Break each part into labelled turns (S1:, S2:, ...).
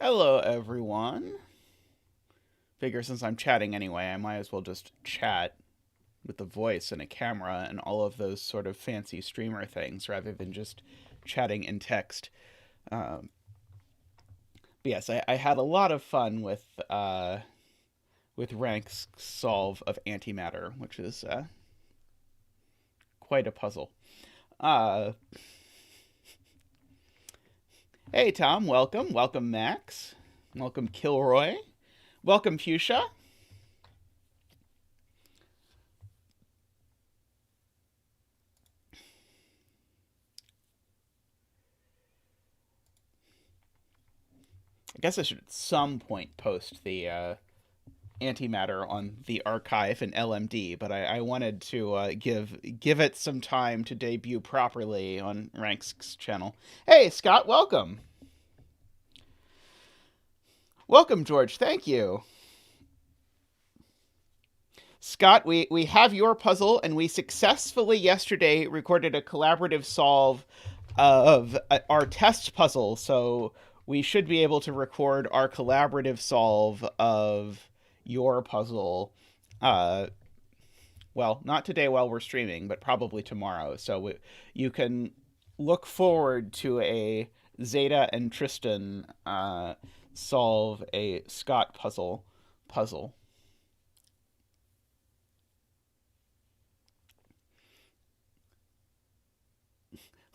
S1: Hello, everyone. Figure since I'm chatting anyway, I might as well just chat with the voice and a camera and all of those sort of fancy streamer things rather than just chatting in text. Um, but yes, I had a lot of fun with Rank's solve of antimatter, which is quite a puzzle. Uh, hey, Tom, welcome. Welcome, Max. Welcome, Kilroy. Welcome, Fuchsia. I guess I should at some point post the antimatter on the archive and LMD, but I wanted to give it some time to debut properly on Rank's channel. Hey, Scott, welcome. Welcome, George. Thank you. Scott, we have your puzzle, and we successfully yesterday recorded a collaborative solve of our test puzzle, so we should be able to record our collaborative solve of your puzzle. Uh, well, not today while we're streaming, but probably tomorrow. So you can look forward to a Zeta and Tristan solve a Scott puzzle.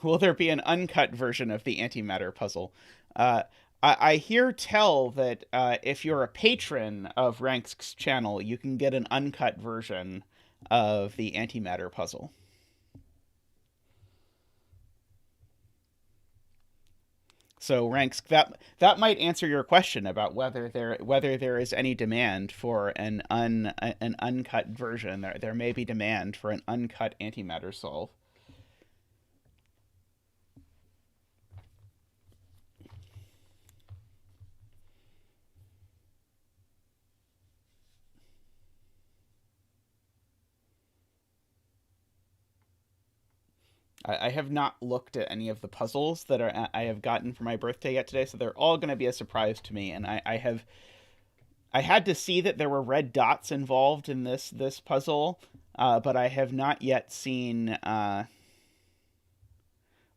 S1: Will there be an uncut version of the antimatter puzzle? Uh, I hear tell that if you're a patron of Rank's channel, you can get an uncut version of the antimatter puzzle. So Ranks, that might answer your question about whether there is any demand for an uncut version. There may be demand for an uncut antimatter solve. I have not looked at any of the puzzles that I have gotten for my birthday yet today, so they're all going to be a surprise to me. And I had to see that there were red dots involved in this puzzle, but I have not yet seen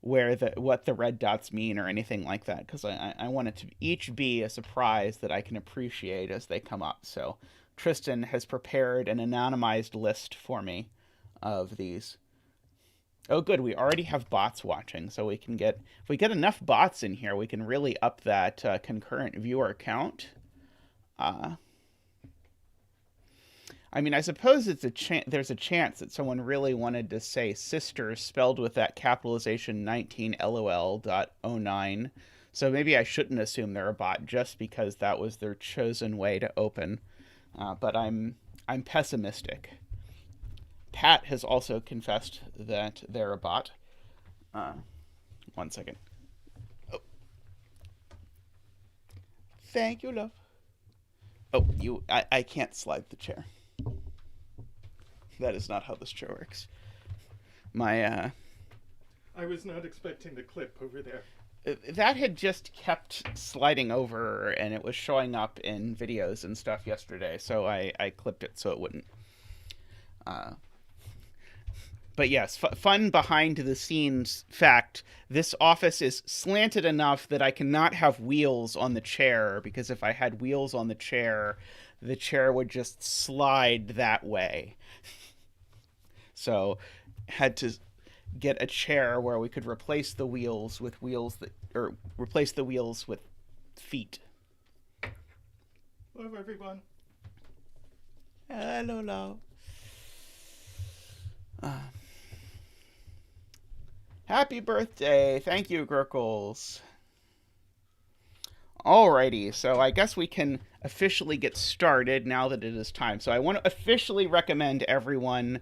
S1: where the what the red dots mean or anything like that, because I want it to each be a surprise that I can appreciate as they come up. So Tristan has prepared an anonymized list for me of these. Oh, good. We already have bots watching, so we can get if we get enough bots in here, we can really up that concurrent viewer count. Uh, I mean, I suppose there's a chance that someone really wanted to say sister spelled with that capitalization 19 lol.09. So maybe I shouldn't assume they're a bot just because that was their chosen way to open. But I'm pessimistic. Pat has also confessed that they're a bot. Uh, One second. Oh, thank you, love. Oh, I can't slide the chair. That is not how this chair works. My
S2: I was not expecting the clip over there.
S1: that had just kept sliding over, and it was showing up in videos and stuff yesterday, so I clipped it so it wouldn't. Uh, but yes, fun behind the scenes fact. This office is slanted enough that I cannot have wheels on the chair, because if I had wheels on the chair would just slide that way. So had to get a chair where we could replace the wheels with wheels that or replace the wheels with feet.
S2: Hello, everyone.
S1: Hello, hello. Uh, Happy birthday. Thank you, grkles. Alrighty, so I guess we can officially get started now that it is time. So I want to officially recommend everyone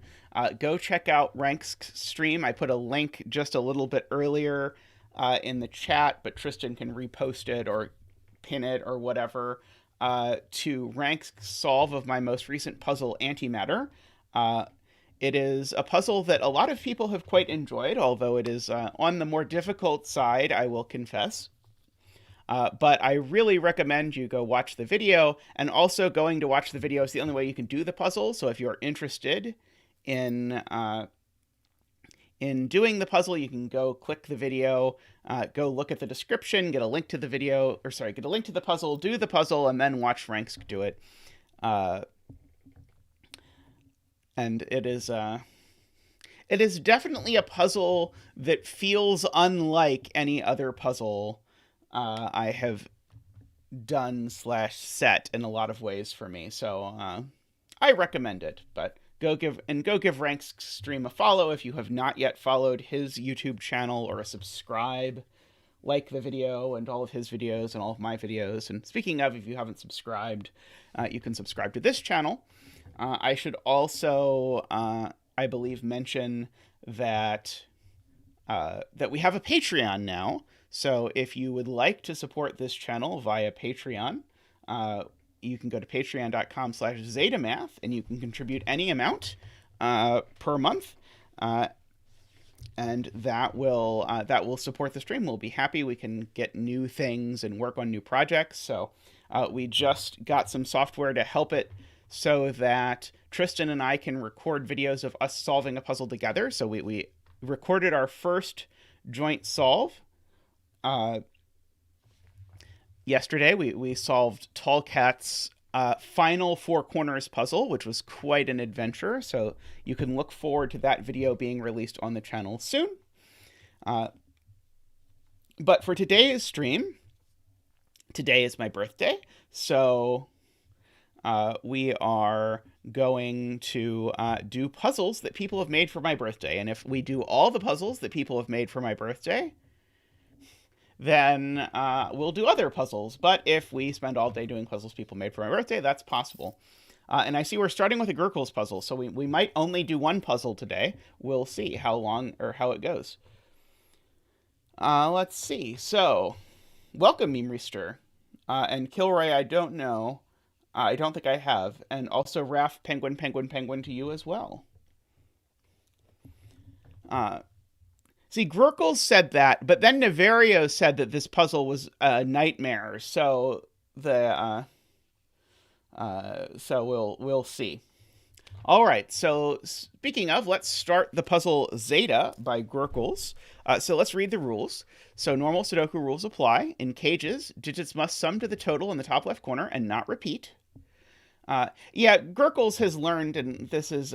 S1: go check out Rank's stream. I put a link just a little bit earlier in the chat, but Tristan can repost it or pin it or whatever to Rank's solve of my most recent puzzle, Antimatter. Uh, it is a puzzle that a lot of people have quite enjoyed, although it is on the more difficult side, I will confess. But I really recommend you go watch the video, and also going to watch the video is the only way you can do the puzzle. So if you're interested in doing the puzzle, you can go click the video, go look at the description, get a link to the video, get a link to the puzzle, do the puzzle, and then watch Franksk do it. And it is definitely a puzzle that feels unlike any other puzzle I have done / set in a lot of ways for me. So I recommend it, but go give Franksk's stream a follow if you have not yet followed his YouTube channel, or a subscribe, like the video and all of his videos and all of my videos. And speaking of, if you haven't subscribed, you can subscribe to this channel. I should also, I believe, mention that we have a Patreon now. So if you would like to support this channel via Patreon, you can go to patreon.com/Zetamath, and you can contribute any amount per month, and that will support the stream. We'll be happy. We can get new things and work on new projects. So we just got some software to help it, so that Tristan and I can record videos of us solving a puzzle together. So we recorded our first joint solve yesterday. We solved Tall Cat's final 4 corners puzzle, which was quite an adventure. So you can look forward to that video being released on the channel soon. But for today's stream, today is my birthday, so we are going to do puzzles that people have made for my birthday. And if we do all the puzzles that people have made for my birthday, then we'll do other puzzles. But if we spend all day doing puzzles people made for my birthday, that's possible. And I see we're starting with a grkles puzzle, so we might only do one puzzle today. We'll see how long or how it goes. Let's see. So, welcome, Memeristor. And Kilroy, I don't know. I don't think I have. And also Raph, Penguin to you as well. See, grkles said that, but then Naverio said that this puzzle was a nightmare. So we'll see. All right. So speaking of, let's start the puzzle Zeta by grkles. So let's read the rules. So normal Sudoku rules apply. In cages, digits must sum to the total in the top left corner and not repeat. Yeah, grkles has learned, and this is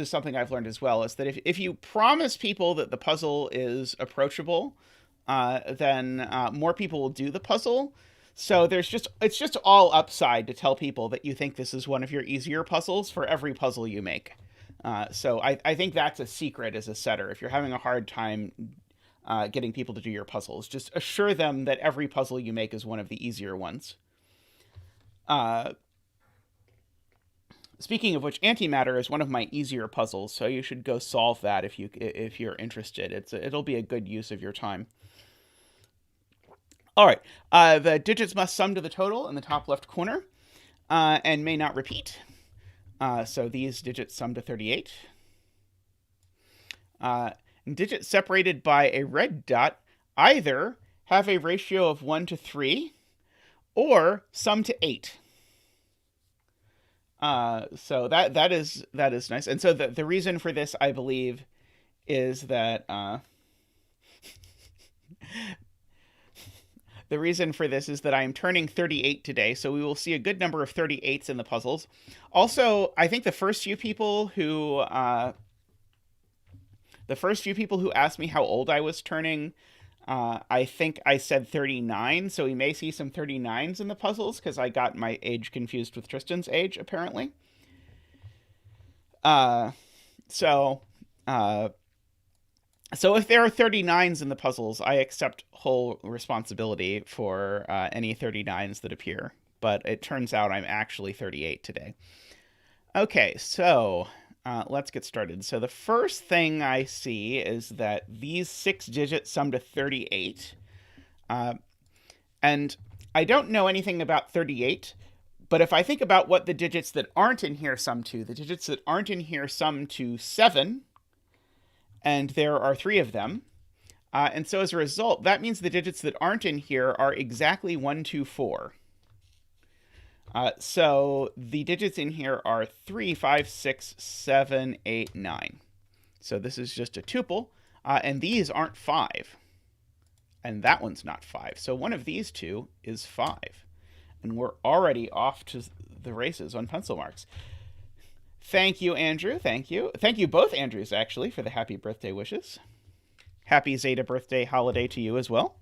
S1: something I've learned as well, is that if you promise people that the puzzle is approachable, then more people will do the puzzle. So it's just all upside to tell people that you think this is one of your easier puzzles for every puzzle you make. So I think that's a secret as a setter. If you're having a hard time getting people to do your puzzles, just assure them that every puzzle you make is one of the easier ones. Speaking of which, antimatter is one of my easier puzzles, so you should go solve that if you're interested. It'll be a good use of your time. All right, the digits must sum to the total in the top left corner, and may not repeat. So these digits sum to 38. Digits separated by a red dot either have a ratio of 1 to 3 or sum to 8. So that is nice. And so the reason for this, I believe, is that the reason for this is that I am turning 38 today, so we will see a good number of 38s in the puzzles. Also, I think the first few people who asked me how old I was turning, I think I said 39, so we may see some 39s in the puzzles, because I got my age confused with Tristan's age, apparently. So if there are 39s in the puzzles, I accept whole responsibility for any 39s that appear. But it turns out I'm actually 38 today. Okay, so let's get started. So the first thing I see is that these 6 digits sum to 38. And I don't know anything about 38, but if I think about what the digits that aren't in here sum to, the digits that aren't in here sum to 7, and there are 3 of them. And so as a result, that means the digits that aren't in here are exactly 1, 2, 4. So the digits in here are 3, 5, 6, 7, 8, 9. So this is just a tuple, and these aren't 5. And that one's not 5. So one of these two is 5. And we're already off to the races on pencil marks. Thank you, Andrew. Thank you. Thank you both Andrews, actually, for the happy birthday wishes. Happy Zeta birthday holiday to you as well.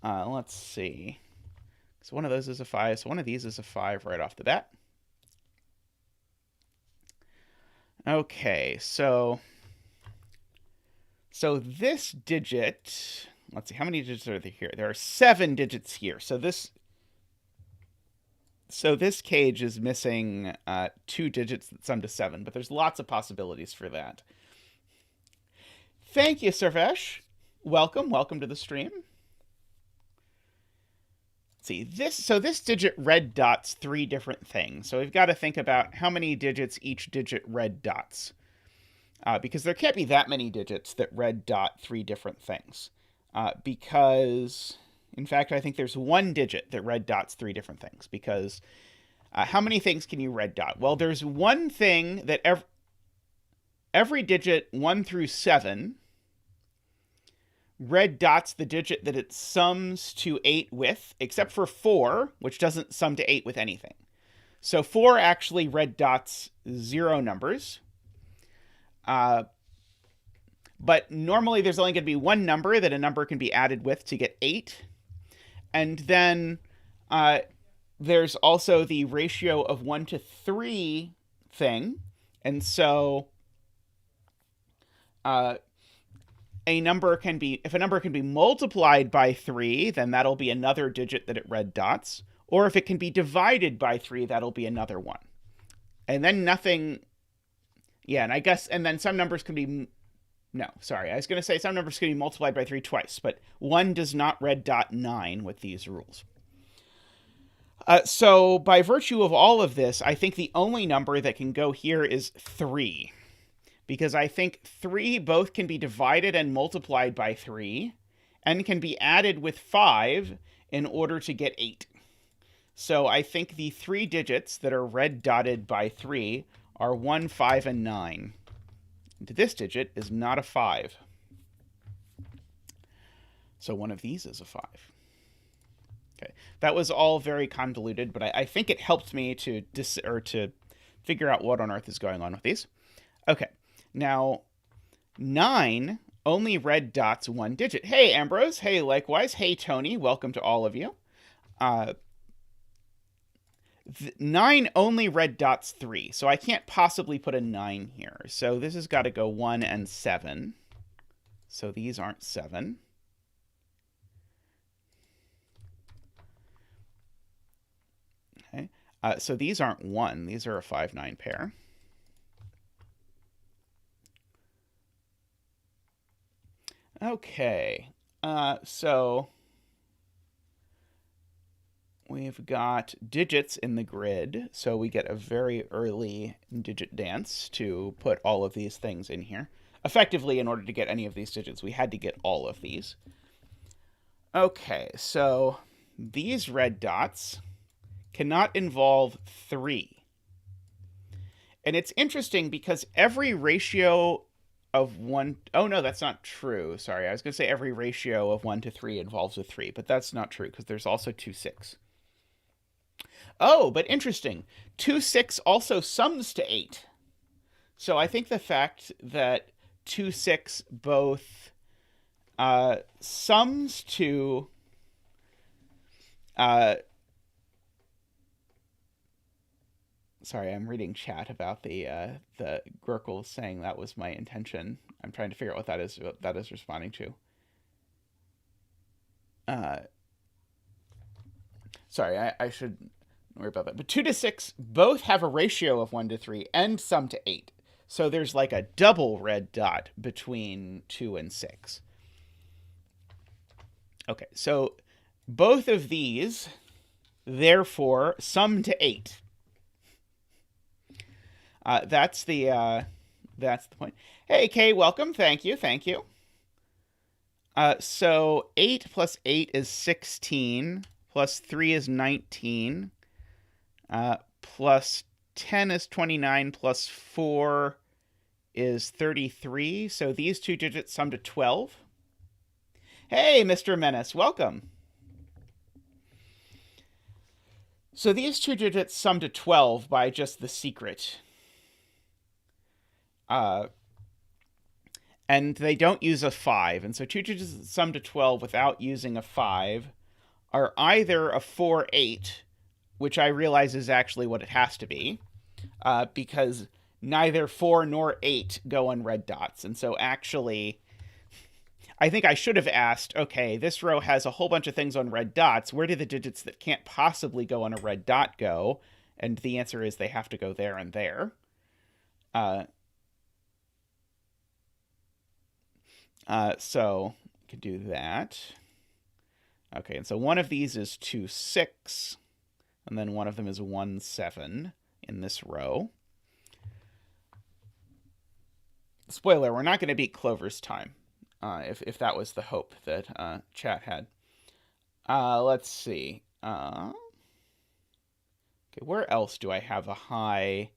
S1: Let's see. So one of those is a 5. So one of these is a 5 right off the bat. Okay, so this digit, let's see, how many digits are there here? There are 7 digits here. So this cage is missing 2 digits that sum to 7, but there's lots of possibilities for that. Thank you, Sarvesh. Welcome to the stream. Let's see, this digit red dots 3 different things. So we've got to think about how many digits each digit red dots. Because there can't be that many digits that red dot 3 different things. Because, in fact, I think there's 1 digit that red dots 3 different things. Because how many things can you red dot? Well, there's one thing that every digit 1 through 7 red dots the digit that it sums to 8 with, except for 4, which doesn't sum to 8 with anything. So 4 actually red dots 0 numbers. But normally there's only going to be 1 number that a number can be added with to get 8. And then there's also the ratio of 1 to 3 thing. And so if a number can be multiplied by 3, then that'll be another digit that it red dots. Or if it can be divided by 3, that'll be another one. And then nothing... Yeah, and then some numbers can be... No, sorry. I was going to say some numbers can be multiplied by 3 twice, but 1 does not red dot 9 with these rules. So by virtue of all of this, I think the only number that can go here is 3. Because I think 3 both can be divided and multiplied by 3, and can be added with 5 in order to get 8. So I think the 3 digits that are red dotted by 3 are 1, 5, and 9. And this digit is not a 5. So one of these is a 5. Okay, that was all very convoluted, but I think it helped me to figure out what on earth is going on with these. Okay, now 9 only red dots 1 digit. Hey, Ambrose. Hey, likewise. Hey, Tony. Welcome to all of you. 9 only red dots 3, so I can't possibly put a 9 here. So this has got to go 1 and 7. So these aren't 7. Okay. So these aren't 1. These are a 5-9 pair. Okay. So we've got digits in the grid, so we get a very early digit dance to put all of these things in here. Effectively, in order to get any of these digits, we had to get all of these. Okay, so these red dots cannot involve 3. And it's interesting because every ratio of 1... Oh, no, that's not true. Sorry, I was going to say every ratio of 1 to 3 involves a 3, but that's not true because there's also 2, 6. Oh, but interesting. 2, 6 also sums to 8. So I think the fact that 2, 6 both sums to... Sorry, I'm reading chat about the grkles saying that was my intention. I'm trying to figure out what that is responding to. Sorry, I should worry about that. But 2 to 6 both have a ratio of 1 to 3 and sum to 8. So there's like a double red dot between 2 and 6. Okay, so both of these, therefore, sum to 8. That's the point. Hey, Kay, welcome. Thank you. So 8 plus 8 is 16, plus 3 is 19, plus 10 is 29, plus 4 is 33. So these two digits sum to 12. Hey, Mr. Menace, welcome. So these two digits sum to 12 by just the secret. And they don't use a 5. And so two digits that sum to 12 without using a 5 are either a 4, 8, which I realize is actually what it has to be, because neither 4 nor 8 go on red dots. And so actually, I think I should have asked, okay, this row has a whole bunch of things on red dots. Where do the digits that can't possibly go on a red dot go? And the answer is they have to go there and there. So we could do that. Okay, and so one of these is 2, 6, and then one of them is 1, 7 in this row. Spoiler, we're not going to beat Clover's time, if that was the hope that chat had. Let's see. Okay, where else do I have a high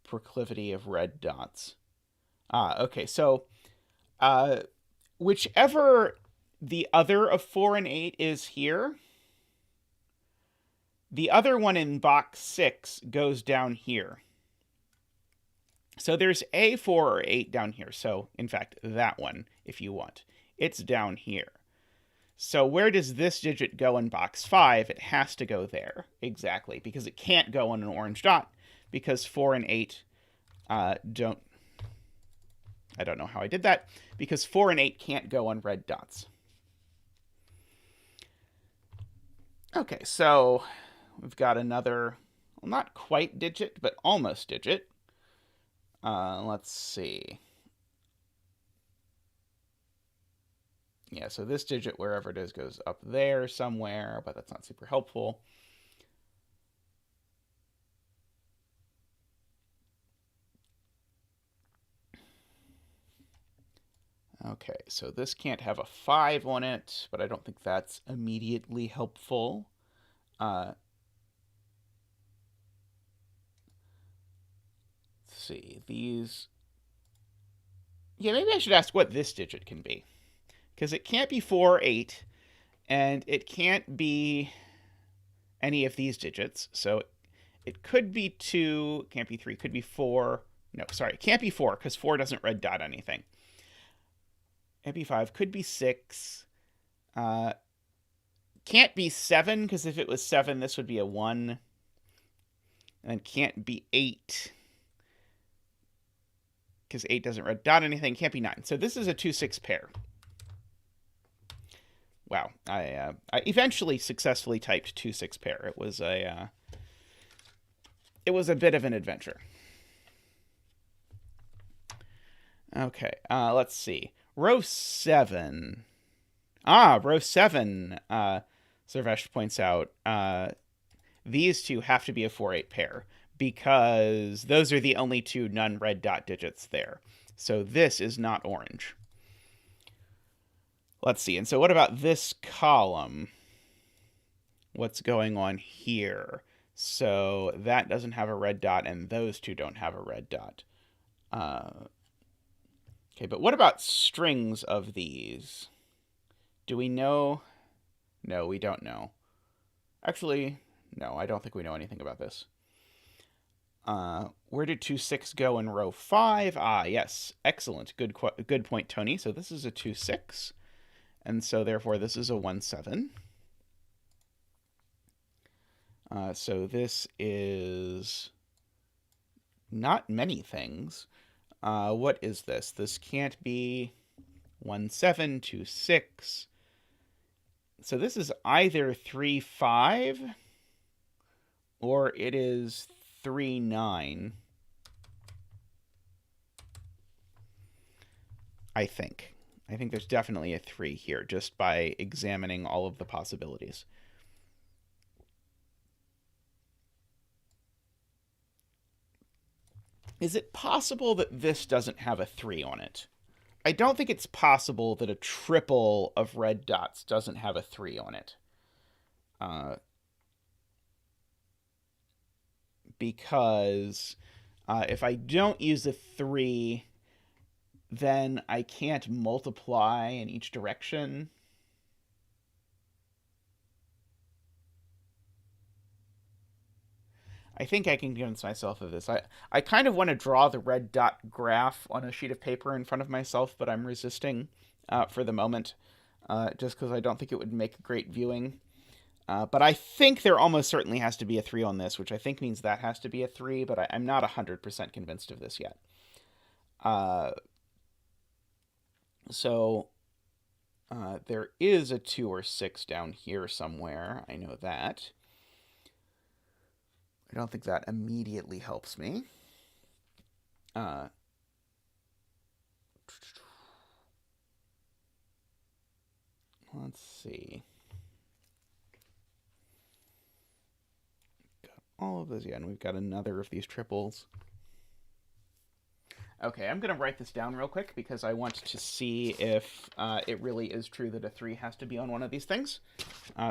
S1: proclivity of red dots? Okay, so whichever the other of 4 and 8 is here, the other one in box 6 goes down here. So there's a 4 or 8 down here. So, in fact, that one, if you want. It's down here. So where does this digit go in box 5? It has to go there. Exactly. Because it can't go on an orange dot. Because 4 and 8 don't... I don't know how I did that. Because 4 and 8 can't go on red dots. Okay, so we've got another, well, not quite digit, but almost digit. Let's see. Yeah, so this digit, wherever it is, goes up there somewhere, but that's not super helpful. Okay, so this can't have a 5 on it, but I don't think that's immediately helpful. Let's see, these... Yeah, maybe I should ask what this digit can be. Because it can't be 4 or 8, and it can't be any of these digits. So it could be 2, can't be 3, could be 4. No, sorry, it can't be 4, because 4 doesn't red dot anything. Can't be 5, could be 6. Can't be 7, because if it was 7, this would be a 1. And then can't be 8, because 8 doesn't red dot anything. Can't be 9. So this is a 2-6 pair. Wow, I eventually successfully typed 2-6 pair. It was a bit of an adventure. Okay, let's see. Row 7. Row 7, Servesh points out, these two have to be a 4-8 pair because those are the only two non-red dot digits there. So this is not orange. Let's see. And so what about this column? What's going on here? So that doesn't have a red dot, and those two don't have a red dot. Okay, but what about strings of these? Do we know? No, we don't know. Actually, no, I don't think we know anything about this. Where did 2-6 go in row 5? Yes, excellent. Good point, Tony. So this is a 2-6. And so, therefore, this is a 1-7. So this is not many things. What is this? This can't be 1-7, 2-6. So this is either 3-5 or it is 3-9. I think there's definitely a 3 here, just by examining all of the possibilities. Is it possible that this doesn't have a 3 on it? I don't think it's possible that a triple of red dots doesn't have a 3 on it. Because if I don't use a 3, then I can't multiply in each direction. I think I can convince myself of this. I kind of want to draw the red dot graph on a sheet of paper in front of myself, but I'm resisting for the moment, just because I don't think it would make great viewing. But I think there almost certainly has to be a 3 on this, which I think means that has to be a 3, but I'm not 100% convinced of this yet. So there is a 2 or 6 down here somewhere. I know that. I don't think that immediately helps me. Let's see. Got all of those, yeah, and we've got another of these triples. Okay, I'm going to write this down real quick because I want to see if it really is true that a 3 has to be on one of these things.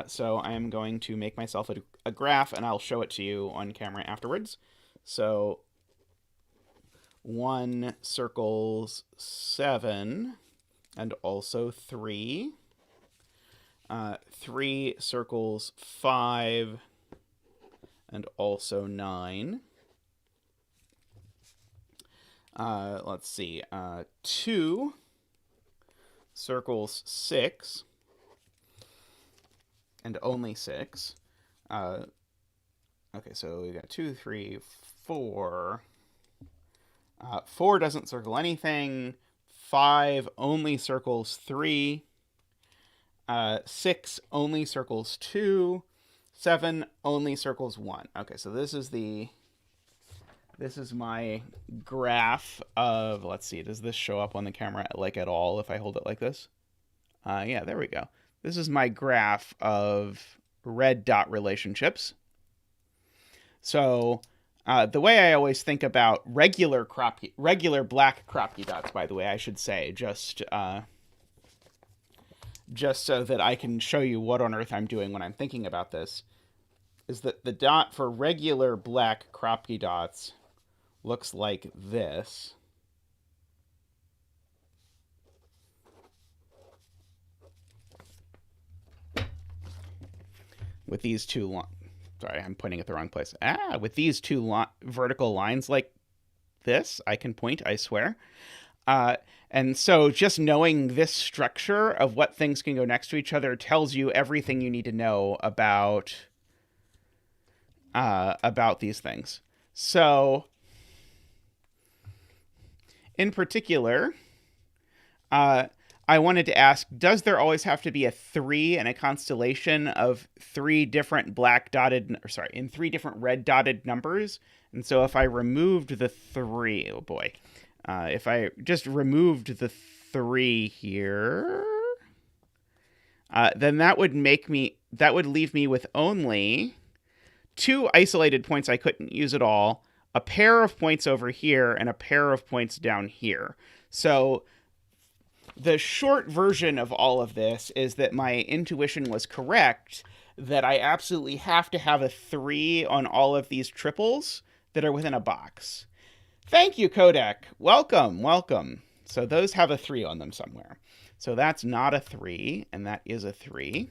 S1: So I am going to make myself a graph, and I'll show it to you on camera afterwards. So 1 circles 7, and also 3. 3 circles 5, and also 9. Let's see, 2 circles 6, and only 6. Okay, so we got 2, 3, 4. 4 doesn't circle anything. 5 only circles 3. 6 only circles 2. 7 only circles 1. Okay, so this is my graph of, let's see, does this show up on the camera like at all if I hold it like this? Yeah, there we go. This is my graph of red dot relationships. So the way I always think about regular black crop dots, by the way, I should say, just so that I can show you what on earth I'm doing when I'm thinking about this, is that the dot for regular black crop dots looks like this. With these two sorry, I'm pointing at the wrong place. With these two vertical lines like this, I can point, I swear. And so just knowing this structure of what things can go next to each other tells you everything you need to know about these things. So in particular, I wanted to ask, does there always have to be a 3 in a constellation of 3 different in 3 different red dotted numbers? And so if I removed the 3, oh boy, if I just removed the 3 here, then that would leave me with only 2 isolated points I couldn't use at all, a pair of points over here, and a pair of points down here. So the short version of all of this is that my intuition was correct, that I absolutely have to have a 3 on all of these triples that are within a box. Thank you, Qodec. Welcome, welcome. So those have a 3 on them somewhere. So that's not a 3, and that is a 3.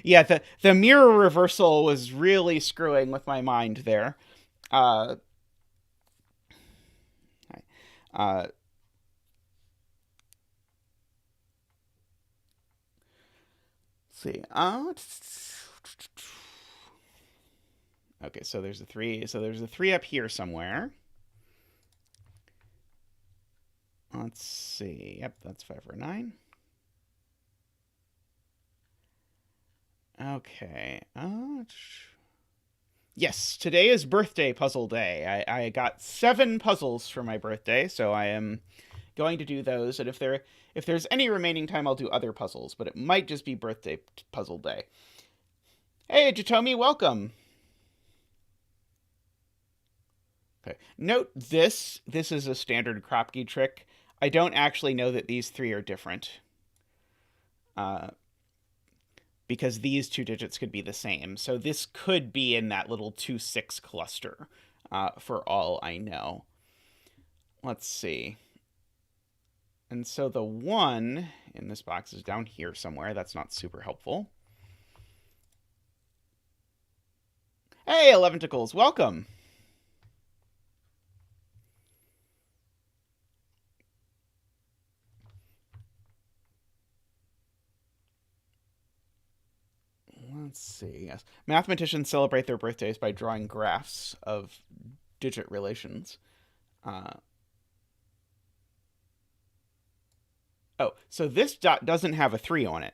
S1: Yeah, the mirror reversal was really screwing with my mind there. Let's see. Okay, so there's a 3. So there's a 3 up here somewhere. Let's see. Yep, that's 5 or 9. Okay. Yes, today is birthday puzzle day. I got 7 puzzles for my birthday, so I am going to do those. And if there's any remaining time, I'll do other puzzles, but it might just be birthday puzzle day. Hey, Jatomi, welcome. Okay. Note this. This is a standard Kropke trick. I don't actually know that these three are different. Because these two digits could be the same. So this could be in that little 2-6 cluster, for all I know. Let's see. And so the 1 in this box is down here somewhere. That's not super helpful. Hey, 11ticles, welcome. Let's see. Yes. Mathematicians celebrate their birthdays by drawing graphs of digit relations. Oh, so this dot doesn't have a 3 on it.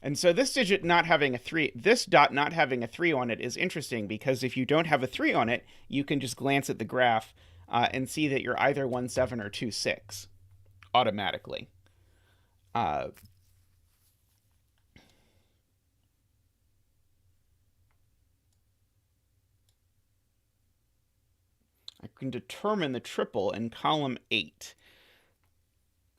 S1: And so this digit not having a 3, this dot not having a 3 on it is interesting because if you don't have a 3 on it, you can just glance at the graph and see that you're either 1-7 or 2-6 automatically. I can determine the triple in column 8.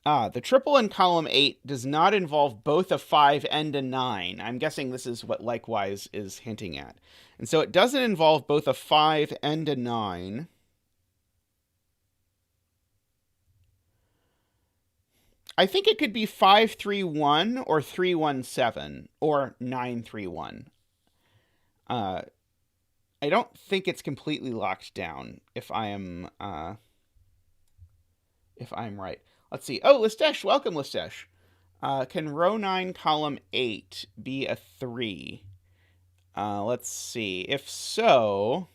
S1: The triple in column 8 does not involve both a 5 and a 9. I'm guessing this is what likewise is hinting at. And so it doesn't involve both a 5 and a 9. I think it could be 5-3-1 or 3-1-7 or 9-3-1. I don't think it's completely locked down if I am right. Let's see. Oh, Listesh, welcome, Listesh. Can row 9, column 8 be a 3? Let's see. If so,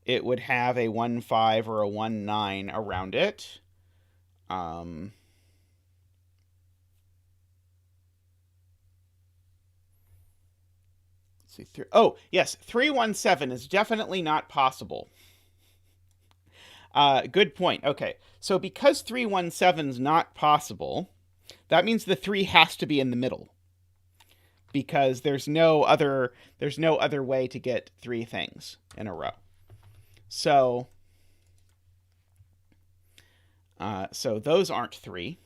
S1: it would have a 1-5 or a 1-9 around it. Let's see. Oh, yes. 3-1-7 is definitely not possible. Good point. Okay. So because 3-1-7 is not possible, that means the 3 has to be in the middle. Because there's no other way to get 3 things in a row. So those aren't 3.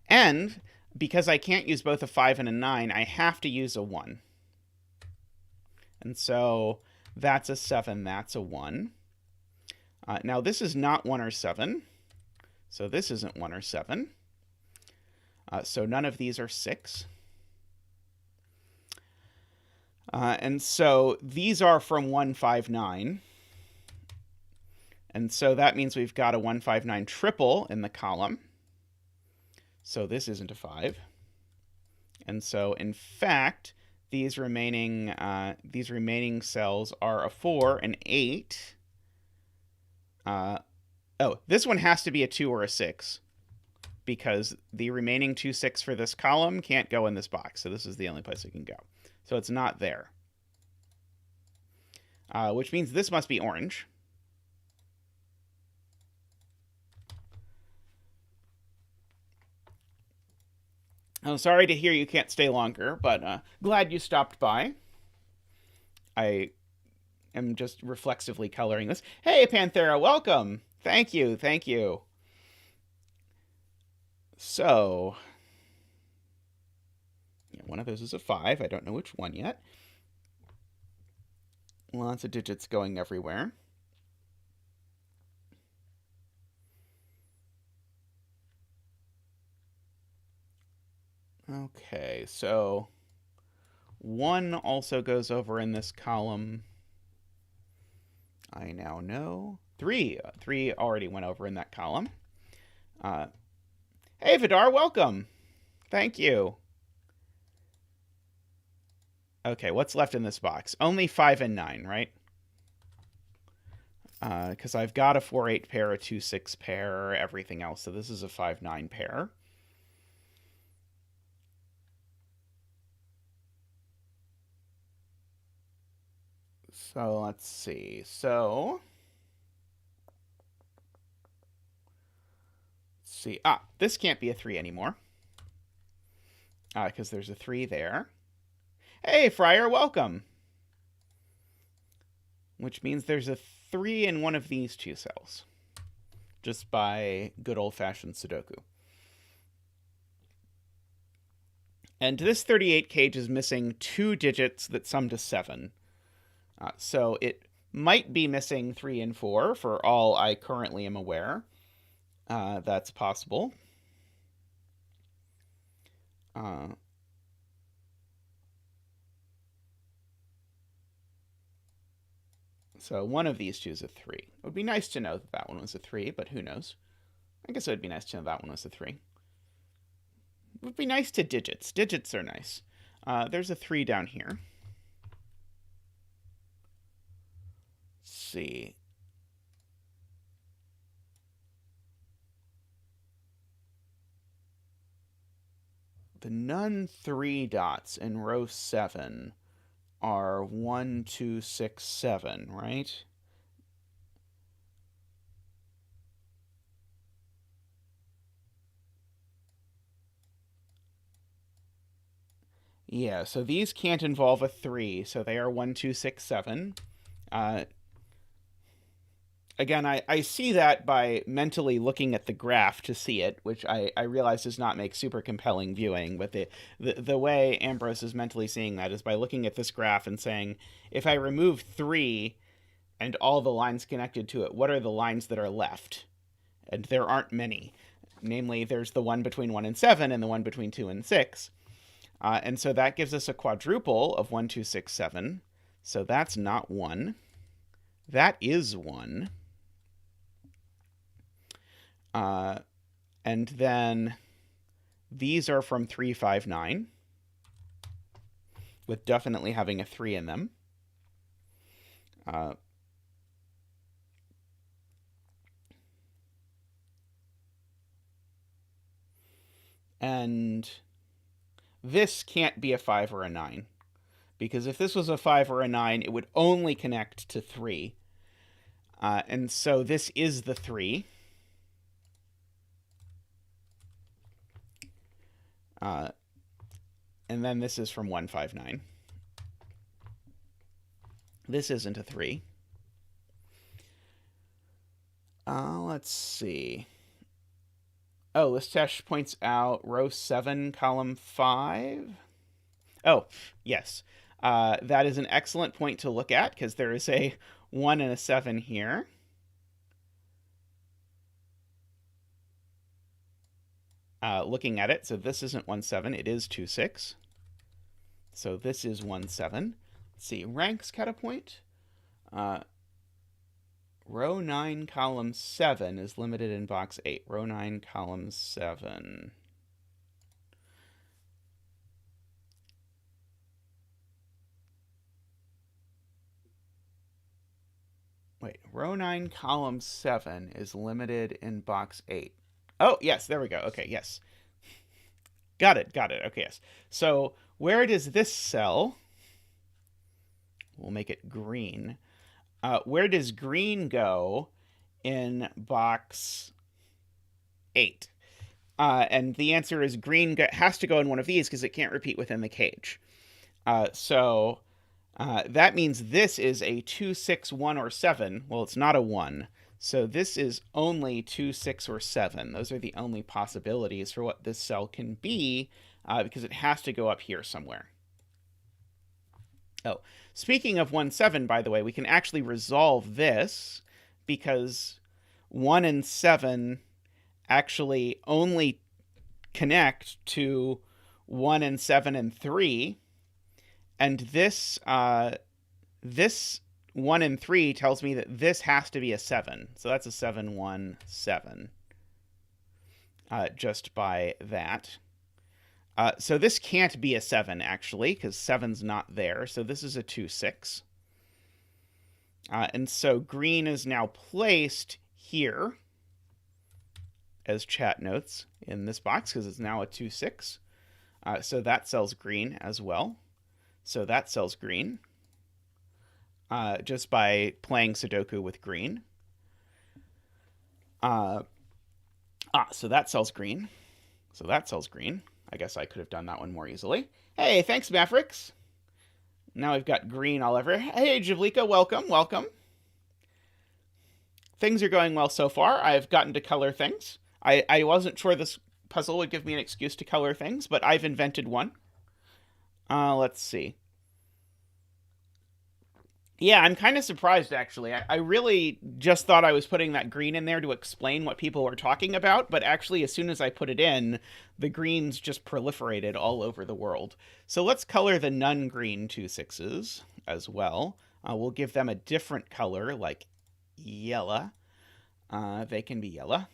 S1: And because I can't use both a 5 and a 9, I have to use a 1. And so that's a 7, that's a 1. Now this is not 1 or 7. So this isn't 1 or 7. So none of these are 6. And so these are from 1-5-9. And so that means we've got a 1-5-9 triple in the column. So this isn't a 5. And so in fact, these remaining cells are a 4, an 8. Oh, this one has to be a 2 or a 6. Because the remaining 2-6 for this column can't go in this box. So this is the only place it can go. So it's not there. Which means this must be orange. I'm sorry to hear you can't stay longer, but glad you stopped by. I am just reflexively coloring this. Hey, Panthera, welcome. Thank you, thank you. So, yeah, one of those is a 5. I don't know which one yet. Lots of digits going everywhere. Okay, so 1 also goes over in this column. I now know. 3. 3 already went over in that column. Hey, Vidar, welcome. Thank you. Okay, what's left in this box? Only 5 and 9, right? Because I've got a 4-8 pair, a 2-6 pair, everything else. So this is a 5-9 pair. So let's see. So let's see. This can't be a 3 anymore. Because there's a 3 there. Hey, Friar, welcome. which means there's a 3 in one of these two cells, just by good old-fashioned Sudoku. And this 38 cage is missing 2 digits that sum to 7. So it might be missing 3 and 4, for all I currently am aware. That's possible. So one of these two is a 3. It would be nice to know that that one was a 3, but who knows? I guess it would be nice to know that one was a 3. It would be nice to digits. Digits are nice. There's a 3 down here. Let's see. The none 3 dots in row 7 are 1, 2, 6, 7, right? Yeah, so these can't involve a 3, so they are 1, 2, 6, 7. Again, I see that by mentally looking at the graph to see it, which I realize does not make super compelling viewing, but the way Ambrose is mentally seeing that is by looking at this graph and saying, if I remove 3 and all the lines connected to it, what are the lines that are left? And there aren't many. Namely, there's the one between 1 and 7 and the one between 2 and 6. And so that gives us a quadruple of 1, 2, 6, 7. So that's not 1. That is 1. And then these are from 3, 5, 9, with definitely having a 3 in them. And this can't be a 5 or a 9, because if this was a 5 or a 9, it would only connect to 3. And so this is the 3. And then this is from 1, 5, 9. This isn't a 3. Let's see. Oh, this test points out row 7, column 5. Oh, yes. That is an excellent point to look at, because there is a 1 and a 7 here. Looking at it, so this isn't 1, 7, it is 2, 6. So this is 1, 7. Let's see, ranks catapoint. Row 9, column 7 is limited in box 8. Row 9, column 7. Wait, row 9, column 7 is limited in box 8. Oh, yes, there we go. Okay, yes. Got it. Okay, yes. So where does this cell, we'll make it green, where does green go in box 8? And the answer is green has to go in one of these because it can't repeat within the cage. So that means this is a 2, 6, 1, or 7. Well, it's not a 1. So this is only 2, 6, or 7. Those are the only possibilities for what this cell can be, because it has to go up here somewhere. Oh, speaking of 1, 7, by the way, we can actually resolve this, because 1 and 7 actually only connect to 1 and 7 and 3, and this 1 and 3 tells me that this has to be a 7. So that's a 7, 1, 7. Just by that. So this can't be a 7, actually, because 7's not there. So this is a 2, 6. And so green is now placed here, as chat notes, in this box, because it's now a 2, 6. So that cell's green as well. So that cell's green. Just by playing Sudoku with green. So that cell's green. So that cell's green. I guess I could have done that one more easily. Hey, thanks, Mavericks. Now we've got green all over. Hey, Javlika, welcome, welcome. Things are going well so far. I've gotten to color things. I wasn't sure this puzzle would give me an excuse to color things, but I've invented one. Let's see. Yeah, I'm kind of surprised, actually. I really just thought I was putting that green in there to explain what people were talking about, but actually, as soon as I put it in, the greens just proliferated all over the world. So let's color the non-green 2/6s as well. We'll give them a different color, like yellow. They can be yellow.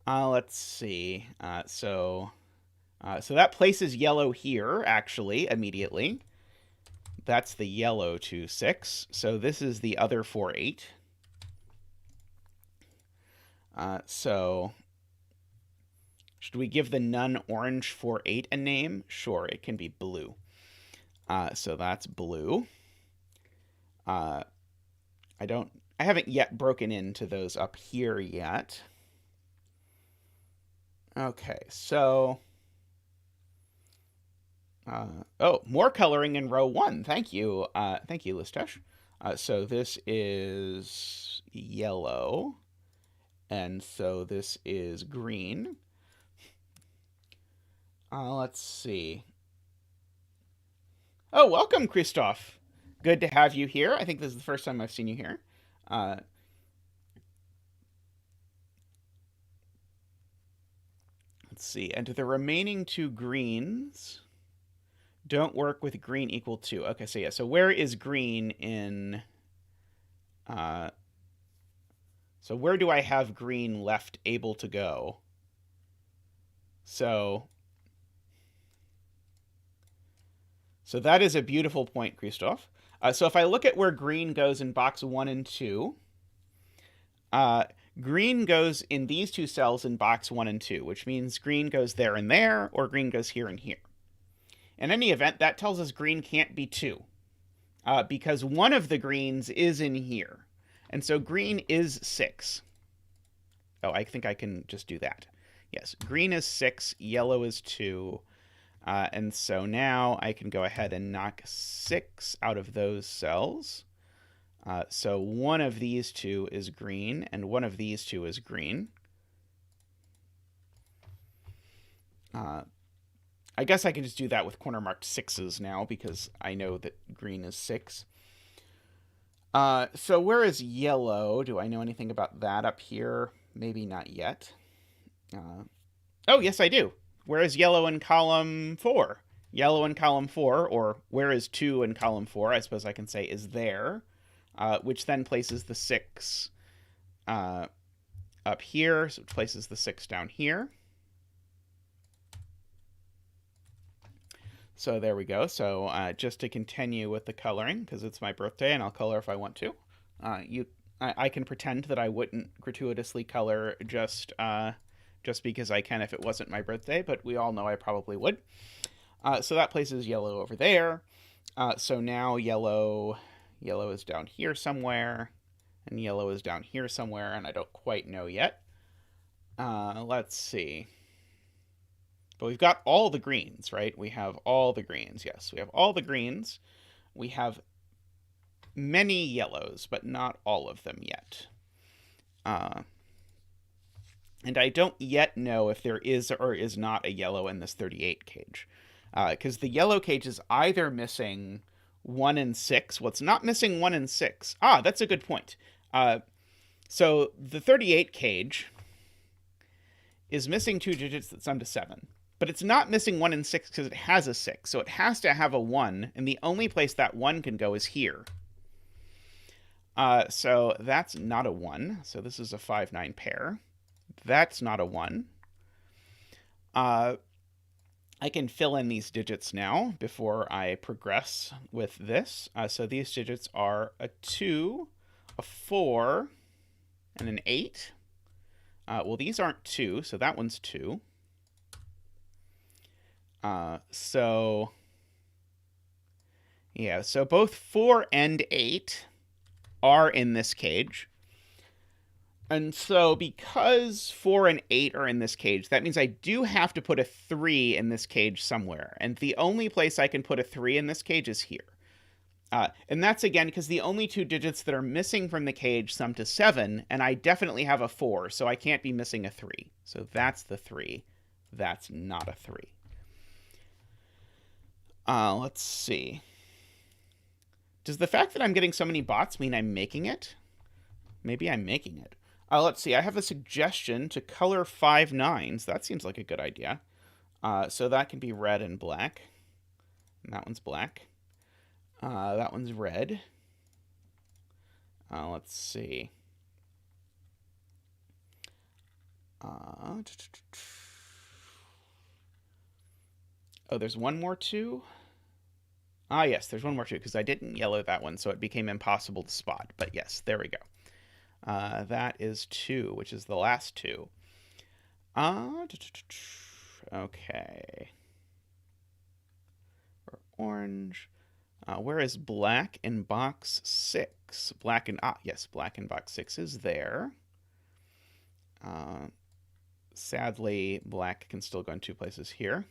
S1: Let's see. So that places yellow here, actually, immediately. That's the yellow 2/6. So this is the other 4/8. So should we give the non-orange 4/8 a name? Sure, it can be blue. So that's blue. I haven't yet broken into those up here yet. Okay, so more coloring in row 1. Thank you, Listesh. So this is yellow, and so this is green. Let's see. Oh, welcome, Christoph. Good to have you here. I think this is the first time I've seen you here. Let's see. And the remaining 2 greens don't work with green equal 2. Okay, so yeah. So where is green in... so where do I have green left able to go? So that is a beautiful point, Christoph. So if I look at where green goes in box 1 and 2, green goes in these 2 cells in box 1 and 2, which means green goes there and there, or green goes here and here. In any event, that tells us green can't be 2, because one of the greens is in here. And so green is 6. Oh, I think I can just do that. Yes, green is 6, yellow is 2. And so now I can go ahead and knock 6 out of those cells. So one of these 2 is green, and one of these 2 is green. I guess I can just do that with corner marked 6s now, because I know that green is 6. So where is yellow? Do I know anything about that up here? Maybe not yet. Oh, yes, I do. Where is yellow in column 4? Yellow in column 4, or where is 2 in column 4, I suppose I can say, is there, which then places the 6 up here, so it places the 6 down here. So there we go. So just to continue with the coloring, because it's my birthday and I'll color if I want to. I can pretend that I wouldn't gratuitously color just because I can if it wasn't my birthday, but we all know I probably would. So that places yellow over there. So now yellow is down here somewhere, and yellow is down here somewhere, and I don't quite know yet. Let's see. But we've got all the greens, right? We have all the greens. Yes, we have all the greens. We have many yellows, but not all of them yet. And I don't yet know if there is or is not a yellow in this 38 cage. Because the yellow cage is either missing 1 and 6. Well, it's not missing 1 and 6. Ah, that's a good point. So the 38 cage is missing 2 digits that sum to 7. But it's not missing 1 and 6 because it has a 6. So it has to have a 1, and the only place that 1 can go is here. So that's not a 1. So this is a 5-9 pair. That's not a 1. I can fill in these digits now before I progress with this. So these digits are a 2, a 4, and an 8. Well, these aren't 2, so that one's 2. So both 4 and 8 are in this cage. And so because 4 and 8 are in this cage, that means I do have to put a 3 in this cage somewhere. And the only place I can put a 3 in this cage is here. And that's, again, because the only two digits that are missing from the cage sum to 7, and I definitely have a 4, so I can't be missing a 3. So that's the 3. That's not a 3. Let's see. Does the fact that I'm getting so many bots mean I'm making it? Maybe I'm making it. Let's see. I have a suggestion to color 5 9s. That seems like a good idea. So that can be red and black. And that one's black. That one's red. Let's see. Oh, there's one more 2? Yes, there's one more 2, because I didn't yellow that one, so it became impossible to spot. But yes, there we go. That is 2, which is the last 2. Okay. Or orange. Where is black in box 6? Black in box 6 is there. Sadly, black can still go in 2 places here.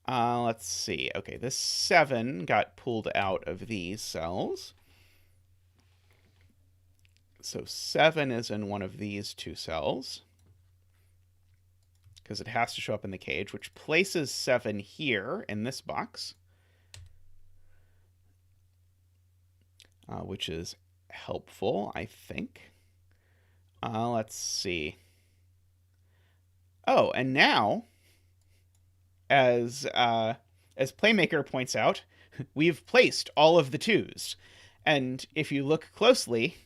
S1: Let's see. Okay, this 7 got pulled out of these cells. So 7 is in one of these 2 cells, because it has to show up in the cage, which places 7 here in this box, which is helpful, I think. Let's see. Oh, and now, as Playmaker points out, we've placed all of the 2s. And if you look closely,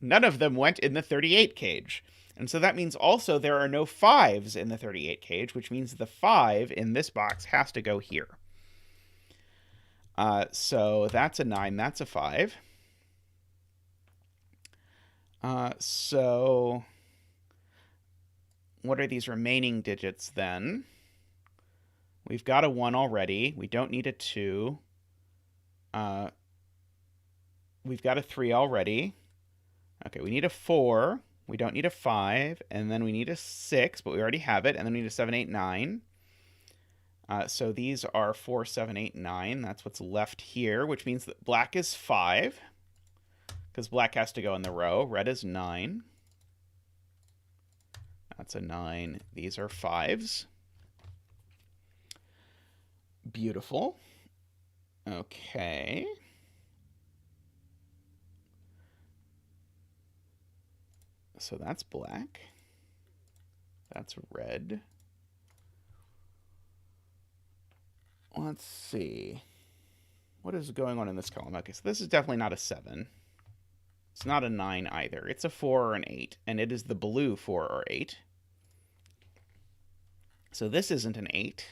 S1: none of them went in the 38 cage. And so that means also there are no 5s in the 38 cage, which means the 5 in this box has to go here. So that's a 9, that's a 5. So what are these remaining digits then? We've got a 1 already. We don't need a 2. We've got a 3 already. Okay, we need a 4. We don't need a 5. And then we need a 6, but we already have it. And then we need a 7, 8, 9. So these are 4, 7, 8, 9. That's what's left here, which means that black is 5, because black has to go in the row. Red is 9. That's a 9. These are 5s. Beautiful. Okay. So that's black. That's red. Let's see. What is going on in this column? Okay, so this is definitely not a 7. It's not a 9 either. It's a 4 or an 8, and it is the blue 4 or 8. So this isn't an 8,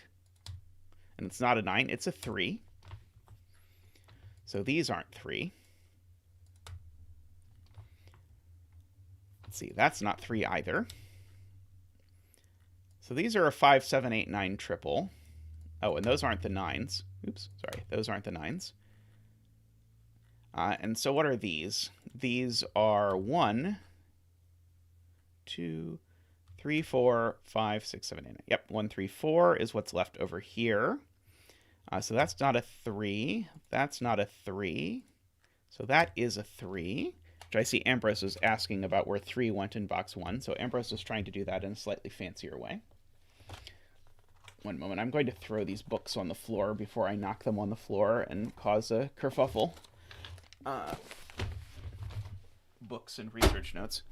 S1: and it's not a 9. It's a 3. So these aren't 3. Let's see, that's not 3 either. So these are a 5, 7, 8, 9 triple. Oh, and those aren't the 9s. Oops, sorry, those aren't the 9s. And so what are these? These are 1, 2, 3, 4, 5, 6, 7, 8, 9. Yep, 1, 3, 4 is what's left over here. So that's not a 3. That's not a 3. So that is a 3. Which I see Ambrose is asking about where 3 went in box 1. So Ambrose is trying to do that in a slightly fancier way. One moment. I'm going to throw these books on the floor before I knock them on the floor and cause a kerfuffle. Books and research notes.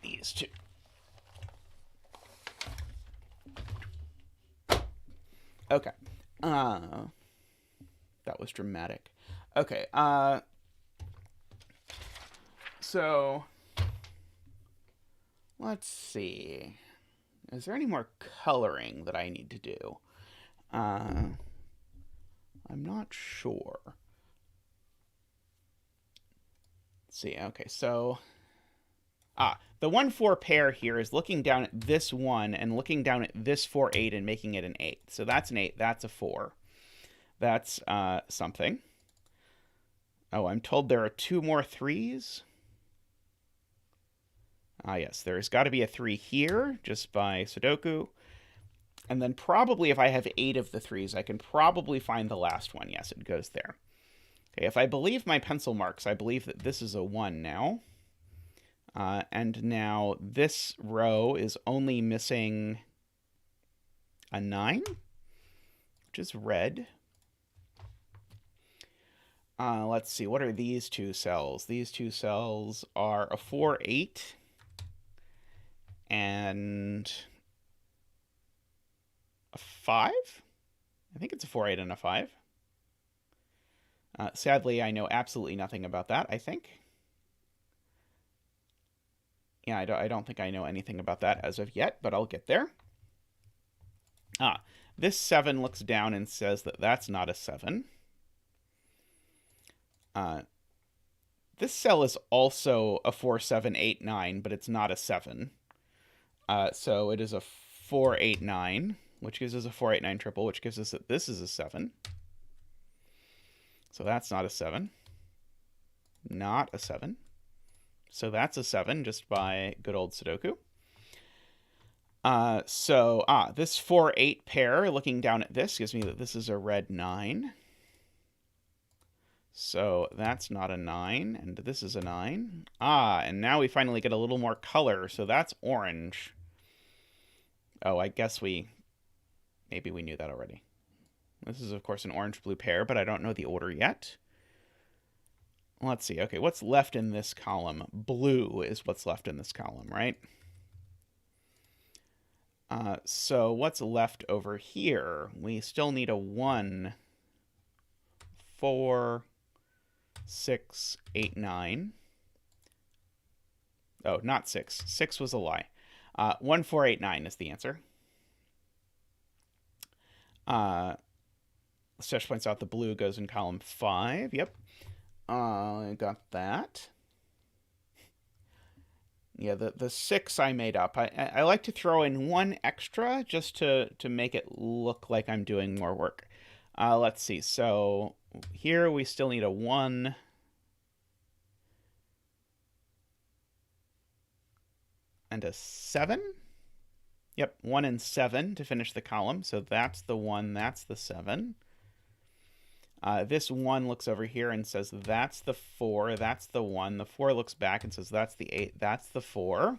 S1: These 2. Okay. That was dramatic. Okay. So let's see. Is there any more coloring that I need to do? I'm not sure. Let's see. Okay, so the 1-4 pair here is looking down at this 1 and looking down at this 4, 8 and making it an 8. So that's an 8. That's a 4. That's something. Oh, I'm told there are 2 more 3s. Ah, yes, there's got to be a 3 here, just by Sudoku. And then probably if I have 8 of the 3s, I can probably find the last one. Yes, it goes there. Okay, if I believe my pencil marks, I believe that this is a 1 now. And now this row is only missing a 9, which is red. Let's see, what are these 2 cells? These 2 cells are a 4, 8, and a 5? I think it's a 4, 8, and a 5. Sadly, I know absolutely nothing about that, I think. Yeah, I don't think I know anything about that as of yet, but I'll get there. This 7 looks down and says that that's not a 7. This cell is also a 4, 7, 8, 9, but it's not a 7. So it is a 4, 8, 9, which gives us a 4, 8, 9 triple, which gives us that this is a 7. So that's not a 7. Not a 7. So that's a 7 just by good old Sudoku. This 4, 8 pair, looking down at this, gives me that this is a red 9. So that's not a 9, and this is a 9. And now we finally get a little more color, so that's orange. Oh, I guess maybe we knew that already. This is, of course, an orange-blue pair, but I don't know the order yet. Let's see. Okay, what's left in this column? Blue is what's left in this column, right? So what's left over here? We still need a 1, 4, 6, 8, 9. Oh, not 6. 6 was a lie. 1, 4, 8, 9 is the answer. Stretch points out the blue goes in column 5. Yep. I got that. Yeah, the 6 I made up. I like to throw in 1 extra just to make it look like I'm doing more work. Let's see. So here we still need a 1. And a 7. Yep, 1 and 7 to finish the column. So that's the 1, that's the 7. This 1 looks over here and says that's the 4, that's the 1. The 4 looks back and says that's the 8, that's the 4.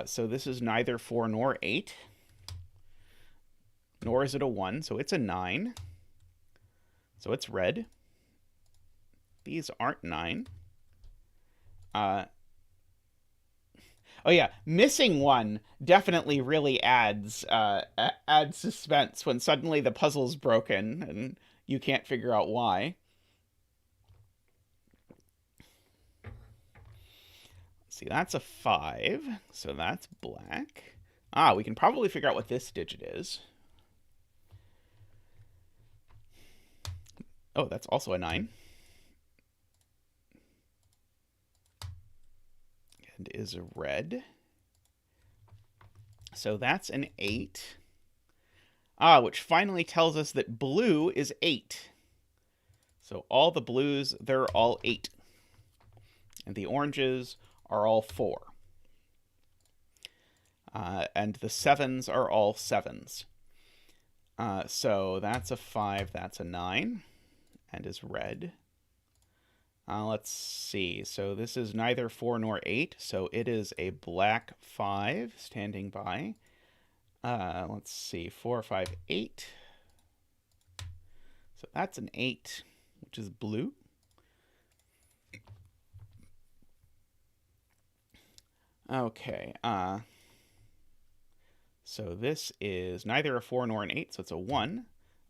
S1: So this is neither 4 nor 8. Nor is it a 1, so it's a 9. So it's red. These aren't 9. Oh yeah, missing 1 definitely really adds suspense when suddenly the puzzle's broken and you can't figure out why. See, that's a 5, so that's black. We can probably figure out what this digit is. Oh, that's also a 9. And is red. So that's an 8. Which finally tells us that blue is 8. So all the blues, they're all 8. And the oranges are all 4. And the 7s are all 7s. So that's a 5, that's a 9, and is red. Let's see. So this is neither 4 nor 8, so it is a black 5 standing by. Let's see. 4, 5, 8. So that's an 8, which is blue. Okay. So this is neither a 4 nor an 8, so it's a 1.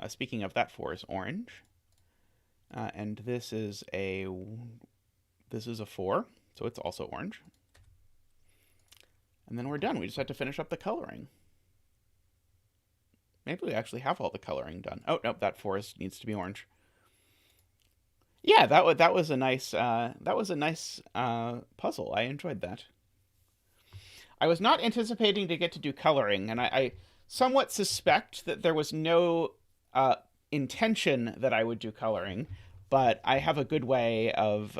S1: Speaking of, that 4 is orange. And this is a 4, so it's also orange. And then we're done. We just have to finish up the coloring. Maybe we actually have all the coloring done. Oh, nope, that 4 needs to be orange. Yeah, that was a nice puzzle. I enjoyed that. I was not anticipating to get to do coloring, and I somewhat suspect that there was no intention that I would do coloring, but I have a good way of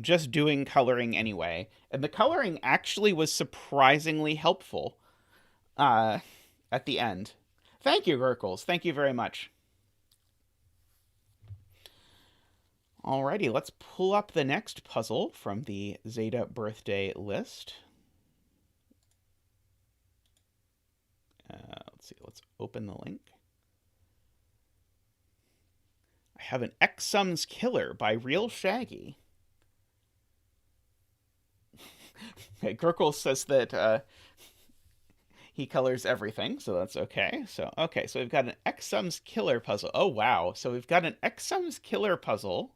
S1: just doing coloring anyway. And the coloring actually was surprisingly helpful at the end. Thank you, grkles. Thank you very much. Alrighty, let's pull up the next puzzle from the Zeta birthday list. Let's see, let's open the link. I have an X Sums Killer by Real Shaggy. Okay, grkles says that he colors everything, so that's okay. So we've got an X Sums Killer puzzle. Oh, wow. So we've got an X Sums Killer puzzle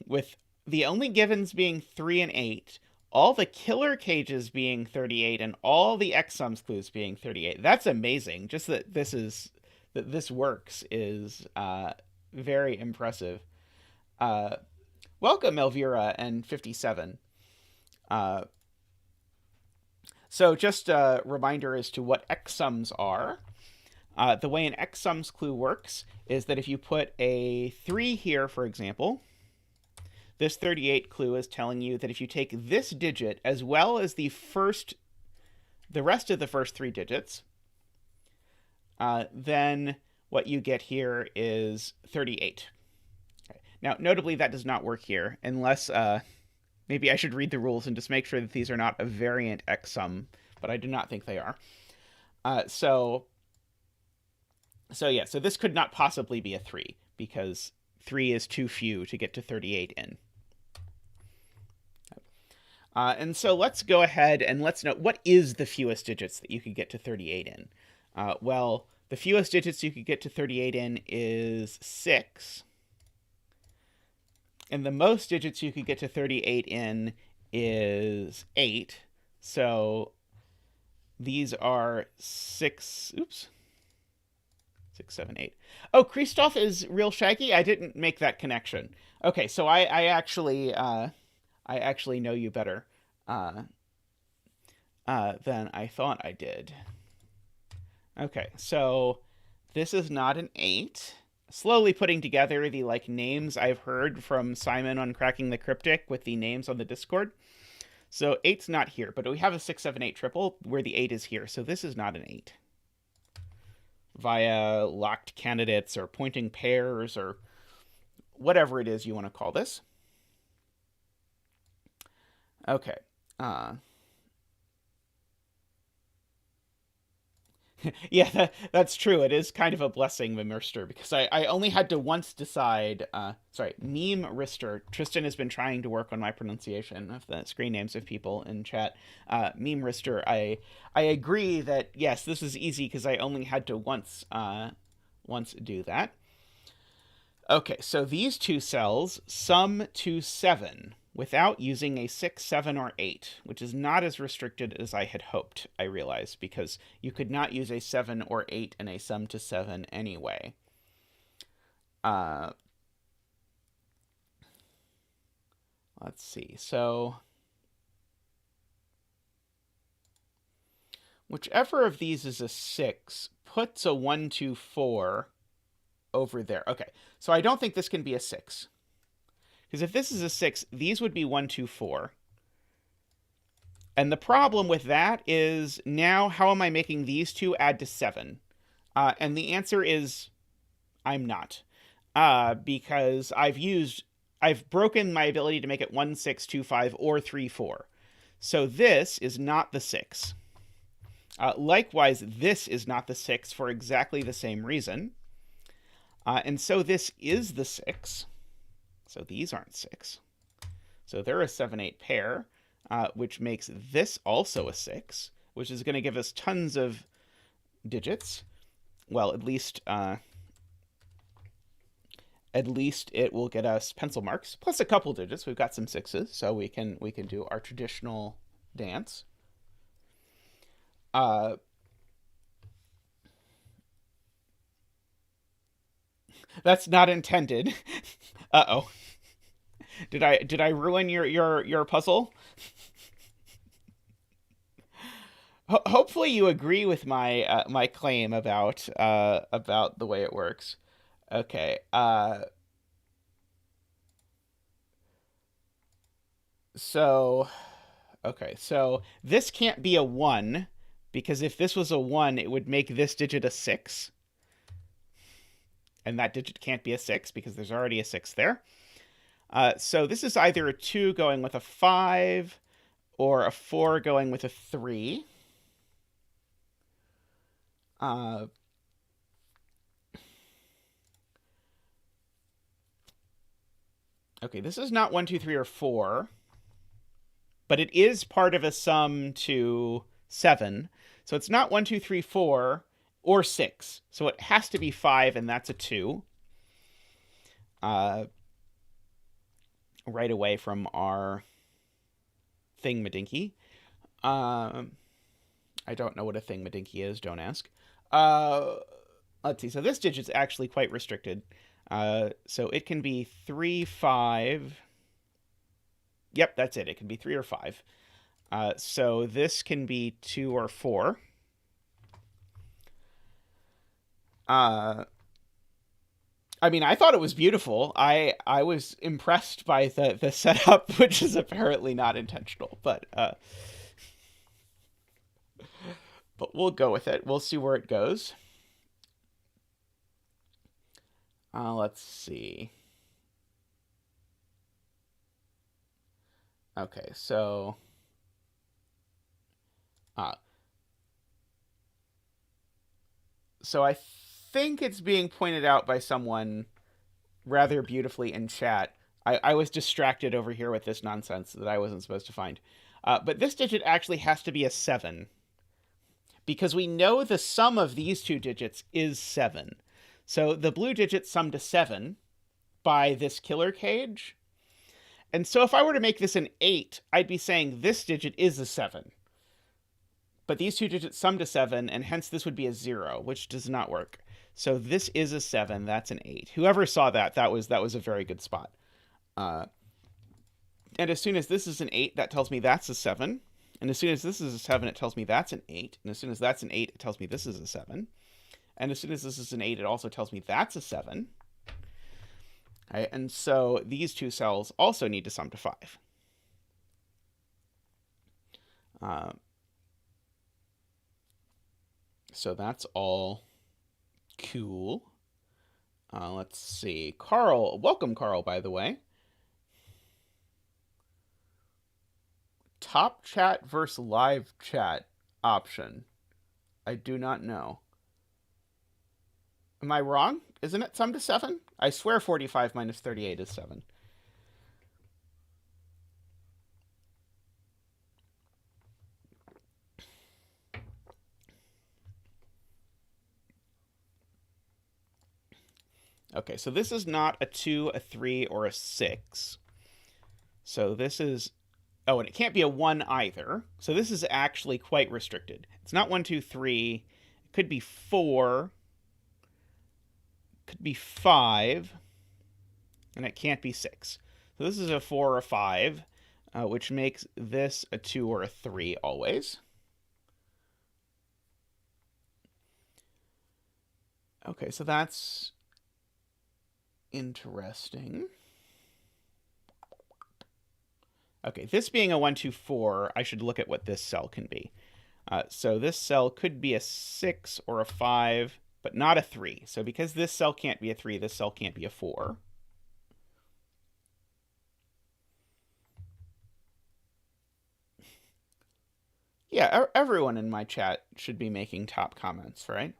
S1: with the only givens being 3 and 8, all the killer cages being 38, and all the X Sums clues being 38. That's amazing. Just that this works is very impressive. Welcome, Elvira and 57. So just a reminder as to what X sums are. The way an X sums clue works is that if you put a 3 here, for example, this 38 clue is telling you that if you take this digit as well as the rest of the first 3 digits, then what you get here is 38. Okay. Now, notably, that does not work here unless maybe I should read the rules and just make sure that these are not a variant X sum, but I do not think they are. So this could not possibly be a 3 because 3 is too few to get to 38 in. And so let's go ahead and let's note what is the fewest digits that you could get to 38 in. Well, the fewest digits you could get to 38 in is 6. And the most digits you could get to 38 in is 8. So these are 6, 7, 8. Oh, Christoph is Real Shaggy? I didn't make that connection. Okay, so I actually know you better than I thought I did. Okay, so this is not an 8. Slowly putting together the names I've heard from Simon on Cracking the Cryptic with the names on the Discord. So 8's not here, but we have a 6, 7, 8 triple where the 8 is here. So this is not an 8. Via locked candidates or pointing pairs or whatever it is you want to call this. Okay. Yeah, that's true. It is kind of a blessing, Memeristor, because I only had to once decide... Memeristor. Tristan has been trying to work on my pronunciation of the screen names of people in chat. Memeristor, I agree that, yes, this is easy because I only had to once do that. Okay, so these two cells sum to 7 without using a 6, 7, or 8, which is not as restricted as I had hoped, I realized, because you could not use a 7 or 8 in a sum to 7 anyway. Let's see. So whichever of these is a 6 puts a 1, 2, 4 over there. Okay, so I don't think this can be a 6. Because if this is a 6, these would be 1, 2, 4. And the problem with that is now how am I making these two add to 7? And the answer is I'm not. Because I've broken my ability to make it 1, 6, 2, 5, or 3, 4. So this is not the 6. Likewise, this is not the 6 for exactly the same reason. And so this is the 6. So these aren't 6. So they're a 7, 8 pair, which makes this also a 6, which is going to give us tons of digits. Well, at least it will get us pencil marks, plus a couple digits. We've got some 6s, so we can do our traditional dance. That's not intended. Uh-oh. Did I ruin your puzzle? Hopefully you agree with my my claim about the way it works. Okay. So okay. So this can't be a 1 because if this was a 1, it would make this digit a 6. And that digit can't be a 6 because there's already a 6 there. So this is either a 2 going with a 5 or a 4 going with a 3. Okay, this is not 1, 2, 3, or 4, but it is part of a sum to 7. So it's not 1, 2, 3, 4 or 6. So it has to be 5, and that's a 2. Right away from our thingamadinky. I don't know what a thingamadinky is, don't ask. Let's see. So this digit's actually quite restricted. So it can be 3, 5. Yep, that's it. It can be 3 or 5. So this can be 2 or 4. I mean, I thought it was beautiful. I was impressed by the setup, which is apparently not intentional, but we'll go with it. We'll see where it goes. Let's see. Okay, so so I think it's being pointed out by someone rather beautifully in chat. I was distracted over here with this nonsense that I wasn't supposed to find. But this digit actually has to be a 7. Because we know the sum of these two digits is 7. So the blue digits sum to 7 by this killer cage. And so if I were to make this an 8, I'd be saying this digit is a 7. But these two digits sum to 7, and hence this would be a 0, which does not work. So this is a 7, that's an 8. Whoever saw that, that was a very good spot. And as soon as this is an 8, that tells me that's a 7. And as soon as this is a 7, it tells me that's an 8. And as soon as that's an 8, it tells me this is a 7. And as soon as this is an 8, it also tells me that's a 7. Right? And so these two cells also need to sum to 5. So that's all cool. Let's see. Carl, welcome, Carl, by the way. Top chat versus live chat option. I do not know. Am I wrong? Isn't it sum to 7? I swear 45 minus 38 is 7. Okay, so this is not a 2, a 3, or a 6. So this is... Oh, and it can't be a 1 either. So this is actually quite restricted. It's not 1, 2, 3. It could be 4. Could be 5. And it can't be 6. So this is a 4 or a 5, which makes this a 2 or a 3 always. Okay, so that's interesting. Okay, this being a 1, 2, 4, I should look at what this cell can be. So this cell could be a 6 or a 5, but not a 3. So because this cell can't be a 3, this cell can't be a 4. Yeah, everyone in my chat should be making top comments, right?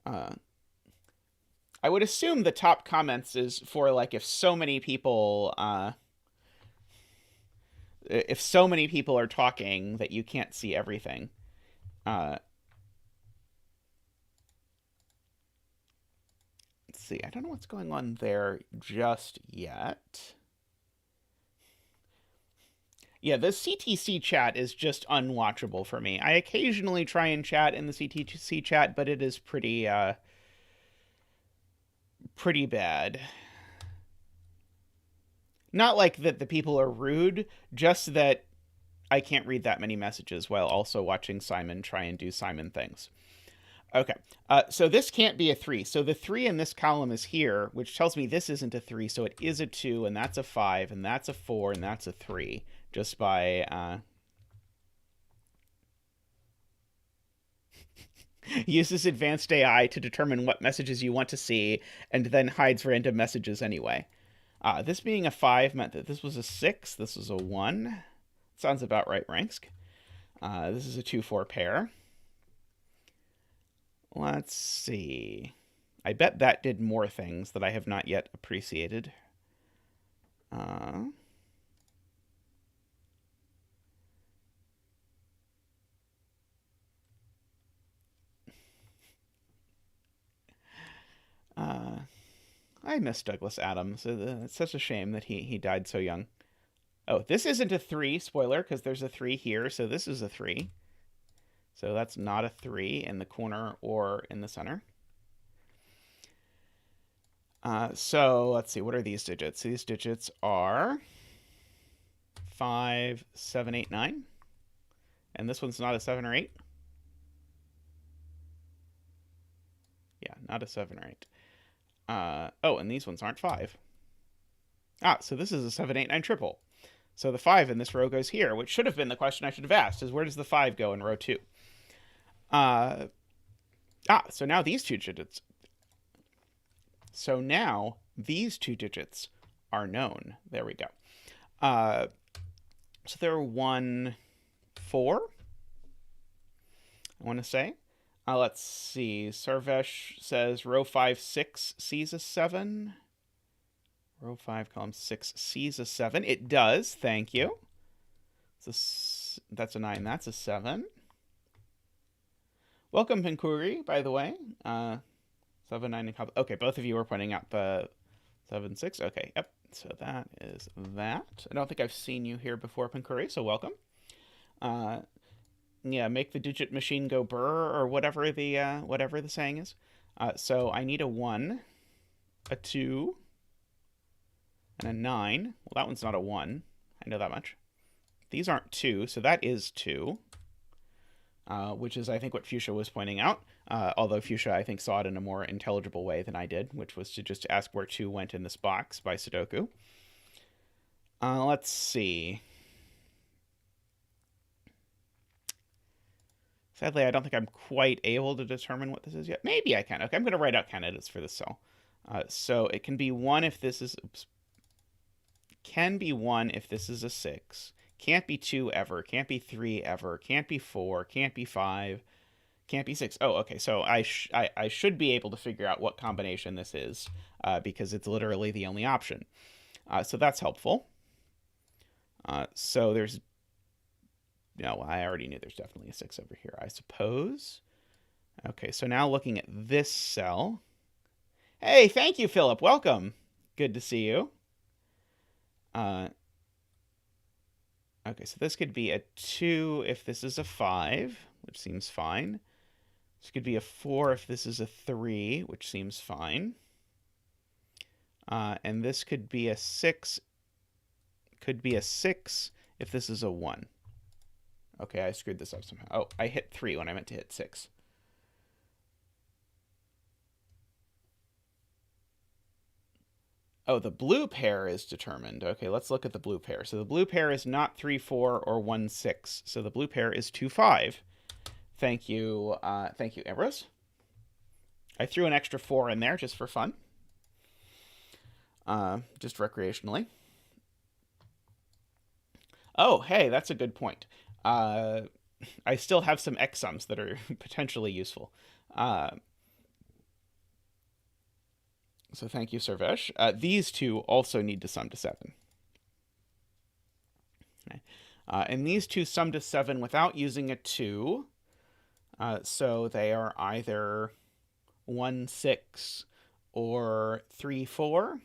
S1: I would assume the top comments is for, like, if so many people are talking that you can't see everything. Let's see. I don't know what's going on there just yet. Yeah, the CTC chat is just unwatchable for me. I occasionally try and chat in the CTC chat, but it is pretty bad. Not like that the people are rude, just that I can't read that many messages while also watching Simon try and do Simon things. Okay. So this can't be a 3. So the 3 in this column is here, which tells me this isn't a 3. So it is a 2, and that's a 5, and that's a 4, and that's a 3. Just by uses advanced AI to determine what messages you want to see, and then hides random messages anyway. This being a 5 meant that this was a 6. This was a 1. Sounds about right, Ranksk. This is a 2-4 pair. Let's see. I bet that did more things that I have not yet appreciated. I miss Douglas Adams. It's such a shame that he died so young. Oh, this isn't a 3, spoiler, because there's a 3 here, so this is a 3. So that's not a 3 in the corner or in the center. So let's see, what are these digits? These digits are 5, 7, 8, 9. And this one's not a 7 or 8. Yeah, not a 7 or 8. Oh, and these ones aren't 5. So this is a 7, 8, 9 triple. So the 5 in this row goes here, which should have been the question I should have asked, is where does the 5 go in row 2? So now these two digits. So now these two digits are known. There we go. So there are 1, 4, I want to say. Let's see. Sarvesh says row 5, 6 sees a 7. Row 5, column 6 sees a 7. It does. Thank you. That's a 9. That's a 7. Welcome, Pinkuri, by the way. 7, 9, and okay, both of you were pointing out 7, 6. Okay, yep. So that is that. I don't think I've seen you here before, Pinkuri, so welcome. Yeah, make the digit machine go burr, or whatever the saying is. So I need a 1, a 2, and a 9. Well, that one's not a 1. I know that much. These aren't 2, so that is 2. Which is, I think, what Fuchsia was pointing out. Although Fuchsia, I think, saw it in a more intelligible way than I did, which was to just ask where 2 went in this box by Sudoku. Let's see. Sadly, I don't think I'm quite able to determine what this is yet. Maybe I can. Okay, I'm going to write out candidates for this cell. So it can be 1 if this is... Oops. Can be 1 if this is a 6. Can't be 2 ever. Can't be 3 ever. Can't be 4. Can't be 5. Can't be 6. Oh, okay. So I should be able to figure out what combination this is because it's literally the only option. So that's helpful. So there's... No, I already knew there's definitely a 6 over here, I suppose. Okay, so now looking at this cell. Hey, thank you, Philip. Welcome. Good to see you. Okay, so this could be a 2 if this is a 5, which seems fine. This could be a 4 if this is a 3, which seems fine. And this could be a 6. Could be a 6 if this is a 1. Okay, I screwed this up somehow. Oh, I hit 3 when I meant to hit 6. Oh, the blue pair is determined. Okay, let's look at the blue pair. So the blue pair is not 3, 4, or 1, 6. So the blue pair is 2, 5. Thank you, Ambrose. I threw an extra 4 in there just for fun. Just recreationally. Oh, hey, that's a good point. I still have some X sums that are potentially useful. So thank you, Sarvesh. These two also need to sum to 7. Okay. And these two sum to 7 without using a 2. So they are either 1, 6 or 3, 4.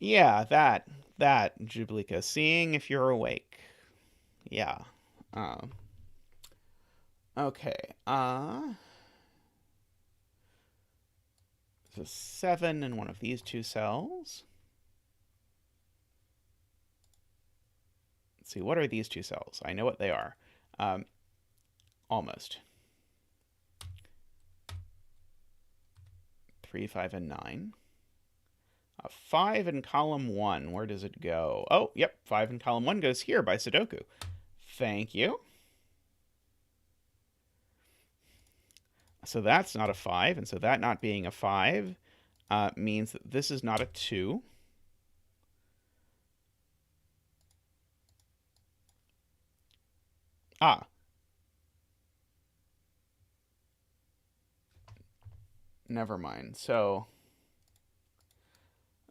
S1: Yeah, that, Jubilika. Seeing if you're awake. Yeah. Okay. So 7 in one of these two cells. Let's see, what are these two cells? I know what they are. Almost. 3, 5, and 9. 5 in column 1. Where does it go? Oh, yep. 5 in column 1 goes here by Sudoku. Thank you. So that's not a 5, and so that not being a 5 means that this is not a 2. Ah. Never mind. So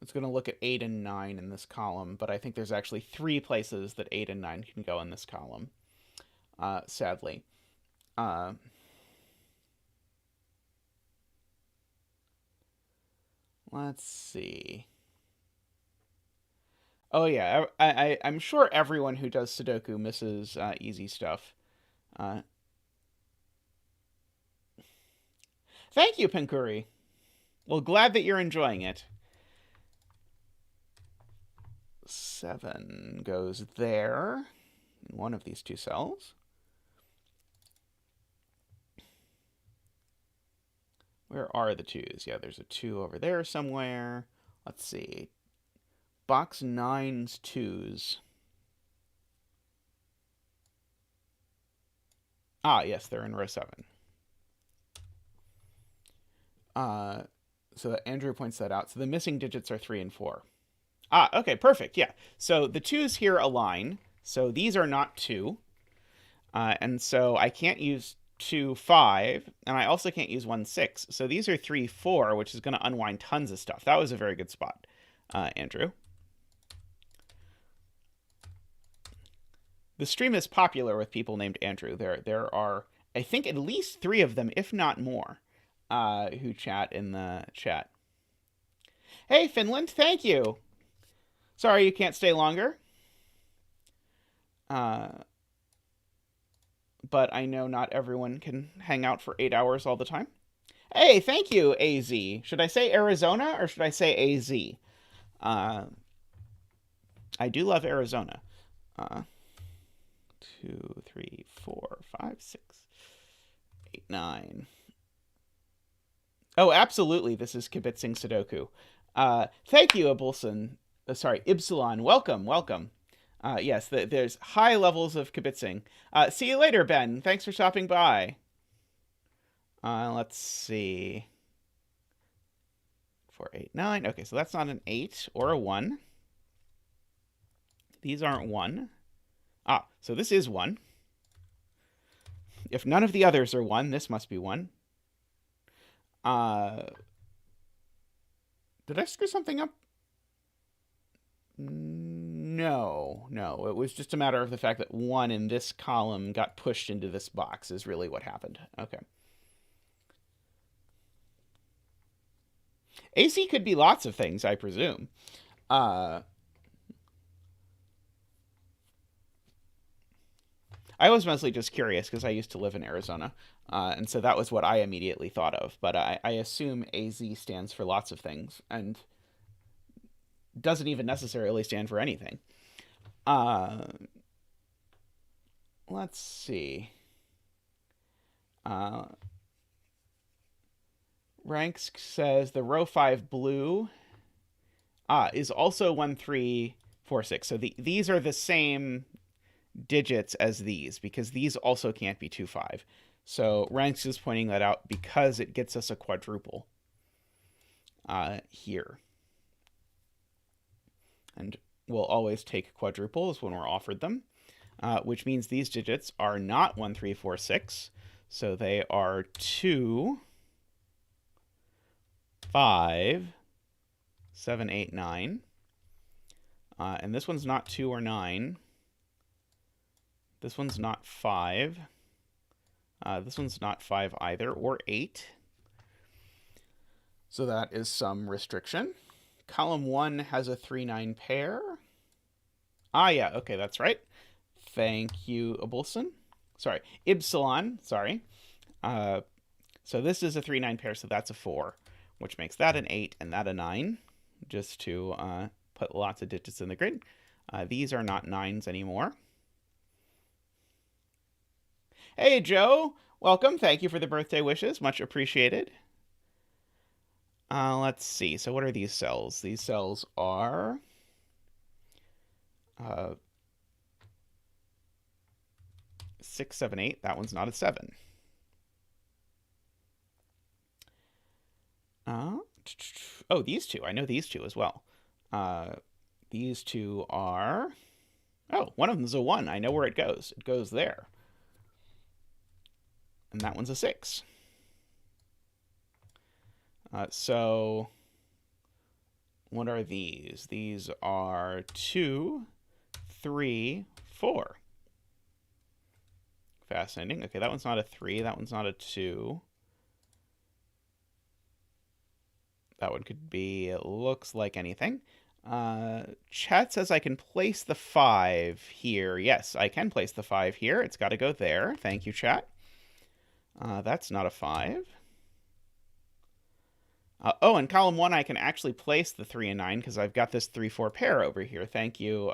S1: it's going to look at 8 and 9 in this column, but I think there's actually 3 places that 8 and 9 can go in this column, sadly. Let's see. Oh, yeah. I'm sure everyone who does Sudoku misses easy stuff. Thank you, Pinkuri. Well, glad that you're enjoying it. 7 goes there in one of these 2 cells. Where are the 2s? Yeah, there's a 2 over there somewhere. Let's see. Box 9's 2s. Ah, yes, they're in row 7. So that Andrew points that out. So the missing digits are 3 and 4. Ah, okay, perfect. Yeah. So the 2s here align. So these are not 2. And so I can't use 2, 5, and I also can't use 1, 6. So these are 3, 4, which is going to unwind tons of stuff. That was a very good spot, Andrew. The stream is popular with people named Andrew. There are, I think, at least 3 of them, if not more, who chat in the chat. Hey, Finland, thank you. Sorry you can't stay longer. But I know not everyone can hang out for 8 hours all the time. Hey, thank you, AZ. Should I say Arizona or should I say AZ? I do love Arizona. 2, 3, 4, 5, 6, 8, 9. Oh, absolutely. This is kibitzing Sudoku. Thank you, Ibsilon. Welcome, welcome. Yes, there's high levels of kibitzing. See you later, Ben. Thanks for stopping by. Let's see. 4, 8, 9. Okay, so that's not an 8 or a 1. These aren't 1. Ah, so this is 1. If none of the others are 1, this must be 1. Did I screw something up? No. It was just a matter of the fact that 1 in this column got pushed into this box is really what happened. Okay. AC could be lots of things, I presume. I was mostly just curious because I used to live in Arizona, and so that was what I immediately thought of. But I assume AZ stands for lots of things and doesn't even necessarily stand for anything. Let's see. Ranks says the row 5 blue is also 1, 3, 4, 6. So these are the same digits as these because these also can't be 2, 5. So Ranks is pointing that out because it gets us a quadruple here. And we'll always take quadruples when we're offered them, which means these digits are not 1, 3, 4, 6. So they are 2, 5, 7, 8, 9. And this one's not 2 or 9. This one's not 5. This one's not 5 either, or 8. So that is some restriction. Column 1 has a 3, 9 pair. Ah, yeah, okay, that's right. Thank you, Abulson. Sorry, Ibsilon, sorry. So this is a 3, 9 pair, so that's a 4, which makes that an 8 and that a 9, just to put lots of digits in the grid. These are not 9s anymore. Hey, Joe. Welcome. Thank you for the birthday wishes. Much appreciated. Let's see. So what are these cells? These cells are 6, 7, 8. That one's not a 7. Oh, these two. I know these two as well. These two are... Oh, one of them's a 1. I know where it goes. It goes there. And that one's a 6. So what are these? These are 2, 3, 4. Fascinating. Okay, that one's not a 3. That one's not a 2. That one could be, it looks like anything. Chat says I can place the 5 here. Yes, I can place the 5 here. It's got to go there. Thank you, chat. That's not a 5. Oh, in column 1, I can actually place the 3 and 9 because I've got this 3-4 pair over here. Thank you,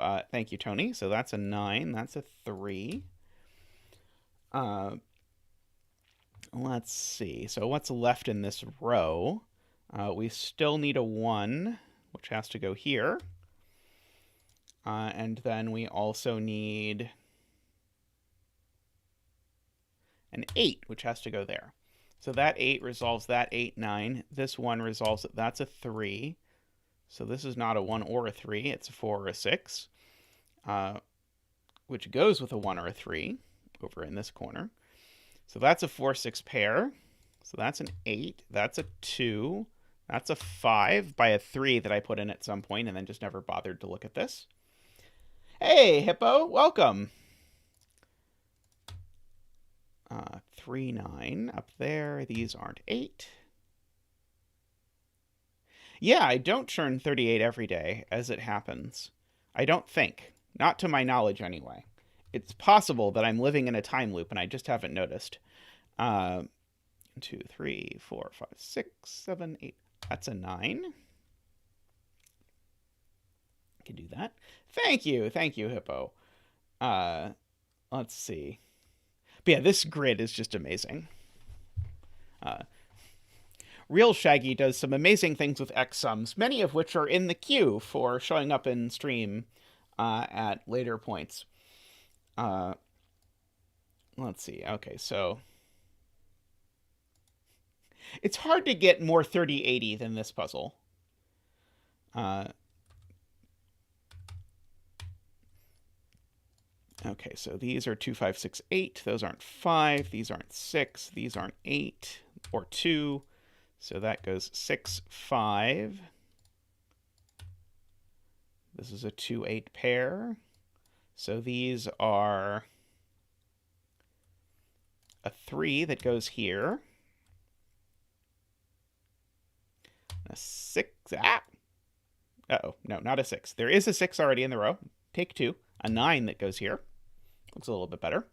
S1: Tony. So that's a 9. That's a 3. Let's see. So what's left in this row? We still need a 1, which has to go here. And then we also need an 8, which has to go there. So that 8 resolves that 8, 9. This 1 resolves it. That's a 3. So this is not a 1 or a 3. It's a 4 or a 6, which goes with a 1 or a 3 over in this corner. So that's a 4, 6 pair. So that's an 8. That's a 2. That's a 5 by a 3 that I put in at some point and then just never bothered to look at this. Hey, Hippo, welcome. 3, 9 up there. These aren't 8. Yeah, I don't churn 38 every day, as it happens. I don't think. Not to my knowledge, anyway. It's possible that I'm living in a time loop and I just haven't noticed. 2, 3, 4, 5, 6, 7, 8. That's a 9. I can do that. Thank you, Hippo. Let's see. But yeah, this grid is just amazing. Real Shaggy does some amazing things with X sums, many of which are in the queue for showing up in stream at later points. Let's see. Okay, so it's hard to get more 3080 than this puzzle. Okay, so these are 2, 5, 6, 8. Those aren't 5. These aren't 6. These aren't 8 or 2. So that goes 6, 5. This is a 2, 8 pair. So these are a 3 that goes here. A 6. Uh-oh. No, not a 6. There is a 6 already in the row. Take 2. A 9 that goes here. Looks a little bit better.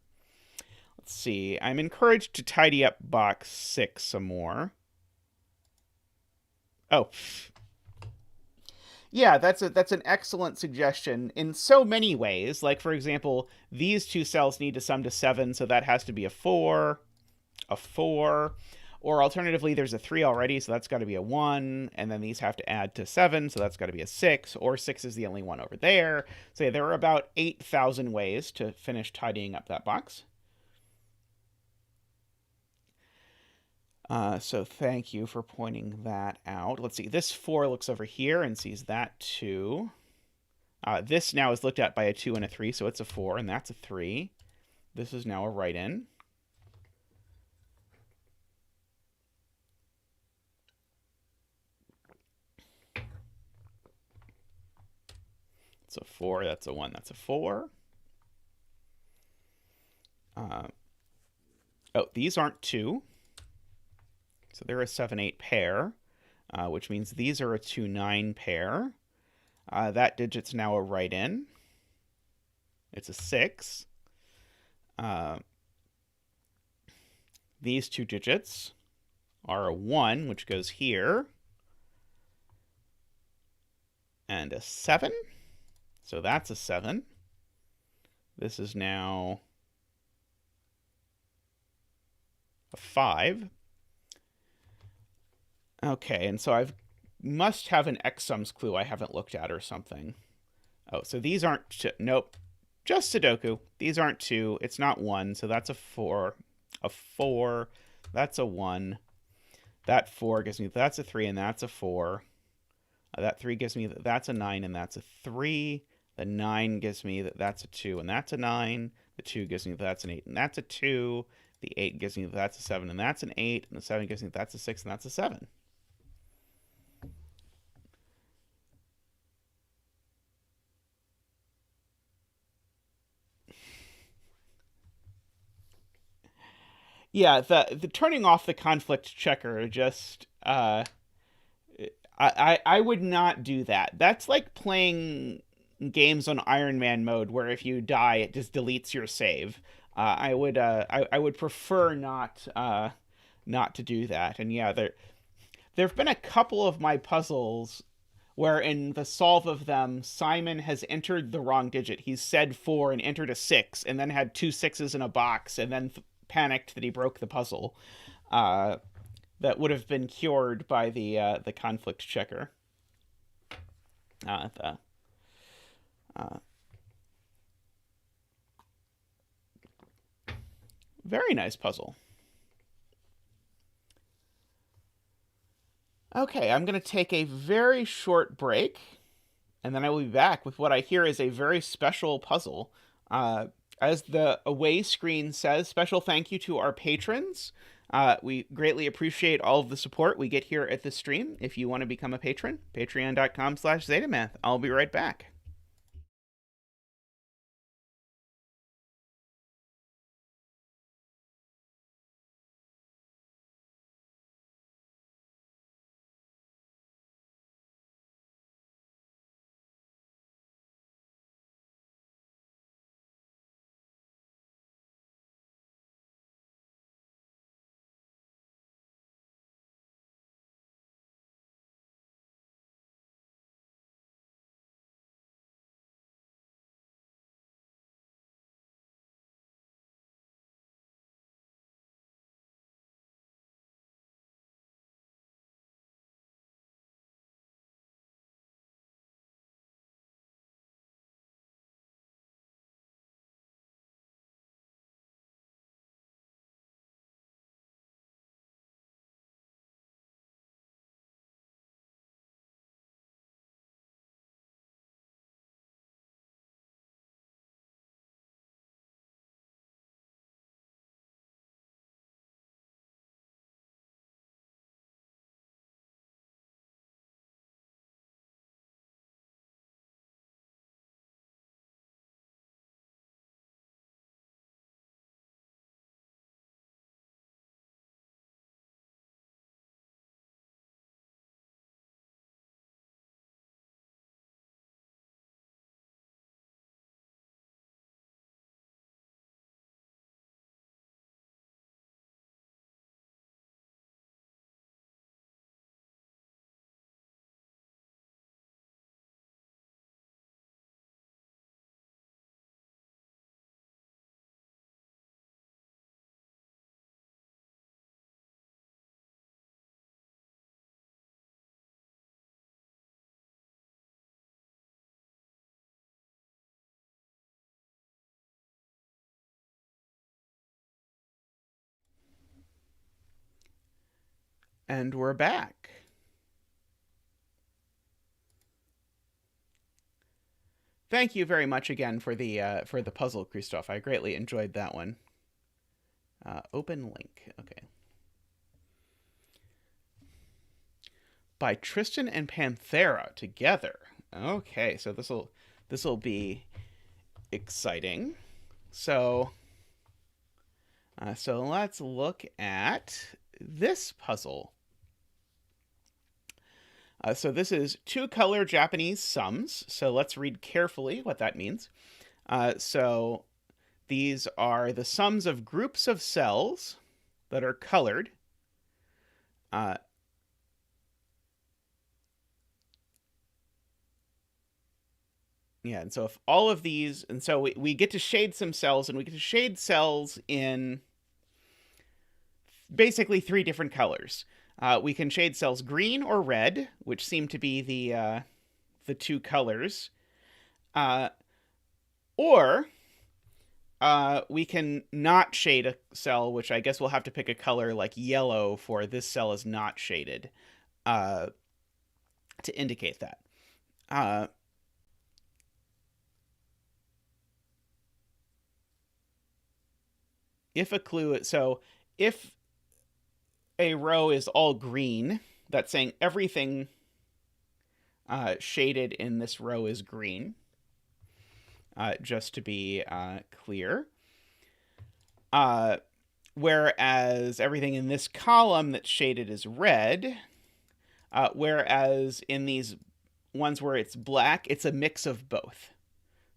S1: Let's see. I'm encouraged to tidy up box 6 some more. Oh. Yeah, that's an excellent suggestion in so many ways. Like, for example, these two cells need to sum to 7, so that has to be a 4, a 4. Or alternatively, there's a 3 already, so that's got to be a 1. And then these have to add to 7, so that's got to be a 6. Or 6 is the only one over there. So yeah, there are about 8,000 ways to finish tidying up that box. So thank you for pointing that out. Let's see. This 4 looks over here and sees that 2. This now is looked at by a 2 and a 3, so it's a 4, and that's a 3. This is now a right-in. It's a 4, that's a 1, that's a 4. Oh, these aren't 2. So they're a 7, 8 pair, which means these are a 2, 9 pair. That digit's now a right-in. It's a 6. These two digits are a 1, which goes here, and a 7. So that's a 7. This is now a 5. Okay, and so I must have an X sums clue I haven't looked at or something. Oh, so these aren't, nope, just Sudoku. These aren't 2. It's not 1, so that's a 4. A 4, that's a 1. That 4 gives me, that's a 3, and that's a 4. That 3 gives me, that's a 9, and that's a 3. The 9 gives me, that's a 2, and that's a 9. The 2 gives me, that's an 8, and that's a 2. The 8 gives me, that's a 7, and that's an 8. And the 7 gives me, that's a 6, and that's a 7. Yeah, the turning off the conflict checker just I would not do that. That's like playing games on Iron Man mode where if you die it just deletes your save. I would prefer not to do that. And yeah, there've been a couple of my puzzles where in the solve of them Simon has entered the wrong digit. He's said 4 and entered a 6 and then had 2 sixes in a box and then panicked that he broke the puzzle. That would have been cured by the conflict checker. The Very nice puzzle. Okay, I'm going to take a very short break, and then I will be back with what I hear is a very special puzzle. As the away screen says, special thank you to our patrons. We greatly appreciate all of the support we get here at the stream. If you want to become a patron, patreon.com/Zetamath. I'll be right back. And we're back. Thank you very much again for the puzzle, Christoph. I greatly enjoyed that one. Open link. Okay. By Tristan and Panthera together. Okay, so this'll be exciting. So let's look at this puzzle. So this is 2-color Japanese sums. So let's read carefully what that means. So these are the sums of groups of cells that are colored. Yeah, and so if all of these, and so we get to shade some cells, and we get to shade cells in basically 3 different colors. We can shade cells green or red, which seem to be the 2 colors. Or we can not shade a cell, which I guess we'll have to pick a color like yellow for this cell is not shaded to indicate that. If a clue, so if a row is all green, that's saying everything shaded in this row is green, just to be clear. Whereas everything in this column that's shaded is red, whereas in these ones where it's black, it's a mix of both.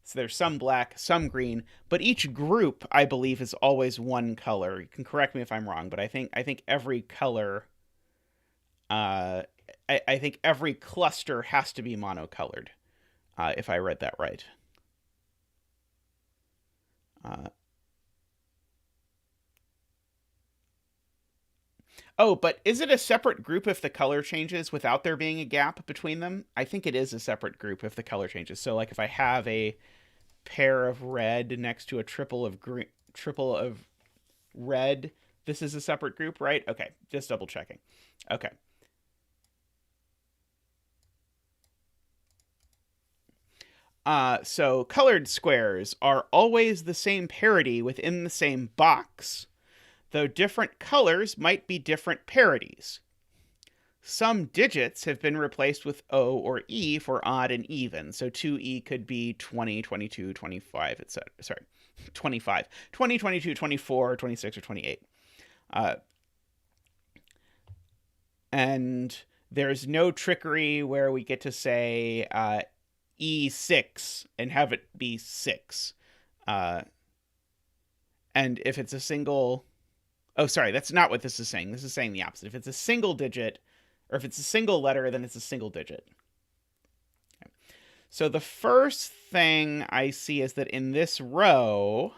S1: So there's some black, some green, but each group, I believe, is always one color. You can correct me if I'm wrong, but I think every color, I think every cluster has to be monocolored, if I read that right. Oh, but is it a separate group if the color changes without there being a gap between them? I think it is a separate group if the color changes. So, like, if I have a pair of red next to a triple of green, triple of red, this is a separate group, right? Okay, just double checking. Okay. So colored squares are always the same parity within the same box, though different colors might be different parities. Some digits have been replaced with O or E for odd and even. So 2E could be 20, 22, 25, etc. Sorry, 25. 20, 22, 24, 26, or 28. And there's no trickery where we get to say E6 and have it be 6. And if it's a single... Oh, sorry, that's not what this is saying. This is saying the opposite. If it's a single digit... Or if it's a single letter, then it's a single digit. Okay. So the first thing I see is that in this row,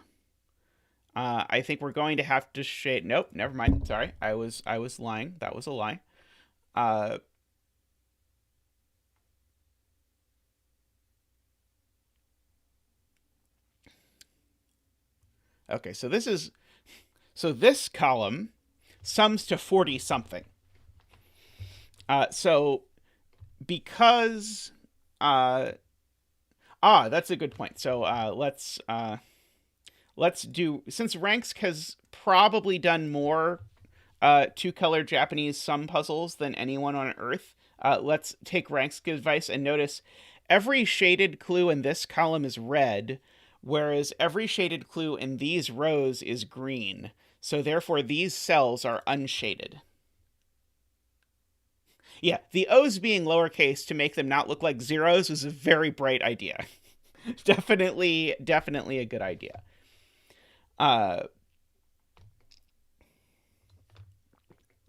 S1: I think we're going to have to shade... Nope, never mind. Sorry, I was lying. That was a lie. Okay, so this column sums to 40 something. So because that's a good point. So let's do, since Ranks has probably done more 2-color Japanese sum puzzles than anyone on Earth, let's take Ranks' advice and notice every shaded clue in this column is red, whereas every shaded clue in these rows is green. So therefore these cells are unshaded. Yeah, the O's being lowercase to make them not look like zeros was a very bright idea. definitely a good idea.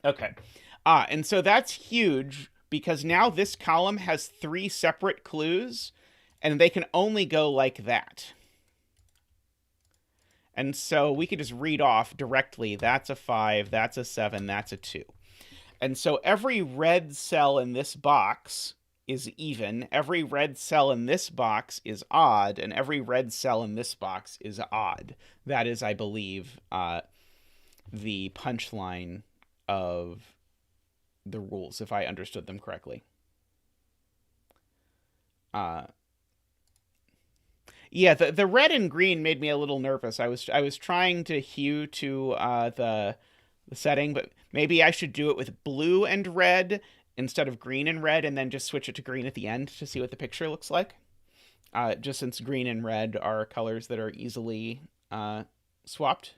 S1: Okay. And so that's huge because now this column has 3 separate clues and they can only go like that. And so we could just read off directly, that's a 5, that's a 7, that's a 2. And so every red cell in this box is even, every red cell in this box is odd, and every red cell in this box is odd. That is, I believe, the punchline of the rules, if I understood them correctly. Yeah, the red and green made me a little nervous. I was trying to hew to the setting, but maybe I should do it with blue and red instead of green and red, and then just switch it to green at the end to see what the picture looks like. Just since green and red are colors that are easily swapped.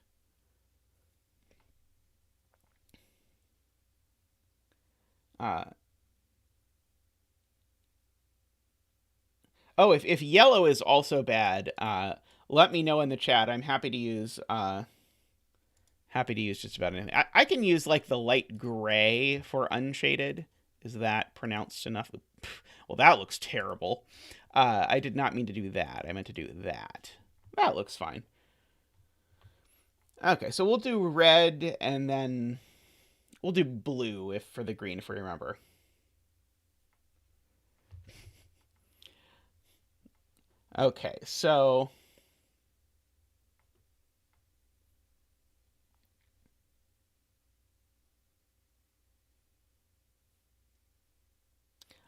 S1: Oh, if yellow is also bad, let me know in the chat. I'm happy to use just about anything. I can use like the light gray for unshaded. Is that pronounced enough? Well, that looks terrible. I did not mean to do that. I meant to do that. That looks fine. Okay, so we'll do red and then We'll do blue if for the green, if we remember. Okay, so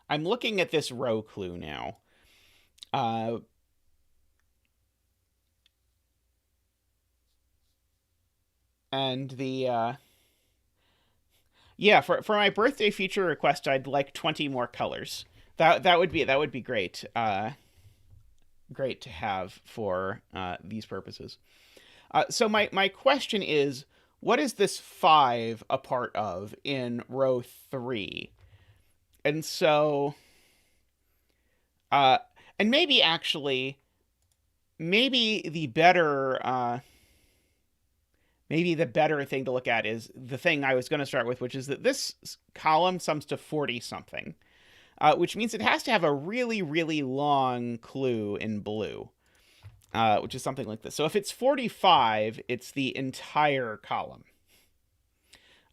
S1: I'm looking at this row clue now. And the yeah, for my birthday feature request, I'd like 20 more colors. That would be great. Great to have for these purposes. So my question is, what is this 5 a part of in row 3? And so, and maybe actually, maybe the better thing to look at is the thing I was going to start with, which is that this column sums to 40 something, which means it has to have a really, really long clue in blue, which is something like this. So if it's 45, it's the entire column,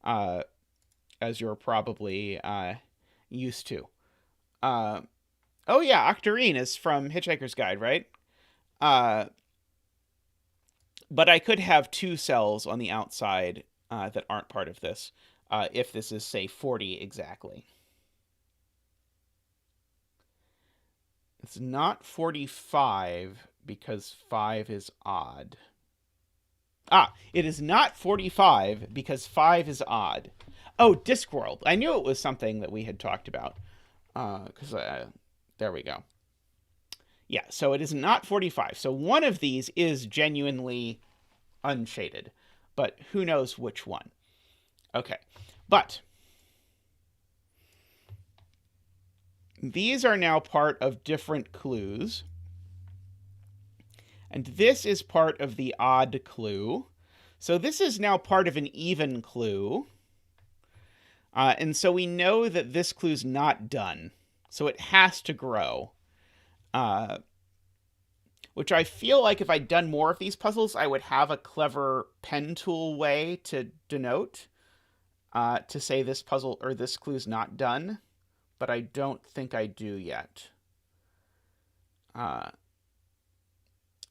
S1: as you're probably used to. Oh yeah, Octarine is from Hitchhiker's Guide, right? But I could have 2 cells on the outside that aren't part of this, if this is, say, 40 exactly. It's not 45 because 5 is odd. It is not 45 because 5 is odd. Oh, Discworld. I knew it was something that we had talked about. Because there we go. Yeah, so it is not 45. So one of these is genuinely unshaded, but who knows which one. Okay, but these are now part of different clues. And this is part of the odd clue. So this is now part of an even clue. And so we know that this clue's not done. So it has to grow. Which I feel like if I'd done more of these puzzles, I would have a clever pen tool way to denote, to say this puzzle or this clue's not done. But I don't think I do yet.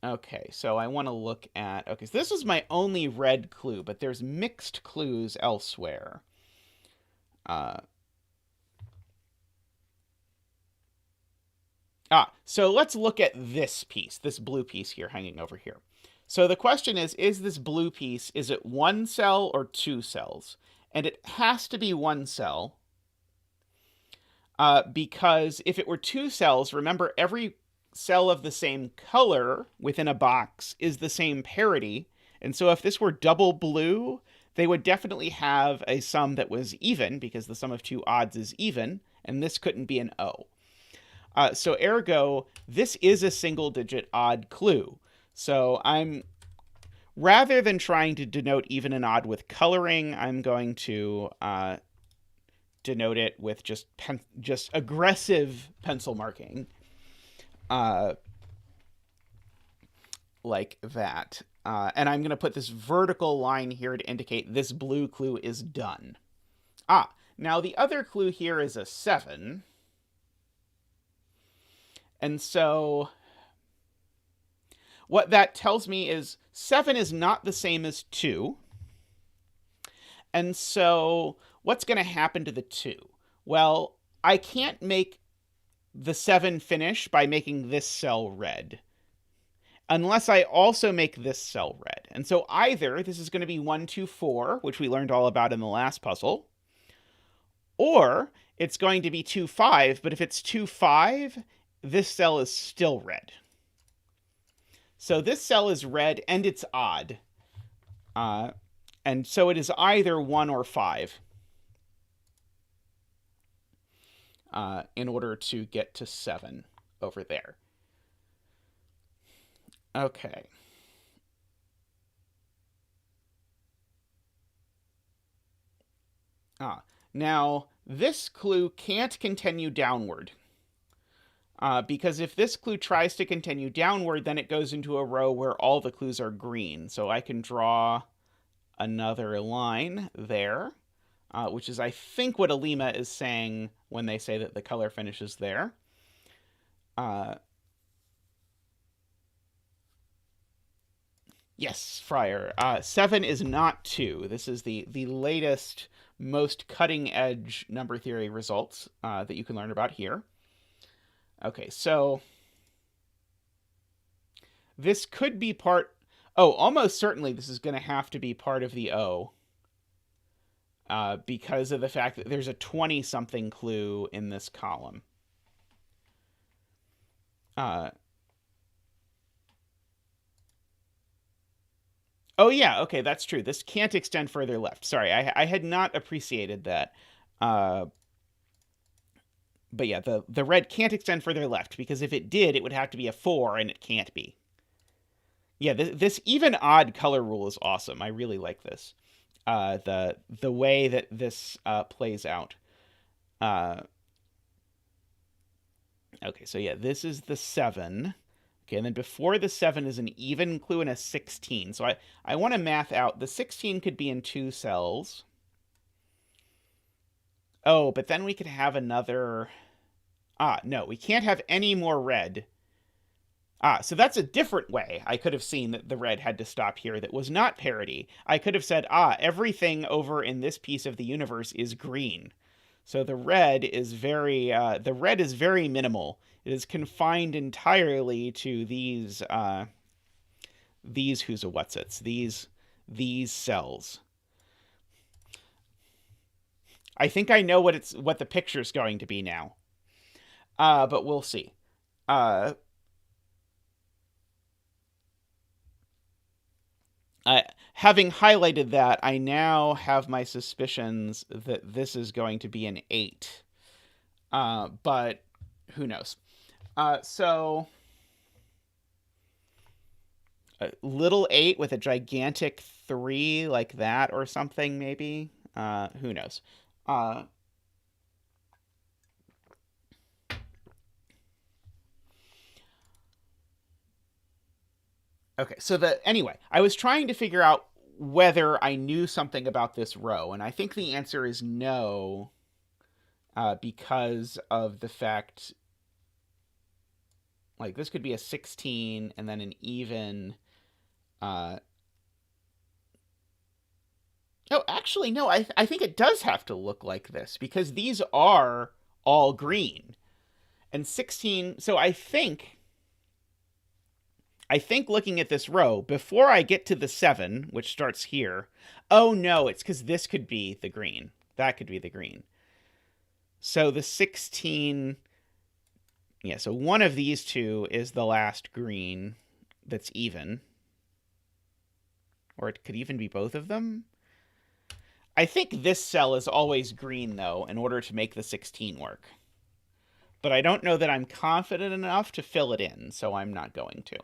S1: Okay, so I want to look at... Okay, so this is my only red clue, but there's mixed clues elsewhere. So let's look at this piece, this blue piece here hanging over here. So the question is this blue piece, is it 1 cell or 2 cells? And it has to be 1 cell. Because if it were 2 cells, remember every cell of the same color within a box is the same parity. And so if this were double blue, they would definitely have a sum that was even, because the sum of 2 odds is even, and this couldn't be an O. So ergo, this is a single-digit odd clue. So rather than trying to denote even and odd with coloring, I'm going to denote it with just aggressive pencil marking, like that. And I'm going to put this vertical line here to indicate this blue clue is done. Now the other clue here is a 7. And so what that tells me is 7 is not the same as 2. And so what's going to happen to the 2? Well, I can't make the 7 finish by making this cell red, unless I also make this cell red. And so either this is going to be 1, 2, 4, which we learned all about in the last puzzle, or it's going to be 2, 5, but if it's 2, 5, this cell is still red. So this cell is red and it's odd. And so it is either 1 or 5 in order to get to 7 over there. Okay. Now, this clue can't continue downward. Because if this clue tries to continue downward, then it goes into a row where all the clues are green. So I can draw another line there. which is, I think, what Olima is saying when they say that the color finishes there. Yes, Friar. 7 is not 2. This is the latest, most cutting-edge number theory results that you can learn about here. Okay, so this could be part... Oh, almost certainly this is going to have to be part of the O. Because of the fact that there's a 20-something clue in this column. Oh, yeah, okay, that's true. This can't extend further left. Sorry, I had not appreciated that. But yeah, the red can't extend further left, because if it did, it would have to be a 4, and it can't be. Yeah, this even odd color rule is awesome. I really like this. The way that this plays out. Okay, so yeah, this is the 7. Okay, and then before the 7 is an even clue and a 16. So I want to math out. The 16 could be in 2 cells. Oh, but then we could have another... no, we can't have any more red. So that's a different way I could have seen that the red had to stop here that was not parity. I could have said, everything over in this piece of the universe is green. So the red is very minimal. It is confined entirely to these who's a whatsits, these cells. I think I know what the picture's going to be now. But we'll see. Having highlighted that, I now have my suspicions that this is going to be an 8. But who knows? So a little 8 with a gigantic 3 like that or something, maybe? Who knows? Okay, so anyway, I was trying to figure out whether I knew something about this row, and I think the answer is no, because of the fact, like, this could be a 16 and then an even. Oh, actually, no, I think it does have to look like this, because these are all green. And 16, so I think looking at this row, before I get to the 7, which starts here, oh no, it's because this could be the green. That could be the green. So the 16, yeah, so one of these two is the last green that's even. Or it could even be both of them. I think this cell is always green, though, in order to make the 16 work. But I don't know that I'm confident enough to fill it in, so I'm not going to.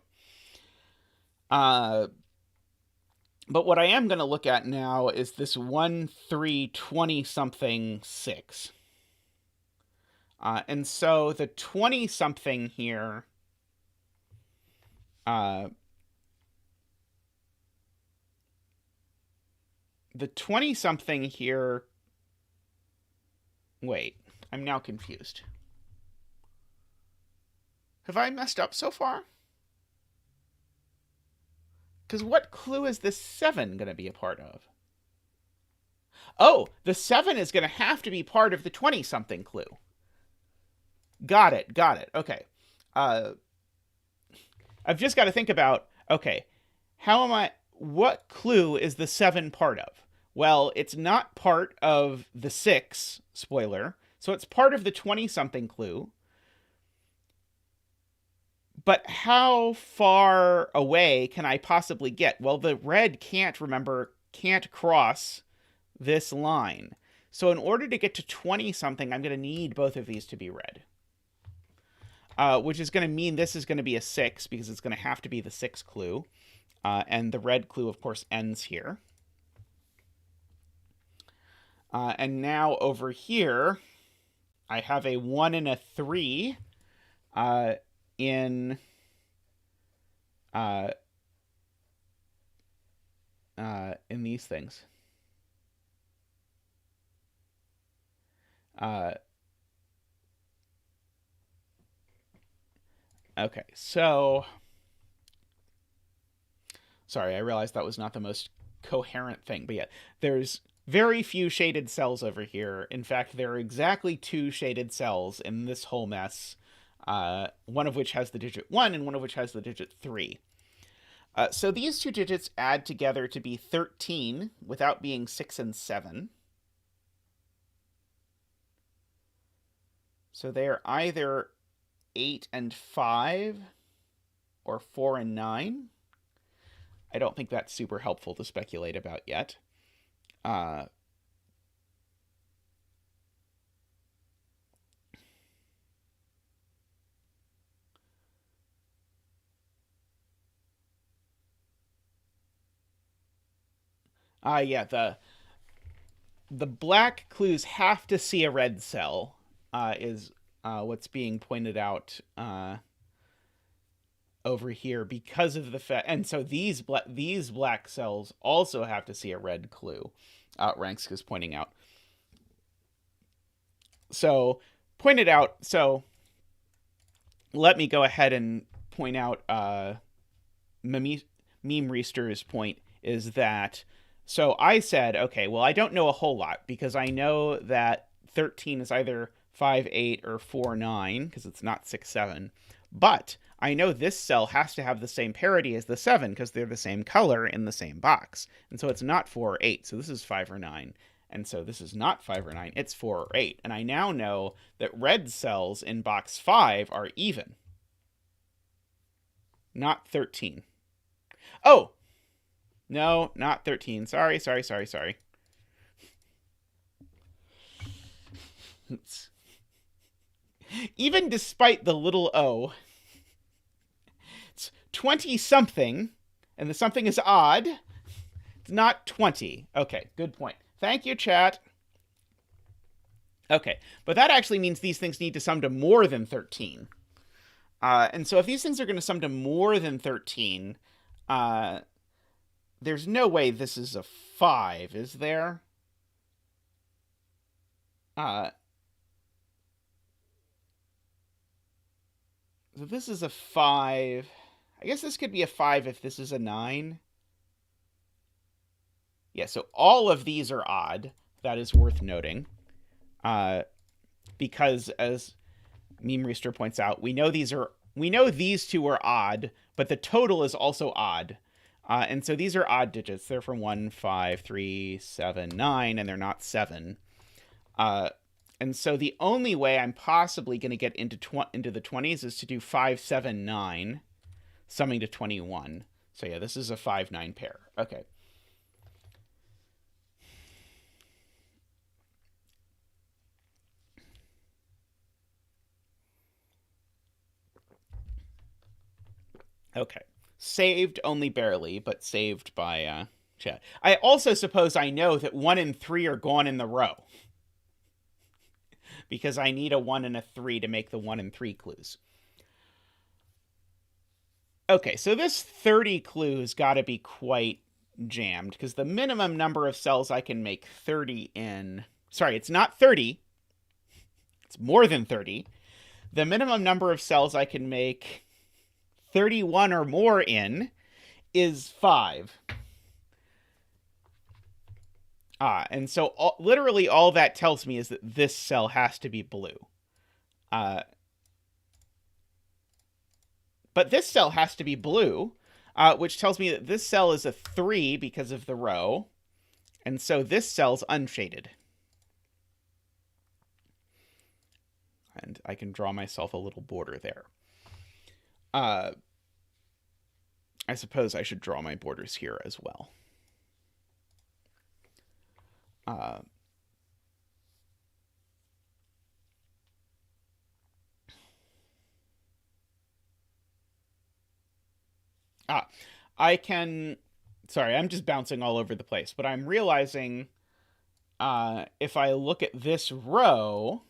S1: But what I am going to look at now is this 1, 3, 20-something 6. And so the 20-something here... the 20-something here... Wait, I'm now confused. Have I messed up so far? Because what clue is this 7 going to be a part of? Oh, the 7 is going to have to be part of the 20-something clue. Got it. Okay. I've just got to think about, okay, what clue is the 7 part of? Well, it's not part of the 6, spoiler, so it's part of the 20-something clue. But how far away can I possibly get? Well, the red can't cross this line. So in order to get to 20-something, I'm going to need both of these to be red. Which is going to mean this is going to be a 6, because it's going to have to be the 6 clue. And the red clue, of course, ends here. And now over here, I have a 1 and a 3 in these things. Uh, okay, so sorry, I realized that was not the most coherent thing, but yeah, there's very few shaded cells over here. In fact, there are exactly 2 shaded cells in this whole mess, one of which has the digit 1 and one of which has the digit 3. So these 2 digits add together to be 13 without being 6 and 7. So they are either 8 and 5 or 4 and 9. I don't think that's super helpful to speculate about yet. Yeah, the black clues have to see a red cell, is what's being pointed out over here because of the fact, and so these black cells also have to see a red clue. Ranks is pointing out. So pointed out. So let me go ahead and point out Memeristor's point is that. So I said, okay, well, I don't know a whole lot because I know that 13 is either 5, 8 or 4, 9 because it's not 6, 7. But I know this cell has to have the same parity as the 7 because they're the same color in the same box. And so it's not 4 or 8. So this is 5 or 9. And so this is not 5 or 9. It's 4 or 8. And I now know that red cells in box 5 are even. Not 13. Oh! No, not 13. Sorry. Even despite the little o, it's 20-something, and the something is odd. It's not 20. Okay, good point. Thank you, chat. Okay, but that actually means these things need to sum to more than 13. And so if these things are going to sum to more than 13, there's no way this is a 5, is there? So this is a 5. I guess this could be a 5 if this is a 9. Yeah, so all of these are odd. That is worth noting. Because as Memeristor points out, we know these 2 are odd, but the total is also odd. And so these are odd digits. They're from 1, 5, 3, 7, 9, and they're not 7. And so the only way I'm possibly going to get into the 20s is to do 5, 7, 9, summing to 21. So yeah, this is a 5, 9 pair. Okay. Okay. Saved only barely, but saved by chat. I also suppose I know that 1 and 3 are gone in the row. Because I need a 1 and a 3 to make the 1 and 3 clues. Okay, so this 30 clues got to be quite jammed, because the minimum number of cells I can make 30 in... Sorry, it's not 30. It's more than 30. The minimum number of cells I can make 31 or more in is 5. And so literally all that tells me is that this cell has to be blue. But this cell has to be blue, which tells me that this cell is a 3 because of the row. And so this cell's unshaded. And I can draw myself a little border there. I suppose I should draw my borders here as well. I can... Sorry, I'm just bouncing all over the place, but I'm realizing if I look at this row...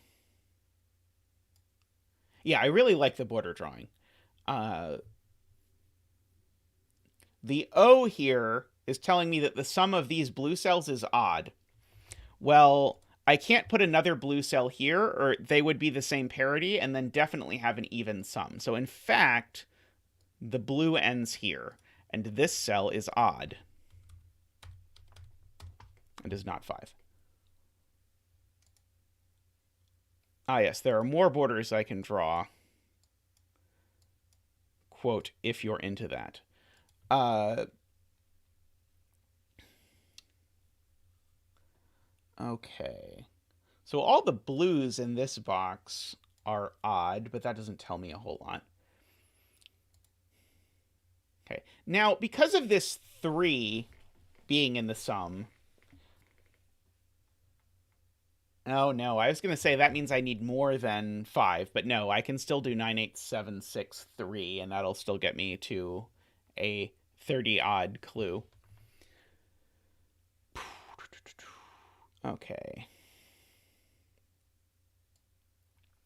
S1: Yeah, I really like the border drawing. The O here is telling me that the sum of these blue cells is odd. Well, I can't put another blue cell here, or they would be the same parity and then definitely have an even sum. So in fact, the blue ends here, and this cell is odd. It is not 5. Ah, yes, there are more borders I can draw. Quote, if you're into that. Okay. So all the blues in this box are odd, but that doesn't tell me a whole lot. Okay. Now, because of this 3 being in the sum... Oh, no. I was going to say that means I need more than 5, but no, I can still do 9, 8, 7, 6, 3, and that'll still get me to a 30-odd clue. Okay.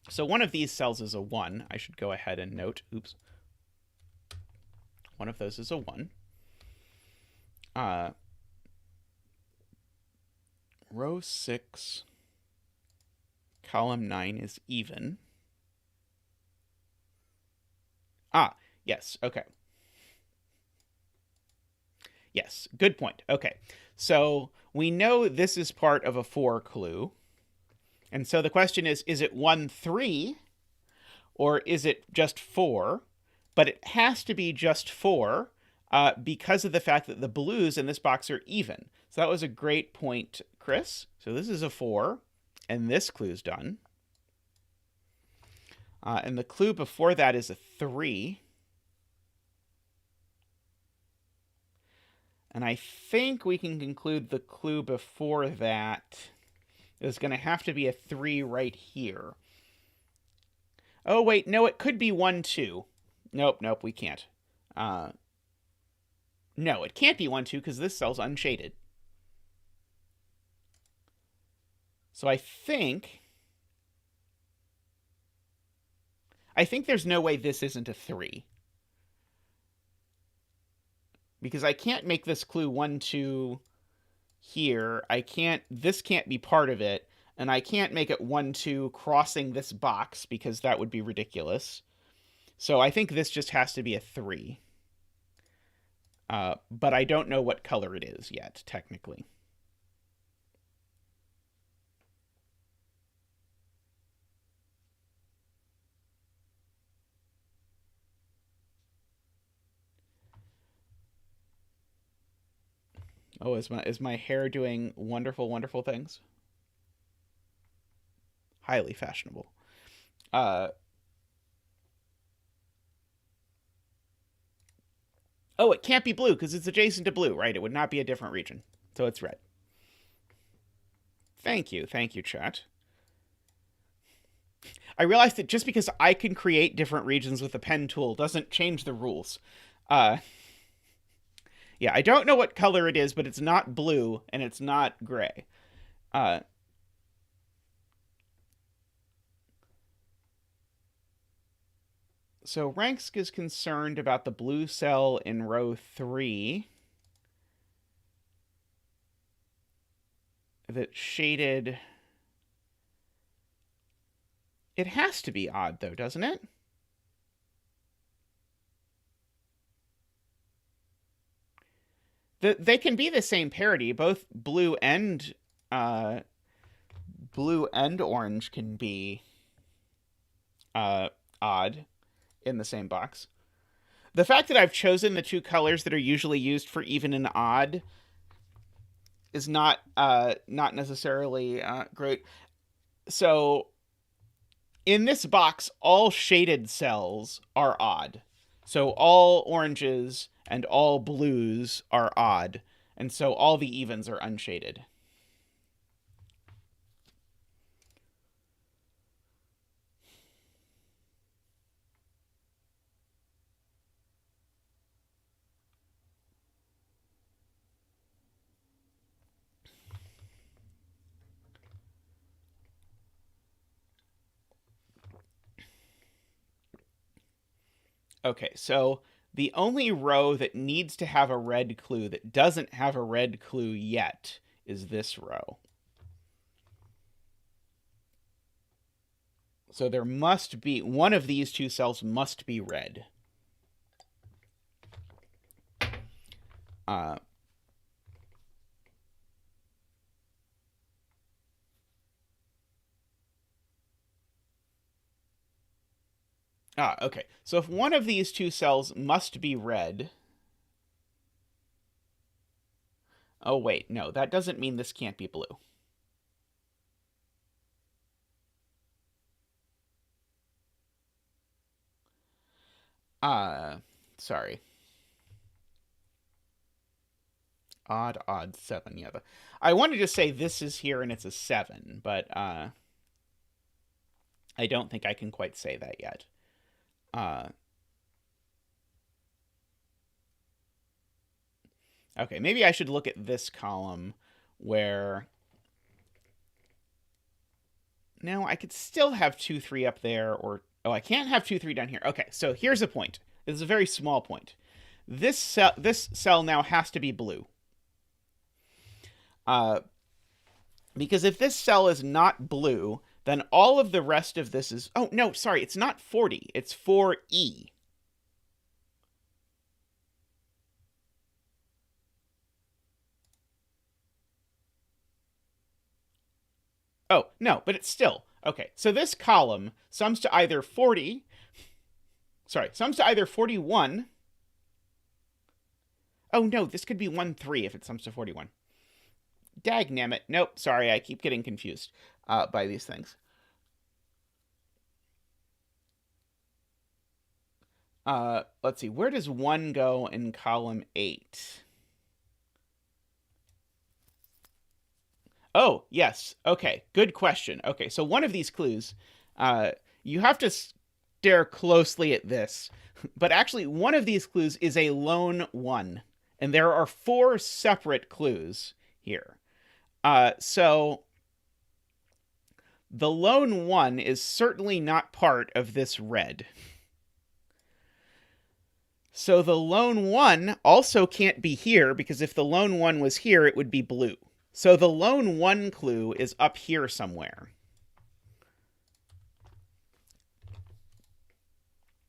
S1: So one of these cells is a 1. I should go ahead and note. Oops. One of those is a 1. Row 6, column 9 is even. Ah, yes, okay. Yes, good point. Okay, so we know this is part of a 4 clue. And so the question is it 1, 3, or is it just 4? But it has to be just 4 because of the fact that the blues in this box are even. So that was a great point, Chris. So this is a 4, and this clue's done. And the clue before that is a 3. And I think we can conclude the clue before that is going to have to be a 3 right here. Oh, wait, no, it could be 1, 2. Nope, we can't. No, it can't be 1, 2 because this cell's unshaded. So I think there's no way this isn't a 3. Because I can't make this clue 1, 2 here. This can't be part of it. And I can't make it 1, 2 crossing this box because that would be ridiculous. So I think this just has to be a 3. But I don't know what color it is yet, technically. Oh, is my hair doing wonderful, wonderful things? Highly fashionable. Oh, it can't be blue because it's adjacent to blue, right? It would not be a different region. So it's red. Thank you, chat. I realized that just because I can create different regions with the pen tool doesn't change the rules. Yeah, I don't know what color it is, but it's not blue, and it's not gray. So Ranksk is concerned about the blue cell in row 3. That's shaded. It has to be odd, though, doesn't it? They can be the same parity. Both blue and orange can be odd in the same box. The fact that I've chosen the 2 colors that are usually used for even and odd is not necessarily great. So in this box, all shaded cells are odd. So all oranges and all blues are odd, and so all the evens are unshaded. Okay, so the only row that needs to have a red clue that doesn't have a red clue yet is this row. So there must be, one of these two cells must be red. Okay. So if one of these two cells must be red... Oh, wait. No, that doesn't mean this can't be blue. Sorry. Odd, 7. Yeah, I wanted to say this is here and it's a 7, but I don't think I can quite say that yet. Okay, maybe I should look at this column where... No, I could still have 2, 3 up there, or... Oh, I can't have 2, 3 down here. Okay, so here's a point. This is a very small point. This cell now has to be blue. Because if this cell is not blue, then all of the rest of this is... Oh, no, sorry, it's not 40. It's 4E. Oh, no, but it's still... Okay, so this column sums to either 40... Sorry, sums to either 41... Oh, no, this could be 1, 3 if it sums to 41. Dagnammit. Nope, sorry, I keep getting confused by these things. Let's see, where does 1 go in column 8? Oh, yes. Okay, good question. Okay, so one of these clues, you have to stare closely at this, but actually one of these clues is a lone 1, and there are 4 separate clues here. So the lone 1 is certainly not part of this red. So the lone 1 also can't be here, because if the lone 1 was here, it would be blue. So the lone 1 clue is up here somewhere.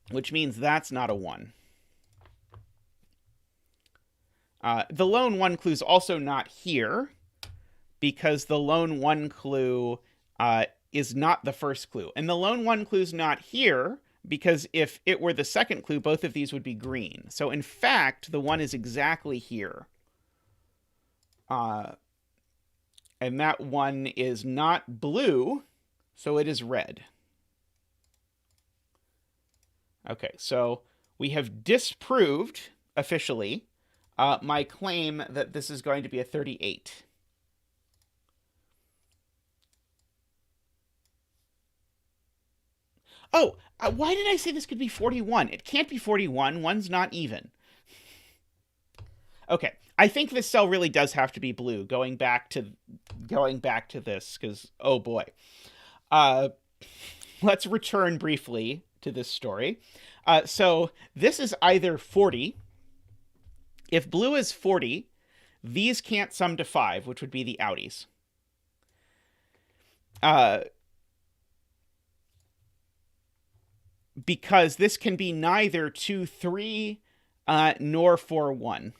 S1: Which means that's not a 1. The lone 1 clue is also not here, because the lone 1 clue is not the first clue. And the lone 1 clue is not here, because if it were the second clue, both of these would be green. So in fact, the 1 is exactly here. And that 1 is not blue, so it is red. Okay, so we have disproved, officially, my claim that this is going to be a 38. Oh, why did I say this could be 41? It can't be 41. 1's not even. Okay, I think this cell really does have to be blue, going back to this, because, oh boy. Let's return briefly to this story. So this is either 40. If blue is 40, these can't sum to 5, which would be the outies. Because this can be neither 2, 3, nor 4, 1.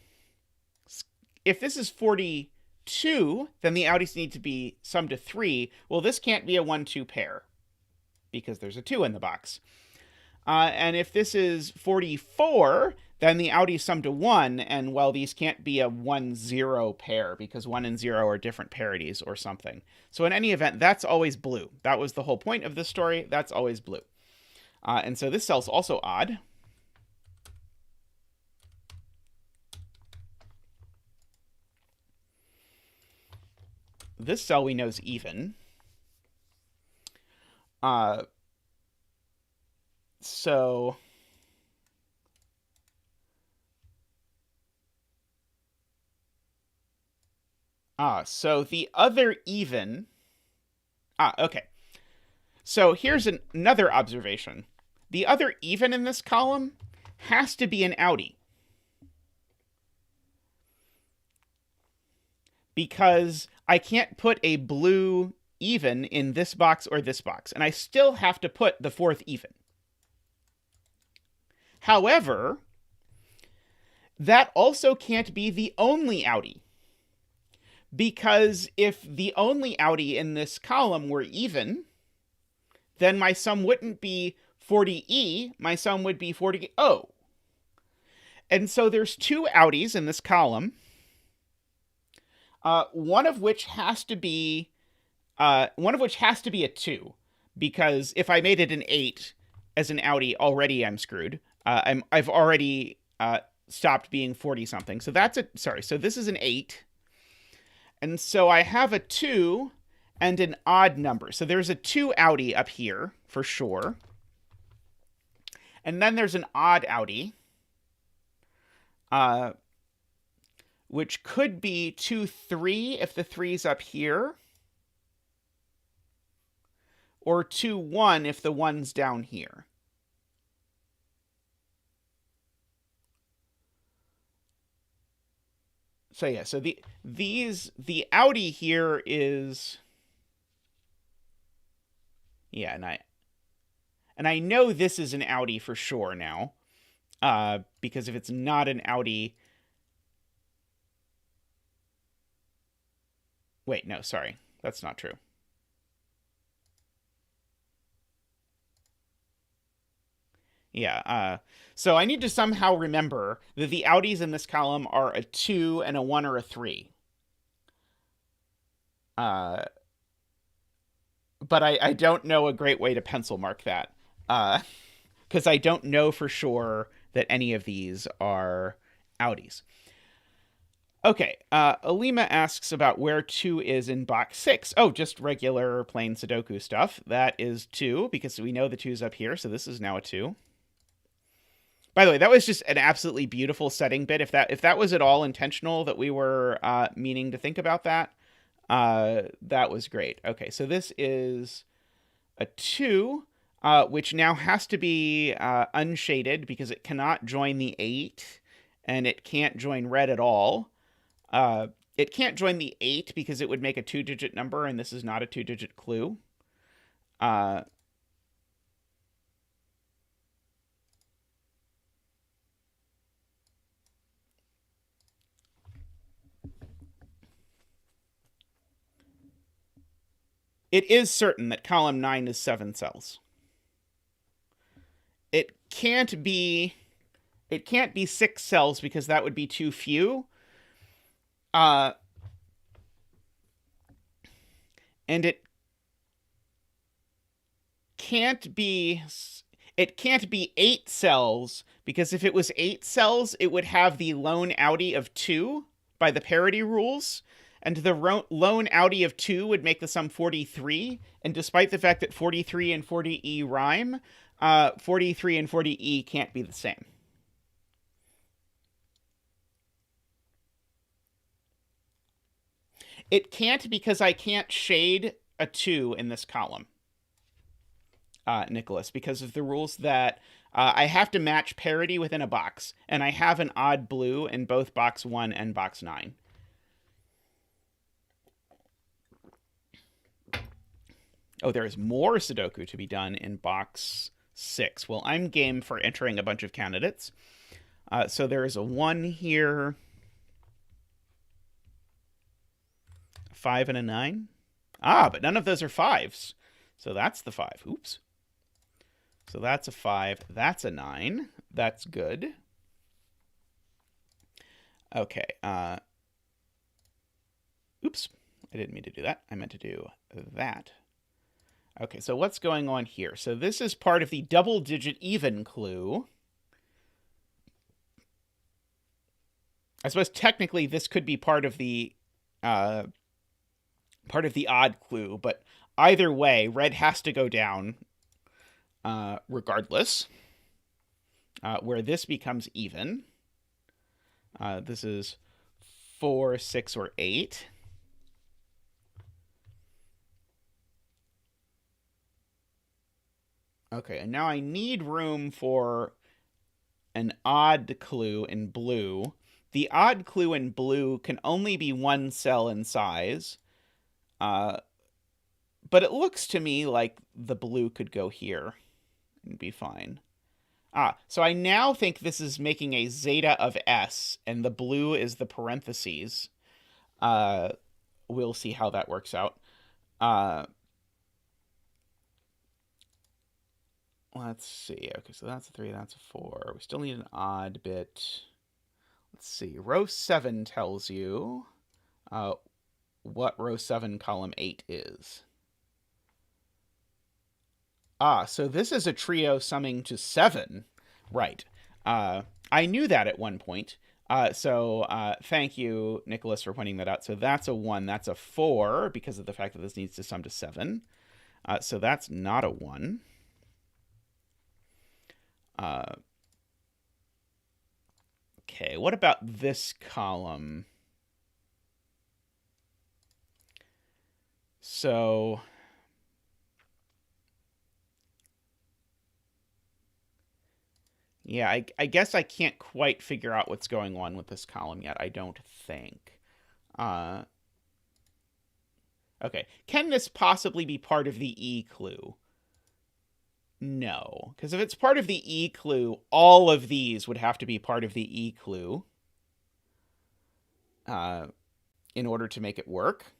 S1: If this is 42, then the outies need to be summed to 3. Well, this can't be a 1, 2 pair, because there's a 2 in the box. And if this is 44, then the outies sum to 1, and, well, these can't be a 1, 0 pair, because 1 and 0 are different parities or something. So in any event, that's always blue. That was the whole point of this story. That's always blue. And so this cell's also odd. This cell we know is even. So the other even... okay. So here's another observation. The other even in this column has to be an outie. Because I can't put a blue even in this box or this box, and I still have to put the fourth even. However, that also can't be the only outie, because if the only outie in this column were even, then my sum wouldn't be 40E, my sum would be 40O. And so there's two outies in this column, one of which has to be a 2, because if I made it an 8 as an outie, already I'm screwed. I've already stopped being 40-something. So so this is an 8. And so I have a 2 and an odd number. So there's a 2 outie up here, for sure. And then there's an odd outie, which could be 2, 3 if the 3's up here, or 2, 1 if the 1's down here. So yeah, so the outie here is, yeah, and I know this is an outie for sure now, because if it's not an outie, wait, no, sorry, that's not true. Yeah, so I need to somehow remember that the outies in this column are a 2 and a 1 or a 3. But I don't know a great way to pencil mark that, because I don't know for sure that any of these are outies. Okay, Olima asks about where 2 is in box 6. Oh, just regular plain Sudoku stuff. That is 2, because we know the 2's up here, so this is now a 2. By the way, that was just an absolutely beautiful setting bit. If that was at all intentional that we were meaning to think about that, that was great. Okay, so this is a 2, which now has to be unshaded because it cannot join the 8, and it can't join red at all. It can't join the 8 because it would make a 2-digit number, and this is not a 2-digit clue. It is certain that column 9 is 7 cells. It can't be 6 cells because that would be too few. And it can't be 8 cells, because if it was 8 cells, it would have the lone outie of 2 by the parity rules. And the lone outie of 2 would make the sum 43. And despite the fact that 43 and 40E rhyme, 43 and 40E can't be the same. It can't because I can't shade a 2 in this column, Nicholas, because of the rules that I have to match parity within a box. And I have an odd blue in both box 1 and box 9. Oh, there is more Sudoku to be done in box 6. Well, I'm game for entering a bunch of candidates. So there is a 1 here, a 5 and a 9. Ah, but none of those are 5s. So that's the 5. Oops. So that's a 5. That's a 9. That's good. Okay. Oops. I didn't mean to do that. I meant to do that. Okay, so what's going on here? So this is part of the double-digit even clue. I suppose technically this could be part of the odd clue, but either way, red has to go down regardless, where this becomes even. This is 4, 6, or 8. Okay, and now I need room for an odd clue in blue. The odd clue in blue can only be 1 cell in size. But it looks to me like the blue could go here and be fine. So I now think this is making a zeta of S, and the blue is the parentheses. We'll see how that works out. Let's see. Okay, so that's a 3, that's a 4. We still need an odd bit. Let's see. Row 7 tells you what row 7, column 8 is. So this is a trio summing to 7. Right. I knew that at one point. So thank you, Nicholas, for pointing that out. So that's a 1. That's a 4 because of the fact that this needs to sum to 7. So that's not a 1. Okay, what about this column? So yeah, I guess I can't quite figure out what's going on with this column yet, I don't think. Okay, can this possibly be part of the E clue? No, because if it's part of the E clue, all of these would have to be part of the E clue in order to make it work.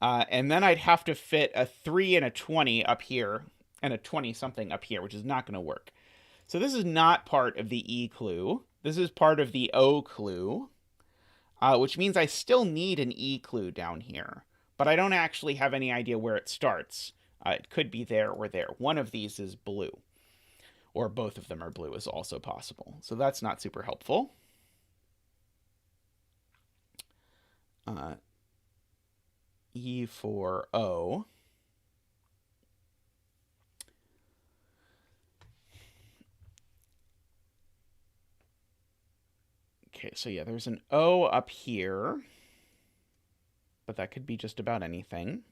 S1: And then I'd have to fit a 3 and a 20 up here and a 20-something up here, which is not going to work. So this is not part of the E clue. This is part of the O clue, which means I still need an E clue down here. But I don't actually have any idea where it starts. It could be there or there. One of these is blue. Or both of them are blue is also possible. So that's not super helpful. E for O. Okay, so yeah, there's an O up here. But that could be just about anything.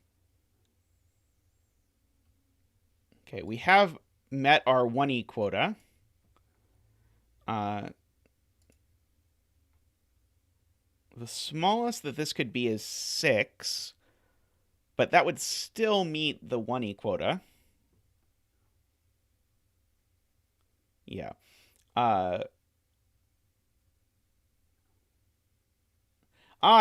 S1: Okay, we have met our 1E quota. The smallest that this could be is 6, but that would still meet the 1E quota. Yeah.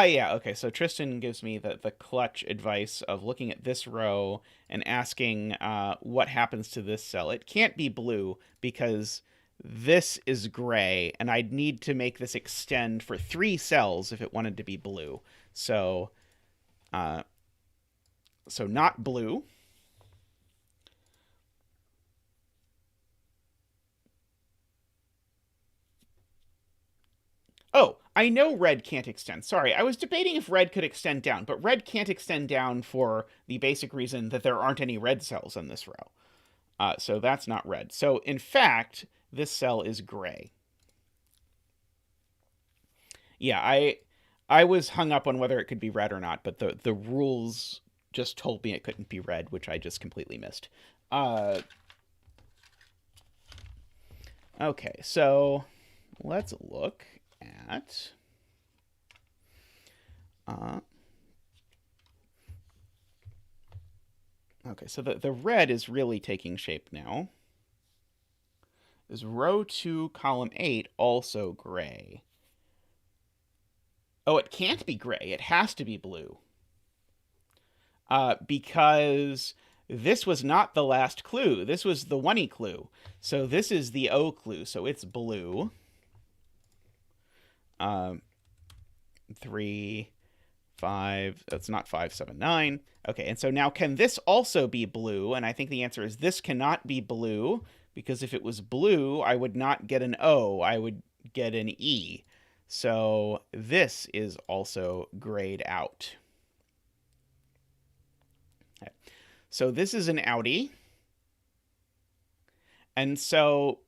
S1: Yeah, okay, so Tristan gives me the clutch advice of looking at this row and asking what happens to this cell. It can't be blue because this is gray, and I'd need to make this extend for 3 cells if it wanted to be blue. So not blue. Oh, I know red can't extend. Sorry, I was debating if red could extend down, but red can't extend down for the basic reason that there aren't any red cells in this row. So that's not red. So in fact, this cell is gray. Yeah, I was hung up on whether it could be red or not, but the rules just told me it couldn't be red, which I just completely missed. Okay, so let's look at okay, so the red is really taking shape now. Is row 2, column 8 also gray? Oh, it can't be gray. It has to be blue. Because this was not the last clue. This was the 1E clue. So this is the O clue, so it's blue. 3, 5, that's not 5, 7, 9. Okay, and so now can this also be blue? And I think the answer is this cannot be blue, because if it was blue, I would not get an O, I would get an E. So this is also grayed out. Okay. So this is an outie. And so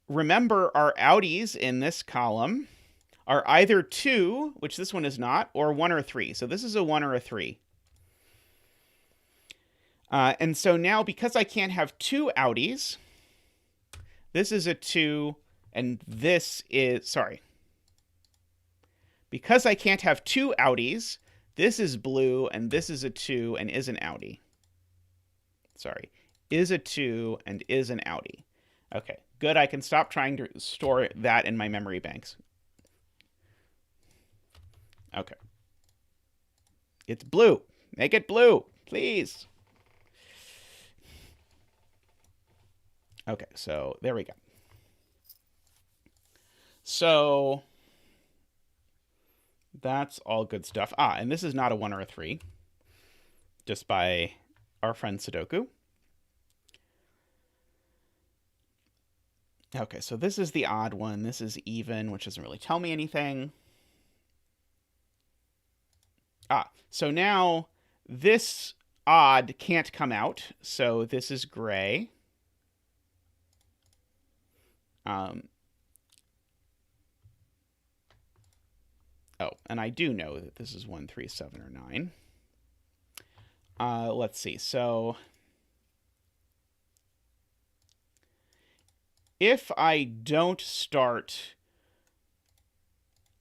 S1: remember our outies in this column are either 2, which this one is not, or 1 or 3. So this is a 1 or a 3. And so now, because I can't have 2 outies, this is a 2, and this is, sorry. Because I can't have 2 outies, this is blue, and this is a 2, and is an outie. sorry, is a 2 and is an outie. Okay, good. I can stop trying to store that in my memory banks. Okay. It's blue. Make it blue, please. Okay, so there we go. So that's all good stuff. And this is not a 1 or a 3, just by our friend Sudoku. Okay, so this is the odd one. This is even, which doesn't really tell me anything. So now this odd can't come out, so this is gray. And I do know that this is 1, 3, 7, or 9. Let's see. So if I don't start...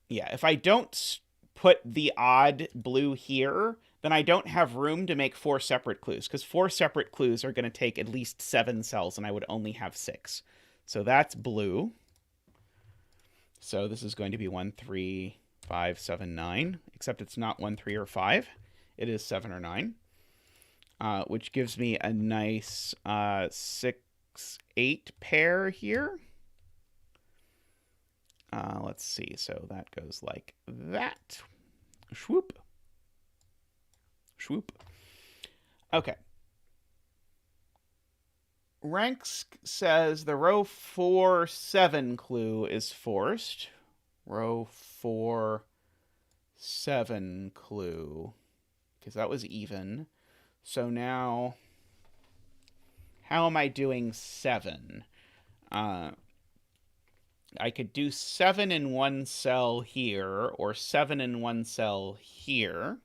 S1: Yeah, if I don't put the odd blue here, then I don't have room to make 4 separate clues, because 4 separate clues are going to take at least 7 cells, and I would only have 6. So that's blue. So this is going to be 1, 3, 5, 7, 9, except it's not 1, 3, or 5. It is 7 or 9, which gives me a nice 6, 8 pair here. Let's see. So that goes like that. Shwoop. Shwoop. Okay. Ranks says the row 4, 7 clue is forced. Row 4, 7 clue. Because that was even. So now, how am I doing 7? I could do 7 in one cell here, or 7 in one cell here.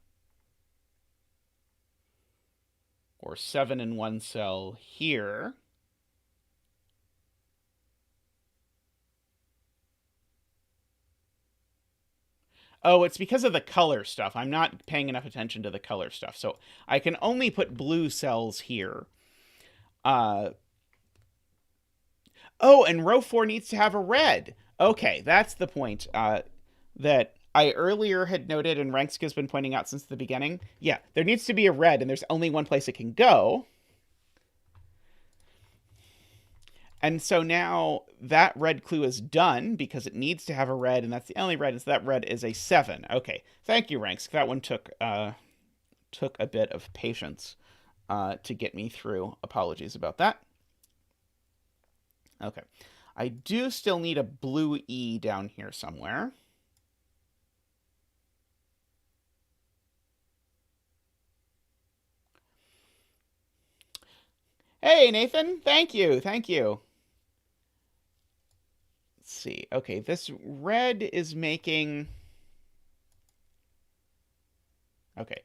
S1: Or 7 in one cell here. Oh, it's because of the color stuff. I'm not paying enough attention to the color stuff. So I can only put blue cells here. Oh, and row 4 needs to have a red. Okay, that's the point that I earlier had noted and Ranks has been pointing out since the beginning. Yeah, there needs to be a red, and there's only one place it can go. And so now that red clue is done because it needs to have a red, and that's the only red, and so that red is a 7. Okay, thank you, Ranks. That one took a bit of patience to get me through. Apologies about that. Okay, I do still need a blue E down here somewhere. Hey, Nathan, thank you, thank you. Let's see, okay, this red is making... Okay.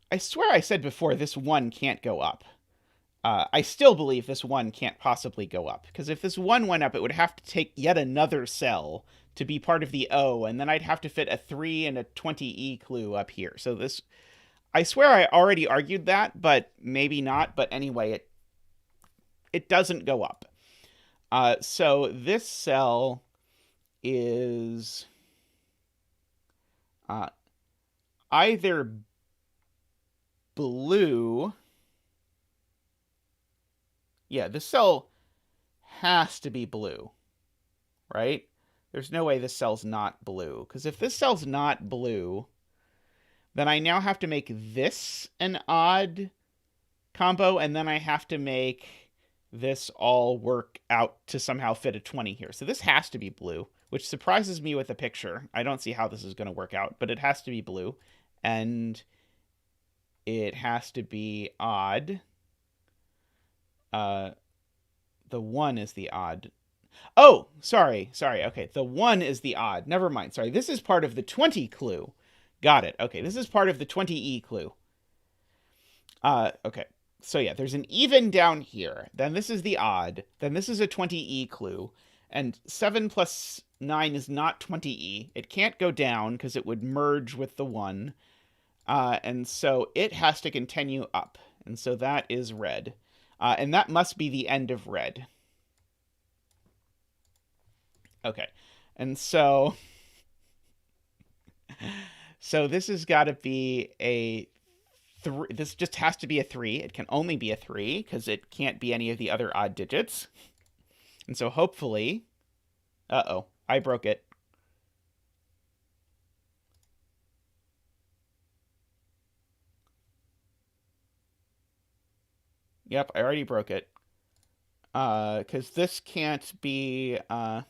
S1: I swear I said before this 1 can't go up. I still believe this 1 can't possibly go up, because if this 1 went up, it would have to take yet another cell to be part of the O, and then I'd have to fit a 3 and a 20E clue up here. So this... I swear I already argued that, but maybe not. But anyway, it doesn't go up. So this cell is either blue... Yeah, this cell has to be blue, right? There's no way this cell's not blue. Because if this cell's not blue, then I now have to make this an odd combo, and then I have to make this all work out to somehow fit a 20 here. So this has to be blue, which surprises me with the picture. I don't see how this is going to work out, but it has to be blue. And it has to be odd. The 1 is the odd. Oh, sorry. Okay, the 1 is the odd. Never mind. Sorry, this is part of the 20 clue. Got it. Okay, this is part of the 20E clue. Okay, so yeah, there's an even down here. Then this is the odd. Then this is a 20E clue. And 7 plus 9 is not 20E. It can't go down because it would merge with the 1. And so it has to continue up. And so that is red. And that must be the end of red. Okay. And so this has got to be a 3. This just has to be a 3. It can only be a 3 because it can't be any of the other odd digits. And so hopefully... Uh-oh. I broke it. Yep, I already broke it. Because this can't be... Oh,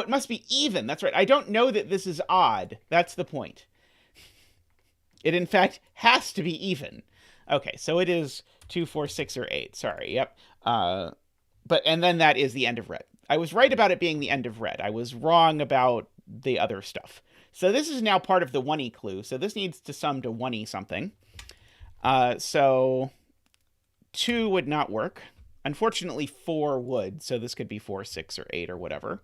S1: it must be even. That's right. I don't know that this is odd. That's the point. It, in fact, has to be even. Okay, so it is 2, 4, 6, or 8. Sorry, yep. And then that is the end of red. I was right about it being the end of red. I was wrong about the other stuff. So this is now part of the 1e clue. So this needs to sum to 1e something. So 2 would not work. Unfortunately, 4 would. So this could be 4, 6, or 8, or whatever.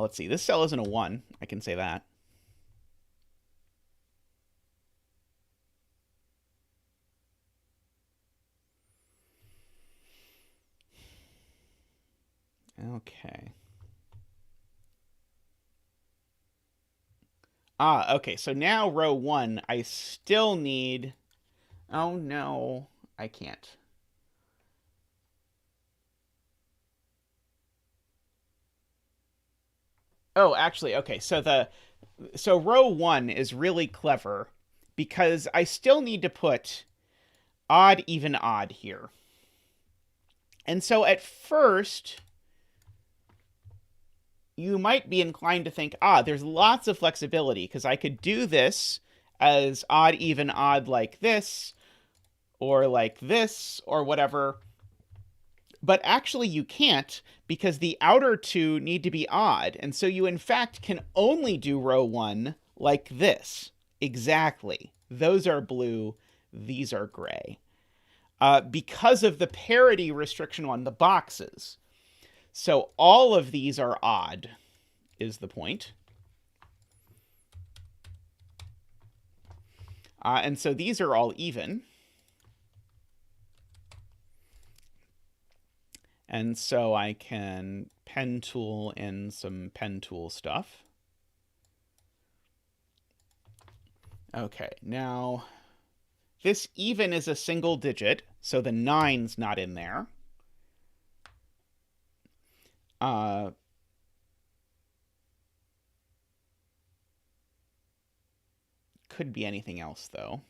S1: Let's see. This cell isn't a 1. I can say that. Okay. Okay. So now row 1, I still need... Oh, no. I can't. Oh, actually, okay. So row 1 is really clever because I still need to put odd, even, odd here. And so at first, you might be inclined to think, there's lots of flexibility because I could do this as odd, even, odd like this, or like this, or whatever. But actually you can't because the outer 2 need to be odd. And so you, in fact, can only do row 1 like this. Exactly. Those are blue. These are gray. Because of the parity restriction on the boxes. So all of these are odd, is the point. And so these are all even. And so I can pen tool in some pen tool stuff. Okay, now this even is a single digit, so the 9's not in there. Could be anything else, though.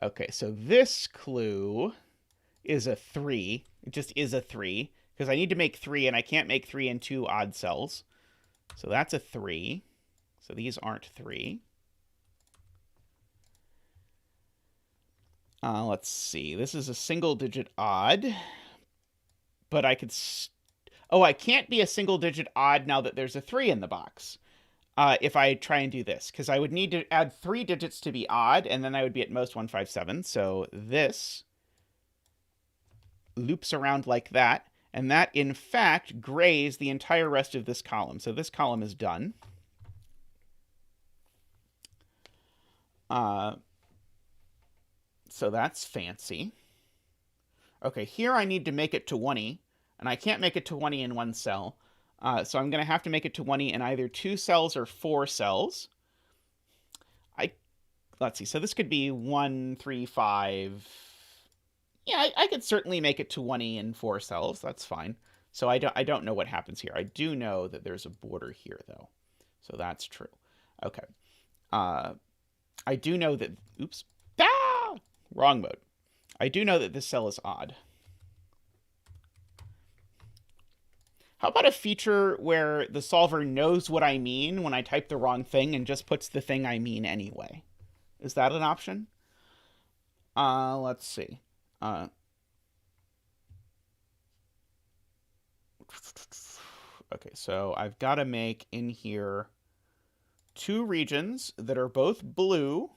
S1: Okay, so this clue is a 3. It just is a 3, because I need to make 3, and I can't make 3 in 2 odd cells. So that's a 3. So these aren't 3. Let's see. This is a single-digit odd, but I could... I can't be a single-digit odd now that there's a 3 in the box. If I try and do this, because I would need to add 3 digits to be odd, and then I would be at most 157. So this loops around like that, and that, in fact, grays the entire rest of this column. So this column is done. So that's fancy. Okay, here I need to make it to 1e, and I can't make it to 1e in one cell. So I'm going to have to make it to 1e in either 2 cells or 4 cells. Let's see. So this could be 1, 3, 5. Yeah, I could certainly make it to 1e in 4 cells. That's fine. So I don't know what happens here. I do know that there's a border here, though. So that's true. Okay. I do know that... Oops. Wrong mode. I do know that this cell is odd. How about a feature where the solver knows what I mean when I type the wrong thing and just puts the thing I mean anyway? Is that an option? Let's see. Okay, so I've got to make in here 2 regions that are both blue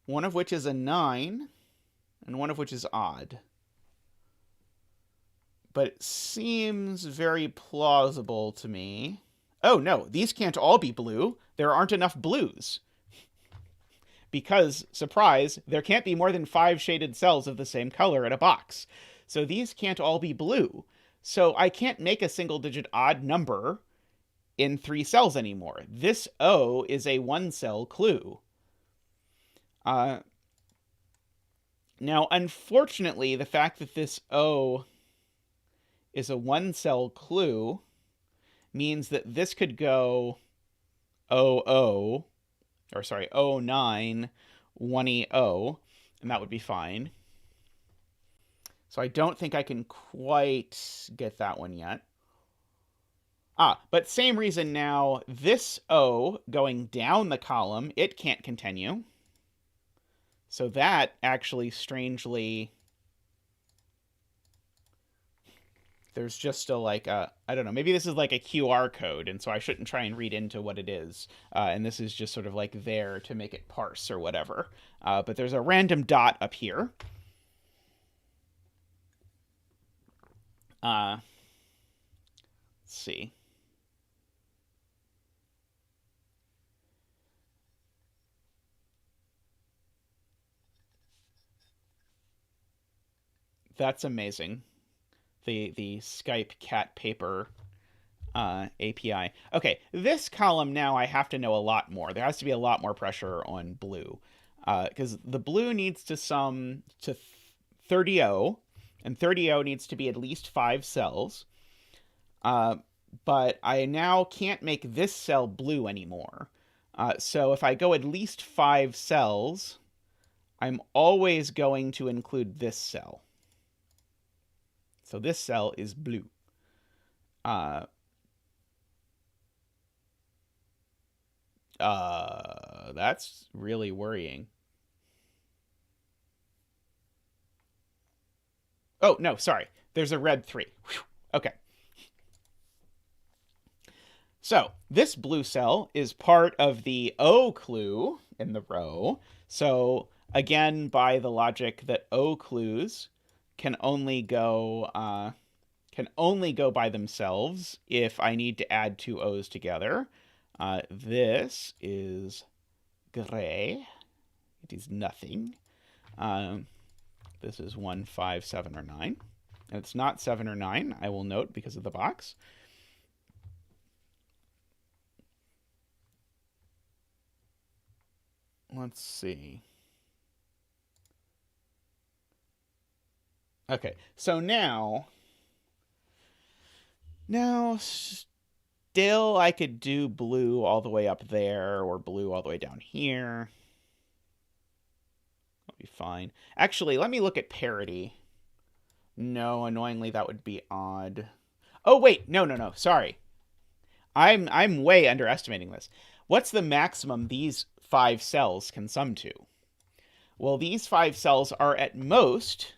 S1: one of which is a 9, and one of which is odd. But it seems very plausible to me. Oh, no, these can't all be blue. There aren't enough blues. Because, surprise, there can't be more than 5 shaded cells of the same color in a box. So these can't all be blue. So I can't make a single-digit odd number in 3 cells anymore. This O is a 1-cell clue. Now, unfortunately, the fact that this O is a 1-cell clue means that this could go 00, or sorry, 09, 1EO, and that would be fine. So I don't think I can quite get that one yet. But same reason now, this O going down the column, it can't continue. So that actually strangely, there's just still like a, I don't know, maybe this is like a QR code, and so I shouldn't try and read into what it is. And this is just sort of like there to make it parse or whatever. But there's a random dot up here. Let's see. That's amazing. The Skype cat paper API. Okay, this column now I have to know a lot more. There has to be a lot more pressure on blue. Because the blue needs to sum to 30O, and 30O needs to be at least 5 cells. But I now can't make this cell blue anymore. So if I go at least 5 cells, I'm always going to include this cell. So this cell is blue. That's really worrying. Oh, no, sorry. There's a red 3. Whew. Okay. So this blue cell is part of the O clue in the row. So again, by the logic that O clues can only go by themselves if I need to add 2 O's together. This is gray. It is nothing. This is 1, 5, 7, or 9. And it's not 7 or 9, I will note, because of the box. Let's see. Okay, so now still I could do blue all the way up there or blue all the way down here. That'll be fine. Actually, let me look at parity. No, annoyingly, that would be odd. Oh, wait, no, sorry. I'm way underestimating this. What's the maximum these 5 cells can sum to? Well, these 5 cells are at most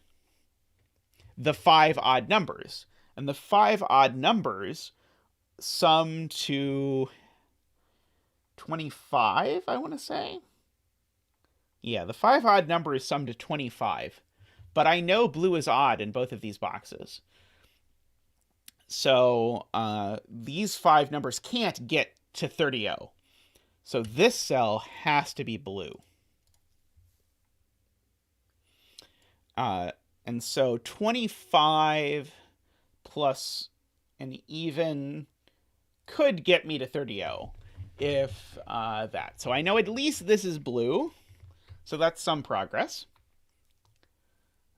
S1: the 5 odd numbers. And the 5 odd numbers sum to 25, I want to say. Yeah, the 5 odd numbers sum to 25. But I know blue is odd in both of these boxes. So these 5 numbers can't get to 30O. So this cell has to be blue. And so 25 plus an even could get me to 30O if that. So I know at least this is blue. So that's some progress.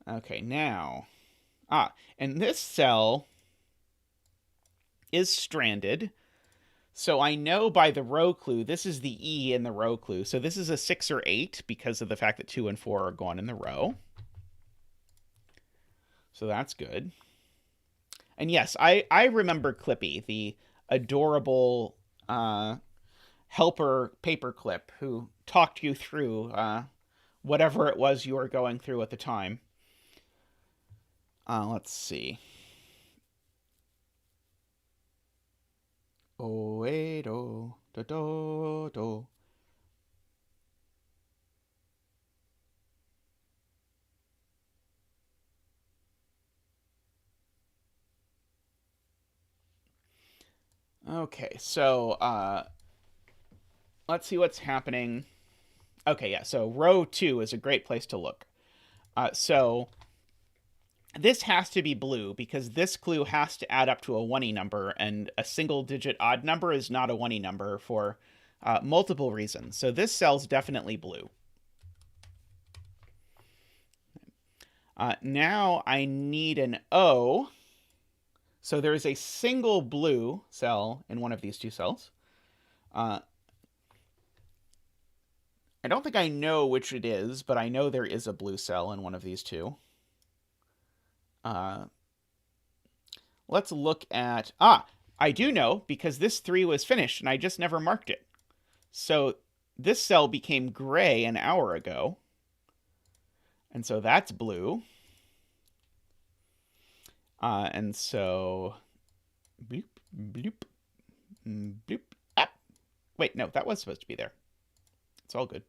S1: Okay, now. And this cell is stranded. So I know by the row clue, this is the E in the row clue. So this is a 6 or 8 because of the fact that 2 and 4 are gone in the row. So that's good. And yes, I remember Clippy, the adorable helper paperclip who talked you through whatever it was you were going through at the time. Let's see. Do. Okay, so let's see what's happening. Okay, yeah, so row 2 is a great place to look. So this has to be blue because this clue has to add up to a 1-y number, and a single-digit odd number is not a 1-y number for multiple reasons. So this cell's definitely blue. Now I need an O. So there is a single blue cell in one of these two cells. I don't think I know which it is, but I know there is a blue cell in one of these two. Let's look at... I do know, because this 3 was finished, and I just never marked it. So this cell became gray an hour ago. And so that's blue. And so... bloop, bloop, bloop. Ah! Wait, no, that was supposed to be there. It's all good.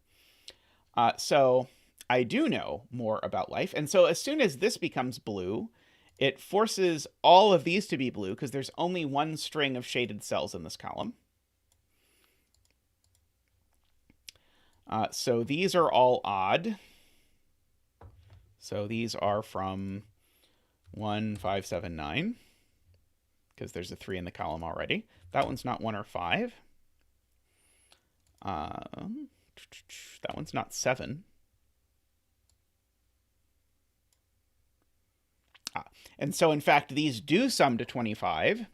S1: So I do know more about life. And so as soon as this becomes blue, it forces all of these to be blue because there's only one string of shaded cells in this column. So these are all odd. So these are from 1, 5, 7, 9, because there's a 3 in the column already. That one's not 1 or 5. That one's not 7. And so, in fact, these do sum to 25.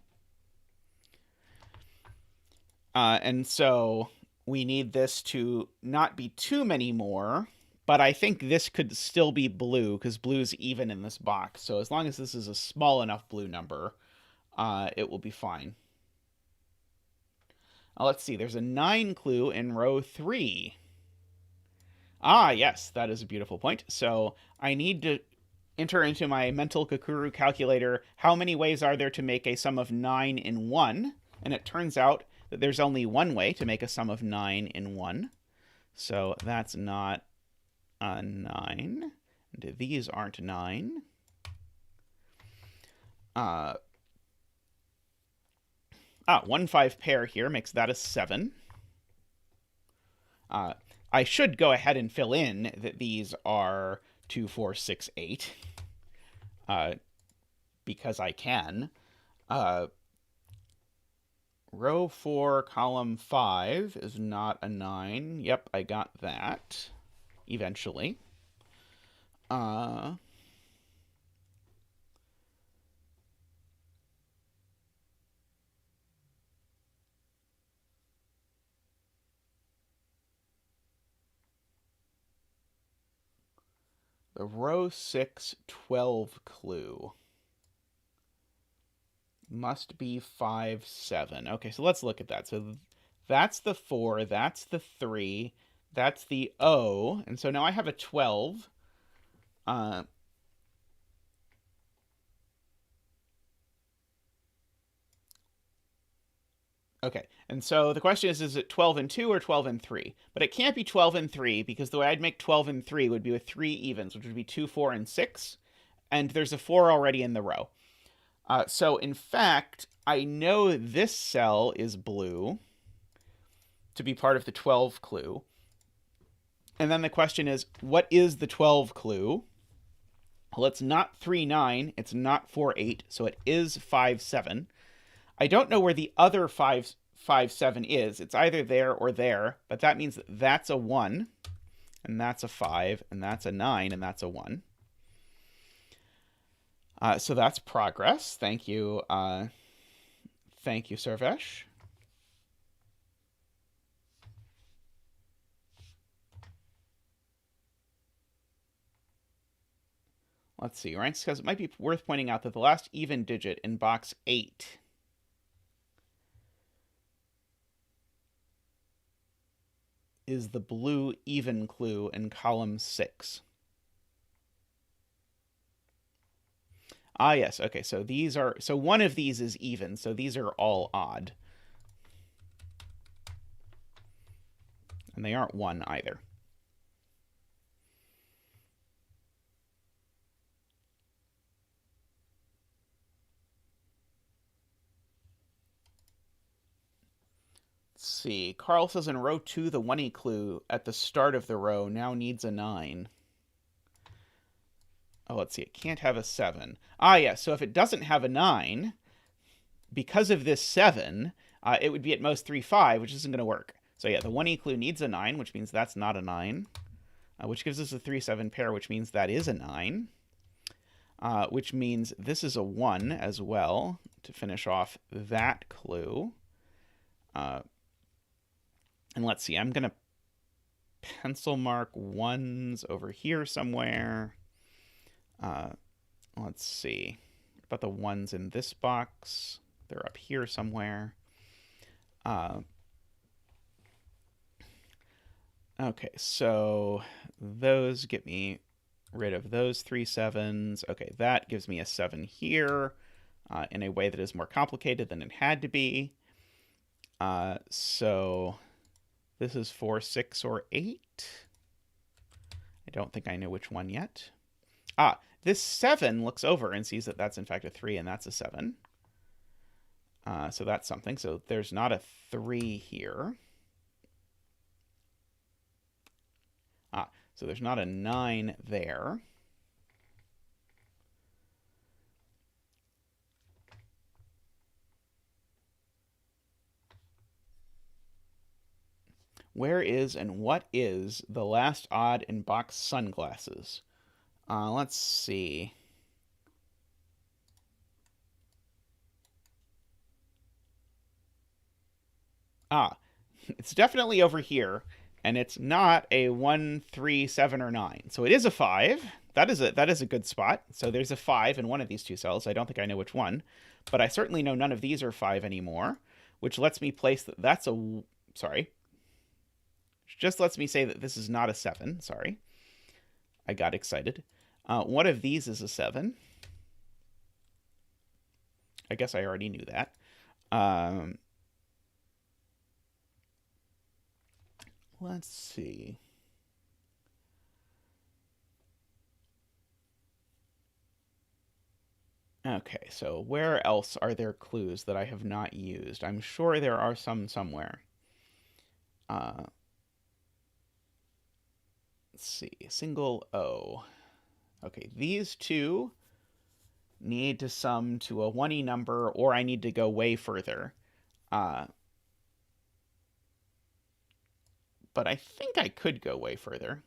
S1: And so we need this to not be too many more, but I think this could still be blue because blue's even in this box. So as long as this is a small enough blue number, it will be fine. Let's see. There's a 9 clue in row 3. Yes, that is a beautiful point. So I need to enter into my mental Kakuru calculator how many ways are there to make a sum of 9 in 1. And it turns out that there's only one way to make a sum of 9 in 1. So that's not a 9. And these aren't 9. 1, 5 pair here makes that a 7. I should go ahead and fill in that these are 2, 4, 6, 8. Because I can. Row 4, column 5 is not a 9. Yep, I got that. Eventually. The row 6, 12 clue must be 5, 7. Okay, so let's look at that. So that's the 4, that's the 3, that's the O, and so now I have a 12. Okay, and so the question is it 12 and 2 or 12 and 3? But it can't be 12 and 3 because the way I'd make 12 and 3 would be with 3 evens, which would be 2, 4, and 6. And there's a 4 already in the row. So in fact, I know this cell is blue to be part of the 12 clue. And then the question is, what is the 12 clue? Well, it's not 3, 9. It's not 4, 8. So it is 5, 7. I don't know where the other 5, 7 is. It's either there or there, but that means that that's a 1, and that's a 5, and that's a 9, and that's a 1. So that's progress. Thank you. Thank you, Sarvesh. Let's see. Ranks says it might be worth pointing out that the last even digit in box 8 is the blue even clue in column 6. Yes. Okay, so these are... So one of these is even, so these are all odd. And they aren't 1 either. see. Carl says in row 2, the 1E clue at the start of the row now needs a 9. Oh, let's see. It can't have a 7. Ah, yeah. So if it doesn't have a 9, because of this 7, it would be at most 3, 5, which isn't going to work. So yeah, the 1E clue needs a 9, which means that's not a 9, which gives us a 3, 7 pair, which means that is a 9, which means this is a 1 as well to finish off that clue. And let's see, I'm going to pencil mark 1s over here somewhere. Let's see. What about the 1s in this box? They're up here somewhere. Okay, so those get me rid of those 3 7s. Okay, that gives me a 7 here in a way that is more complicated than it had to be. So this is 4, 6, or 8. I don't think I know which one yet. This 7 looks over and sees that that's in fact a 3 and that's a 7. So that's something. So there's not a 3 here. So there's not a 9 there. Where is and what is the last odd in box sunglasses? Let's see. It's definitely over here, and it's not a 1, 3, 7, or 9. So it is a 5. That is a good spot. So there's a 5 in one of these two cells. I don't think I know which one, but I certainly know none of these are 5 anymore, which lets me place that that's a... Sorry. Just lets me say that this is not a 7. Sorry. I got excited. One of these is a 7. I guess I already knew that. Let's see. Okay, so where else are there clues that I have not used? I'm sure there are some somewhere. Let's see. Single O. Okay, these two need to sum to a 1E number, or I need to go way further. But I think I could go way further.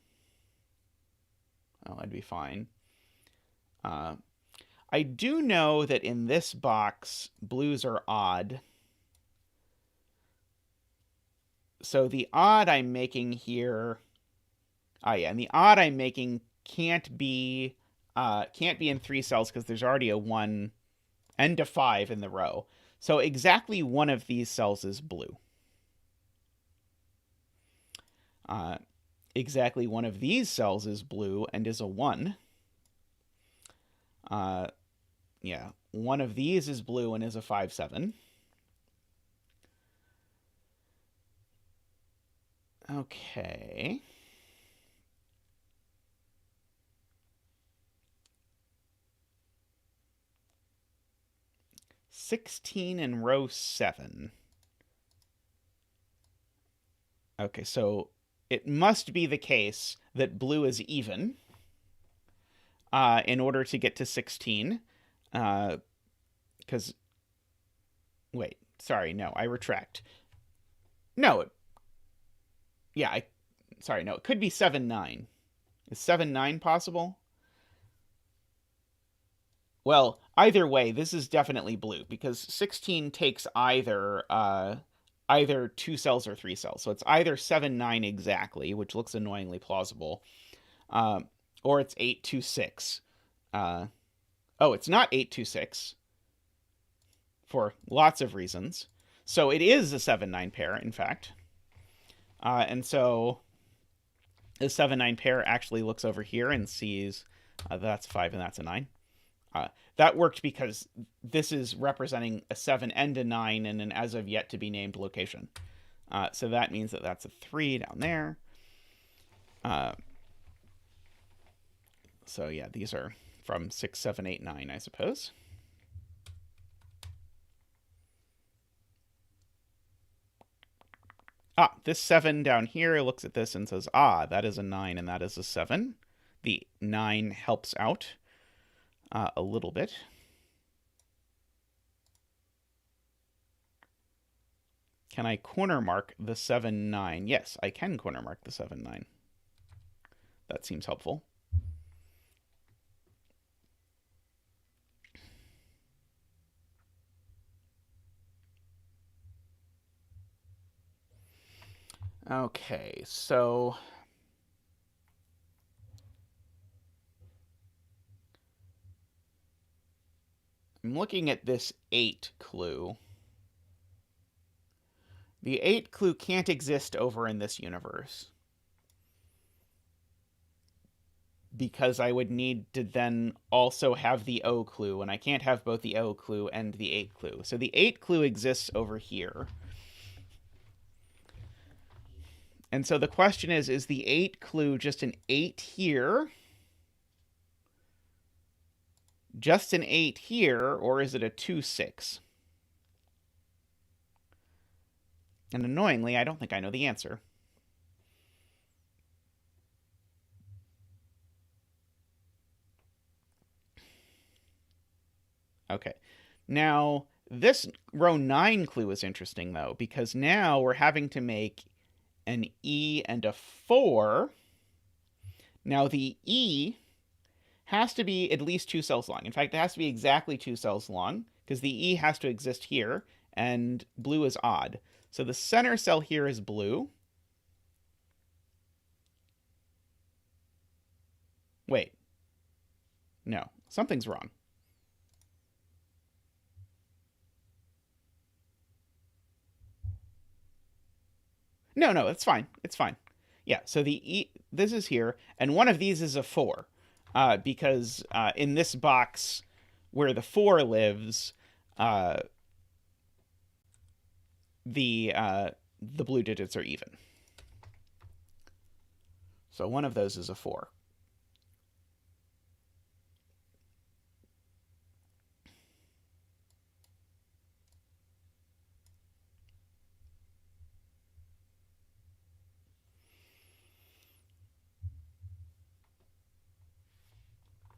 S1: Oh, I'd be fine. I do know that in this box, blues are odd. So the odd I'm making here... yeah, and the odd I'm making can't be in 3 cells because there's already a 1 and a 5 in the row. So exactly one of these cells is blue. Exactly one of these cells is blue and is a 1. Yeah, one of these is blue and is a 5, 7. Okay. $16 in row 7. Okay, so it must be the case that blue is even in order to get to 16. Because, wait, sorry, no, I retract. No, sorry, no, it could be 7, 9. Is 7, 9 possible? Well, either way, this is definitely blue, because 16 takes either 2 cells or 3 cells. So it's either 7, 9 exactly, which looks annoyingly plausible, or it's 8, 2, 6. It's not 8, 2, 6 for lots of reasons. So it is a 7, 9 pair, in fact. And so the 7, 9 pair actually looks over here and sees that's 5 and that's a 9. That worked because this is representing a 7 and a 9 in an as of yet to be named location. So that means that that's a 3 down there. So yeah, these are from 6, 7, 8, 9, I suppose. this 7 down here looks at this and says, that is a 9 and that is a 7. The 9 helps out a little bit. Can I corner mark the 7, 9? Yes, I can corner mark the 7, 9. That seems helpful. Okay, so I'm looking at this 8 clue. The 8 clue can't exist over in this universe, because I would need to then also have the O clue, and I can't have both the O clue and the 8 clue. So the 8 clue exists over here. And so the question is the 8 clue just an 8 here? Just an 8 here, or is it a 2, 6? And annoyingly, I don't think I know the answer. Okay. Now, this row 9 clue is interesting, though, because now we're having to make an E and a 4. Now, the E has to be at least 2 cells long. In fact, it has to be exactly 2 cells long, because the E has to exist here, and blue is odd. So the center cell here is blue. Wait. No, something's wrong. No, it's fine. It's fine. Yeah, so the E, this is here, and one of these is a 4, because in this box where the 4 lives, the blue digits are even. So one of those is a 4.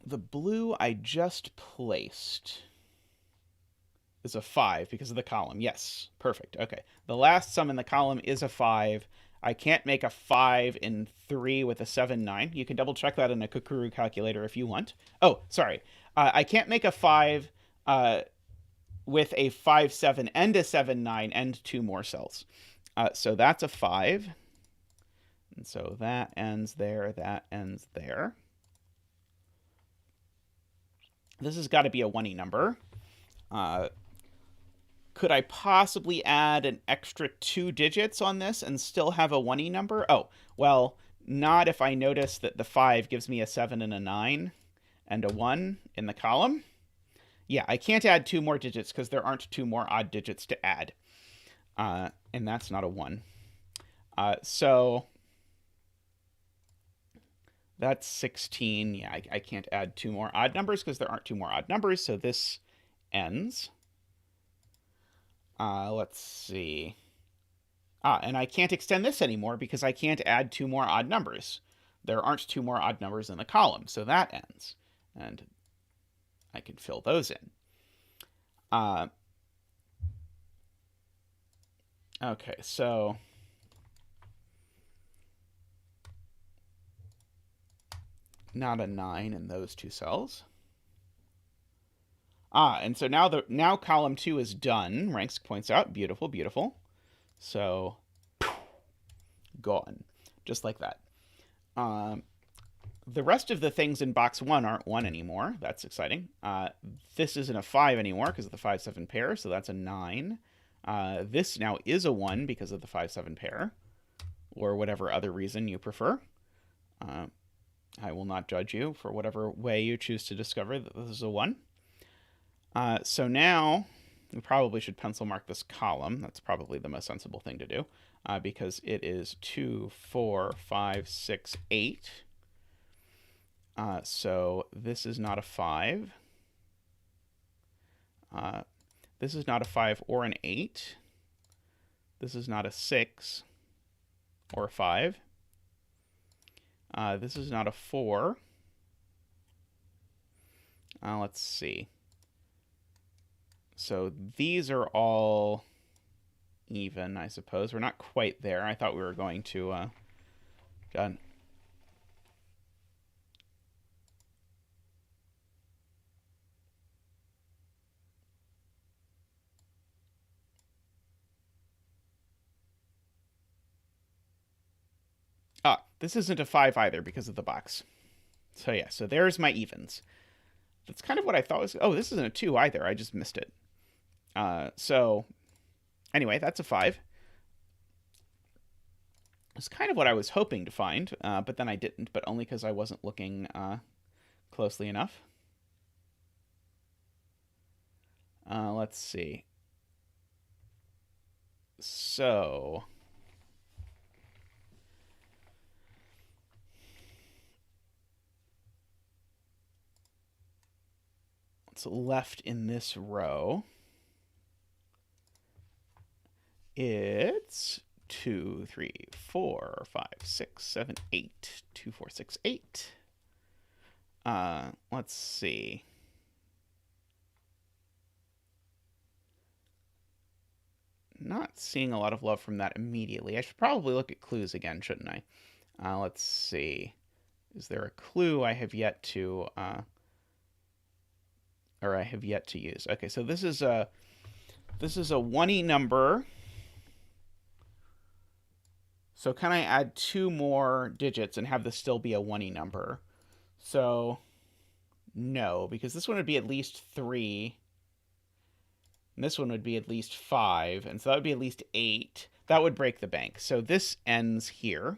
S1: The blue I just placed is a 5 because of the column. Yes, perfect. Okay. The last sum in the column is a 5. I can't make a 5 in 3 with a 7, 9. You can double check that in a Kukuru calculator if you want. Oh, sorry. I can't make a 5 with a 5, 7 and a 7, 9 and 2 more cells. So that's a 5. And so that ends there. That ends there. This has got to be a 1E number. Could I possibly add an extra 2 digits on this and still have a 1E number? Oh, well, not if I notice that the 5 gives me a 7 and a 9 and a 1 in the column. Yeah, I can't add 2 more digits because there aren't 2 more odd digits to add. And that's not a 1. So that's 16. Yeah, I can't add 2 more odd numbers because there aren't 2 more odd numbers, so this ends. Let's see. And I can't extend this anymore because I can't add 2 more odd numbers. There aren't 2 more odd numbers in the column, so that ends. And I can fill those in. Okay, so not a 9 in those 2 cells. And so now column 2 is done. Ranks points out. Beautiful, beautiful. So gone. Just like that. The rest of the things in box 1 aren't 1 anymore. That's exciting. This isn't a 5 anymore because of the 5, 7 pair, so that's a 9. This now is a 1 because of the 5, 7 pair, or whatever other reason you prefer. I will not judge you for whatever way you choose to discover that this is a 1. So now we probably should pencil mark this column. That's probably the most sensible thing to do, because it is 2, 4, 5, 6, 8. So this is not a 5. This is not a 5 or an 8. This is not a 6. or a 5. This is not a 4. Let's see. So these are all even, I suppose. We're not quite there. I thought we were going to... God. This isn't a 5 either because of the box. So yeah, so there's my evens. That's kind of what I thought was... Oh, this isn't a 2 either. I just missed it. So anyway, that's a 5. It's kind of what I was hoping to find, but then I didn't, but only because I wasn't looking closely enough. Let's see. So... what's left in this row? It's 2, 3, 4, 5, 6, 7, 8. 2, 4, 6, 8. Let's see. Not seeing a lot of love from that immediately. I should probably look at clues again, shouldn't I? Let's see. Is there a clue I have yet to... or I have yet to use? Okay, so this is a 1-y number. So can I add 2 more digits and have this still be a 1-y number? So no, because this one would be at least 3. And this one would be at least 5. And so that would be at least 8. That would break the bank. So this ends here.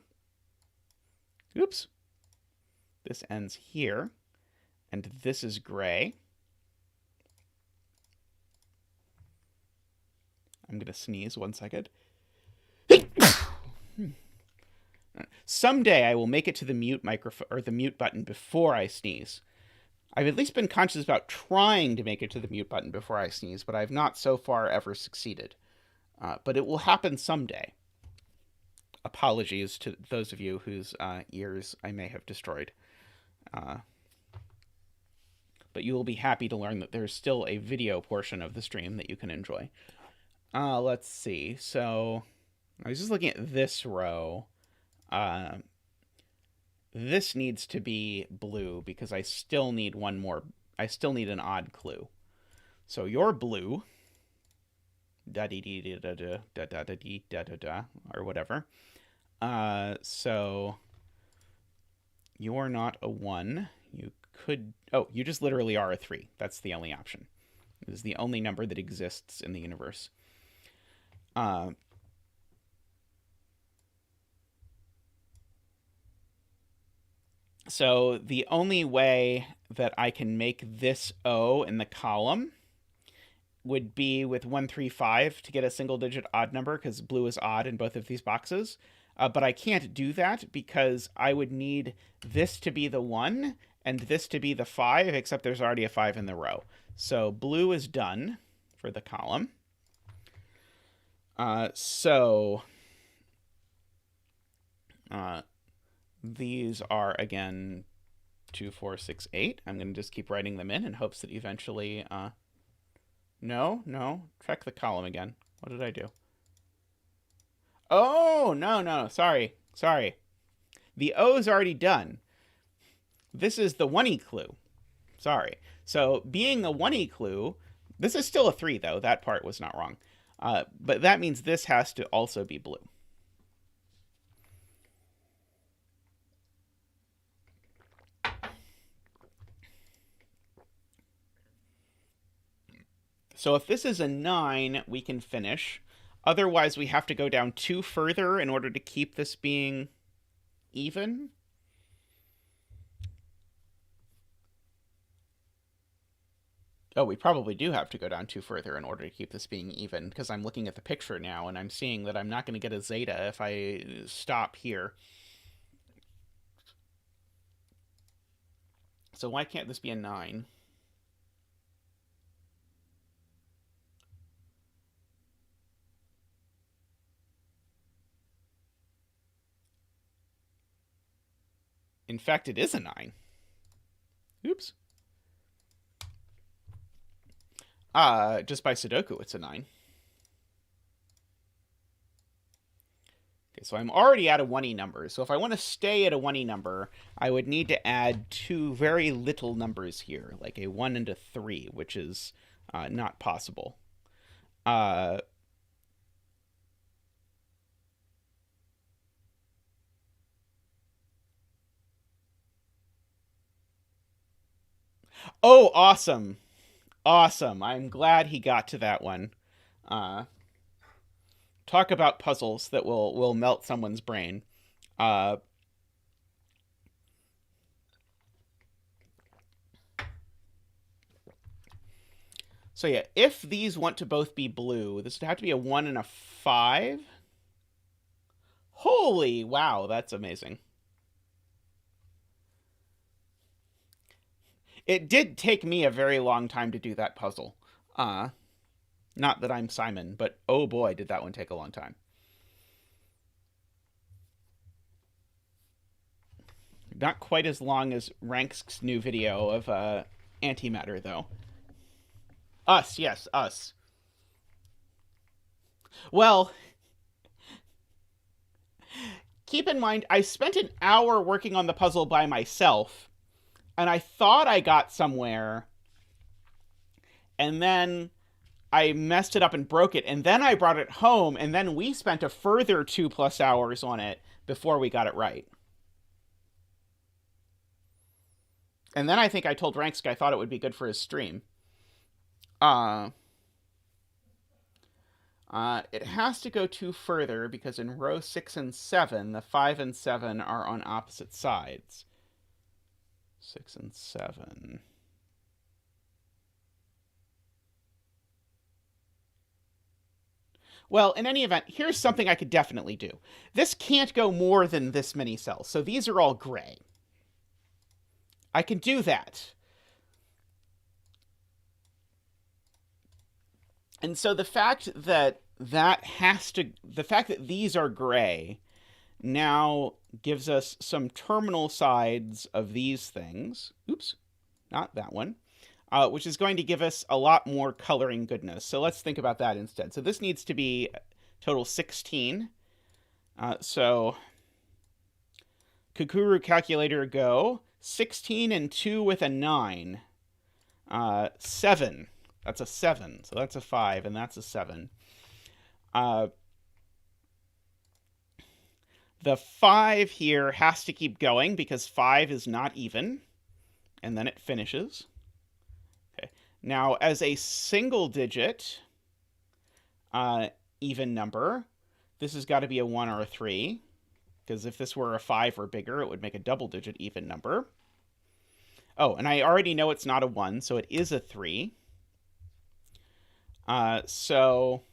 S1: Oops. This ends here. And this is gray. I'm going to sneeze 1 second. Someday I will make it to the mute microphone or the mute button before I sneeze. I've at least been conscious about trying to make it to the mute button before I sneeze, but I've not so far ever succeeded. But it will happen someday. Apologies to those of you whose ears I may have destroyed. But you will be happy to learn that there's still a video portion of the stream that you can enjoy. Let's see. So I was just looking at this row. This needs to be blue because I still need one more. I still need an odd clue. So you're blue. Da-dee-dee-da-da-da-da-da-dee-da-da-da, or whatever. So you're not a 1. You could... Oh, you just literally are a 3. That's the only option. It is the only number that exists in the universe. So the only way that I can make this O in the column would be with 135 to get a single-digit odd number, because blue is odd in both of these boxes. But I can't do that because I would need this to be the 1 and this to be the 5, except there's already a 5 in the row. So blue is done for the column. These are, again, 2, 4, 6, 8. I'm going to just keep writing them in hopes that eventually... No. Check the column again. What did I do? Oh, no. Sorry. The O is already done. This is the 1-y clue. Sorry. So being a 1-y clue... This is still a 3, though. That part was not wrong. But that means this has to also be blue. So if this is a 9, we can finish. Otherwise, we have to go down 2 further in order to keep this being even. Oh, we probably do have to go down 2 further in order to keep this being even, because I'm looking at the picture now, and I'm seeing that I'm not going to get a zeta if I stop here. So why can't this be a 9? In fact, it is a 9. Oops. Just by Sudoku, it's a 9. Okay, so I'm already at a 1E number. So if I want to stay at a 1E number, I would need to add 2 very little numbers here, like a 1 and a 3, which is not possible. Oh, awesome. Awesome. I'm glad he got to that one. Talk about puzzles that will melt someone's brain. So yeah, if these want to both be blue, this would have to be a 1 and a 5. Holy wow, that's amazing. It did take me a very long time to do that puzzle. Not that I'm Simon, but oh boy, did that one take a long time. Not quite as long as Rank's new video of antimatter, though. Us, yes, us. Well, keep in mind, I spent an hour working on the puzzle by myself, and I thought I got somewhere, and then I messed it up and broke it, and then I brought it home, and then we spent a further 2+ hours on it before we got it right. And then I think I told Ranksk I thought it would be good for his stream. It has to go 2 further because in row 6 and 7, the 5 and 7 are on opposite sides. 6 and 7. Well, in any event, here's something I could definitely do. This can't go more than this many cells, so these are all gray. I can do that. And so the fact that the fact that these are gray now gives us some terminal sides of these things. Oops, not that one. Which is going to give us a lot more coloring goodness. So let's think about that instead. So this needs to be total 16. So Kukuru calculator go. 16 and 2 with a 9. 7. That's a 7. So that's a 5, and that's a 7. The 5 here has to keep going because 5 is not even. And then it finishes. Okay. Now, as a single digit even number, this has got to be a 1 or a 3. Because if this were a 5 or bigger, it would make a double-digit even number. Oh, and I already know it's not a 1, so it is a 3. So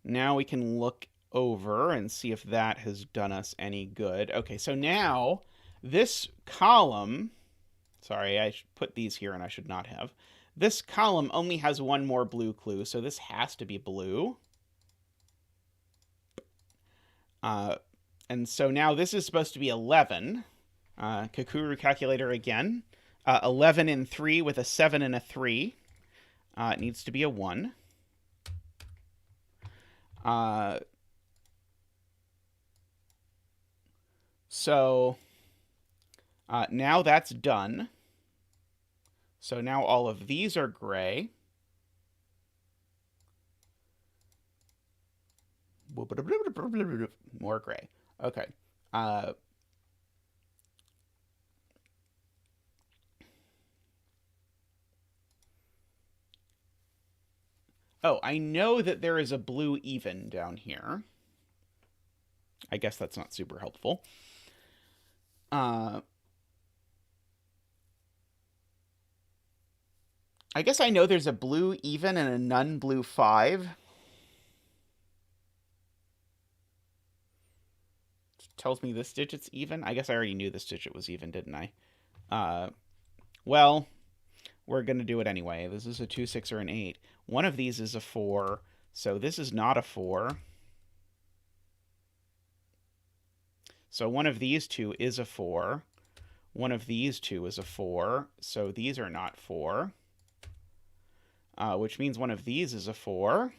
S1: now we can look over and see if that has done us any good. Okay, so now this column... Sorry, I put these here and I should not have. This column only has one more blue clue, so this has to be blue. And so now this is supposed to be 11. Kukuru calculator again. 11 and 3 with a 7 and a 3. It needs to be a 1. So now that's done. So now all of these are gray. More gray. Okay. Oh, I know that there is a blue even down here. I guess that's not super helpful. I guess I know there's a blue even and a none blue 5. Tells me this digit's even. I guess I already knew this digit was even, didn't I? Well, we're going to do it anyway. This is a 2, 6, or an 8. One of these is a 4, so this is not a 4. So one of these two is a 4. One of these two is a 4. So these are not 4. Which means one of these is a 4.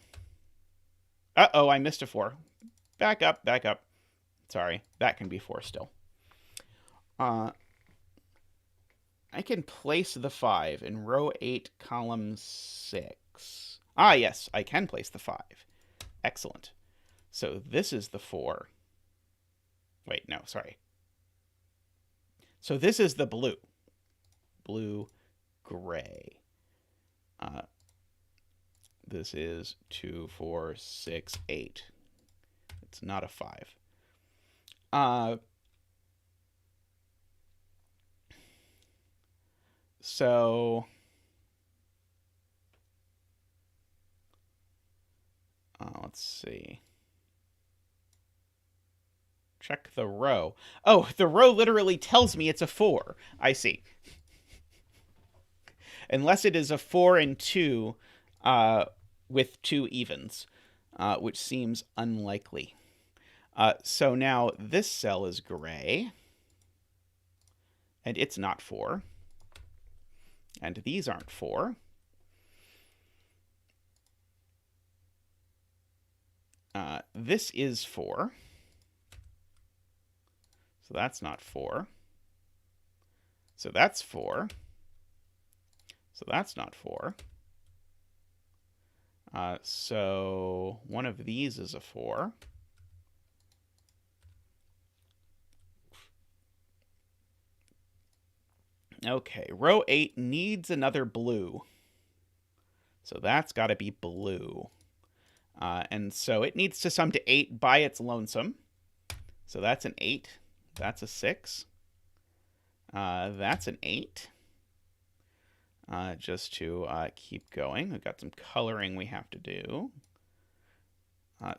S1: Uh-oh, I missed a 4. Back up, back up. Sorry, that can be 4 still. I can place the 5 in row 8, column 6. Ah, yes, I can place the 5. Excellent. So this is the 4. Wait, no, sorry. So this is the blue. Blue, gray. This is 2, 4, 6, 8. It's not a 5. So let's see. Check the row. Oh, the row literally tells me it's a 4. I see. Unless it is a 4 and 2 with 2 evens, which seems unlikely. So now this cell is gray, and it's not 4. And these aren't 4. This is 4. So that's not 4. So that's 4. So that's not 4. So one of these is a 4. Okay, row 8 needs another blue. So that's got to be blue. And so it needs to sum to 8 by its lonesome. So that's an 8. That's a 6. That's an 8. Just to keep going, we've got some coloring we have to do.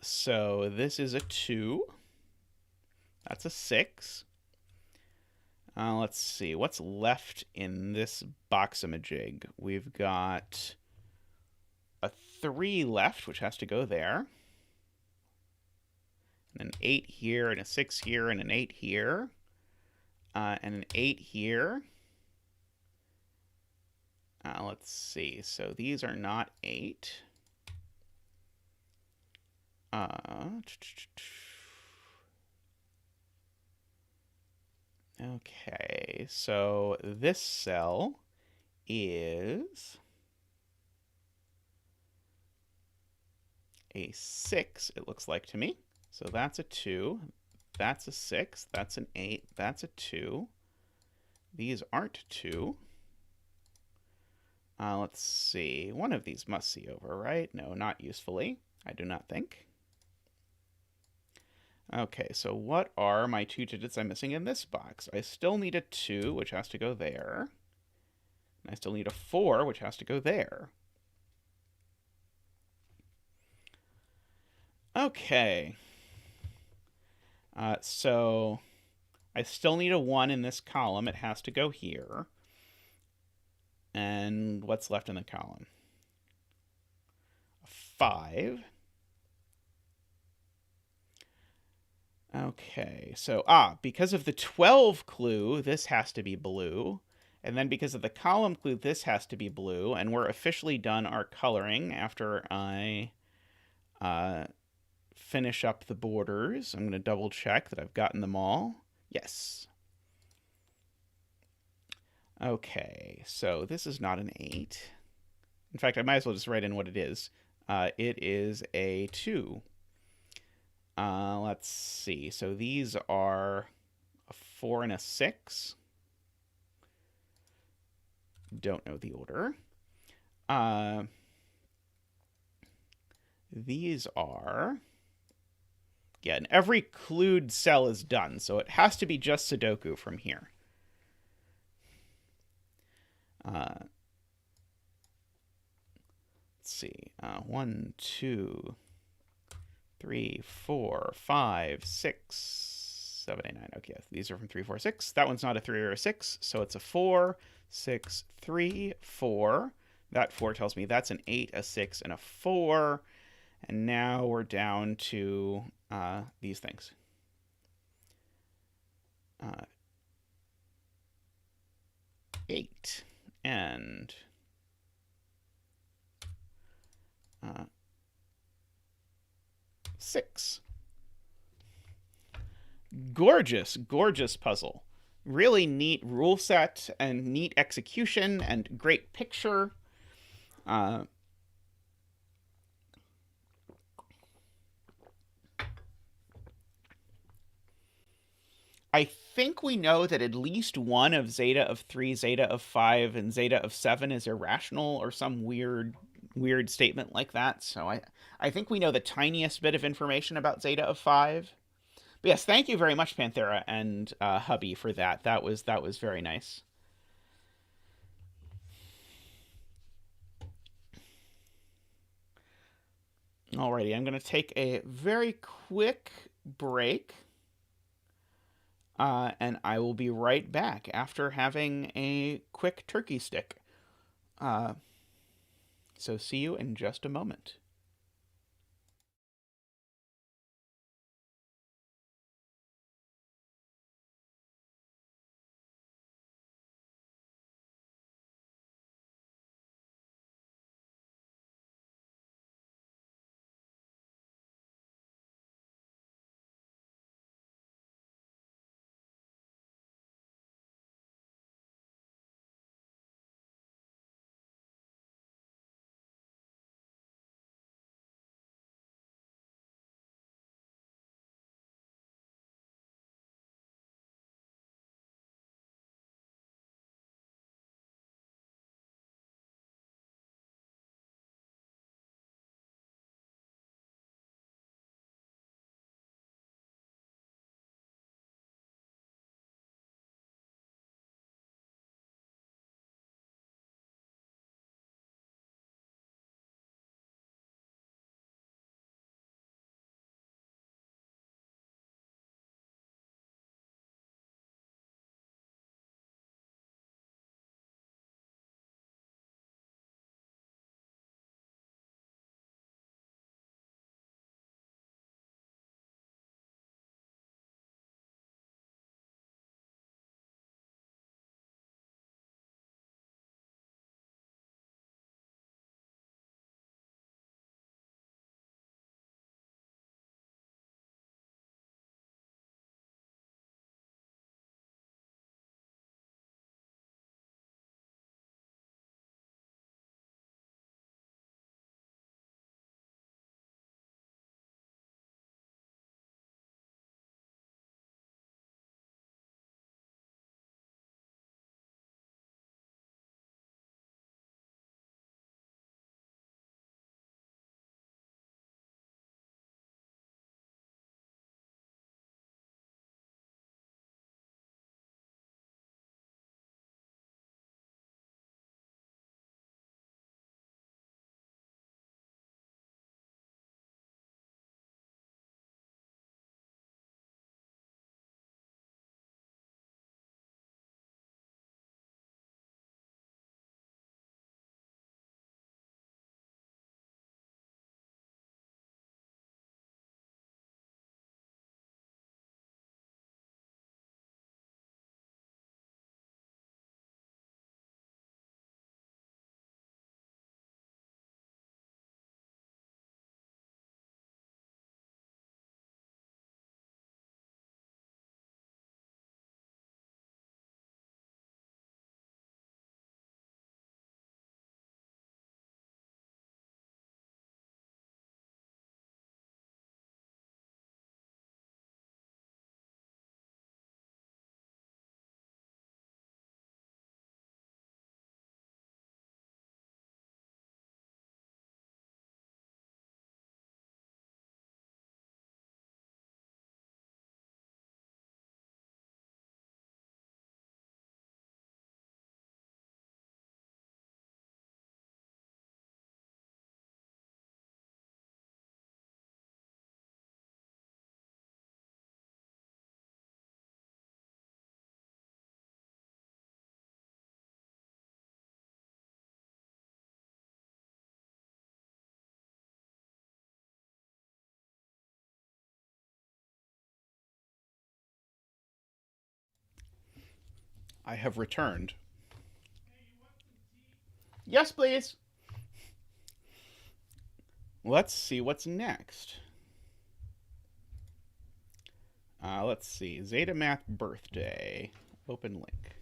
S1: So this is a 2. That's a 6. Let's see, what's left in this boxamajig? We've got a 3 left, which has to go there. And an 8 here, and a 6 here, and an 8 here. And an 8 here. Let's see, so these are not 8. Okay, so this cell is a 6, it looks like to me. So that's a 2, that's a 6, that's an 8, that's a 2. These aren't 2. Let's see, one of these must see over, right? No, not usefully, I do not think. Okay, so what are my 2 digits I'm missing in this box? I still need a 2, which has to go there. And I still need a 4, which has to go there. Okay. So I still need a 1 in this column. It has to go here. And what's left in the column? A 5. Okay, so, because of the 12 clue, this has to be blue. And then because of the column clue, this has to be blue. And we're officially done our coloring after I finish up the borders. I'm going to double check that I've gotten them all. Yes. Okay, so this is not an 8. In fact, I might as well just write in what it is. It is a 2. Let's see. So these are a 4 and a 6. Don't know the order. These are... Yeah, and every clued cell is done, so it has to be just Sudoku from here. Let's see. 1, 2... 3, 4, 5, 6, 7, 8, 9. Okay, these are from 3, 4, 6. That one's not a 3 or a 6, so it's a 4, 6, 3, 4. That 4 tells me that's an 8, a 6, and a 4. And now we're down to these things. uh, 8 and 6. Gorgeous, gorgeous puzzle. Really neat rule set and neat execution and great picture. Uh, I think we know that at least one of zeta of 3, zeta of 5, and zeta of 7 is irrational or some weird statement like that. So I think we know the tiniest bit of information about zeta of 5. But yes, thank you very much, Panthera and Hubby, for that. That was very nice. Alrighty, I'm going to take a very quick break, and I will be right back after having a quick turkey stick. Uh, so see you in just a moment. I have returned. Yes, please. Let's see what's next. Let's see. Zetamath birthday. Open link.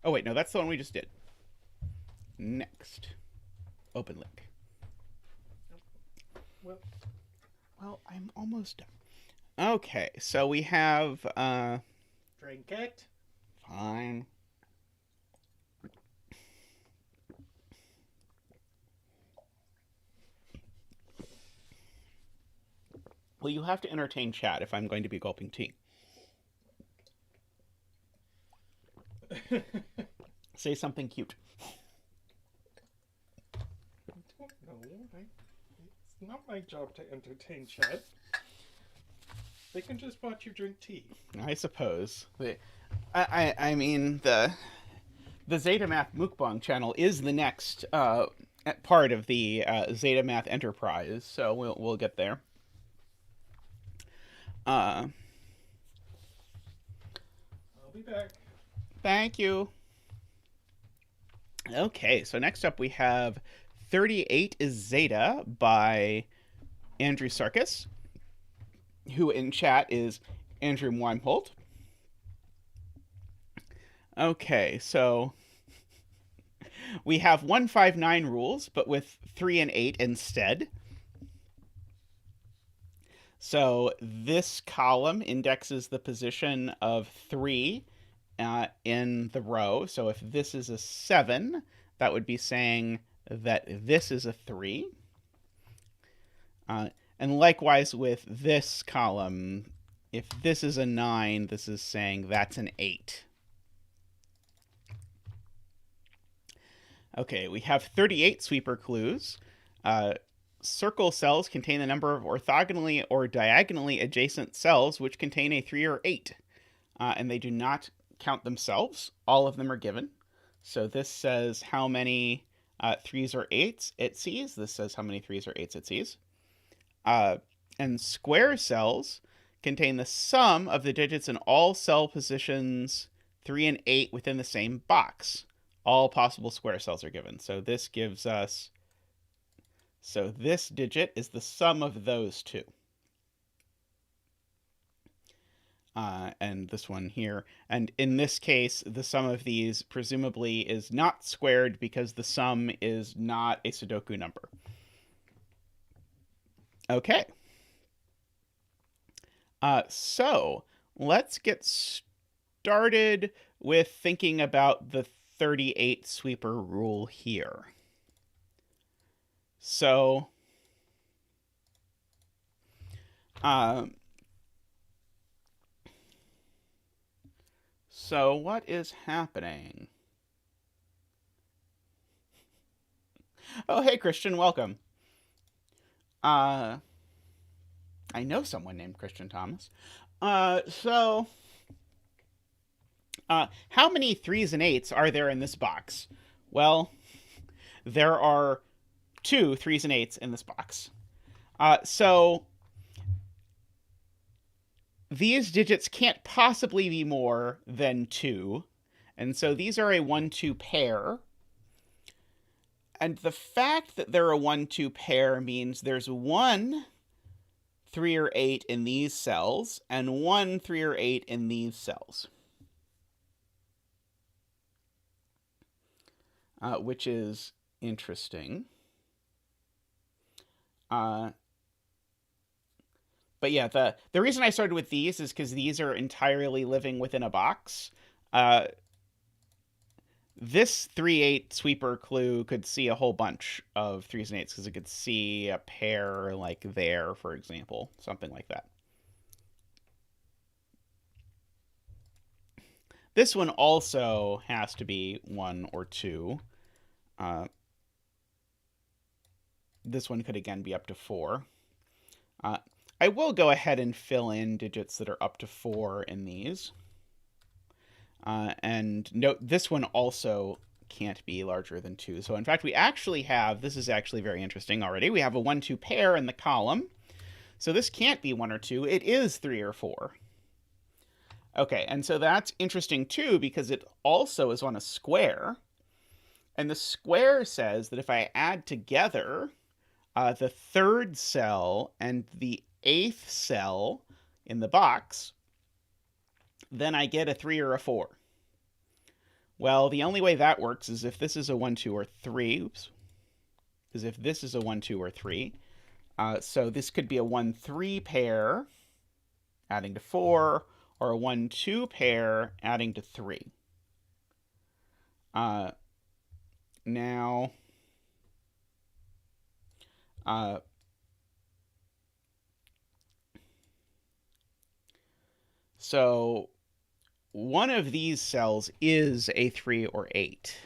S1: Oh, wait. No, that's the one we just did. Next. Open link. Well, I'm almost done. Okay, so we have...
S2: Drink it.
S1: Fine. Well, you have to entertain chat if I'm going to be gulping tea. Say something cute.
S2: I don't know. It's not my job to entertain chat. They can just watch you drink tea.
S1: I suppose. I mean, the Zetamath Mukbang channel is the next part of the Zetamath enterprise, so we'll get there.
S2: I'll be back.
S1: Thank you. Okay, so next up we have 38 is Zeta by Andrewsarchus, who in chat is Andrew Weimholt. Okay, so we have 159 rules, but with 3 and 8 instead. So this column indexes the position of 3 in the row. So if this is a 7, that would be saying that this is a 3. And likewise with this column, if this is a 9, this is saying that's an 8. Okay, we have 38 sweeper clues. Circle cells contain the number of orthogonally or diagonally adjacent cells which contain a 3 or 8. And they do not count themselves. All of them are given. So this says how many 3s or 8s it sees. This says how many 3s or 8s it sees. And square cells contain the sum of the digits in all cell positions 3 and 8 within the same box. All possible square cells are given. So this gives us... So this digit is the sum of those two. And this one here. And in this case, the sum of these presumably is not squared because the sum is not a Sudoku number. Okay. So let's get started with thinking about the 38 sweeper rule here. So, what is happening? Oh, hey, Christian, welcome. I know someone named Christian Thomas. How many 3s and 8s are there in this box? Well, there are 2 3s and 8s in this box. So these digits can't possibly be more than 2. And so these are a 1-2 pair. And the fact that they're a 1-2 pair means there's 1 3 or 8 in these cells and 1 3 or 8 in these cells. Which is interesting. But yeah, the reason I started with these is because these are entirely living within a box. This 3-8 sweeper clue could see a whole bunch of 3s and 8s because it could see a pair like there, for example, something like that. This one also has to be 1 or 2. This one could again be up to 4. I will go ahead and fill in digits that are up to 4 in these. And note, this one also can't be larger than 2. So in fact, we actually have, this is actually very interesting already, we have a 1-2 pair in the column. So this can't be 1 or 2, it is 3 or 4. Okay, and so that's interesting too because it also is on a square. And the square says that if I add together the third cell and the eighth cell in the box, then I get a 3 or a 4. Well, the only way that works is if this is a 1, 2, or 3. Oops. Because if this is a 1, 2, or 3. So this could be a 1, 3 pair adding to 4, or a 1, 2 pair adding to 3. Now, so one of these cells is a 3 or 8.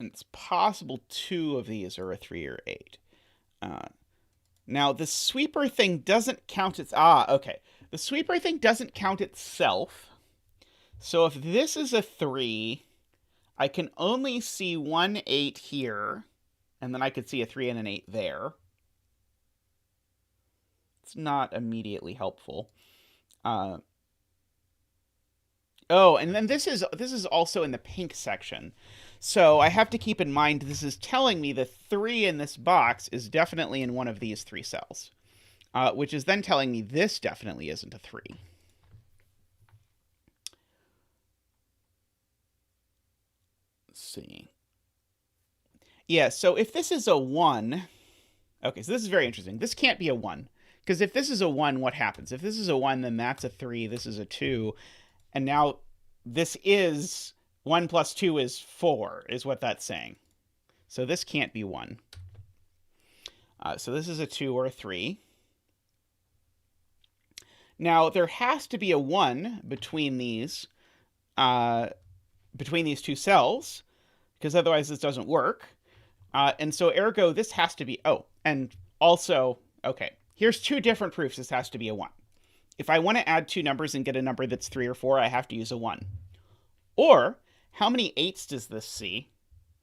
S1: And it's possible 2 of these are a 3 or 8. Now, the sweeper thing doesn't count its... okay. The sweeper thing doesn't count itself. So if this is a 3, I can only see 1 8 here, and then I could see a 3 and an 8 there. It's not immediately helpful. Oh, and then this is also in the pink section. So I have to keep in mind this is telling me the 3 in this box is definitely in one of these 3 cells, which is then telling me this definitely isn't a 3. Let's see. Yeah, so if this is a 1... Okay, so this is very interesting. This can't be a 1. Because if this is a 1, what happens? If this is a 1, then that's a 3, this is a 2, and now this is 1 plus 2 is 4, is what that's saying. So this can't be 1. So this is a 2 or a 3. Now, there has to be a 1 between these 2 cells, because otherwise this doesn't work. And so ergo, this has to be... Oh, and also... Okay, here's 2 different proofs this has to be a 1. If I want to add 2 numbers and get a number that's 3 or 4, I have to use a 1. Or, how many 8s does this see?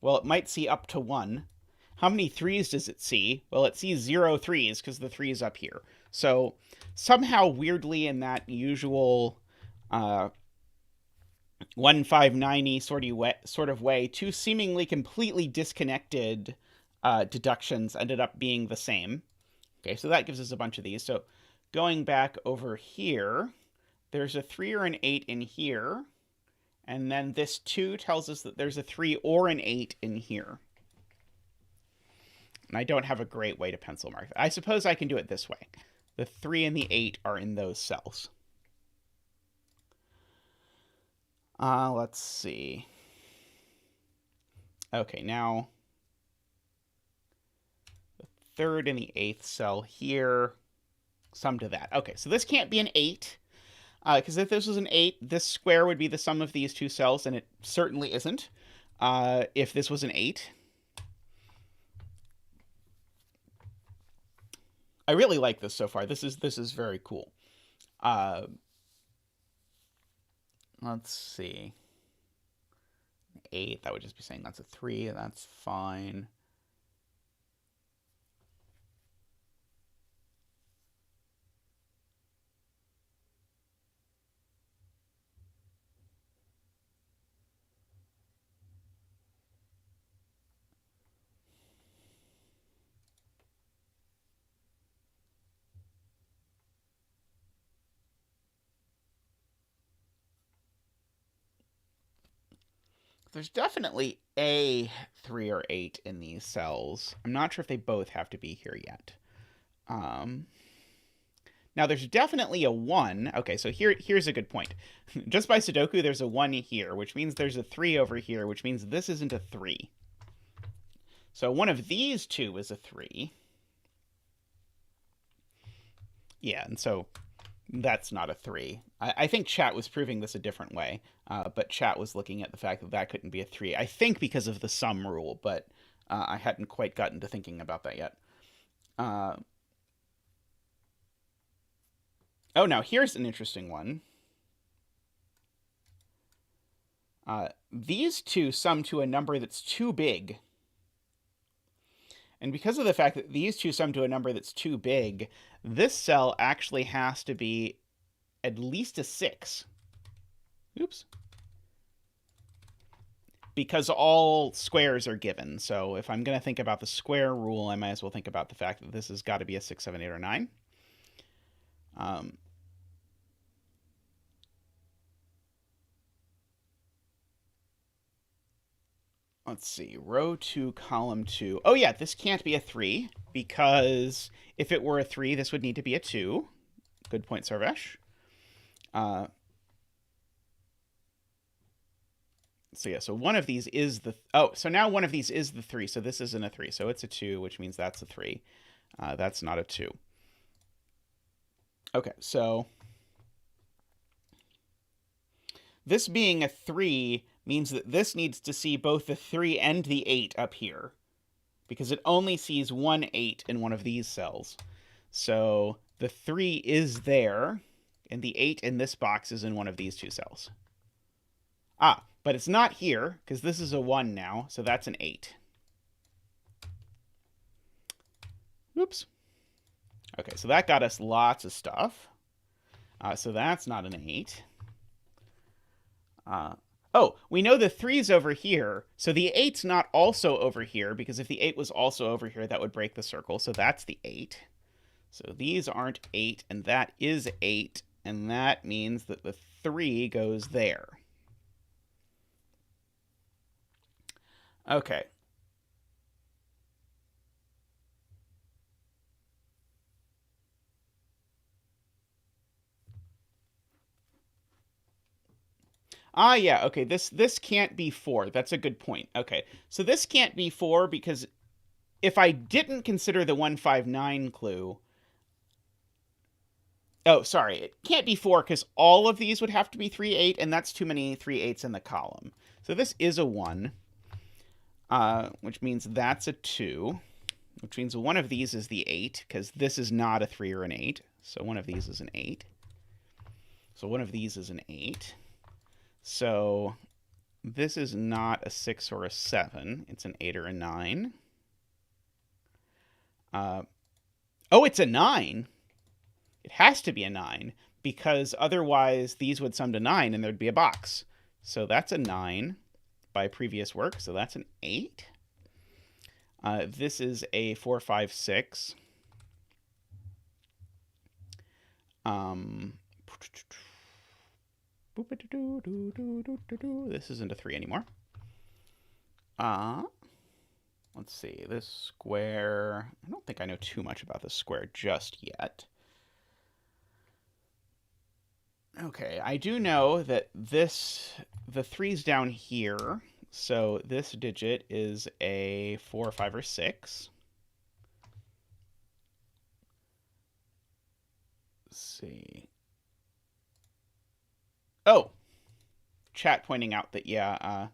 S1: Well, it might see up to 1. How many 3s does it see? Well, it sees 0 3s because the 3 is up here. So, somehow, weirdly, in that usual 1590 sort of way, 2 seemingly completely disconnected deductions ended up being the same. Okay, so that gives us a bunch of these. So, going back over here, there's a 3 or an 8 in here. And then this 2 tells us that there's a 3 or an 8 in here. And I don't have a great way to pencil mark that. I suppose I can do it this way. The 3 and the 8 are in those cells. Let's see. Okay, now the 3rd and the 8th cell here. Sum to that. Okay, so this can't be an 8. Because if this was an 8, this square would be the sum of these 2 cells, and it certainly isn't. If this was an 8. I really like this so far. This is very cool. Let's see. 8, that would just be saying that's a 3, and that's fine. There's definitely a 3 or 8 in these cells. I'm not sure if they both have to be here yet. Now, there's definitely a 1. Okay, so here's a good point. Just by Sudoku, there's a 1 here, which means there's a 3 over here, which means this isn't a 3. So one of these 2 is a 3. Yeah, and so that's not a 3. I think chat was proving this a different way, but chat was looking at the fact that that couldn't be a 3. I think because of the sum rule, but I hadn't quite gotten to thinking about that yet. Oh, now here's an interesting one. these two sum to a number that's too big. And because of the fact that these two sum to a number that's too big, this cell actually has to be at least a 6. Oops. Because all squares are given. So if I'm going to think about the square rule, I might as well think about the fact that this has got to be a 6, 7, 8, or 9. Let's see, row 2, column 2. Oh yeah, this can't be a 3, because if it were a 3, this would need to be a 2. Good point, Sarvesh. So yeah, so one of these is the... so now one of these is the 3, so this isn't a 3. So it's a 2, which means that's a 3. That's not a 2. Okay, so... this being a 3 means that this needs to see both the 3 and the 8 up here, because it only sees one 8 in one of these cells. So the 3 is there, and the 8 in this box is in one of these two cells. But it's not here, because this is a 1 now, so that's an 8. Oops. Okay, so that got us lots of stuff. So that's not an 8. We know the 3's over here, so the 8's not also over here, because if the 8 was also over here, that would break the circle, so that's the 8. So these aren't 8, and that is 8, and that means that the 3 goes there. Okay. Yeah, okay, this can't be 4. That's a good point. Okay, so this can't be 4 because if I didn't consider the 159 clue... Oh, sorry, it can't be 4 because all of these would have to be 3, 8, and that's too many 3, 8s in the column. So this is a 1, which means that's a 2, which means one of these is the 8, because this is not a 3 or an 8. So one of these is an 8. So one of these is an 8. So this is not a 6 or a 7. It's an 8 or a 9. It's a 9. It has to be a 9, because otherwise these would sum to 9 and there'd be a box. So that's a 9 by previous work. So that's an 8. This is a 4, 5, 6. This isn't a 3 anymore. Let's see. This square... I don't think I know too much about this square just yet. Okay, I do know that the 3's down here, so this digit is a 4, 5, or 6. Let's see. Oh! Chat pointing out that, yeah,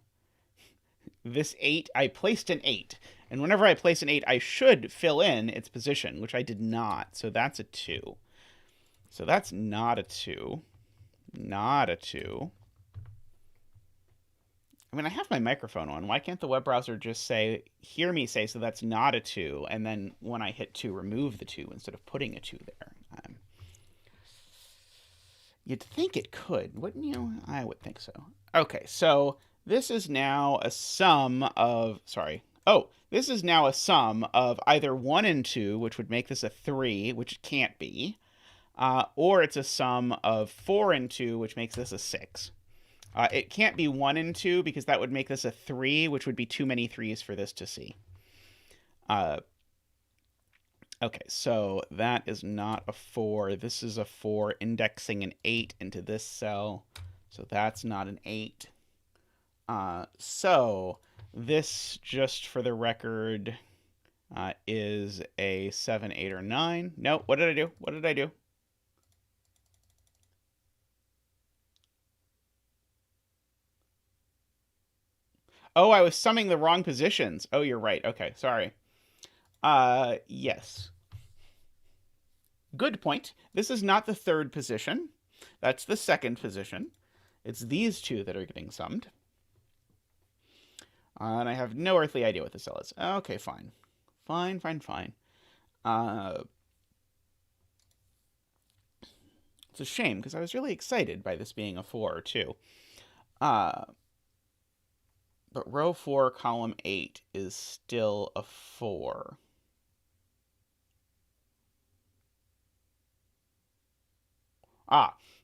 S1: this 8, I placed an 8. And whenever I place an 8, I should fill in its position, which I did not. So that's a 2. So that's not a 2. Not a 2. I mean, I have my microphone on. Why can't the web browser just hear me say, so that's not a 2, and then when I hit 2, remove the 2 instead of putting a 2 there? You'd think it could, wouldn't you? I would think so. Okay, so this is now a sum of... Sorry. This is now a sum of either 1 and 2, which would make this a 3, which it can't be, or it's a sum of 4 and 2, which makes this a 6. It can't be 1 and 2, because that would make this a 3, which would be too many 3's for this to see. Okay, so that is not a 4. This is a 4 indexing an 8 into this cell. So that's not an 8. So this, just for the record, is a 7, 8, or 9. No, what did I do? What did I do? Oh, I was summing the wrong positions. Oh, you're right. Okay, sorry. Yes. Good point. This is not the third position. That's the second position. It's these two that are getting summed. And I have no earthly idea what the cell is. Okay, fine. Fine. It's a shame, because I was really excited by this being a 4, too. But row 4, column 8 is still a 4.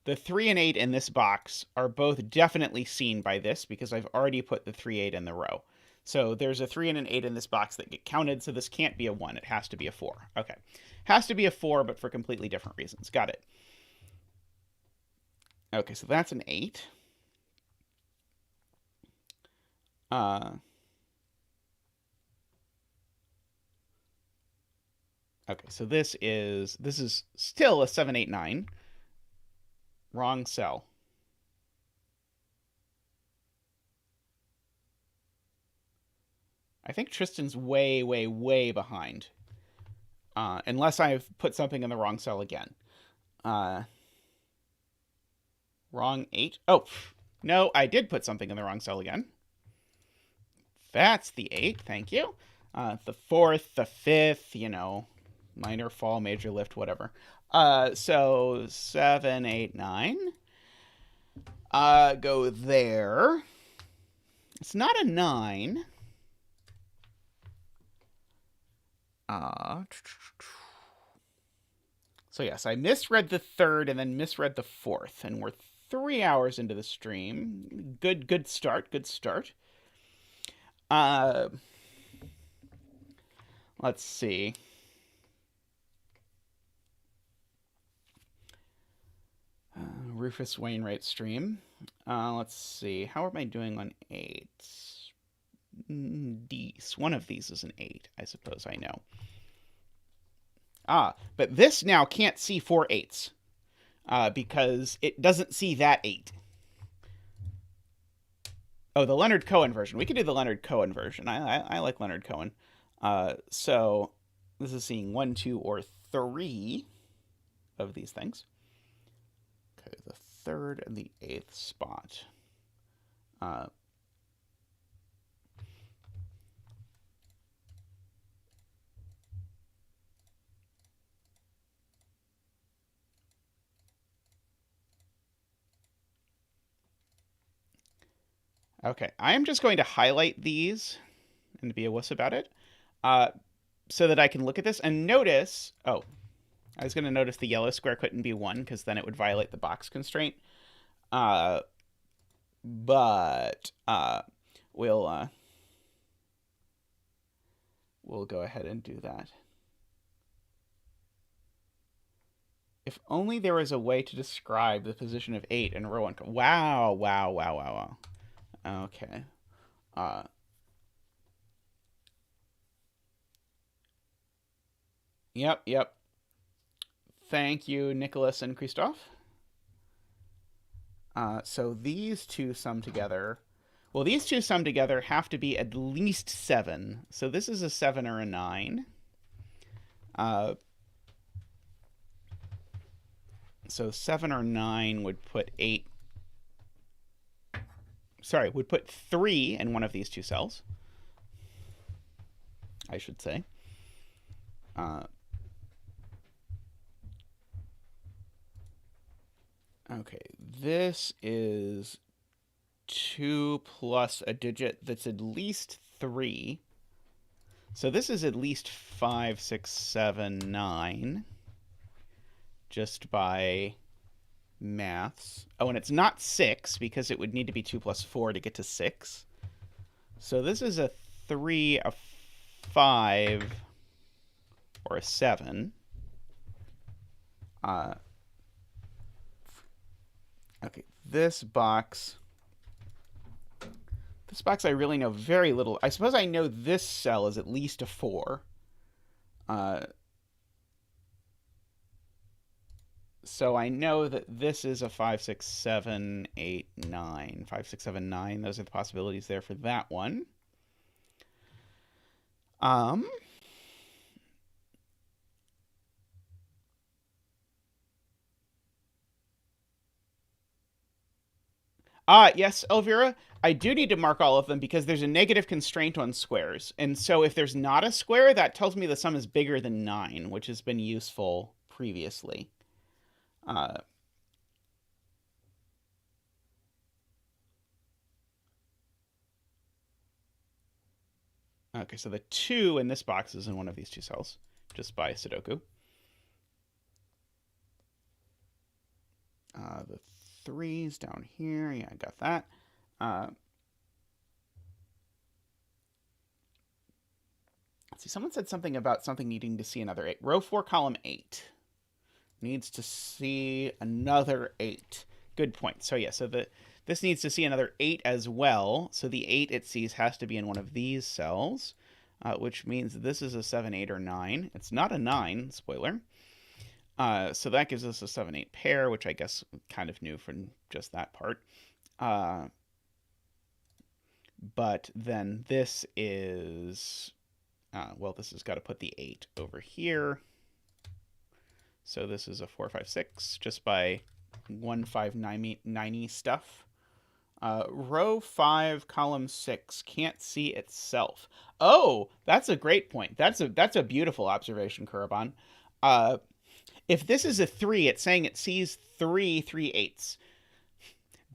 S1: The 3 and 8 in this box are both definitely seen by this, because I've already put the 3, 8 in the row. So there's a 3 and an 8 in this box that get counted, so this can't be a 1. It has to be a 4. Okay. Has to be a 4, but for completely different reasons. Got it. Okay, so that's an 8. Okay, so this is still a 7, 8, 9. Wrong cell. I think Tristan's way, way, way behind. Unless I've put something in the wrong cell again. Wrong 8. Oh, no, I did put something in the wrong cell again. That's the 8, thank you. The 4th, the 5th, you know, minor fall, major lift, whatever. So 7, 8, 9. Go there. It's not a 9. So yes, I misread the 3rd and then misread the 4th, and we're 3 hours into the stream. Good start. Let's see. Rufus Wainwright stream. Let's see. How am I doing on 8s? These. One of these is an 8, I suppose I know. But this now can't see 4 8s. Because it doesn't see that 8. Oh, the Leonard Cohen version. We could do the Leonard Cohen version. I like Leonard Cohen. So this is seeing 1, 2, or 3 of these things. Okay, the 3rd and the 8th spot. Okay, I am just going to highlight these and be a wuss about it, so that I can look at this and notice. Oh, I was going to notice the yellow square couldn't be 1, because then it would violate the box constraint. But we'll go ahead and do that. If only there was a way to describe the position of 8 in row 1. Wow. Okay. Yep. Thank you, Nicholas and Christoph. So these two sum together. Well, these two sum together have to be at least 7. So this is a 7 or a 9. So 7 or 9 would put 8. Sorry, would put 3 in one of these two cells, I should say. Okay, this is 2 plus a digit that's at least 3. So this is at least 5, 6, 7, 9. Just by maths. Oh, and it's not 6, because it would need to be 2 plus 4 to get to 6. So this is a 3, a 5, or a 7. Okay, this box I really know very little. I suppose I know this cell is at least a 4. So I know that this is a 5, 6, 7, 8, 9. 5, 6, 7, 9. Those are the possibilities there for that one. Yes, Elvira, I do need to mark all of them because there's a negative constraint on squares. And so if there's not a square, that tells me the sum is bigger than 9, which has been useful previously. Uh, okay, so the 2 in this box is in one of these two cells, just by Sudoku. The 3's down here. Yeah, I got that. Let's see, someone said something about something needing to see another 8. Row 4, column 8. Needs to see another 8. Good point. So yeah, so this needs to see another 8 as well. So the 8 it sees has to be in one of these cells, which means this is a 7, 8, or 9. It's not a 9, spoiler. So that gives us a 7, 8 pair, which I guess kind of new from just that part. But then this is, well, this has got to put the 8 over here. So this is a 4, 5, 6, just by 1, 5, 9 stuff. Row 5, column 6, can't see itself. Oh, that's a great point. That's a beautiful observation, Kuraban. If this is a 3, it's saying it sees 3 3/8.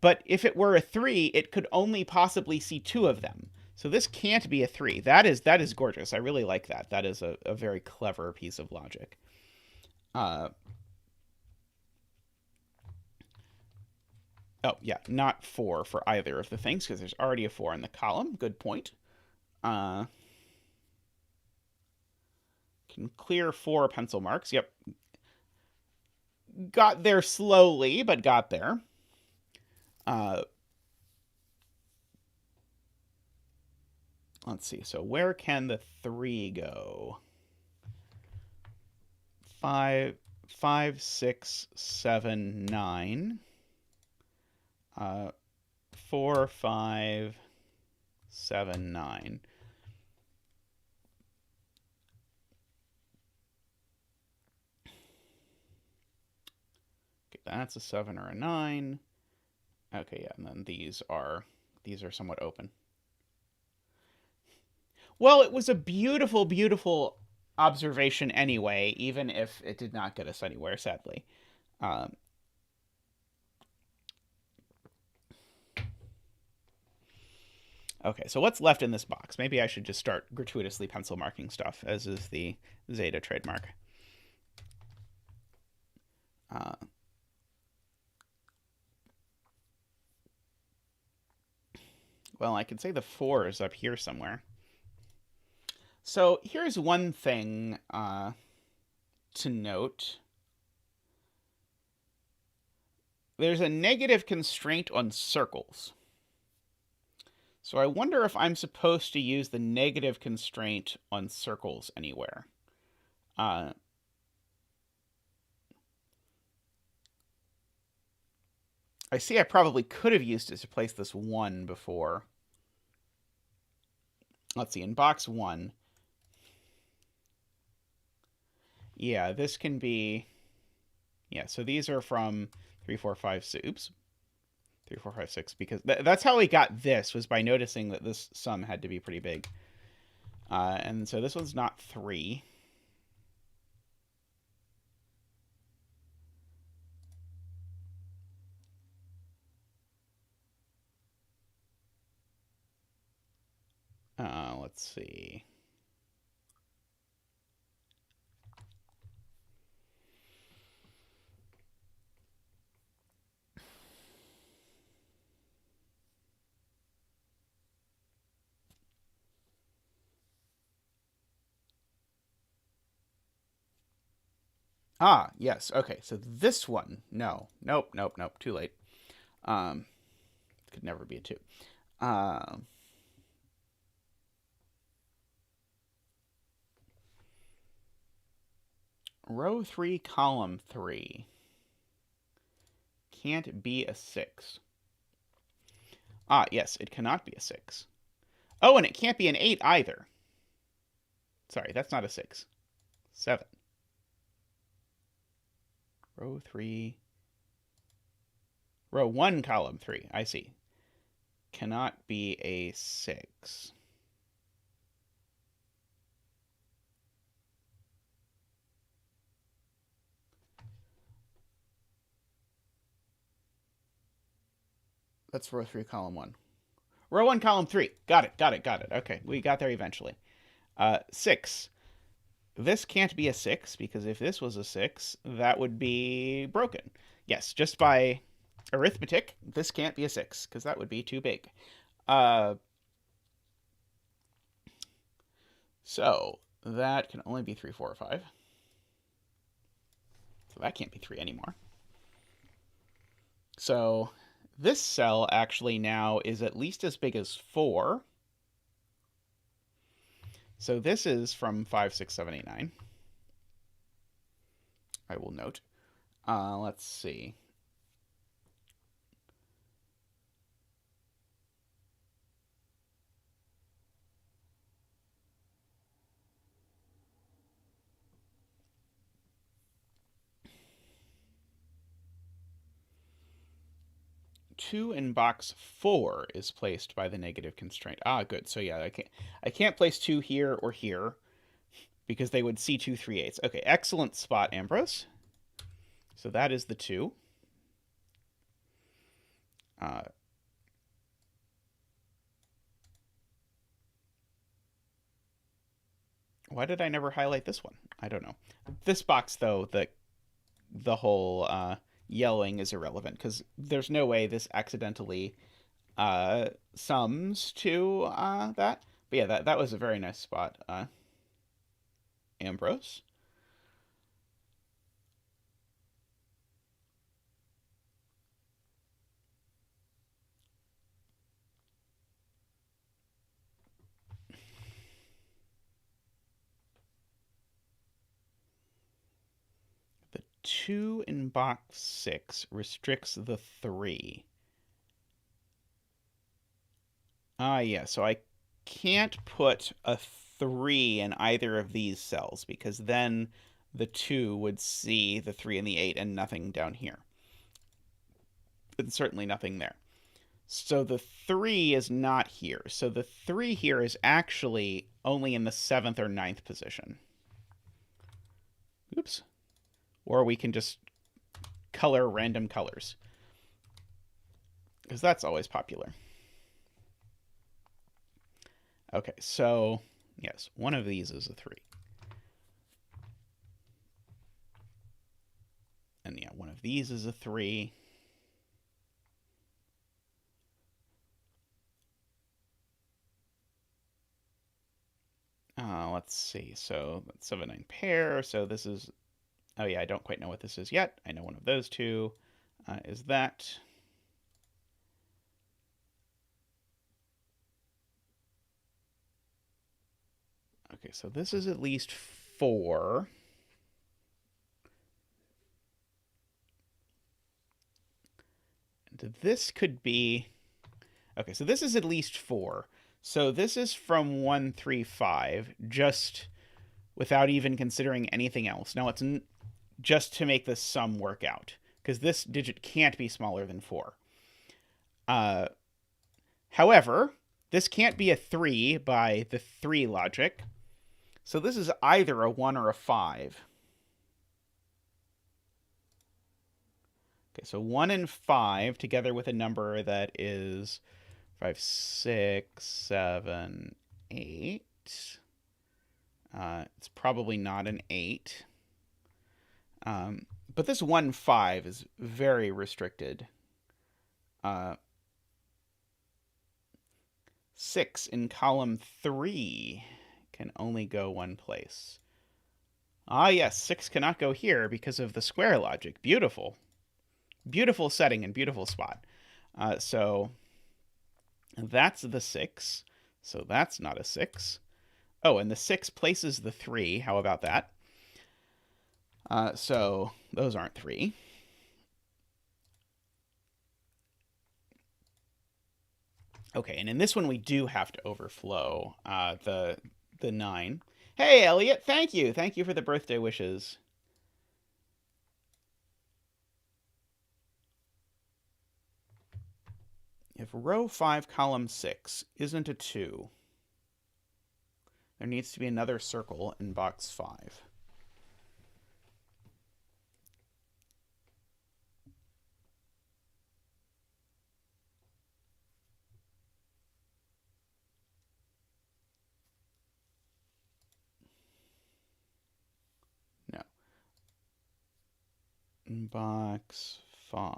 S1: But if it were a 3, it could only possibly see 2 of them. So this can't be a 3. That is gorgeous. I really like that. That is a very clever piece of logic. Oh, yeah, not 4 for either of the things, because there's already a 4 in the column. Good point. Can clear 4 pencil marks. Yep. Got there slowly, but got there. Let's see. So where can the 3 go? 5, 6, 7, 9. 4, 5, 7, 9. Okay, that's a 7 or a 9. Okay, yeah, and then these are somewhat open. Well, it was a beautiful, beautiful observation anyway, even if it did not get us anywhere, sadly. Okay, so what's left in this box? Maybe I should just start gratuitously pencil marking stuff, as is the Zeta trademark. Well, I could say the 4 is up here somewhere. So here's one thing to note. There's a negative constraint on circles. So I wonder if I'm supposed to use the negative constraint on circles anywhere. I see I probably could have used it to place this 1 before. Let's see, in box 1. Yeah, this can be... Yeah, so these are from 3, 4, 5, 6... Oops. 3, 4, 5, 6, because that's how we got this, was by noticing that this sum had to be pretty big. And so this one's not 3. Let's see. Ah, yes. Okay, so this one. No. Nope, too late. Could never be a 2. Row 3, column 3. Can't be a 6. Ah, yes, it cannot be a 6. Oh, and it can't be an 8 either. Sorry, that's not a 6. 7. Row 3. Row 1, column 3. I see. cannot be a 6. That's row 3, column 1. Row 1, column 3. Got it. Okay, we got there eventually. 6. This can't be a 6, because if this was a 6, that would be broken. Yes, just by arithmetic, this can't be a 6, because that would be too big. So that can only be 3, 4, or 5. So that can't be 3 anymore. So this cell actually now is at least as big as 4. So this is from 5, 6, 7, 8, 9. I will note. Let's see. Two in box 4 is placed by the negative constraint. Ah, good. So yeah, I can't place 2 here or here because they would see 2 3/8. Okay, excellent spot, Ambrose. So that is the 2. Why did I never highlight this one? I don't know. This box, though, the whole yelling is irrelevant because there's no way this accidentally sums to that. But yeah, that was a very nice spot, Ambrose. The 2 in box 6 restricts the 3. Yeah, so I can't put a 3 in either of these cells because then the 2 would see the 3 and the 8 and nothing down here. And certainly nothing there. So the 3 is not here. So the 3 here is actually only in the 7th or 9th position. Oops. Or we can just color random colors, because that's always popular. Okay, so yes, one of these is a 3. And yeah, one of these is a 3. Let's see. So that's 7, 9 pair. So this is, oh yeah, I don't quite know what this is yet. I know one of those two is that. Okay, so this is at least 4. And this could be, okay, so this is at least 4. So this is from 1, 3, 5, just without even considering anything else. Now it's just to make the sum work out, because this digit can't be smaller than 4. However, this can't be a 3 by the 3 logic. So this is either a 1 or a 5. Okay, so 1 and 5 together with a number that is 5, 6, 7, 8. It's probably not an 8. But this 1, 5 is very restricted. 6 in column 3 can only go one place. Ah, yes, 6 cannot go here because of the square logic. Beautiful. Beautiful setting and beautiful spot. So that's the 6. So that's not a 6. Oh, and the 6 places the 3. How about that? So those aren't 3. Okay, and in this one we do have to overflow the 9. Hey, Elliot, thank you. Thank you for the birthday wishes. If row 5, column 6 isn't a 2, there needs to be another circle in box 5. No. In box 5.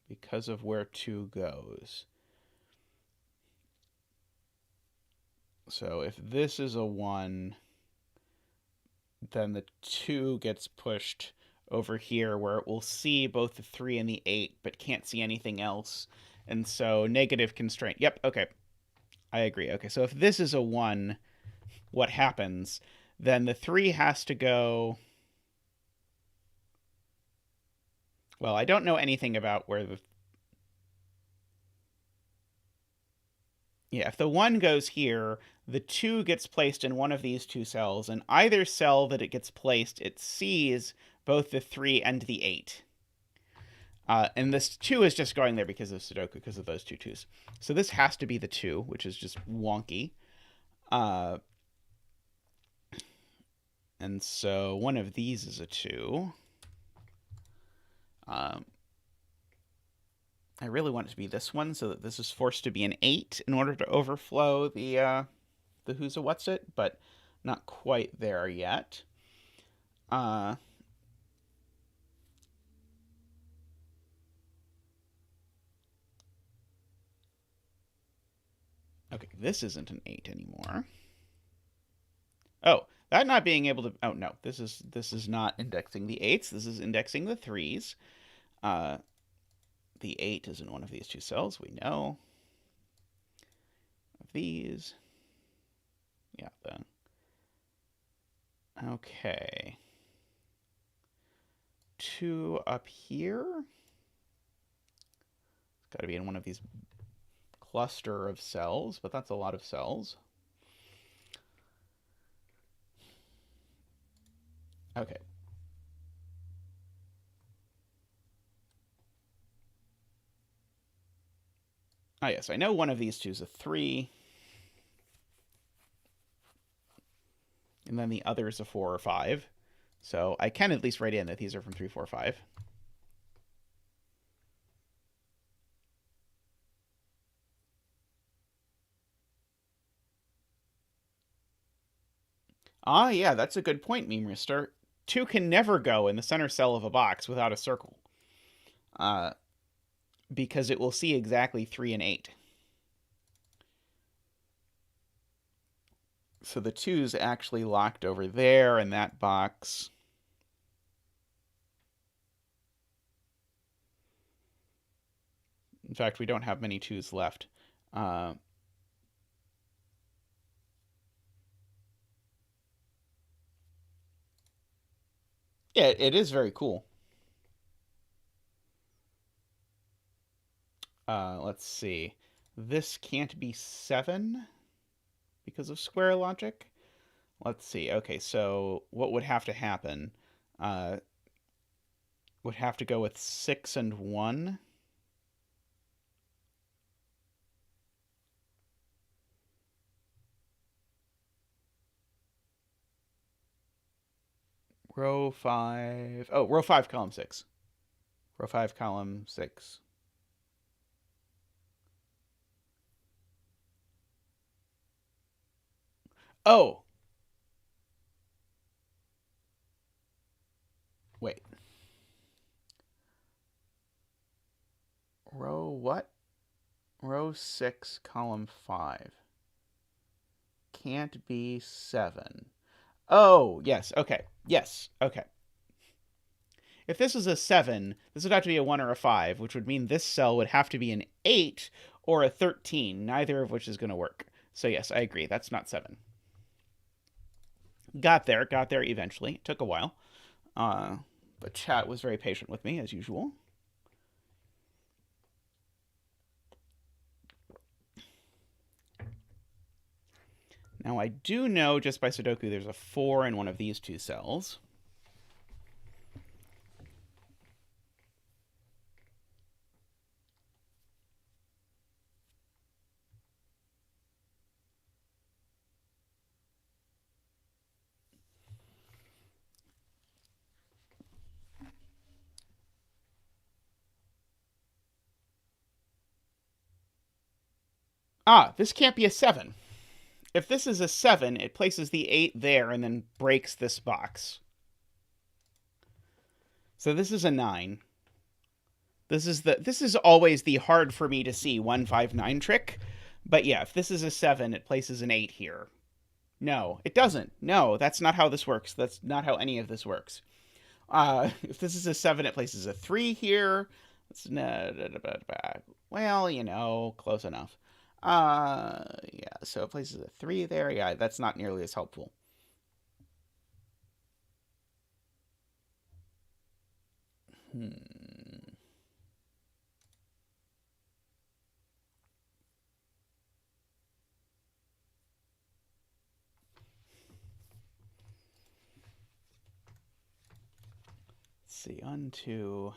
S1: Because of where 2 goes. So if this is a 1, then the 2 gets pushed over here where it will see both the 3 and the 8, but can't see anything else. And so negative constraint. Yep, okay. I agree. Okay, so if this is a 1, what happens? Then the 3 has to go... Well, I don't know anything about where the... Yeah, if the 1 goes here, the 2 gets placed in one of these 2 cells, and either cell that it gets placed, it sees both the 3 and the 8. And this 2 is just going there because of Sudoku, because of those 2 2s. So this has to be the 2, which is just wonky. And so one of these is a 2. I really want it to be this one so that this is forced to be an 8 in order to overflow the who's a what's it, but not quite there yet. Okay, this isn't an 8 anymore. Oh, that not being able to... Oh, no, this is not indexing the 8s. This is indexing the 3s. The 8 is in one of these 2 cells, we know. Of these. Yeah, okay. 2 up here. It's got to be in one of these cluster of cells, but that's a lot of cells. Okay. Ah, yes, I know one of these 2 is a 3. And then the other is a 4 or 5. So I can at least write in that these are from 3, 4, 5. Ah, yeah, that's a good point, Memeristor. 2 can never go in the center cell of a box without a circle. Because it will see exactly 3 and 8. So the 2's actually locked over there in that box. In fact, we don't have many 2's left. Yeah, it is very cool. Let's see. This can't be 7 because of square logic. Let's see. Okay, so what would have to happen? Would have to go with 6 and 1. Row 5. Oh, row 5, column 6. Row 5, column 6. Oh! Wait. Row what? Row 6, column 5. Can't be 7. Oh, yes, okay. Yes, okay. If this is a 7, this would have to be a 1 or a 5, which would mean this cell would have to be an 8 or a 13, neither of which is going to work. So yes, I agree. That's not 7. Got there eventually. It took a while. But chat was very patient with me, as usual. Now, I do know, just by Sudoku, there's a 4 in one of these 2 cells. Ah, this can't be a 7. If this is a 7, it places the 8 there and then breaks this box. So this is a 9. This is always the hard for me to see 159 trick. But yeah, if this is a 7, it places an 8 here. No, it doesn't. No, that's not how this works. That's not how any of this works. If this is a 7, it places a 3 here. Well, you know, close enough. Yeah, so it places a 3 there. Yeah, that's not nearly as helpful. Let's see, on to...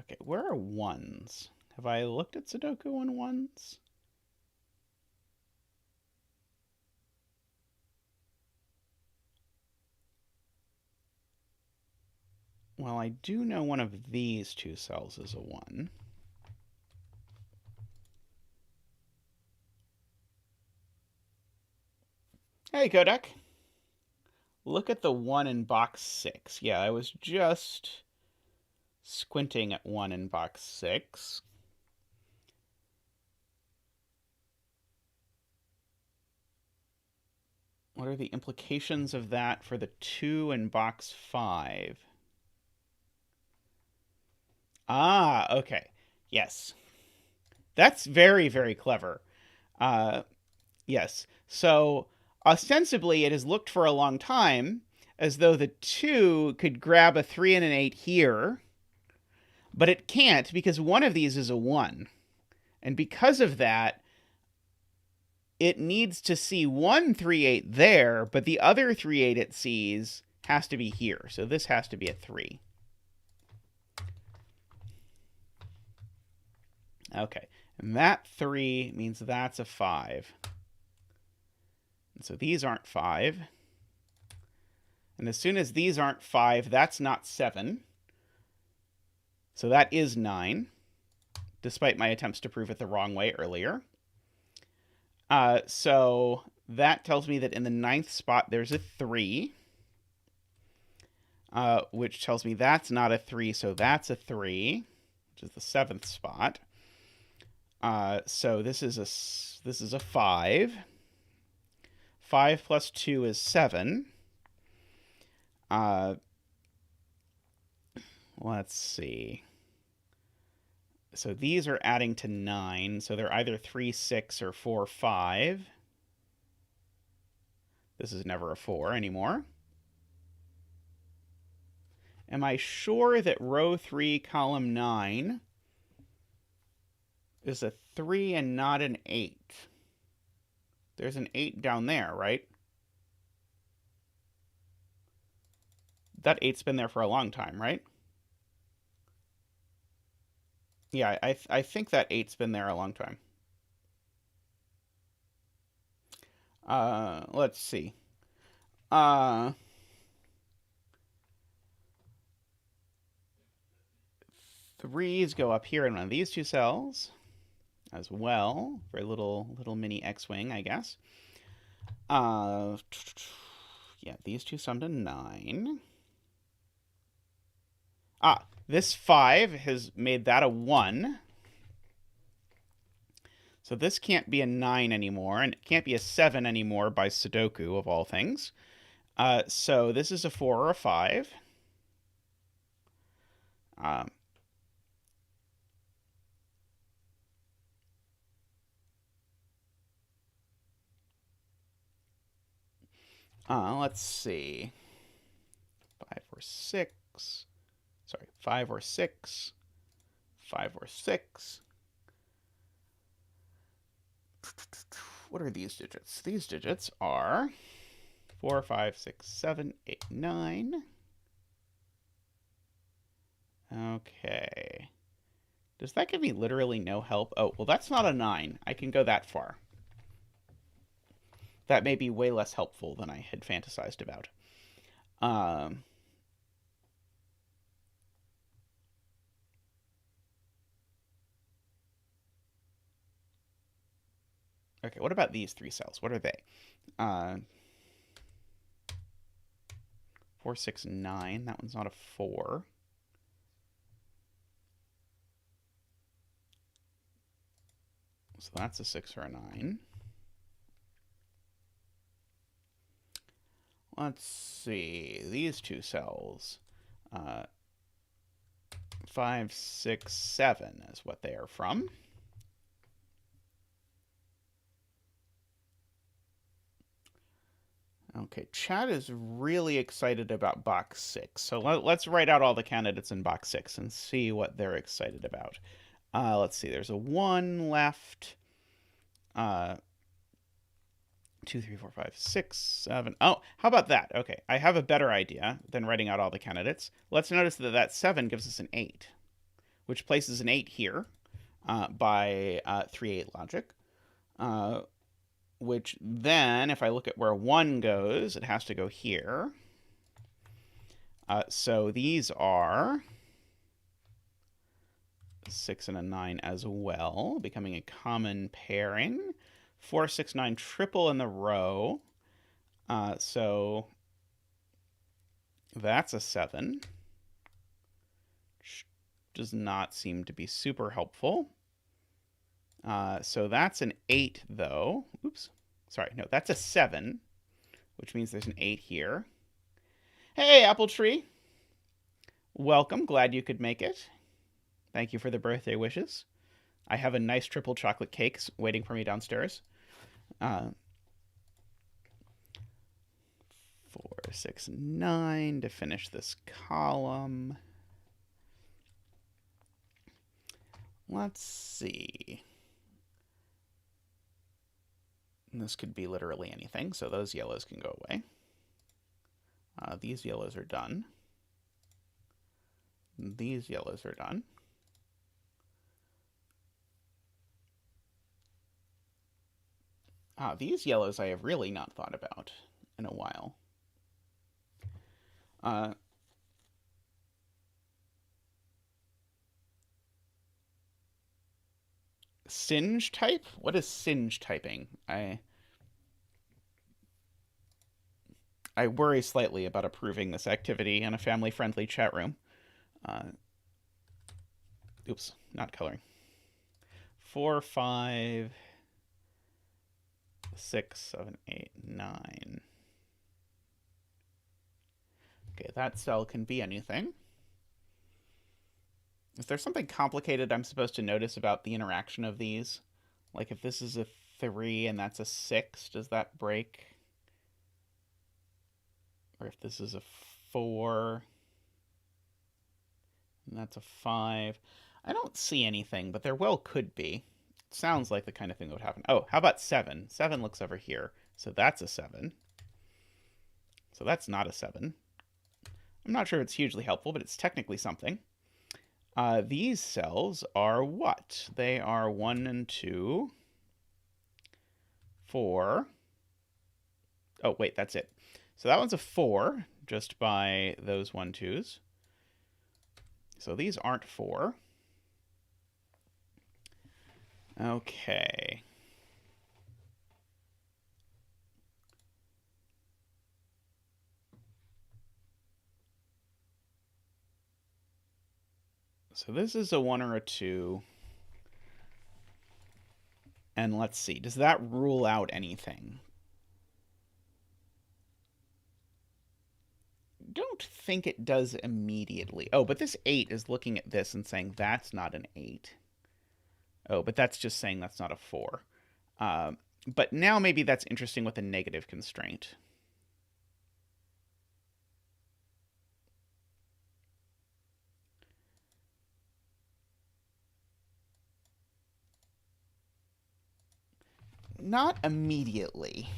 S1: Okay, where are 1s? Have I looked at Sudoku on 1s? Well, I do know one of these 2 cells is a 1. Hey, Qodec. Look at the 1 in box 6. Yeah, I was just squinting at 1 in box 6. What are the implications of that for the 2 in box 5? Ah, okay. Yes. That's very, very clever. Yes. So, ostensibly, it has looked for a long time as though the 2 could grab a 3 and an 8 here, but it can't because one of these is a 1. And because of that, it needs to see 1 3 8 there, but the other 3 8 it sees has to be here. So this has to be a 3. Okay, and that 3 means that's a 5. And so these aren't 5. And as soon as these aren't 5, that's not 7. So that is 9, despite my attempts to prove it the wrong way earlier. So that tells me that in the 9th spot there's a 3, which tells me that's not a 3, so that's a 3, which is the 7th spot. So this is a 5. 5 plus 2 is 7. Let's see. So these are adding to 9, so they're either 3, 6, or 4, 5. This is never a 4 anymore. Am I sure that row 3, column 9 is a 3 and not an 8? There's an 8 down there, right? That 8's been there for a long time, right? Yeah, I think that 8's been there a long time. Let's see. Threes go up here in one of these 2 cells as well for a little mini X-wing, I guess. Yeah, these 2 sum to 9. Ah, this 5 has made that a 1. So this can't be a 9 anymore, and it can't be a 7 anymore by Sudoku, of all things. So this is a 4 or a 5. Let's see. 5 or 6. Sorry, 5 or 6. 5 or 6. What are these digits? These digits are 4, 5, 6, 7, 8, 9. Okay. Does that give me literally no help? Oh, well, that's not a 9. I can go that far. That may be way less helpful than I had fantasized about. Let's Okay, what about these 3 cells? What are they? 4, 6, 9. That one's not a 4. So that's a 6 or a 9. Let's see. These 2 cells. 5, 6, 7 is what they are from. Okay, chat is really excited about box 6. So let's write out all the candidates in box 6 and see what they're excited about. Let's see, there's a 1 left. 2, 3, 4, 5, 6, 7. Oh, how about that? Okay, I have a better idea than writing out all the candidates. Let's notice that that 7 gives us an 8, which places an 8 here by 3/8 logic. Which then, if I look at where 1 goes, it has to go here. So these are 6 and a 9 as well, becoming a common pairing. 4, 6, 9 triple in the row. So that's a 7. Which does not seem to be super helpful. So that's an 8, though. Oops. Sorry, no, that's a 7, which means there's an 8 here. Hey, Apple Tree. Welcome. Glad you could make it. Thank you for the birthday wishes. I have a nice triple chocolate cake waiting for me downstairs. 4, 6, 9 to finish this column. Let's see. This could be literally anything, so those yellows can go away. These yellows are done. These yellows are done. These yellows I have really not thought about in a while. Singe type? What is singe typing? I worry slightly about approving this activity in a family-friendly chat room. Oops, not coloring. 4, 5, 6, 7, 8, 9. Okay, that cell can be anything. Is there something complicated I'm supposed to notice about the interaction of these? Like if this is a 3 and that's a 6, does that break? Or if this is a 4 and that's a 5. I don't see anything, but there well could be. It sounds like the kind of thing that would happen. Oh, how about 7? 7 looks over here. So that's a 7. So that's not a 7. I'm not sure it's hugely helpful, but it's technically something. These cells are what? They are 1 and 2, 4. Oh, wait, that's it. So that one's a 4, just by those 1, 2s. So these aren't 4. Okay. So this is a 1 or a 2. And let's see, does that rule out anything? Don't think it does immediately. Oh, but this 8 is looking at this and saying that's not an 8. Oh, but that's just saying that's not a 4. But now maybe that's interesting with a negative constraint. Not immediately.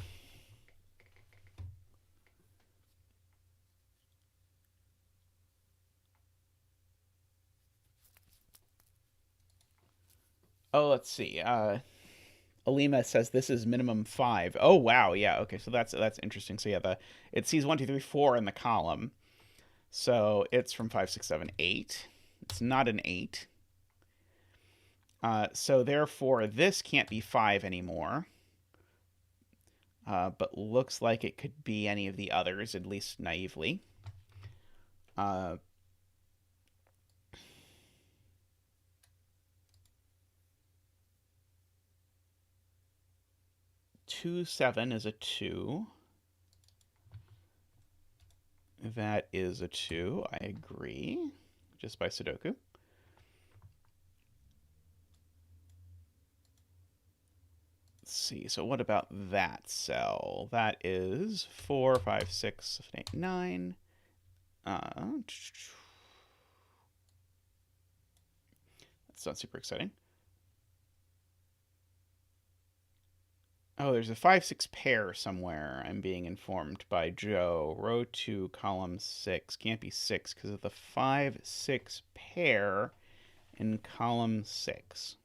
S1: Oh, let's see. Olima says this is minimum 5. Oh, wow. Yeah. Okay. So that's interesting. So yeah, it sees 1, 2, 3, 4 in the column. So it's from 5, 6, 7, 8. It's not an 8. So therefore, this can't be 5 anymore. but looks like it could be any of the others, at least naively. 2-7 is a 2. That is a 2. I agree. Just by Sudoku. Let's see. So what about that cell? That is 4, 5, 6, 7, 8, 9. That's not super exciting. Oh, there's a 5-6 pair somewhere, I'm being informed by Joe. Row 2, column 6. Can't be 6 because of the 5-6 pair in column 6.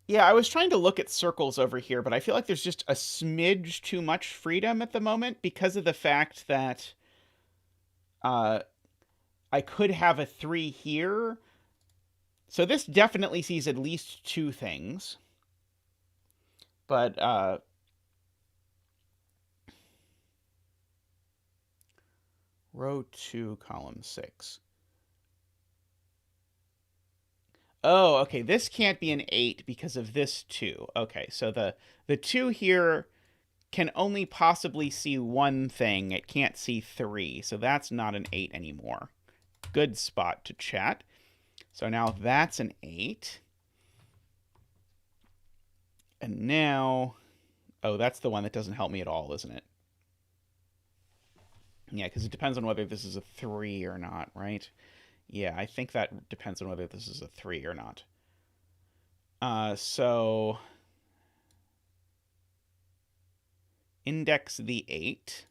S1: Yeah, I was trying to look at circles over here, but I feel like there's just a smidge too much freedom at the moment because of the fact that I could have a 3 here. So this definitely sees at least 2 things. But row 2, column 6. Oh, okay, this can't be an 8 because of this 2. Okay, so the 2 here can only possibly see 1 thing. It can't see 3, so that's not an 8 anymore. Good spot to chat. So now that's an 8. And now... Oh, that's the one that doesn't help me at all, isn't it? Yeah, because it depends on whether this is a 3 or not, right? Yeah, I think that depends on whether this is a 3 or not. So... Index the 8.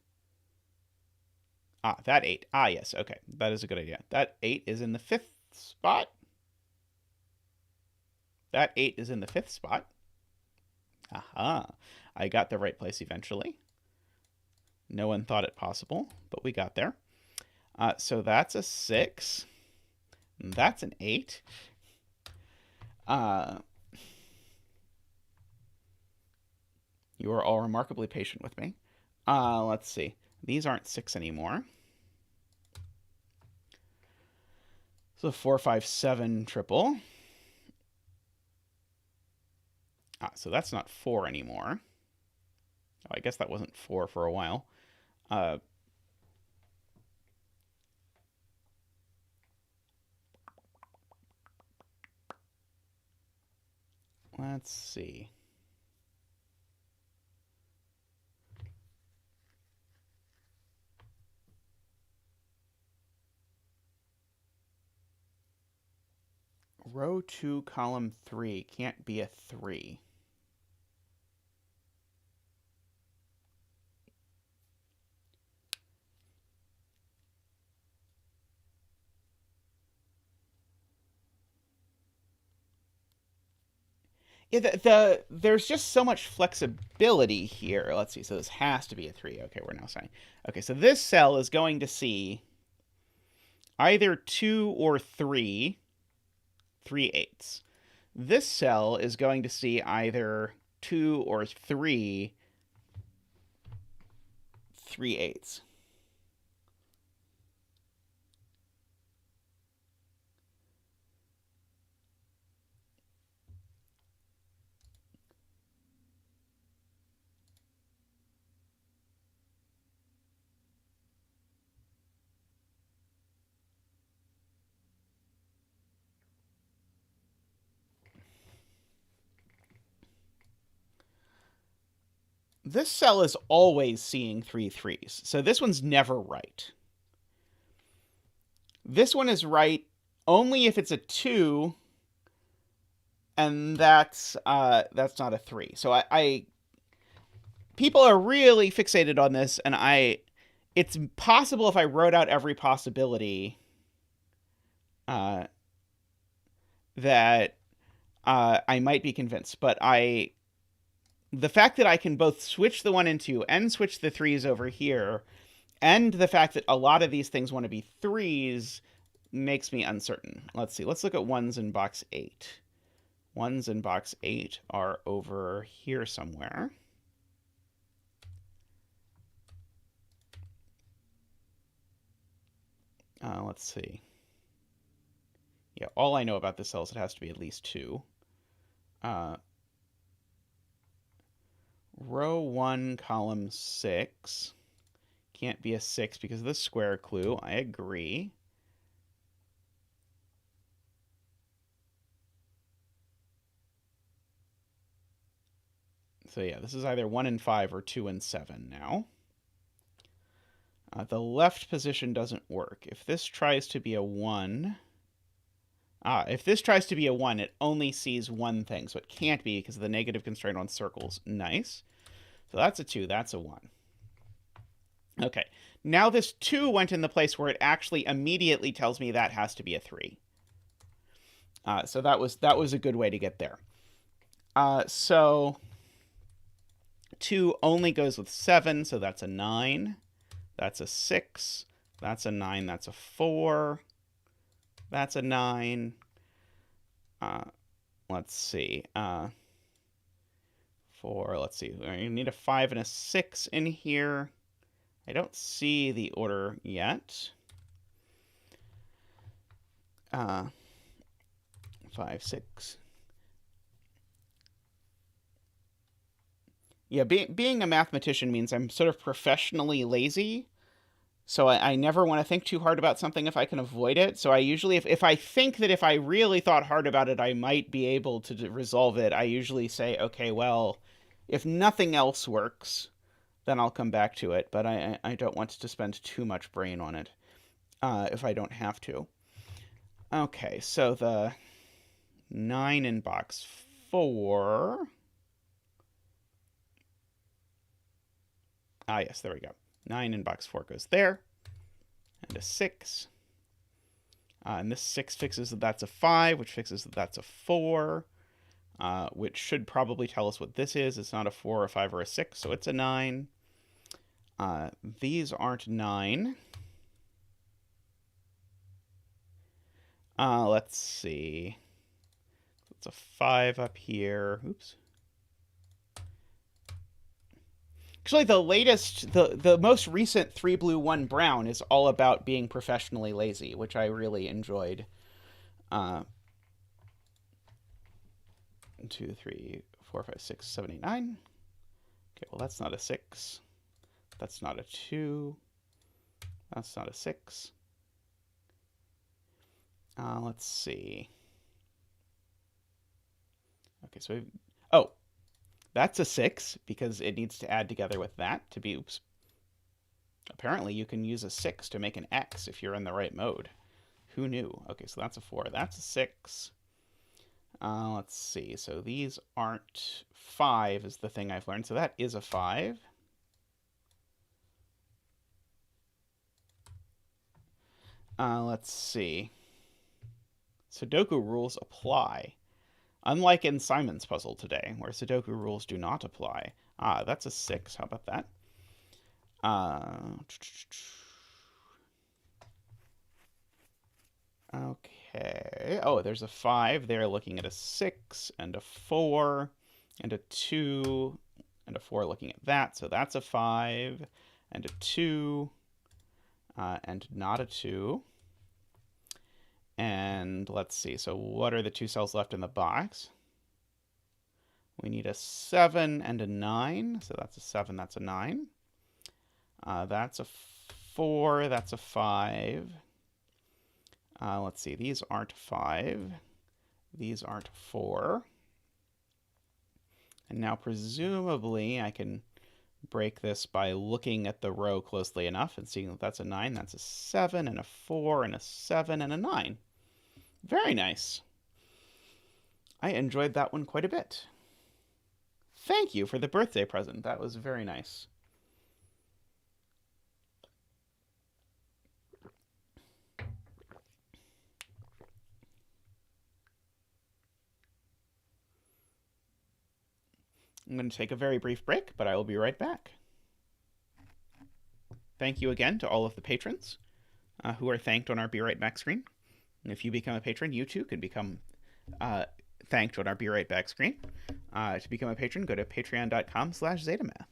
S1: Ah, that 8. Ah, yes, okay. That is a good idea. That 8 is in the 5th spot. That 8 is in the 5th spot. Aha. I got the right place eventually. No one thought it possible, but we got there. So that's a 6. That's an 8. You are all remarkably patient with me. Let's see. These aren't 6 anymore. So 4, 5, 7 triple. So that's not 4 anymore. Oh, I guess that wasn't 4 for a while. Let's see. Row 2, column 3 can't be a 3. Yeah, there's just so much flexibility here. Let's see. So this has to be a 3. Okay, we're now saying. Okay, so this cell is going to see either 2 or 3 3/8. This cell is going to see either 2 or 3 3/8. This cell is always seeing 3 3s, so this one's never right. This one is right only if it's a 2, and that's not a 3. So I people are really fixated on this, and it's possible if I wrote out every possibility that I might be convinced, but the fact that I can both switch the 1 and 2 and switch the 3s over here, and the fact that a lot of these things want to be 3s makes me uncertain. Let's see. Let's look at ones in box 8. Ones in box 8 are over here somewhere. Let's see. Yeah, all I know about this cell is it has to be at least 2. Row 1, column 6. Can't be a 6 because of the square clue. I agree. So yeah, this is either 1 and 5 or 2 and 7 now. The left position doesn't work. If this tries to be a 1... if this tries to be a 1, it only sees one thing. So it can't be because of the negative constraint on circles. Nice. So that's a 2. That's a 1. Okay. Now this 2 went in the place where it actually immediately tells me that has to be a 3. So that was a good way to get there. So 2 only goes with 7, so that's a 9. That's a 6. That's a 9. That's a 4. That's a 9. Let's see. 4. Let's see. You need a 5 and a 6 in here. I don't see the order yet. 5, 6. Yeah, being a mathematician means I'm sort of professionally lazy. So I never want to think too hard about something if I can avoid it. So I usually, if I think that if I really thought hard about it, I might be able to resolve it, I usually say, okay, well, if nothing else works, then I'll come back to it. But I don't want to spend too much brain on it if I don't have to. Okay, so the 9 in box 4... yes, there we go. 9 in box 4 goes there. And a 6. And this 6 fixes that that's a 5, which fixes that that's a 4, which should probably tell us what this is. It's not a 4, a 5, or a 6, so it's a 9. These aren't 9. Let's see. It's a 5 up here. Oops. Actually, the most recent 3 blue 1 brown is all about being professionally lazy, which I really enjoyed. 1, 2, 3, 4, 5, 6, 7, 8, 9. Okay, well that's not a 6. That's not a 2. That's not a 6. Let's see. Okay, so we've... Oh! That's a 6, because it needs to add together with that to be... Oops. Apparently, you can use a 6 to make an X if you're in the right mode. Who knew? Okay, so that's a 4. That's a 6. Let's see. So these aren't... 5 is the thing I've learned. So that is a 5. Let's see. Sudoku rules apply. Unlike in Simon's puzzle today, where Sudoku rules do not apply. That's a 6. How about that? Okay. Oh, there's a 5 there looking at a 6, and a 4, and a 2, and a 4 looking at that. So that's a 5, and a 2, and not a 2. And let's see, so what are the 2 cells left in the box? We need a 7 and a 9, so that's a 7, that's a 9. That's a 4, that's a 5. Let's see, these aren't 5. These aren't 4. And now presumably I can break this by looking at the row closely enough and seeing that that's a 9, that's a 7, and a 4, and a 7, and a 9. Very nice. I enjoyed that one quite a bit. Thank you for the birthday present. That was very nice. I'm going to take a very brief break, but I will be right back. Thank you again to all of the patrons who are thanked on our Be Right Back screen. And if you become a patron, you too can become thanked on our Be Right Back screen. To become a patron, go to patreon.com/Zetamath.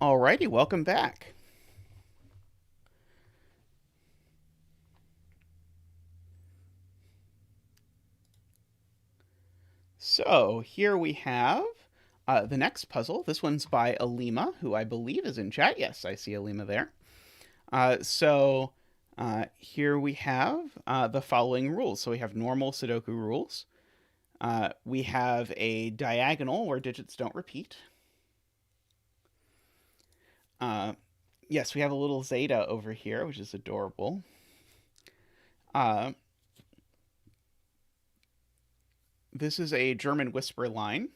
S1: Alrighty, welcome back. So here we have the next puzzle. This one's by Olima, who I believe is in chat. Yes, I see Olima there. Here we have the following rules. So we have normal Sudoku rules. We have a diagonal where digits don't repeat. Yes, we have a little Zeta over here, which is adorable. This is a German whisper line.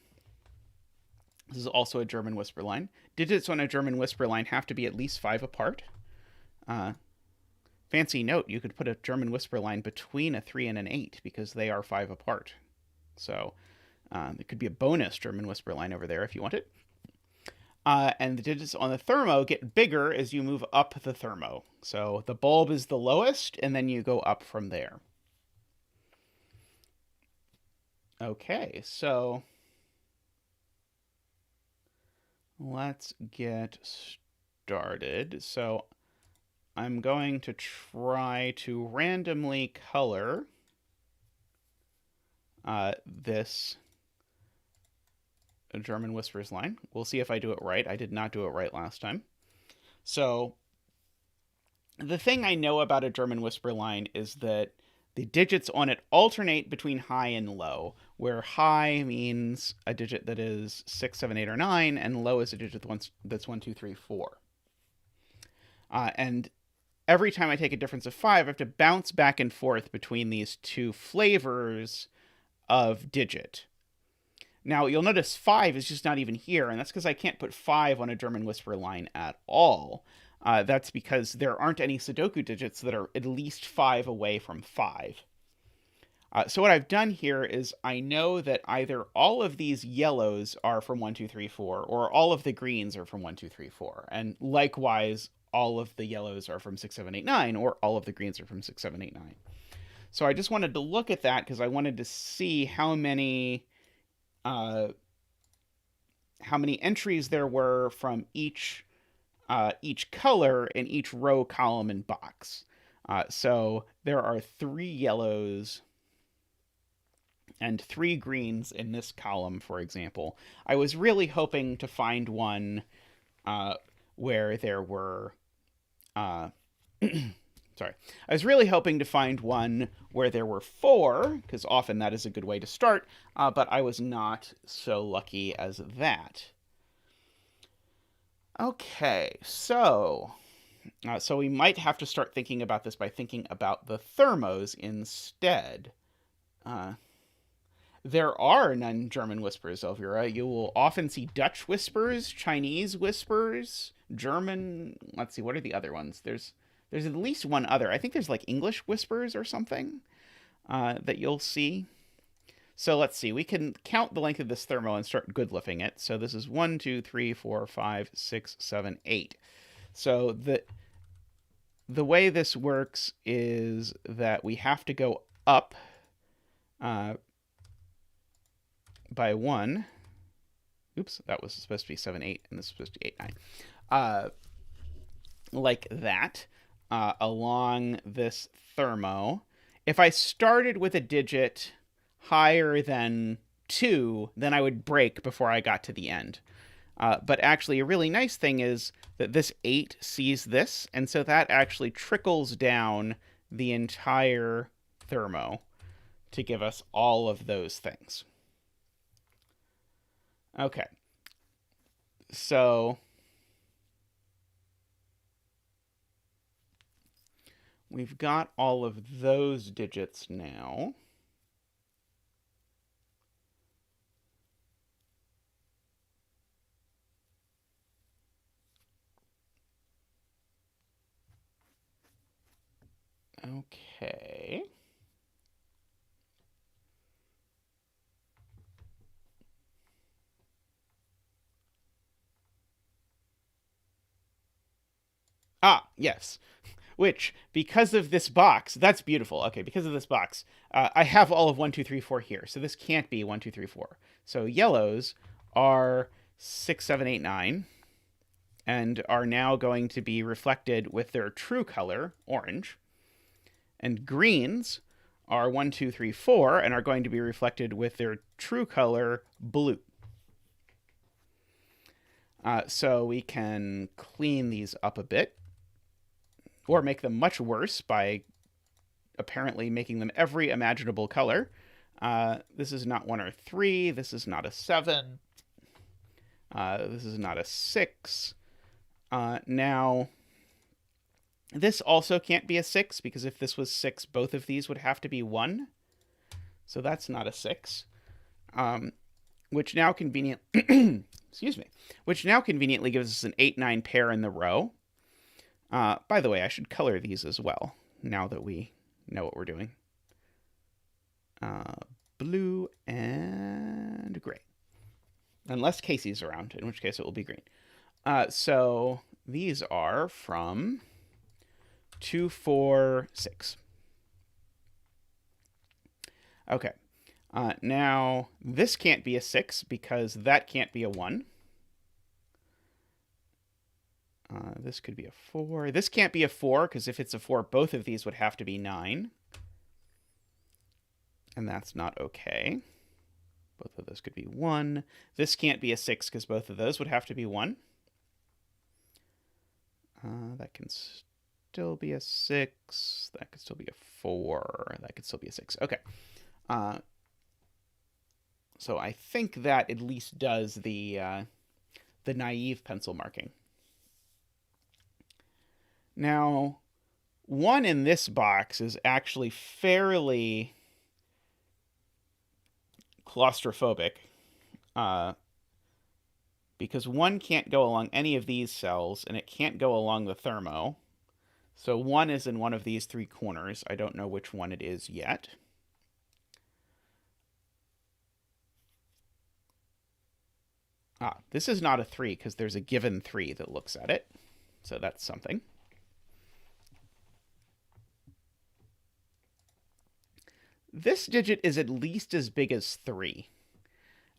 S1: This is also a German whisper line. Digits on a German whisper line have to be at least 5 apart. Fancy note, you could put a German whisper line between a 3 and an 8 because they are 5 apart. So it could be a bonus German whisper line over there if you want it. And the digits on the thermo get bigger as you move up the thermo. So the bulb is the lowest, and then you go up from there. Okay, so let's get started. So I'm going to try to randomly color this German whispers line. We'll see if I do it right. I did not do it right last time. So the thing I know about a German whisper line is that the digits on it alternate between high and low, where high means a digit that is 6, 7, 8, or 9, and low is a digit that's 1, 2, 3, 4. And every time I take a difference of 5, I have to bounce back and forth between these two flavors of digit. Now, you'll notice 5 is just not even here, and that's because I can't put 5 on a German whisper line at all. That's because there aren't any Sudoku digits that are at least 5 away from 5. So what I've done here is I know that either all of these yellows are from 1, 2, 3, 4, or all of the greens are from 1, 2, 3, 4. And likewise, all of the yellows are from 6, 7, 8, 9, or all of the greens are from 6, 7, 8, 9. So I just wanted to look at that because I wanted to see how many how many entries there were from each color in each row, column, and box. So there are 3 yellows and 3 greens in this column, for example. I was really hoping to find one where there were. Sorry. I was really hoping to find one where there were 4, because often that is a good way to start, but I was not so lucky as that. Okay, so we might have to start thinking about this by thinking about the thermos instead. There are none German whispers, Elvira. You will often see Dutch whispers, Chinese whispers, German. Let's see, what are the other ones? There's at least one other. I think there's like English whispers or something that you'll see. So let's see. We can count the length of this thermo and start goodliffing it. So this is 1, 2, 3, 4, 5, 6, 7, 8. So the way this works is that we have to go up by 1. Oops, that was supposed to be 7, 8, and this is supposed to be 8, 9. Like that, along this thermo. If I started with a digit higher than 2, then I would break before I got to the end. But actually, a really nice thing is that this 8 sees this, and so that actually trickles down the entire thermo to give us all of those things. Okay. So we've got all of those digits now. Okay. Ah, yes. Which, because of this box, that's beautiful. Okay, because of this box, I have all of 1, 2, 3, 4 here. So this can't be 1, 2, 3, 4. So yellows are 6, 7, 8, 9, and are now going to be reflected with their true color, orange. And greens are 1, 2, 3, 4, and are going to be reflected with their true color, blue. So we can clean these up a bit, or make them much worse by apparently making them every imaginable color. This is not 1 or 3. This is not a 7. This is not a 6. Now, this also can't be a 6, because if this was 6, both of these would have to be 1. So that's not a 6. Which now conveniently gives us an 8-9 pair in the row. By the way, I should color these as well, now that we know what we're doing. Blue and gray. Unless Casey's around, in which case it will be green. So these are from 2, 4, 6. Okay. Now, this can't be a 6 because that can't be a 1. This could be a 4. This can't be a 4 because if it's a 4, both of these would have to be 9. And that's not okay. Both of those could be 1. This can't be a 6 because both of those would have to be 1. That can still be a 6. That could still be a 4. That could still be a 6. Okay. So I think that at least does the naive pencil marking. Now, 1 in this box is actually fairly claustrophobic, because 1 can't go along any of these cells, and it can't go along the thermo. So 1 is in one of these 3 corners. I don't know which one it is yet. This is not a 3 because there's a given 3 that looks at it. So that's something. This digit is at least as big as 3.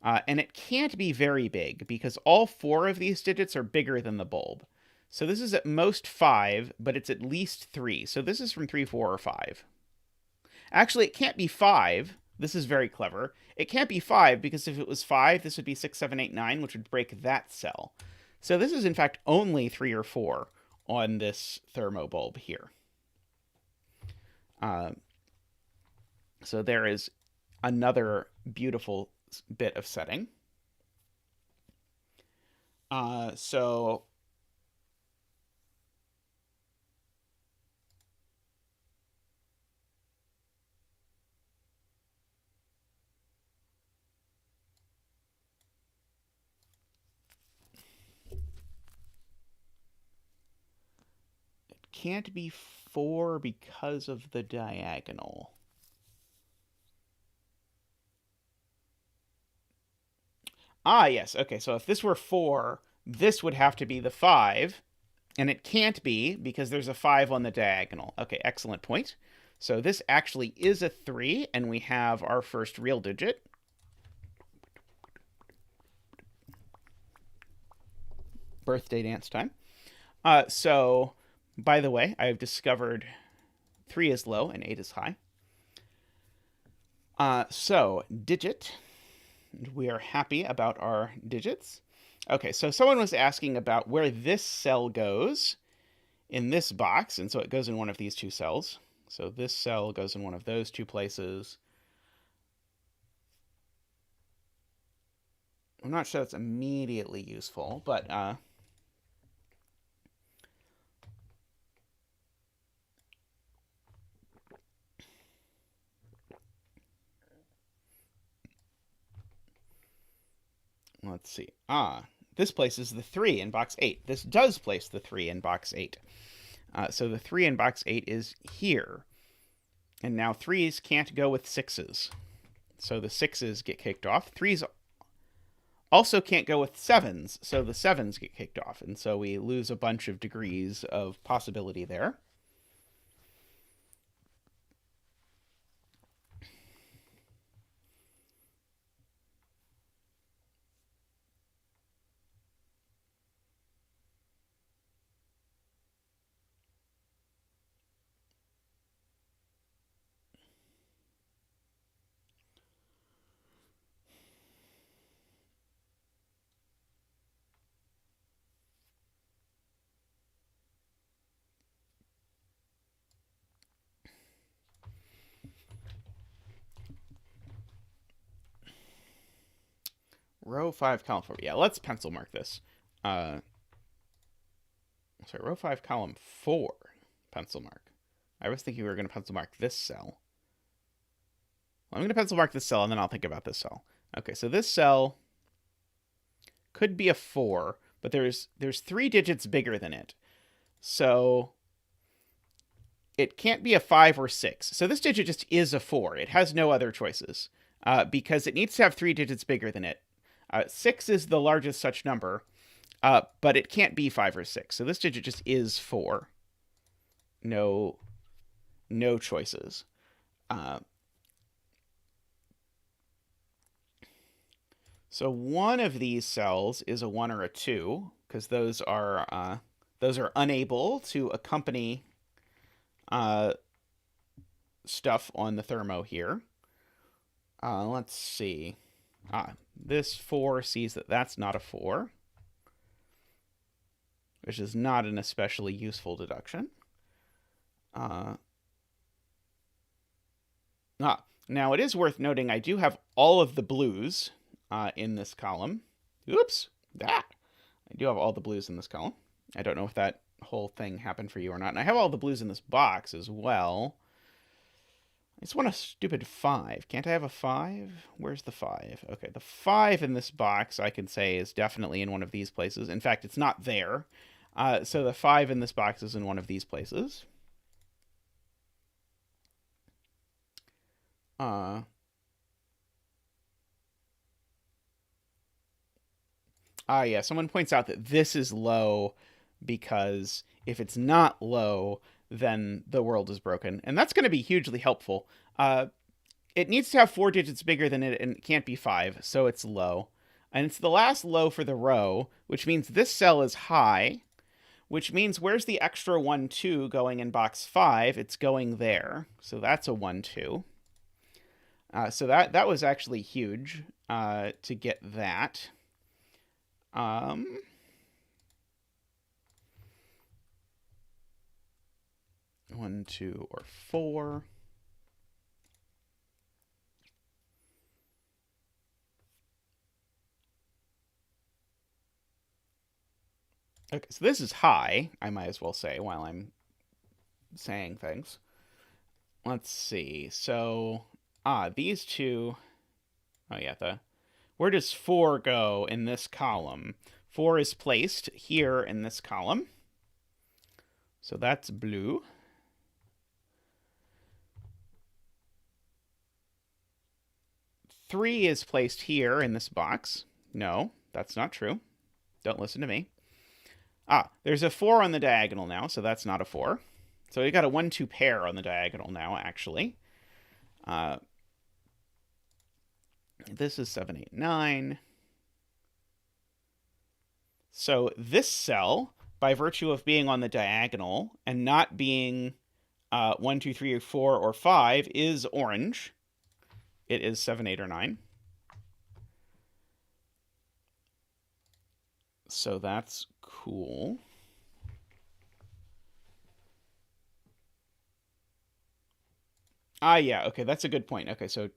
S1: And it can't be very big because all 4 of these digits are bigger than the bulb. So this is at most 5, but it's at least 3. So this is from 3, 4, or 5. Actually, it can't be 5. This is very clever. It can't be 5 because if it was 5, this would be 6, 7, 8, 9, which would break that cell. So this is, in fact, only 3 or 4 on this thermobulb here. So there is another beautiful bit of setting. So it can't be 4 because of the diagonal. Ah, yes. Okay, so if this were 4, this would have to be the 5, and it can't be because there's a 5 on the diagonal. Okay, excellent point. So this actually is a 3, and we have our first real digit. Birthday dance time. So, by the way, I've discovered 3 is low and 8 is high. So, digit. We are happy about our digits. Okay, so someone was asking about where this cell goes in this box, and so it goes in one of these 2 cells. So this cell goes in one of those 2 places. I'm not sure that's immediately useful, but let's see. This places the 3 in box 8. This does place the 3 in box 8. So the 3 in box 8 is here. And now 3s can't go with 6s. So the 6s get kicked off. 3s also can't go with 7s, so the 7s get kicked off. And so we lose a bunch of degrees of possibility there. Row 5, column 4. Yeah, let's pencil mark this. Sorry, row 5, column 4, pencil mark. I was thinking we were going to pencil mark this cell. Well, I'm going to pencil mark this cell, and then I'll think about this cell. Okay, so this cell could be a 4, but there's 3 digits bigger than it. So it can't be a 5 or 6. So this digit just is a 4. It has no other choices because it needs to have 3 digits bigger than it. 6 is the largest such number, but it can't be 5 or 6. So this digit just is 4. No choices. So one of these cells is a 1 or a 2, because those are unable to accompany stuff on the thermo here. Let's see. This 4 sees that that's not a 4, which is not an especially useful deduction. Now it is worth noting I do have all of the blues in this column. Oops, I do have all the blues in this column. I don't know if that whole thing happened for you or not. And I have all the blues in this box as well. I just want a stupid 5. Can't I have a 5? Where's the 5? Okay, the 5 in this box, I can say, is definitely in one of these places. In fact, it's not there. So the 5 in this box is in one of these places. Yeah, someone points out that this is low because if it's not low, then the world is broken. And that's going to be hugely helpful. it needs to have 4 digits bigger than it, and it can't be 5, so it's low. And it's the last low for the row, which means this cell is high, which means where's the extra 1, 2 going in box 5? It's going there. So that's a 1, 2. So that was actually huge to get that. 1, 2, or 4. Okay, so this is high, I might as well say, while I'm saying things. Let's see. So, these two... Oh, yeah, where does 4 go in this column? 4 is placed here in this column. So that's blue. Three is placed here in this box. No, that's not true. Don't listen to me. There's a 4 on the diagonal now, so that's not a 4. So we got a 1, 2 pair on the diagonal now, actually. This is 7, 8, 9. So this cell, by virtue of being on the diagonal and not being 1, 2, 3, or 4, or 5, is orange. It is 7, 8, or 9. So that's cool. Yeah, okay, that's a good point. Okay, so...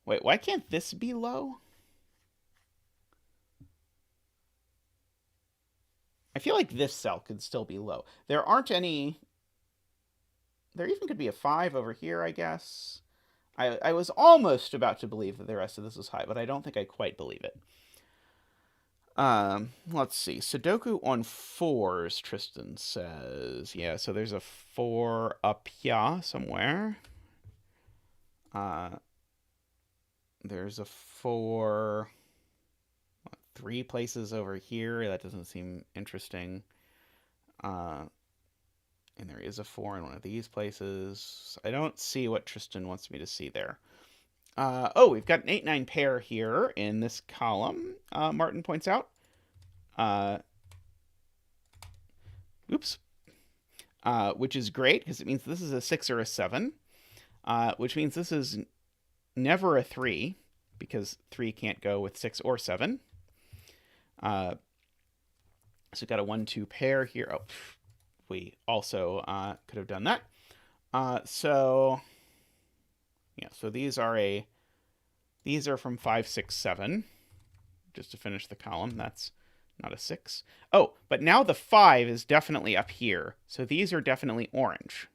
S1: Wait, why can't this be low? I feel like this cell could still be low. There aren't any... There even could be a 5 over here, I guess. I was almost about to believe that the rest of this was high, but I don't think I quite believe it. Let's see. Sudoku on 4s, Tristan says. Yeah, so there's a 4 up here somewhere. There's a 4... 3 places over here. That doesn't seem interesting. And there is a 4 in one of these places. I don't see what Tristan wants me to see there. We've got an 8-9 pair here in this column, Martin points out. Oops. Which is great, because it means this is a 6 or a 7. Which means this is never a 3, because 3 can't go with 6 or 7. So we've got a 1, 2 pair here. Oh, we also could have done that. So these are from 5, 6, 7. Just to finish the column. That's not a 6. Oh, but now the 5 is definitely up here. So these are definitely orange.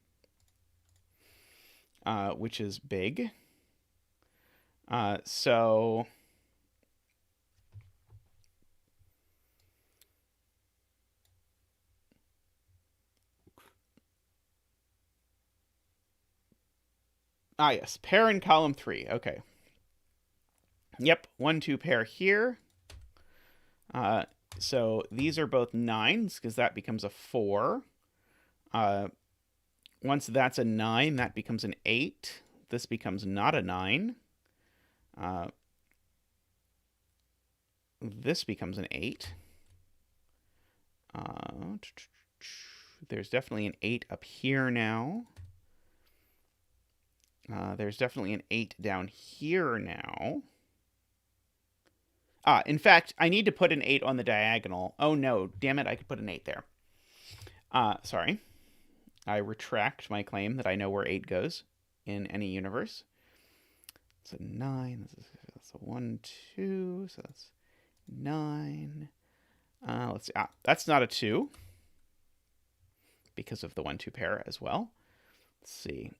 S1: Which is big. So... yes, pair in column 3. Okay. Yep, 1, 2 pair here. So these are both 9s, because that becomes a 4. Once that's a 9, that becomes an 8. This becomes not a 9. This becomes an 8. There's definitely an 8 up here now. There's definitely an 8 down here now. In fact, I need to put an 8 on the diagonal. Oh no, damn it, I could put an 8 there. Sorry. I retract my claim that I know where 8 goes in any universe. It's a 9. That's a 1, 2. So that's 9. Let's see. That's not a 2. Because of the 1, 2 pair as well. Let's see.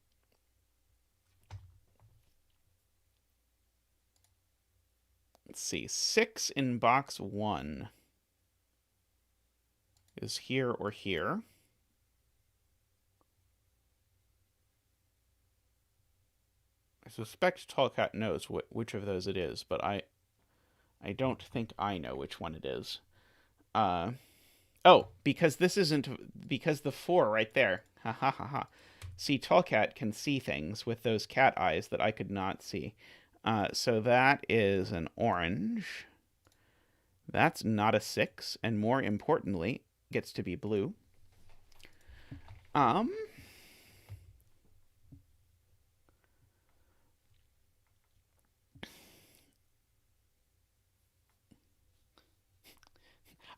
S1: Let's see. 6 in box 1 is here or here. I suspect Tallcat knows which of those it is, but I don't think I know which one it is. Because this isn't... Because the 4 right there. Ha ha ha ha. See, Tallcat can see things with those cat eyes that I could not see. So that is an orange. That's not a 6, and more importantly, gets to be blue.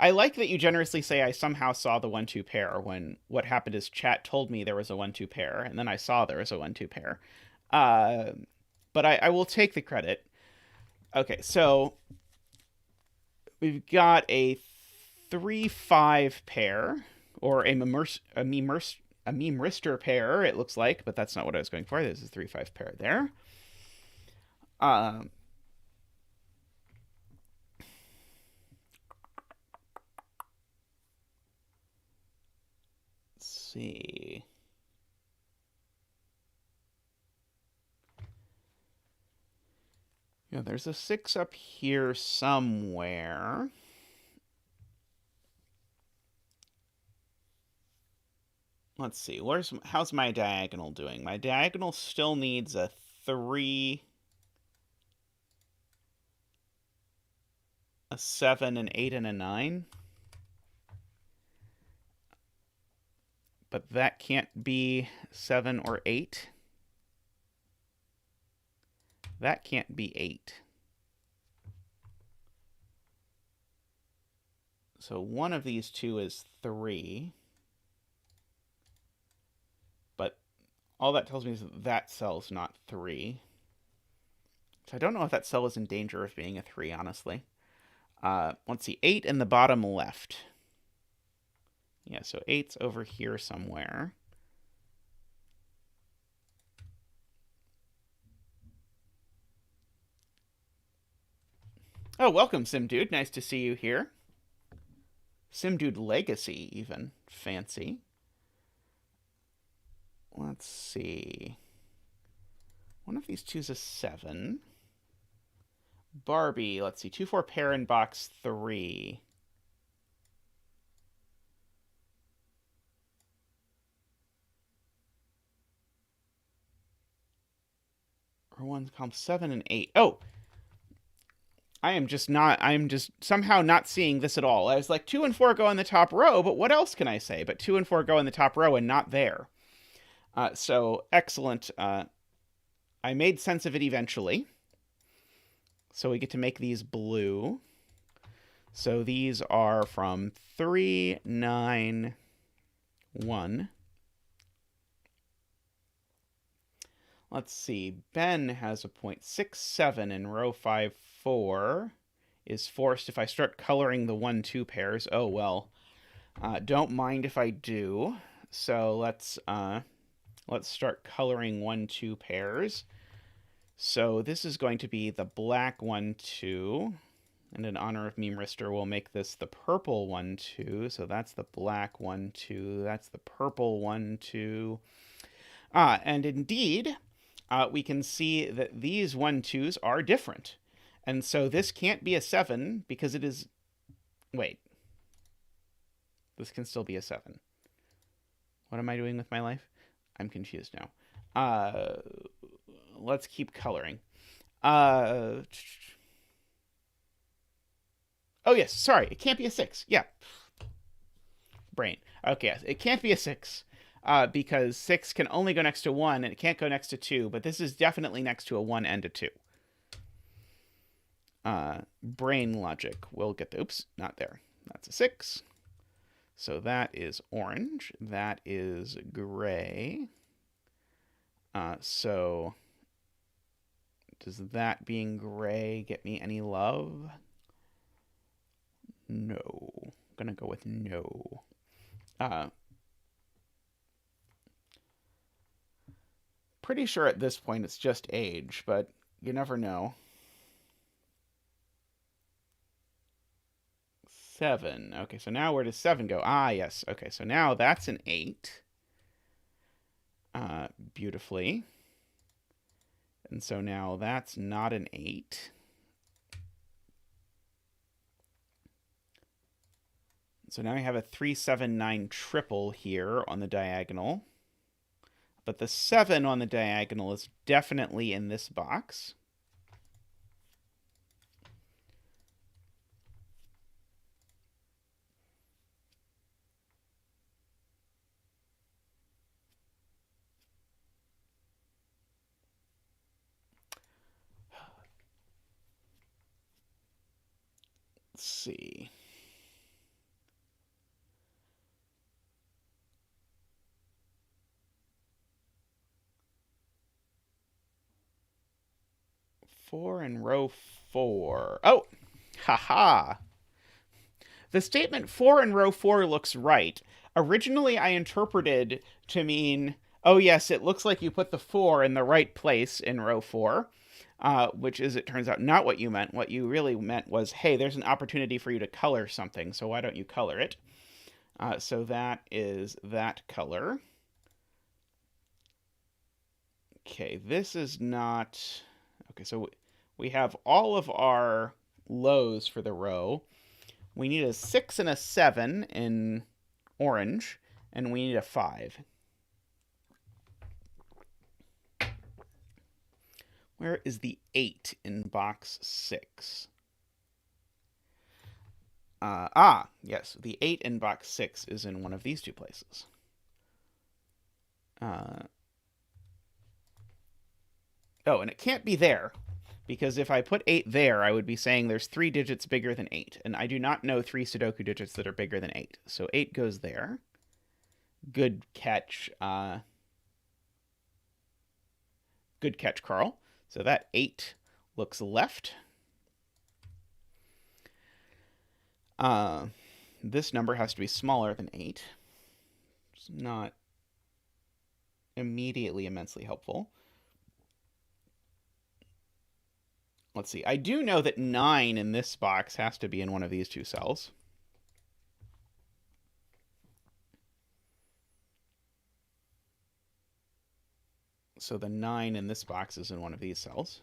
S1: I like that you generously say I somehow saw the 1-2 pair when what happened is chat told me there was a 1-2 pair, and then I saw there was a 1-2 pair. But I will take the credit. Okay, so we've got a 3-5 pair, or a Memeristor pair, it looks like, but that's not what I was going for. This is 3-5 pair there. See. Yeah, there's a 6 up here somewhere. Let's see. How's my diagonal doing? My diagonal still needs a 3, a 7, an 8, and a 9. But that can't be 7 or 8. That can't be 8. So one of these two is 3. But all that tells me is that cell's not 3. So I don't know if that cell is in danger of being a 3, honestly. Let's see. 8 in the bottom left. Yeah, so 8's over here somewhere. Oh, welcome, SimDude. Nice to see you here. SimDude Legacy, even. Fancy. Let's see. One of these two's a 7. Barbie, let's see. 2-4 pair in box 3. Or one's column 7 and 8. Oh! I'm just somehow not seeing this at all. I was like, 2 and 4 go in the top row, but what else can I say? But 2 and 4 go in the top row and not there. So, excellent. I made sense of it eventually. So we get to make these blue. So these are from 3, 9, 1. Let's see. Ben has a point 6, 7 in row 5, 4. Is forced if I start coloring the 1-2 pairs. Oh, well. Don't mind if I do. So let's start coloring 1-2 pairs. So this is going to be the black 1-2. And in honor of Memeristor, we'll make this the purple 1-2. So that's the black 1-2. That's the purple 1-2. And indeed, we can see that these 1-2s are different. And so this can't be a 7 because it is... Wait. This can still be a 7. What am I doing with my life? I'm confused now. Let's keep coloring. Oh, yes. Sorry. It can't be a 6. Yeah. Brain. Okay. Yes. It can't be a 6. Because 6 can only go next to 1, and it can't go next to 2. But this is definitely next to a 1 and a 2. Brain logic. We'll get the... Oops. Not there. That's a 6. So that is orange. That is gray. So... Does that being gray get me any love? No. I'm gonna go with no. Pretty sure at this point it's just age, but you never know. 7. Okay, so now where does 7 go? Ah, yes. Okay, so now that's an 8. Beautifully. And so now that's not an 8. So now I have a 3, 7, 9 triple here on the diagonal. but the 7 on the diagonal is definitely in this box. Let's see. Four in row 4. Oh, haha. The statement 4 in row 4 looks right. Originally, I interpreted to mean, oh yes, it looks like you put the 4 in the right place in row 4, which is, it turns out, not what you meant. What you really meant was, hey, there's an opportunity for you to color something, so why don't you color it? So that is that color. Okay, this is not... Okay, so we have all of our lows for the row. We need a 6 and a 7 in orange, and we need a 5. Where is the 8 in box 6? Yes, the 8 in box 6 is in one of these two places. Oh, and it can't be there, because if I put 8 there, I would be saying there's 3 digits bigger than 8, and I do not know 3 Sudoku digits that are bigger than 8. So 8 goes there. Good catch. Good catch, Carl. So that 8 looks left. This number has to be smaller than 8. It's not immediately immensely helpful. Let's see. I do know that 9 in this box has to be in one of these two cells. So the 9 in this box is in one of these cells.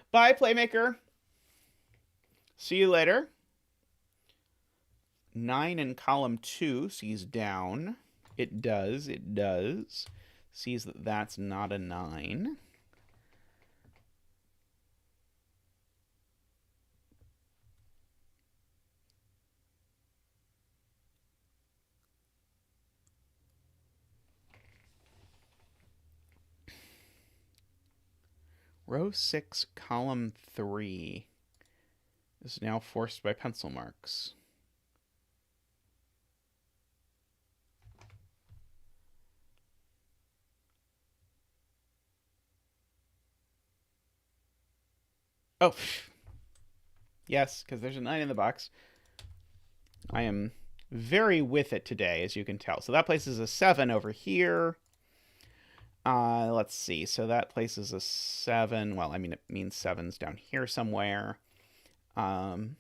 S1: Bye, Playmaker. See you later. 9 in column 2 sees down. It does. It does. Sees that that's not a 9. Row 6, column 3 is now forced by pencil marks. Oh, yes, because there's a 9 in the box. I am very with it today, as you can tell. So that places a 7 over here. Let's see. So that places a 7. Well, I mean, it means 7's down here somewhere. Let's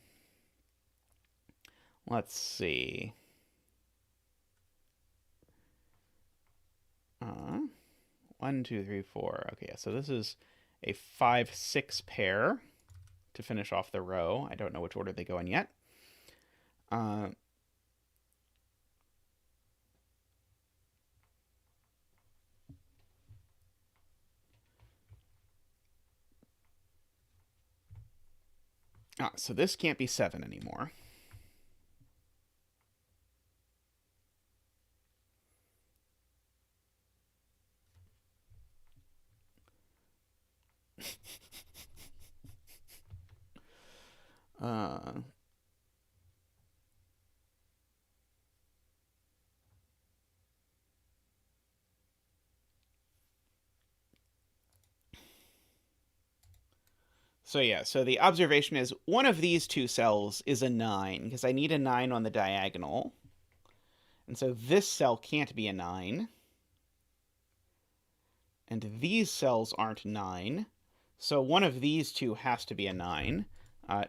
S1: see. 1, 2, 3, 4. Okay, so this is a 5, 6 pair to finish off the row. I don't know which order they go in yet. So this can't be 7 anymore. So yeah, so the observation is one of these two cells is a 9, because I need a 9 on the diagonal. And so this cell can't be a 9. And these cells aren't 9. So one of these two has to be a 9,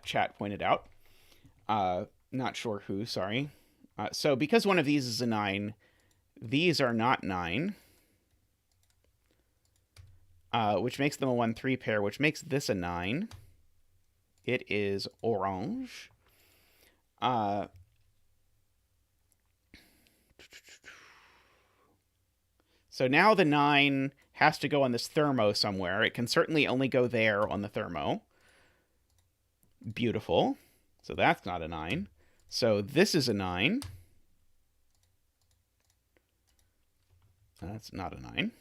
S1: chat pointed out. Not sure who, sorry. So because one of these is a 9, these are not 9. Which makes them a 1-3 pair, which makes this a 9. It is orange. So now the 9 has to go on this thermo somewhere. It can certainly only go there on the thermo. Beautiful. So that's not a 9. So this is a 9. That's not a 9.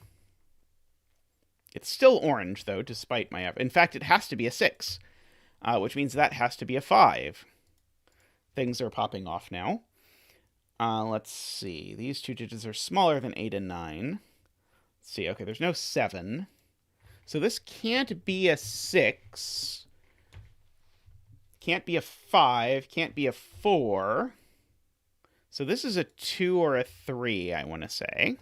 S1: It's still orange, though, despite my... In fact, it has to be a 6, which means that has to be a 5. Things are popping off now. Let's see. These two digits are smaller than 8 and 9. Let's see. Okay, there's no 7. So this can't be a 6. Can't be a 5. Can't be a 4. So this is a 2 or a 3, I want to say.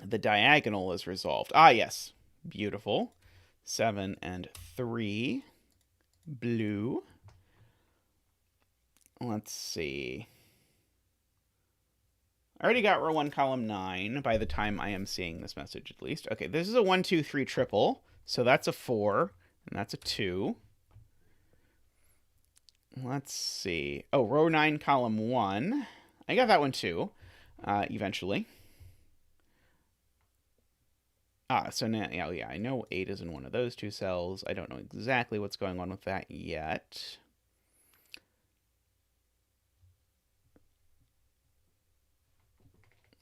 S1: The diagonal is resolved. Ah, yes. Beautiful. 7 and 3. Blue. Let's see. I already got row 1, column 9 by the time I am seeing this message, at least. Okay, this is a 1, 2, 3 triple. So that's a 4, and that's a 2. Let's see. Oh, row 9, column 1. I got that one too, eventually. So now, yeah, I know 8 is in one of those two cells. I don't know exactly what's going on with that yet.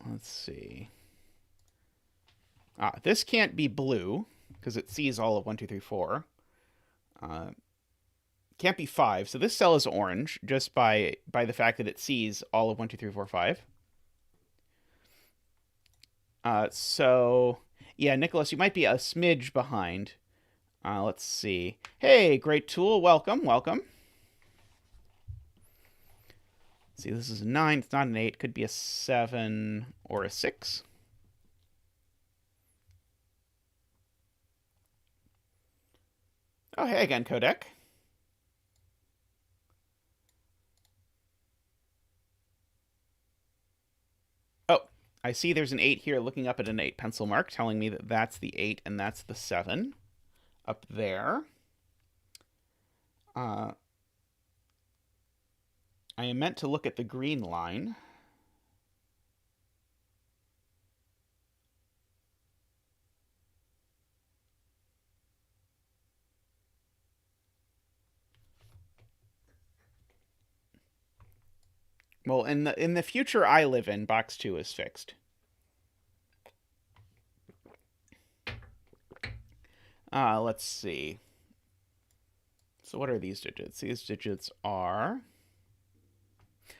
S1: Let's see. This can't be blue, because it sees all of 1, 2, 3, 4. Can't be 5, so this cell is orange, just by the fact that it sees all of 1, 2, 3, 4, 5. So... yeah, Nicholas, you might be a smidge behind. Let's see. Hey, great tool. Welcome, welcome. Let's see, this is a 9. It's not an 8. Could be a 7 or a 6. Oh, hey again, Qodec. I see there's an 8 here, looking up at an 8 pencil mark, telling me that that's the 8 and that's the 7 up there. I am meant to look at the green line. Well, in the future I live in, box 2 is fixed. Let's see. So what are these digits? These digits are...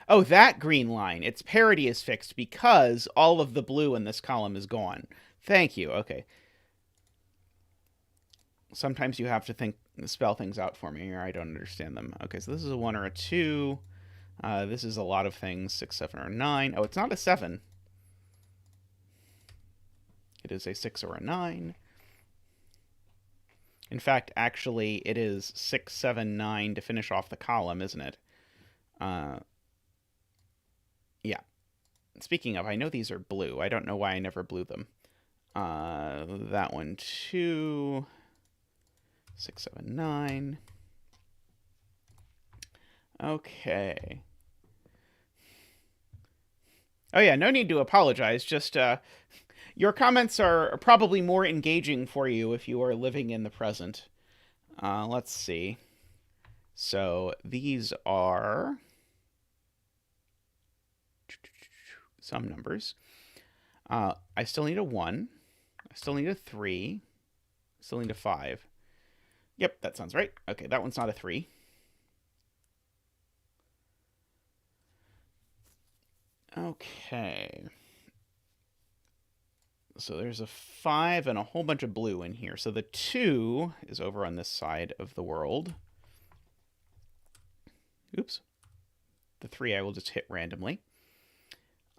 S1: oh, that green line. Its parity is fixed because all of the blue in this column is gone. Thank you. Okay. Sometimes you have to spell things out for me, or I don't understand them. Okay, so this is a 1 or a 2. This is a lot of things. 6, 7, or 9. Oh, it's not a 7. It is a 6 or a 9. In fact, actually, it is 6, 7, 9 to finish off the column, isn't it? Yeah. Speaking of, I know these are blue. I don't know why I never blew them. That one, 2. 6, 7, 9. Okay. Oh yeah, no need to apologize. Just, your comments are probably more engaging for you if you are living in the present. Let's see. So, these are... some numbers. I still need a 1. I still need a 3. I still need a 5. Yep, that sounds right. Okay, that one's not a 3. Okay. So there's a 5 and a whole bunch of blue in here. So the 2 is over on this side of the world. Oops. The 3 I will just hit randomly.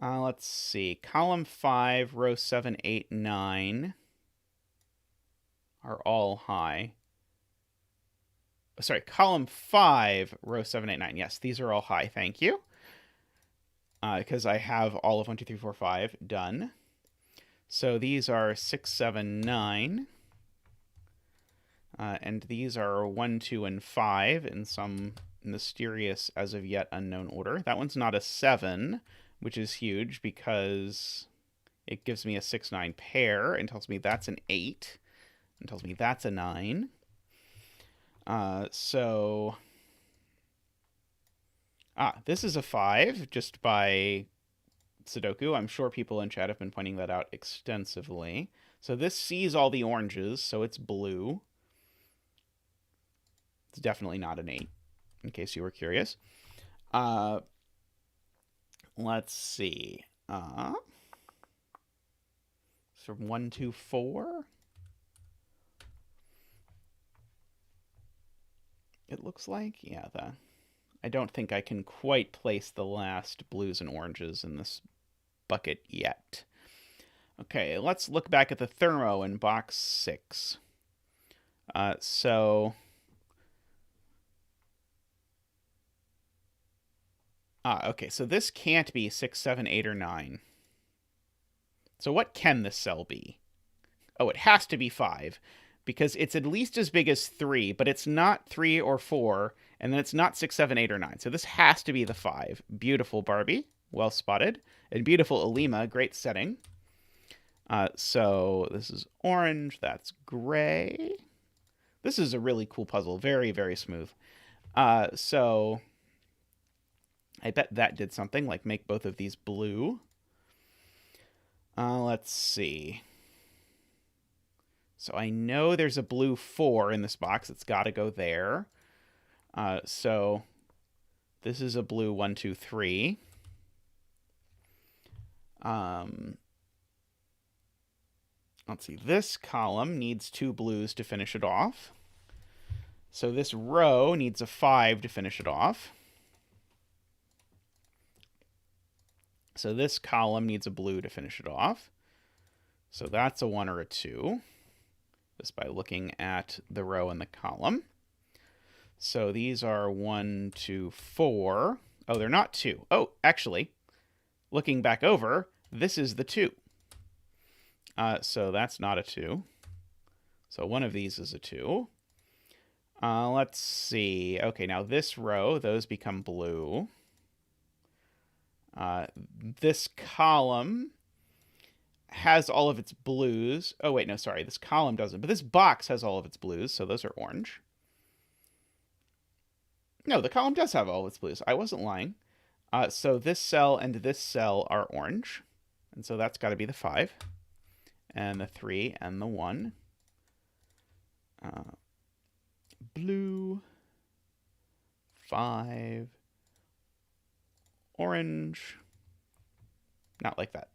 S1: Let's see. Column 5, row 7, 8, 9 are all high. Sorry, column 5, row 7, 8, 9. Yes, these are all high. Thank you. Because I have all of 1, 2, 3, 4, 5 done. So these are 6, 7, 9. And these are 1, 2, and 5 in some mysterious, as of yet unknown order. That one's not a 7, which is huge because it gives me a 6-9 pair and tells me that's an 8 and tells me that's a 9. This is a 5 just by Sudoku. I'm sure people in chat have been pointing that out extensively. So this sees all the oranges, so it's blue. It's definitely not an 8, in case you were curious. Let's see. From 1 to 4. It looks like, yeah, I don't think I can quite place the last blues and oranges in this bucket yet. Okay, let's look back at the thermo in box 6. Okay, so this can't be 6, 7, 8, or 9. So what can this cell be? Oh, it has to be 5, because it's at least as big as 3, but it's not 3 or 4, and then it's not 6, 7, 8, or 9. So this has to be the 5. Beautiful, Barbie. Well spotted. And beautiful, Olima. Great setting. So this is orange. That's gray. This is a really cool puzzle. Very, very smooth. So I bet that did something, like make both of these blue. Let's see. So I know there's a blue 4 in this box. It's got to go there. So this is a blue 1, 2, 3. Let's see. This column needs 2 blues to finish it off. So this row needs a 5 to finish it off. So this column needs a blue to finish it off. So that's a 1 or a 2, just by looking at the row and the column. So these are 1, 2, 4. Oh, they're not 2. Oh, actually, looking back over, this is the 2. So that's not a 2. So one of these is a 2. Let's see. Okay, now this row, those become blue. This column has all of its blues. Oh, wait, no, sorry. This column doesn't. But this box has all of its blues, so those are orange. No, the column does have all of its blues. I wasn't lying. So this cell and this cell are orange. And so that's got to be the 5. And the 3 and the 1. Blue. 5. Orange. Not like that.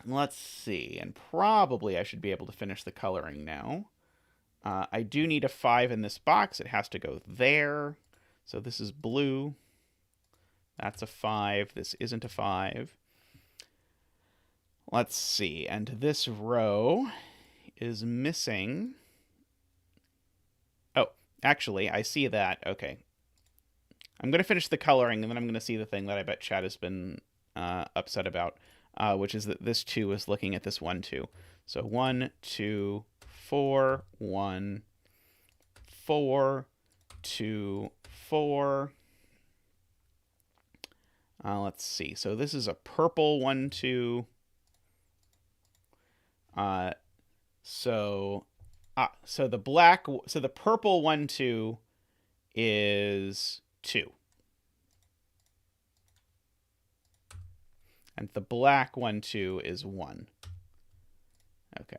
S1: Let's see. And probably I should be able to finish the coloring now. I do need a 5 in this box. It has to go there. So this is blue. That's a 5. This isn't a 5. Let's see. And this row is missing. Oh, actually, I see that. Okay. I'm going to finish the coloring, and then I'm going to see the thing that I bet Chad has been upset about, which is that this 2 is looking at this 1, 2. So 1, 2, 4, 1, 4, 2, 4. Let's see. So this is a purple 1, 2. So the purple 1, 2 is 2. And the black 1, 2 is 1. Okay.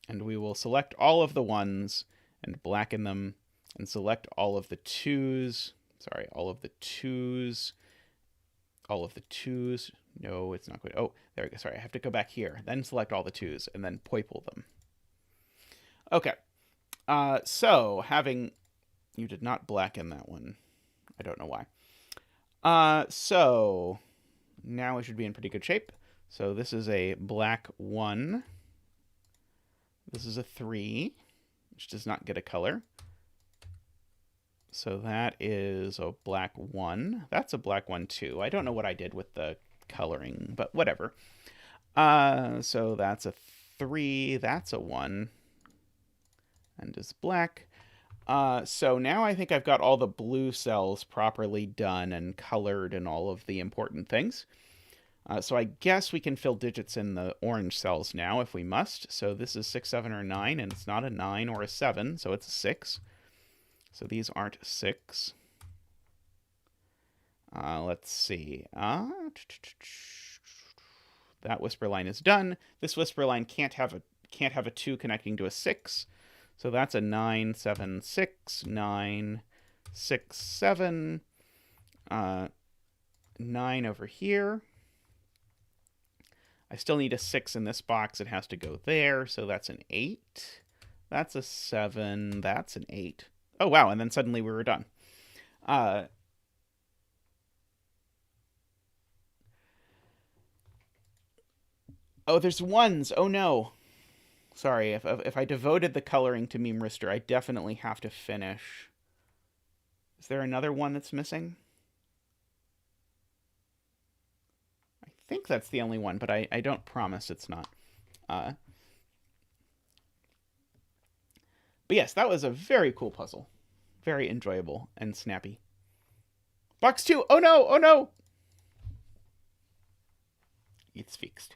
S1: And we will select all of the 1s and blacken them and select all of the 2s. Sorry, all of the 2s. All of the 2s. No, it's not good. Oh, there we go. Sorry, I have to go back here. Then select all the 2s and then purple them. Okay. So, having... You did not blacken that one. I don't know why. So, now we should be in pretty good shape. So this is a black 1. This is a 3, which does not get a color. So that is a black 1. That's a black 1 too. I don't know what I did with the coloring, but whatever. So that's a 3. That's a 1. and is black. So now I think I've got all the blue cells properly done and colored and all of the important things. So I guess we can fill digits in the orange cells now if we must. So this is 6, 7, or 9, and it's not a 9 or a 7, so it's a 6. So these aren't 6. Let's see. That whisper line is done. This whisper line can't have a 2 connecting to a 6. So that's a 9, 7, 6, 9, 6, 7, 9 over here. I still need a 6 in this box. It has to go there, so that's an 8. That's a 7. That's an 8. Oh, wow, and then suddenly we were done. Oh, there's ones. Oh, no. Sorry, if I devoted the coloring to Memeristor, I definitely have to finish. Is there another one that's missing? I think that's the only one, but I don't promise it's not. But yes, that was a very cool puzzle. Very enjoyable and snappy. Box 2! Oh no! Oh no! It's fixed.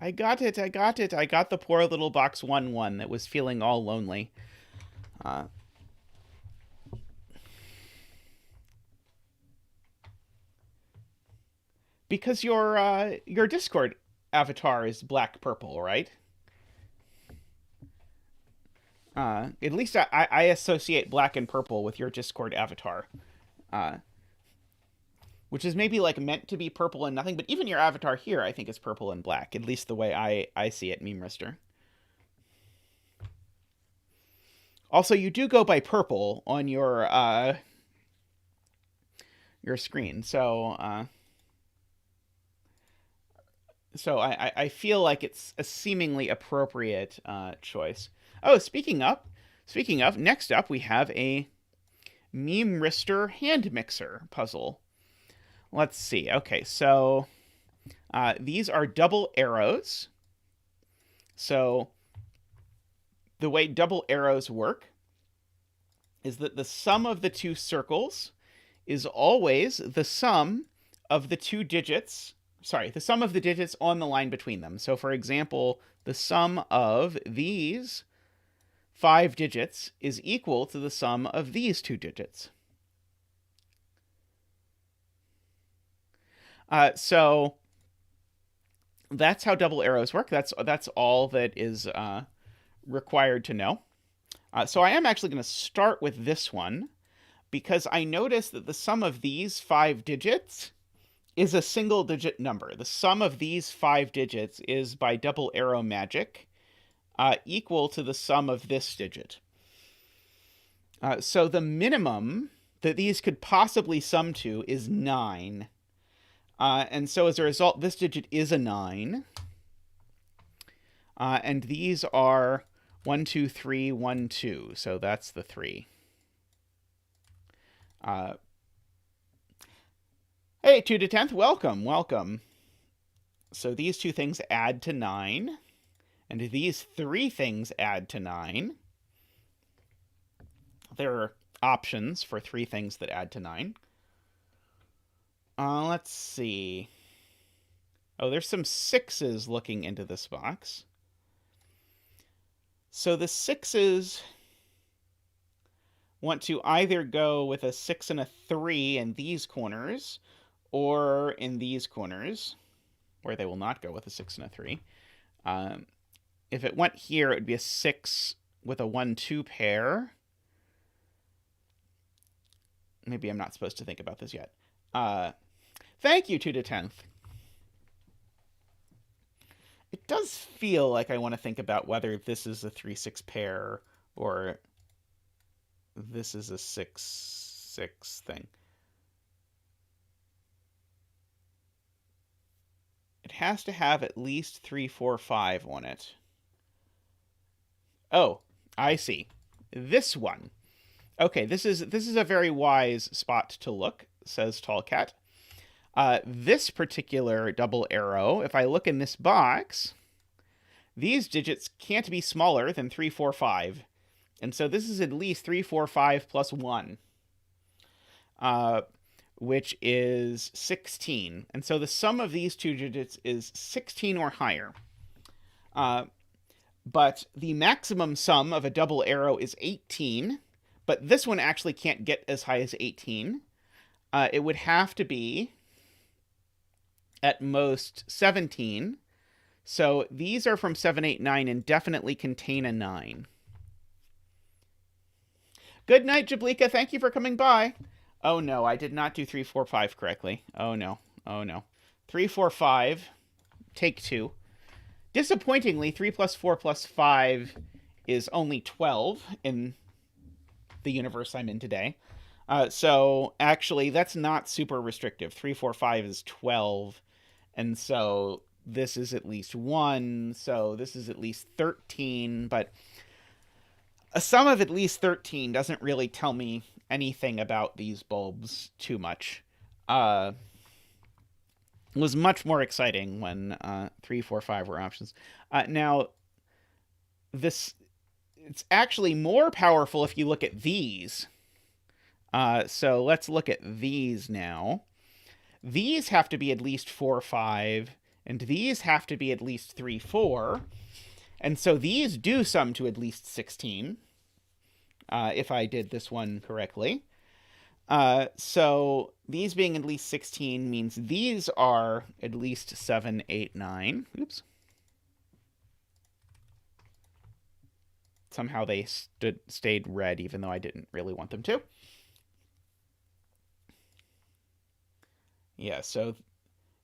S1: I got it, I got it. I got the poor little box 1-1 that was feeling all lonely. Because your Discord avatar is black-purple, right? At least I associate black and purple with your Discord avatar. Which is maybe like meant to be purple and nothing, but even your avatar here I think is purple and black, at least the way I see it, Memeristor. Also, you do go by purple on your screen, so I feel like it's a seemingly appropriate choice. Oh, speaking of, next up we have a Memeristor hand mixer puzzle. Let's see. Okay, so these are double arrows. So the way double arrows work is that the sum of the two circles is always the sum of the two digits. Sorry, the sum of the digits on the line between them. So, for example, the sum of these 5 digits is equal to the sum of these 2 digits. So that's how double arrows work. That's all that is required to know. So I am actually going to start with this one because I noticed that the sum of these 5 digits is a single-digit number. The sum of these 5 digits is, by double arrow magic, equal to the sum of this digit. So the minimum that these could possibly sum to is 9. And so as a result, this digit is a 9. And these are 1, 2, 3, 1, 2. So that's the 3. Hey, 2 to 10th, welcome, welcome. So these 2 things add to 9. And these 3 things add to 9. There are options for 3 things that add to 9. Let's see. Oh, there's some 6s looking into this box. So the 6s want to either go with a 6 and a 3 in these corners, or in these corners, where they will not go with a 6 and a 3. If it went here, it would be a 6 with a 1-2 pair. Maybe I'm not supposed to think about this yet. Thank you, 2 to 10th. It does feel like I want to think about whether this is a 3-6 pair or this is a 6-6 thing. It has to have at least 3, 4, 5 on it. Oh, I see. This one. Okay, this is a very wise spot to look, says Tall Cat. This particular double arrow, if I look in this box, these digits can't be smaller than 3, 4, 5. And so this is at least 3, 4, 5 plus 1, which is 16. And so the sum of these two digits is 16 or higher. But the maximum sum of a double arrow is 18. But this one actually can't get as high as 18. It would have to be at most 17. So these are from 7, 8, 9 and definitely contain a 9. Good night, Jablika. Thank you for coming by. Oh no, I did not do 3, 4, 5 correctly. Oh no. Oh no. 3, 4, 5. Take 2. Disappointingly, 3 plus 4 plus 5 is only 12 in the universe I'm in today. So actually, that's not super restrictive. 3, 4, 5 is 12. And so this is at least 1. So this is at least 13. But a sum of at least 13 doesn't really tell me anything about these bulbs too much. It was much more exciting when 3, 4, 5 were options. Now, it's actually more powerful if you look at these. So let's look at these now. These have to be at least 4, 5, and these have to be at least 3, 4. And so these do sum to at least 16, if I did this one correctly. So these being at least 16 means these are at least 7, 8, 9. Oops. Somehow they stayed red, even though I didn't really want them to. Yeah, so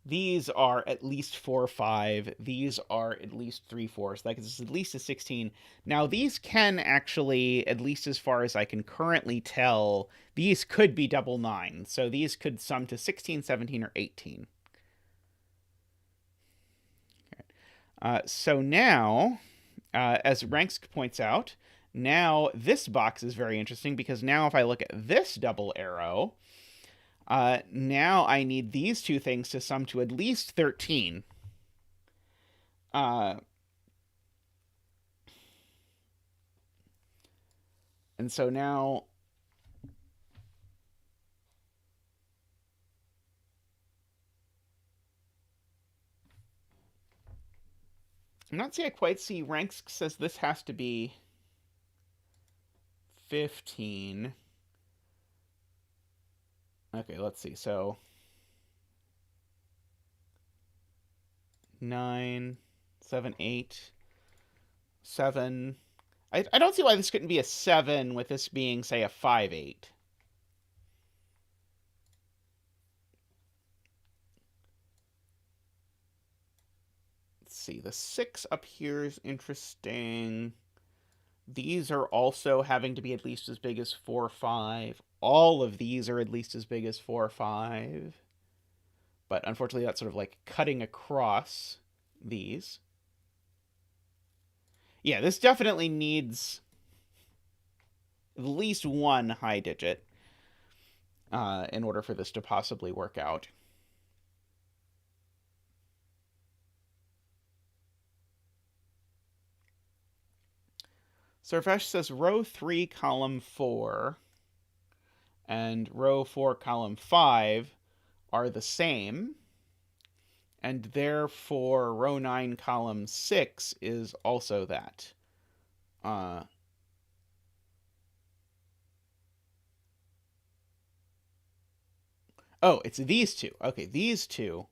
S1: these are at least 4, 5. These are at least 3, 4. So that is at least a 16. Now, these can actually, at least as far as I can currently tell, these could be double 9. So these could sum to 16, 17, or 18. So now, as Ranksk points out, now this box is very interesting because now if I look at this double arrow, now I need these two things to sum to at least 13. And so now I'm not saying I quite see. Ranksk says this has to be 15. Okay, let's see. So 9, 7, 8, 7. I don't see why this couldn't be a 7 with this being, say, a 5, 8. Let's see. The 6 up here is interesting. These are also having to be at least as big as 4, 5. All of these are at least as big as 4, 5. But unfortunately, that's sort of like cutting across these. Yeah, this definitely needs at least one high digit in order for this to possibly work out. Sarvesh says row 3, column 4, and row 4, column 5 are the same, and therefore row 9, column 6 is also that. Oh, it's these two. Okay, these two.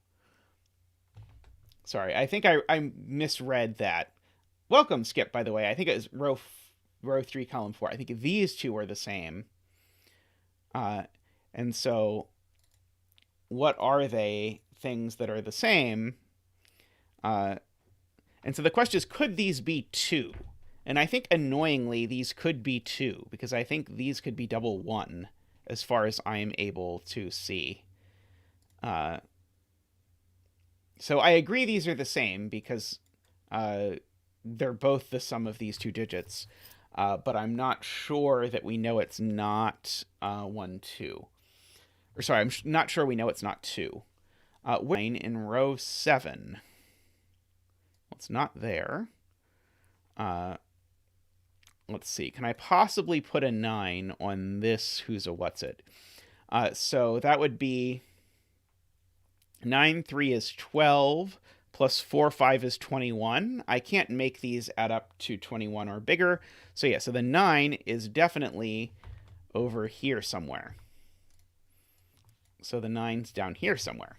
S1: Sorry, I think I misread that. Welcome, Skip, by the way. I think it was row 3, column 4. I think these two are the same. And so what are they things that are the same? And so the question is, could these be 2? And I think, annoyingly, these could be 2, because I think these could be double 1, as far as I am able to see. So I agree these are the same, because they're both the sum of these two digits. But I'm not sure that we know it's not 1, 2. Or sorry, I'm not sure we know it's not 2. In row 7. Well, it's not there. Let's see. Can I possibly put a 9 on this who's a what's it? So that would be 9, 3 is 12, plus 4, 5 is 21. I can't make these add up to 21 or bigger. So yeah, so the 9 is definitely over here somewhere. So the 9's down here somewhere.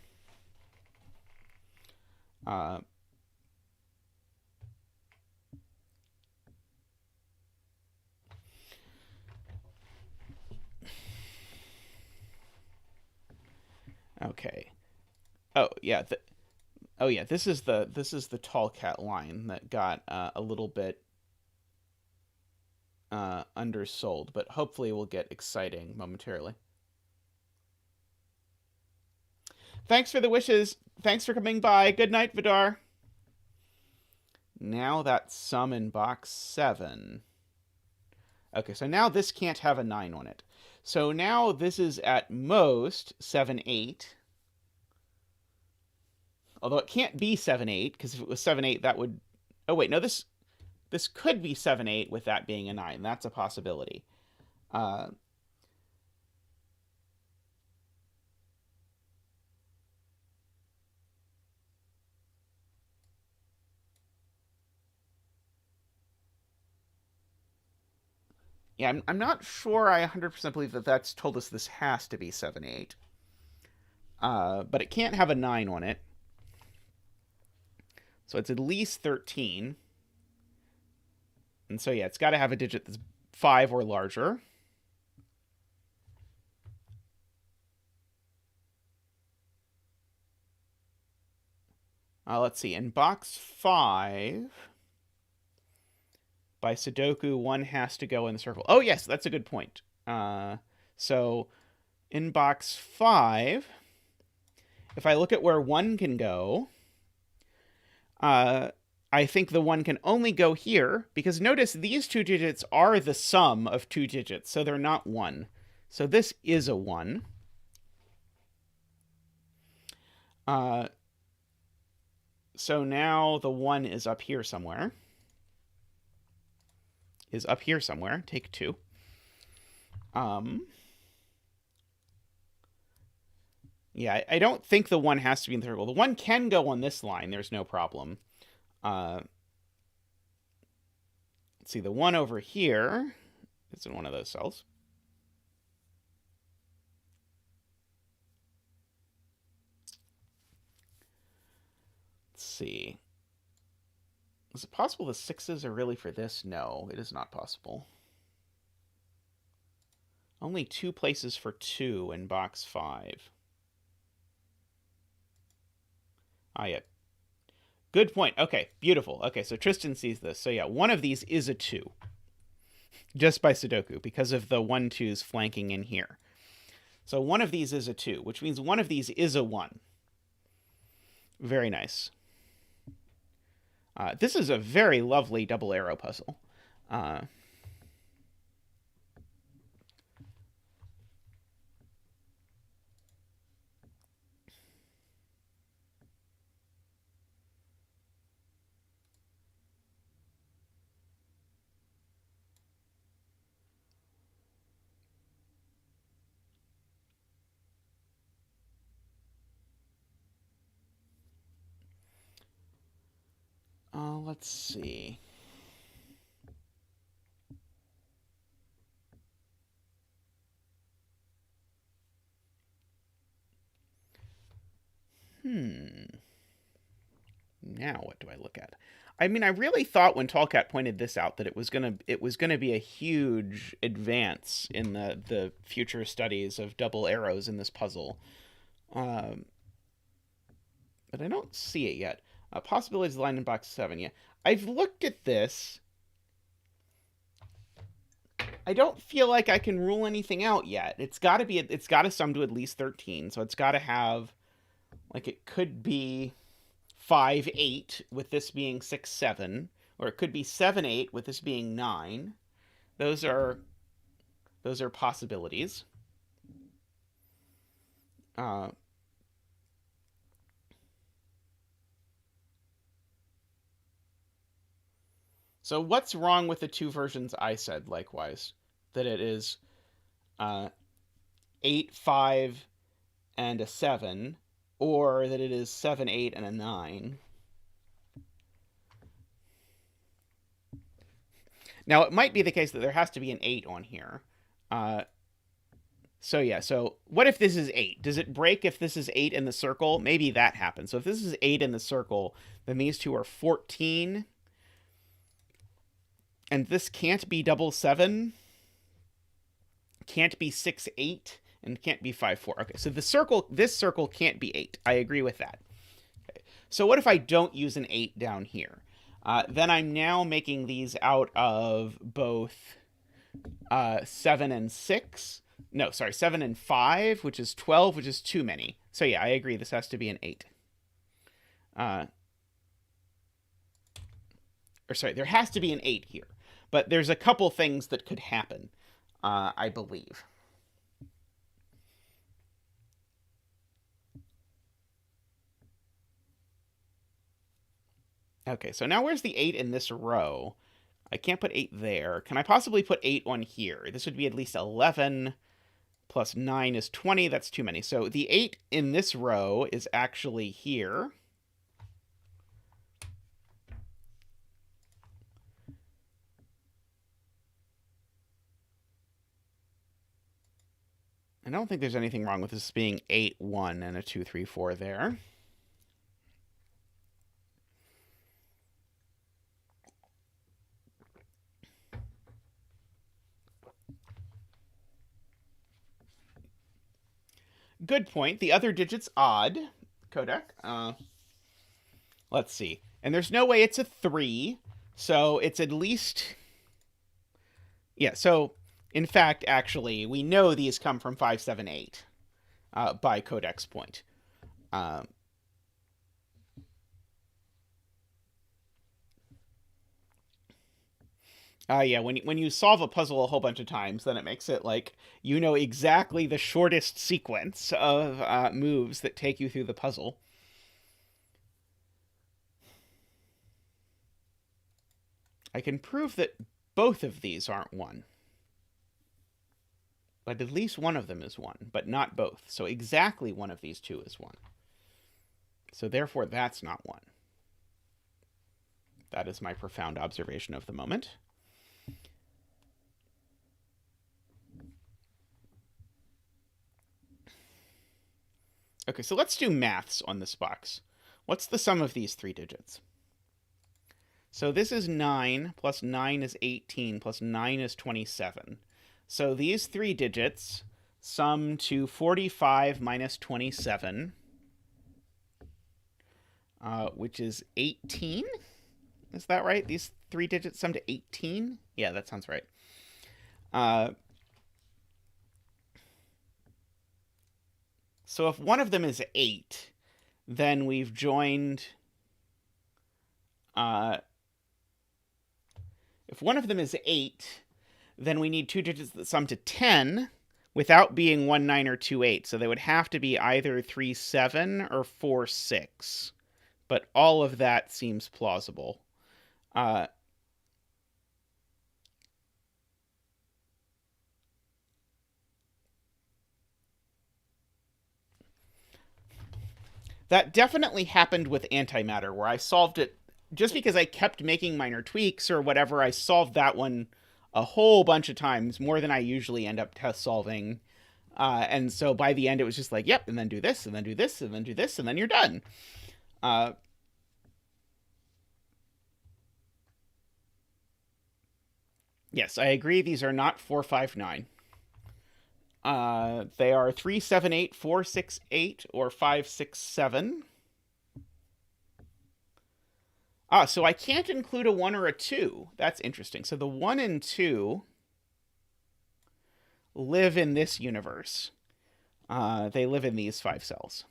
S1: Okay. Oh yeah. This is the tall cat line that got a little bit undersold, but hopefully will get exciting momentarily. Thanks for the wishes. Thanks for coming by. Good night, Vidar. Now that's sum in box 7. Okay, so now this can't have a 9 on it. So now this is at most 7, 8. Although it can't be 7, 8, because if it was 7, 8, that would... Oh, wait, no, this could be 7, 8 with that being a 9. That's a possibility. Yeah, I'm not sure I 100% believe that that's told us this has to be 7, 8. But it can't have a 9 on it. So it's at least 13. And so, yeah, it's got to have a digit that's 5 or larger. Let's see. In box 5, by Sudoku, 1 has to go in the circle. Oh, yes, that's a good point. So in box 5, if I look at where 1 can go, I think the 1 can only go here, because notice these 2 digits are the sum of 2 digits, so they're not 1. So this is a 1. So now the 1 is up here somewhere. Take 2. Yeah, I don't think the 1 has to be in the circle. The 1 can go on this line. There's no problem. Let's see, the 1 over here is in one of those cells. Let's see. Is it possible the 6s are really for this? No, it is not possible. Only 2 places for 2 in box 5. Yeah. Good point. Okay, beautiful. Okay, so Tristan sees this. So yeah, one of these is a 2. Just by Sudoku, because of the 1, 2s flanking in here. So one of these is a 2, which means one of these is a 1. Very nice. This is a very lovely double arrow puzzle. Let's see. Now what do I look at? I mean, I really thought when Tallcat pointed this out that it was gonna be a huge advance in the future studies of double arrows in this puzzle. But I don't see it yet. Possibilities line in box 7. Yeah, I've looked at this. I don't feel like I can rule anything out yet. It's got to sum to at least 13. So it's got to have, like, it could be 5, 8 with this being 6, 7, or it could be 7, 8 with this being 9. Those are possibilities. So what's wrong with the two versions I said, likewise? That it is 8, 5, and a 7, or that it is 7, 8, and a 9. Now, it might be the case that there has to be an 8 on here. So yeah, so what if this is 8? Does it break if this is 8 in the circle? Maybe that happens. So if this is 8 in the circle, then these two are 14. And this can't be double 7. Can't be 6, 8. And can't be 5, 4. Okay, so this circle can't be 8. I agree with that. Okay. So what if I don't use an 8 down here? Then I'm now making these out of both 7 and 6. No, sorry, 7 and 5, which is 12, which is too many. So yeah, I agree. This has to be an 8. Or sorry, there has to be an 8 here. But there's a couple things that could happen, I believe. Okay, so now where's the 8 in this row? I can't put 8 there. Can I possibly put 8 on here? This would be at least 11 plus 9 is 20. That's too many. So the 8 in this row is actually here. I don't think there's anything wrong with this being 8, 1, and a 2, 3, 4 there. Good point. The other digit's odd. Qodec. Let's see. And there's no way it's a 3, so it's at least... Yeah, so... In fact, actually, we know these come from 5, 7, 8 by Qodec's point. Yeah, when you solve a puzzle a whole bunch of times, then it makes it like you know exactly the shortest sequence of moves that take you through the puzzle. I can prove that both of these aren't 1. But at least one of them is 1, but not both. So exactly one of these two is 1. So therefore, that's not 1. That is my profound observation of the moment. Okay, so let's do maths on this box. What's the sum of these 3 digits? So this is 9, plus 9 is 18, plus 9 is 27. So these 3 digits sum to 45 minus 27, which is 18. Is that right? These 3 digits sum to 18? Yeah, that sounds right. So if one of them is 8, then we've joined... if one of them is 8... then we need 2 digits that sum to 10 without being 1, 9, or 2, 8. So they would have to be either 3, 7 or 4, 6. But all of that seems plausible. That definitely happened with antimatter, where I solved it just because I kept making minor tweaks or whatever. I solved that one a whole bunch of times, more than I usually end up test solving. And so by the end, it was just like, yep, and then do this, and then do this, and then do this, and then you're done. Yes, I agree. These are not 4, 5, 9. They are 3, 7, 8, 4, 6, 8, or 5, 6, 7. So I can't include a 1 or a 2. That's interesting. So the 1 and 2 live in this universe. They live in these 5 cells.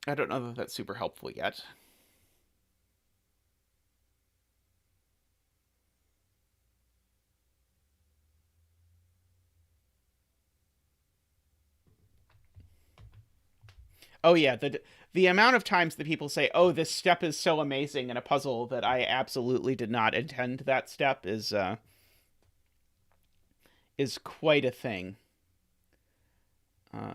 S1: I don't know that that's super helpful yet. Oh yeah, the amount of times that people say, "Oh, this step is so amazing in a puzzle that I absolutely did not intend that step," is quite a thing. Uh,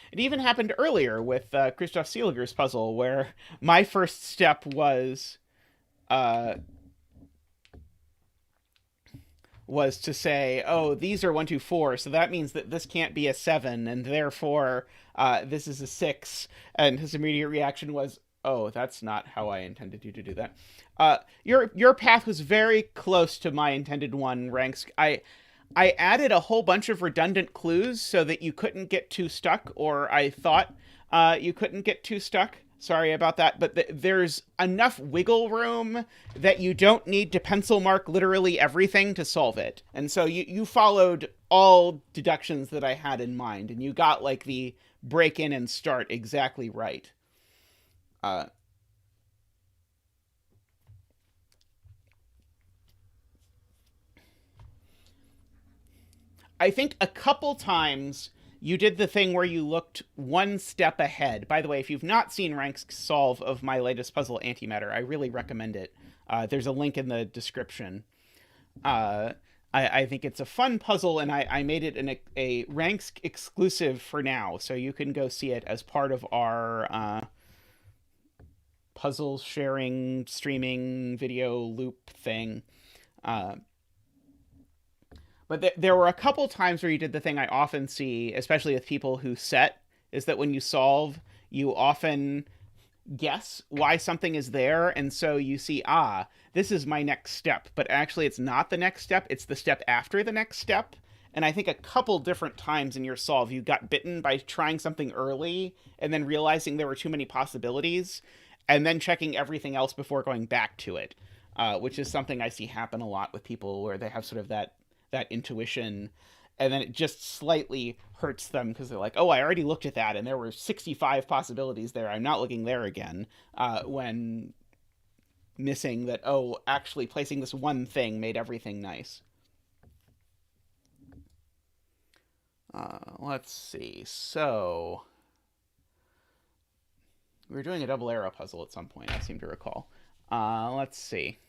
S1: it even happened earlier with Christoph Seeliger's puzzle, where my first step uh, was to say, "Oh, these are 1, 2, 4, so that means that this can't be a 7, and therefore this is a 6." And his immediate reaction was, "Oh, that's not how I intended you to do that." Your path was very close to my intended one, Ranks. I added a whole bunch of redundant clues so that you couldn't get too stuck, or I thought you couldn't get too stuck. Sorry about that, but there's enough wiggle room that you don't need to pencil mark literally everything to solve it. And so you followed all deductions that I had in mind, and you got like the break in and start exactly right. Uh, I think a couple times you did the thing where you looked one step ahead. By the way, if you've not seen Rank's solve of my latest puzzle, Antimatter, I really recommend it. There's a link in the description. Uh, I think it's a fun puzzle, and I made it a Ranks exclusive for now, so you can go see it as part of our puzzle sharing, streaming, video loop thing. Uh, But there were a couple times where you did the thing I often see, especially with people who set, is that when you solve, you often guess why something is there. And so you see, this is my next step. But actually, it's not the next step, it's the step after the next step. And I think a couple different times in your solve, you got bitten by trying something early and then realizing there were too many possibilities and then checking everything else before going back to it, which is something I see happen a lot with people where they have sort of that intuition, and then it just slightly hurts them because they're like, "Oh, I already looked at that and there were 65 possibilities there, I'm not looking there again," when missing that, oh, actually placing this one thing made everything nice. Let's see. So we were doing a double arrow puzzle at some point, I seem to recall. Let's see.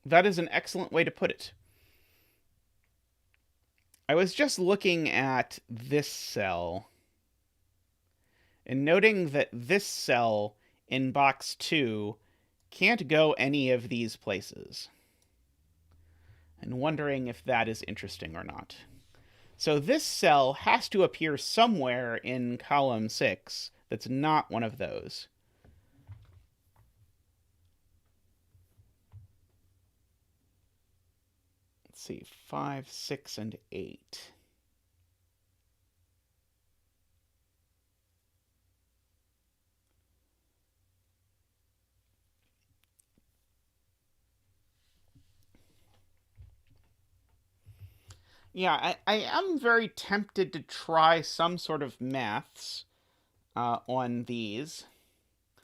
S1: That is an excellent way to put it. I was just looking at this cell and noting that this cell in box 2 can't go any of these places, and wondering if that is interesting or not. So this cell has to appear somewhere in column 6 that's not one of those. Let's see, 5, 6, and 8. Yeah, I am very tempted to try some sort of maths on these.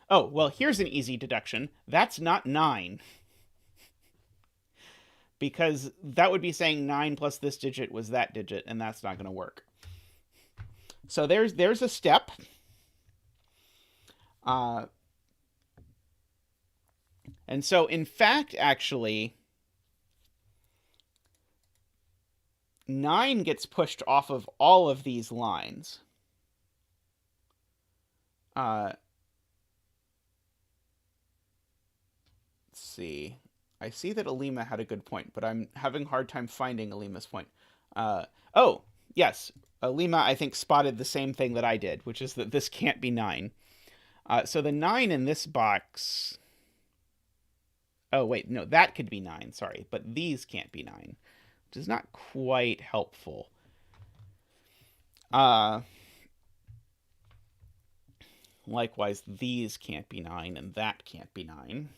S1: Oh, well, here's an easy deduction. That's not 9. Because that would be saying 9 plus this digit was that digit, and that's not going to work. So there's a step. And so, in fact, actually, 9 gets pushed off of all of these lines. Let's see. I see that Olima had a good point, but I'm having a hard time finding Olima's point. Oh, yes. Olima, I think, spotted the same thing that I did, which is that this can't be 9. So the 9 in this box... Oh, wait, no, that could be 9, sorry. But these can't be 9, which is not quite helpful. Likewise, these can't be 9, and that can't be 9.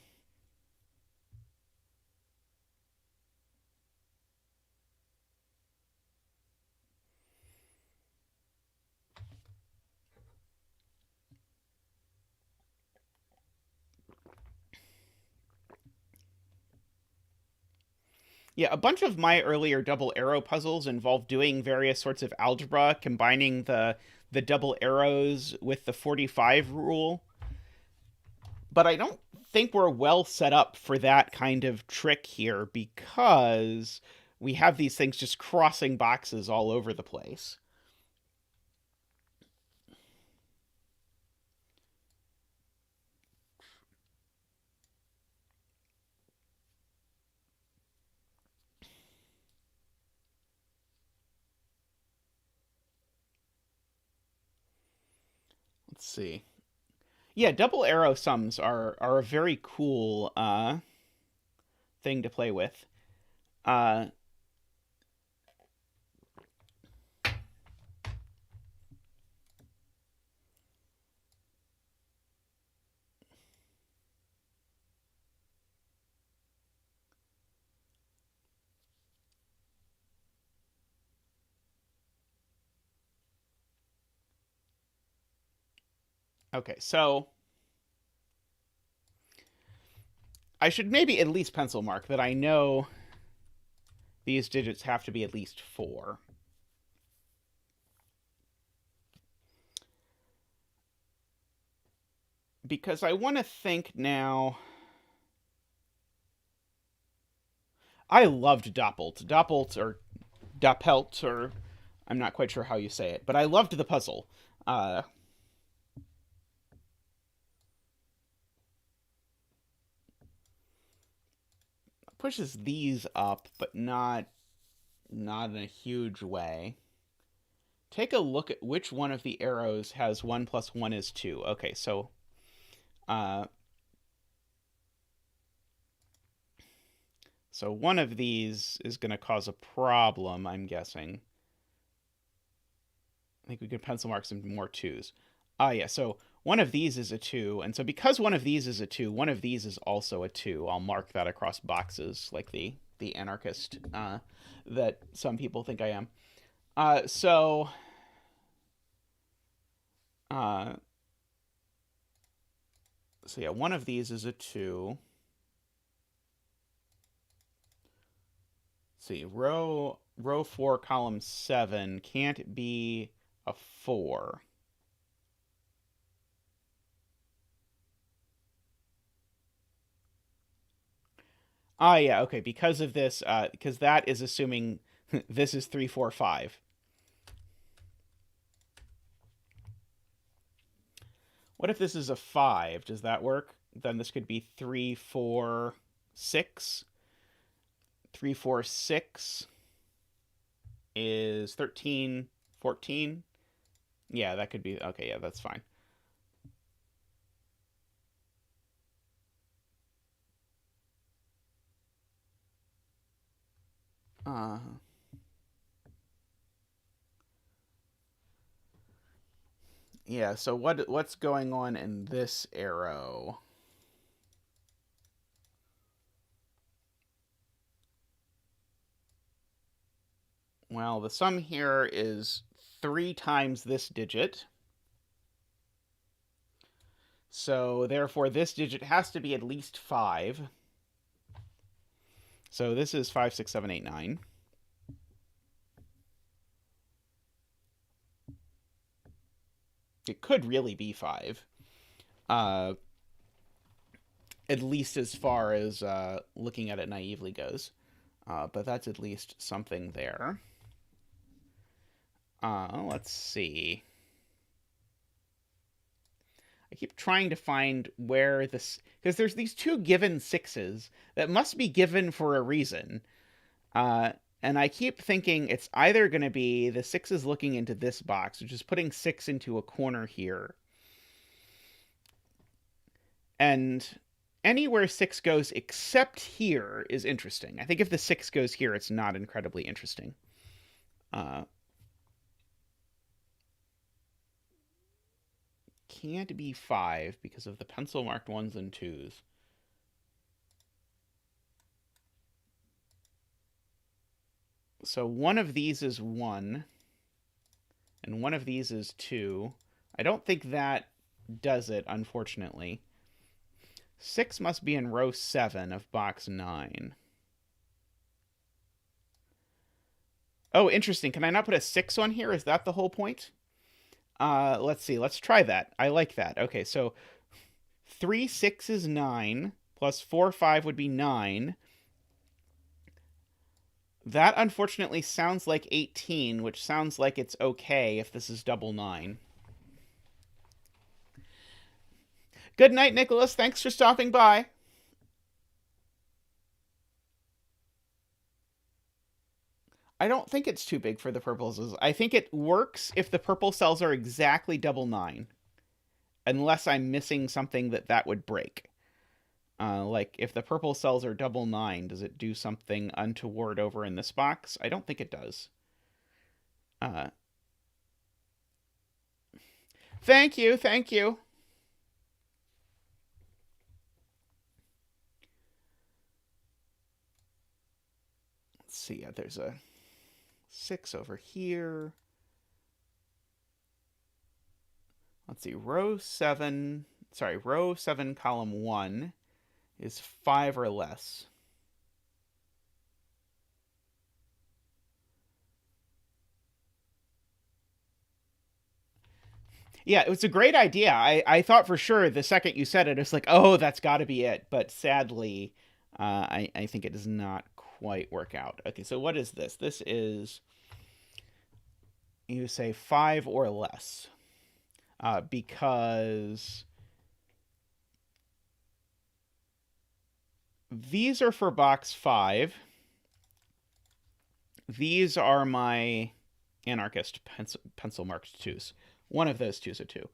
S1: Yeah, a bunch of my earlier double arrow puzzles involved doing various sorts of algebra, combining the double arrows with the 45 rule. But I don't think we're well set up for that kind of trick here because we have these things just crossing boxes all over the place. Let's see. Yeah, double arrow sums are a very cool thing to play with. Uh, okay, so I should maybe at least pencil mark that I know these digits have to be at least 4. Because I want to think now. I loved Doppelt. Doppelt or Doppelt, or I'm not quite sure how you say it, but I loved the puzzle. Pushes these up, but not in a huge way. Take a look at which one of the arrows has 1 plus 1 is 2. Okay, so so one of these is going to cause a problem, I'm guessing. I think we could pencil mark some more 2s. Yeah, so one of these is a 2, and so because one of these is a 2, one of these is also a 2. I'll mark that across boxes like the anarchist that some people think I am. So yeah, one of these is a 2. Let's see, row 4, column 7 can't be a 4. Yeah, okay, because of this, because that is assuming this is 3, 4, 5. What if this is a 5? Does that work? Then this could be 3, 4, 6. 3, 4, 6 is 13, 14. Yeah, that could be, okay, yeah, that's fine. Yeah, so what's going on in this arrow? Well, the sum here is 3 times this digit. So therefore this digit has to be at least 5. So this is 5, 6, 7, 8, 9. It could really be 5. At least as far as looking at it naively goes. But that's at least something there. Let's see. I keep trying to find where this... Because there's these 2 given 6s that must be given for a reason. And I keep thinking it's either going to be the 6 is looking into this box, which is putting 6 into a corner here. And anywhere 6 goes except here is interesting. I think if the 6 goes here, it's not incredibly interesting. can't be 5 because of the pencil marked 1s and 2s. So one of these is 1, and one of these is 2. I don't think that does it, unfortunately. 6 must be in row 7 of box 9. Oh, interesting. Can I not put a 6 on here? Is that the whole point? Let's see. Let's try that. I like that. Okay, so 3, 6 is 9, plus 4, 5 would be 9. That, unfortunately, sounds like 18, which sounds like it's okay if this is double 9. Good night, Nicholas. Thanks for stopping by. I don't think it's too big for the purples. I think it works if the purple cells are exactly double 9. Unless I'm missing something that would break. Like, if the purple cells are double 9, does it do something untoward over in this box? I don't think it does. Thank you, thank you. Let's see, there's a 6 over here. Let's see, row 7, column 1 is 5 or less. Yeah, it was a great idea. I thought for sure the second you said it, it's like, oh, that's got to be it. But sadly, I think it does not quite work out. Okay, so what is this? This is, you say 5 or less. Because these are for box 5. These are my anarchist pencil marked 2s. One of those 2's a 2.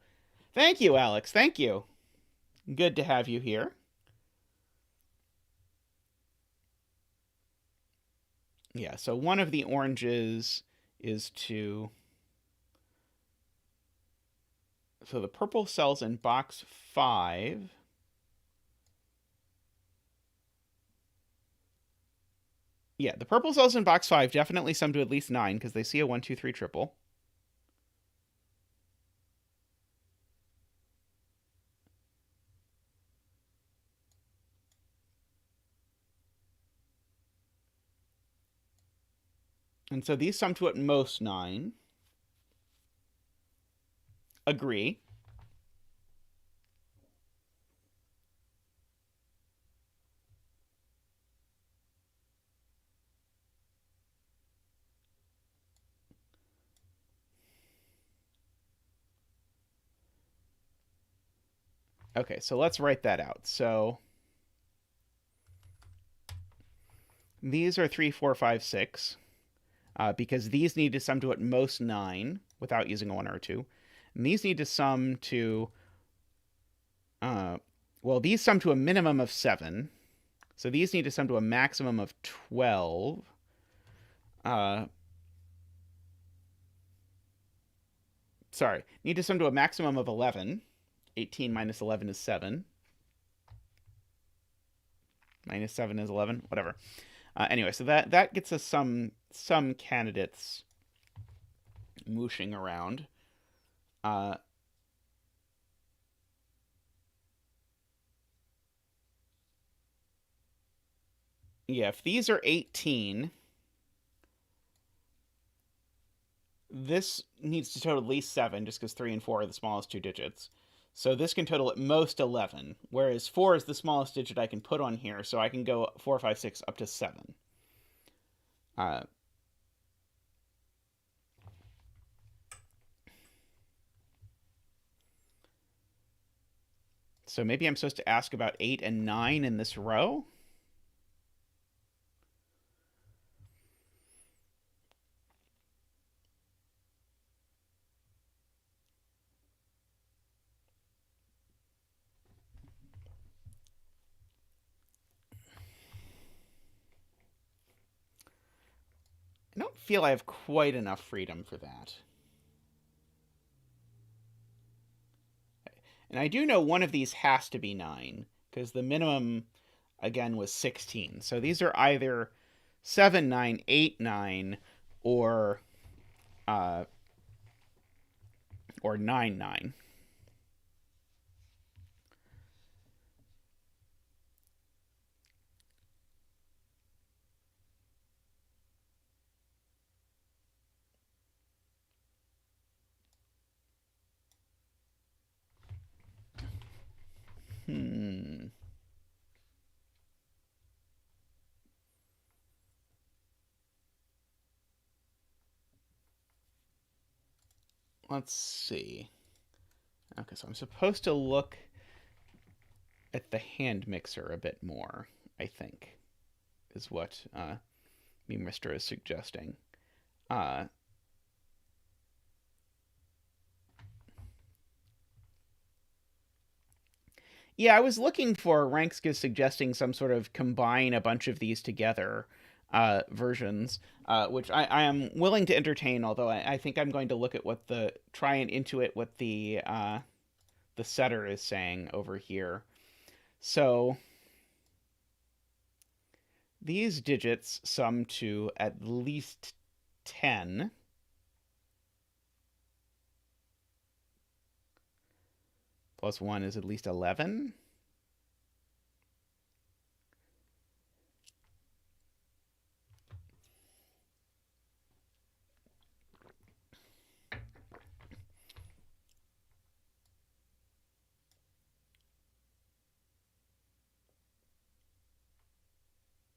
S1: Thank you, Alex. Thank you. Good to have you here. Yeah, so one of the oranges is 2. So the purple cells in box 5. Yeah, the purple cells in box 5 definitely sum to at least 9 because they see a 1, 2, 3 triple. And so these sum to at most 9. Agree. Okay, so let's write that out. So these are 3, 4, 5, 6. Because these need to sum to at most 9 without using a 1 or a 2. And these need to sum to, well, these sum to a minimum of 7. So these need to sum to a maximum of 12. Sorry, need to sum to a maximum of 11. 18 minus 11 is 7. Minus 7 is 11, whatever. Anyway, so that gets us some candidates mooshing around. Yeah, if these are 18, this needs to total at least 7, just because 3 and 4 are the smallest 2 digits. So this can total at most 11, whereas 4 is the smallest digit I can put on here, so I can go 4, 5, 6 up to 7. So maybe I'm supposed to ask about 8 and 9 in this row? I don't feel I have quite enough freedom for that. And I do know one of these has to be 9, because the minimum, again, was 16. So these are either 7, 9, 8, 9, or 9, 9. Let's see. Okay, so I'm supposed to look at the hand mixer a bit more, I think, is what Memeristor is suggesting. Yeah, I was looking for Ranks suggesting some sort of combine a bunch of these together versions, which I am willing to entertain. Although I think I'm going to look at try and intuit what the setter is saying over here. So these digits sum to at least 10. Plus 1 is at least 11.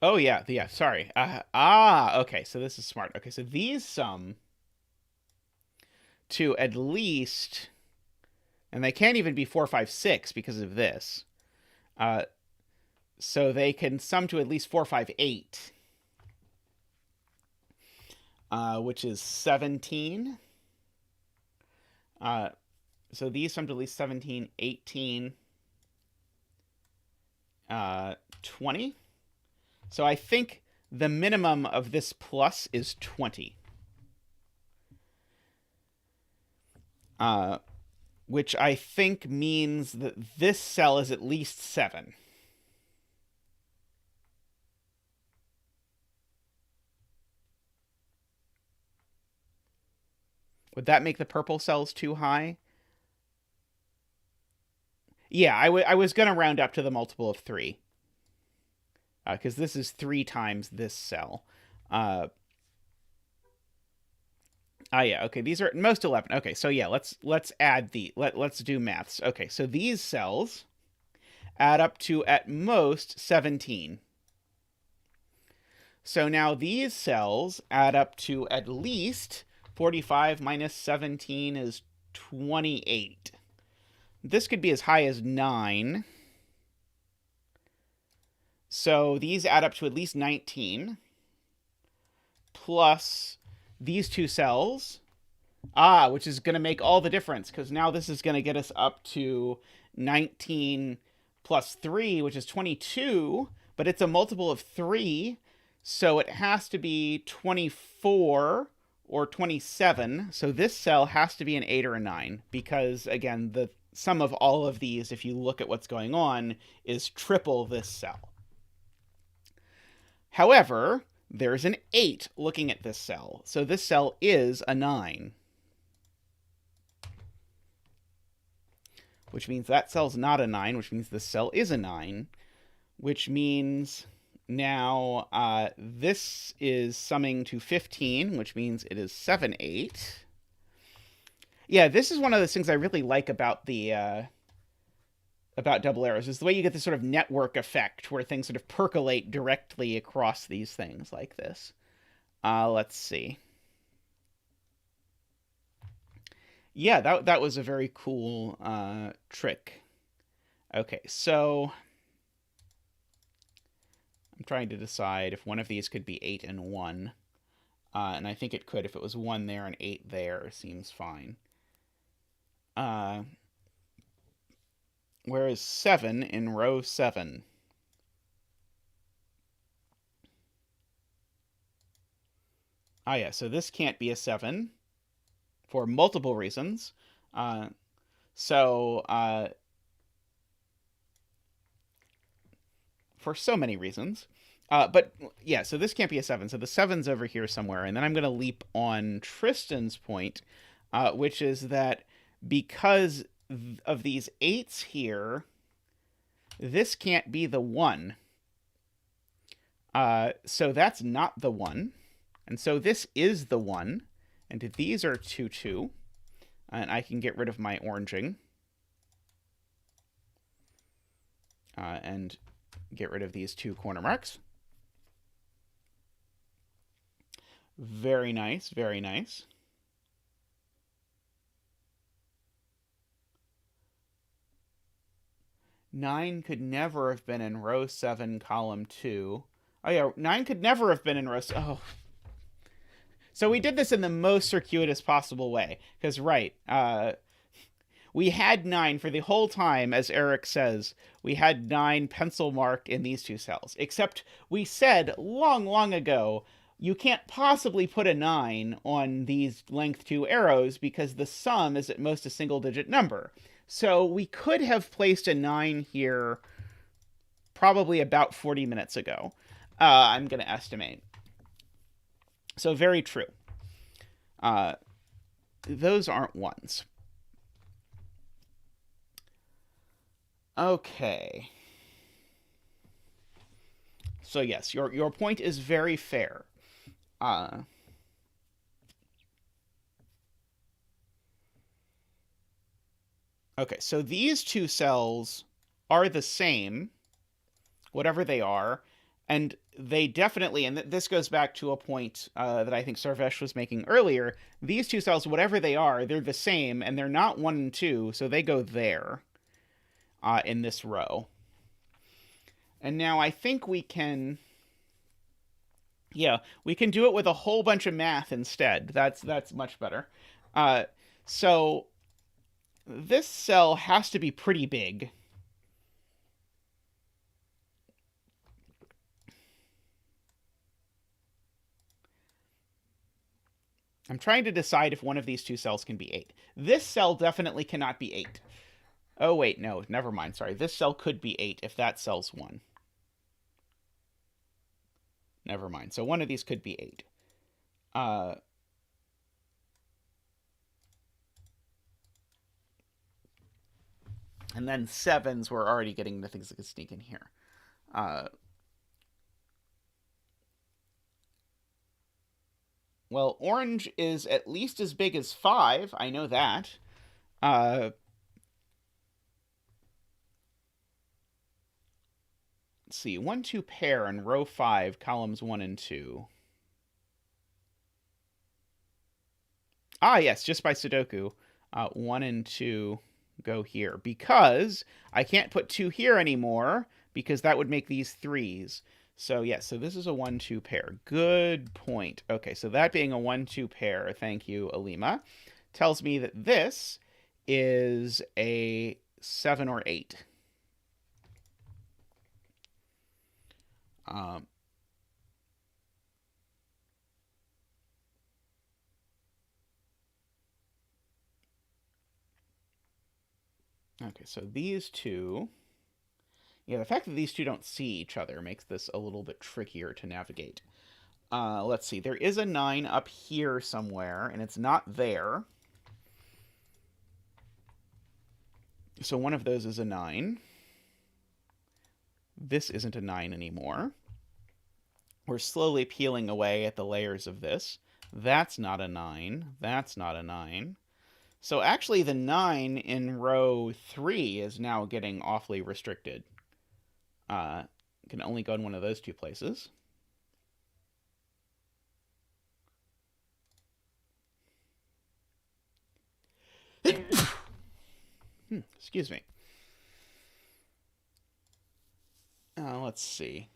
S1: Oh, yeah, sorry. Okay, so this is smart. Okay, so these sum to at least, and they can't even be 4, 5, 6 because of this. So they can sum to at least 4, 5, 8, which is 17. So these sum to at least 17, 18, 20. So I think the minimum of this plus is 20. Which I think means that this cell is at least 7. Would that make the purple cells too high? Yeah, I was going to round up to the multiple of 3. Because this is 3 times this cell. Yeah, okay, these are most 11. Okay, so yeah, let's add let's do maths. Okay, so these cells add up to at most 17. So now these cells add up to at least 45 minus 17 is 28. This could be as high as 9. So these add up to at least 19. Plus these two cells. Which is going to make all the difference, because now this is going to get us up to 19 plus 3, which is 22, but it's a multiple of 3, so it has to be 24 or 27. So this cell has to be an 8 or a 9, because, again, the sum of all of these, if you look at what's going on, is triple this cell. However, there's an 8 looking at this cell, so this cell is a 9. Which means that cell's not a 9, which means this cell is a 9, which means now this is summing to 15, which means it is 7, 8. Yeah, this is one of those things I really like about about double arrows, is the way you get this sort of network effect where things sort of percolate directly across these things like this. Let's see. Yeah, that was a very cool trick. Okay, so I'm trying to decide if one of these could be 8 and 1. And I think it could. If it was 1 there and 8 there, seems fine. Where is 7 in row 7? Yeah, so this can't be a 7 for multiple reasons. So, for so many reasons. But yeah, so this can't be a 7. So the 7's over here somewhere. And then I'm going to leap on Tristan's point, which is that because of these 8s here, this can't be the 1. So that's not the 1. And so this is the 1. And these are 2, 2. And I can get rid of my oranging. And get rid of these 2 corner marks. Very nice, very nice. Nine could never have been in row 7, column 2. Oh yeah, 9 could never have been in row... Oh. So we did this in the most circuitous possible way. Because, right, we had 9 for the whole time, as Eric says. We had 9 pencil marked in these 2 cells. Except we said long, long ago, you can't possibly put a 9 on these length 2 arrows because the sum is at most a single-digit number. So we could have placed a 9 here probably about 40 minutes ago. I'm going to estimate. So very true. Those aren't 1s. Okay. So yes, your point is very fair. Okay, so these 2 cells are the same, whatever they are, and they definitely, and this goes back to a point that I think Sarvesh was making earlier, these 2 cells, whatever they are, they're the same, and they're not 1 and 2, so they go there in this row. And now I think we can... Yeah, we can do it with a whole bunch of math instead. That's much better. So this cell has to be pretty big. I'm trying to decide if one of these 2 cells can be 8. This cell definitely cannot be 8. Oh, wait, no, never mind. Sorry, this cell could be 8 if that cell's 1. Never mind. So one of these could be 8. And then 7s, we're already getting the things that could sneak in here. Well, orange is at least as big as 5. I know that. Let's see. 1, 2 pair in row 5, columns 1 and 2. Ah, yes, just by Sudoku. 1 and 2 go here. Because I can't put 2 here anymore, because that would make these 3s. So, yes, so this is a 1, 2 pair. Good point. Okay, so that being a 1, 2 pair, thank you, Olima, tells me that this is a 7 or 8. Okay, so these 2... Yeah, the fact that these 2 don't see each other makes this a little bit trickier to navigate. Let's see. There is a 9 up here somewhere, and it's not there. So one of those is a 9. This isn't a 9 anymore. We're slowly peeling away at the layers of this. That's not a 9. That's not a 9. So actually the 9 in row 3 is now getting awfully restricted. Can only go in one of those 2 places. Excuse me. Let's see.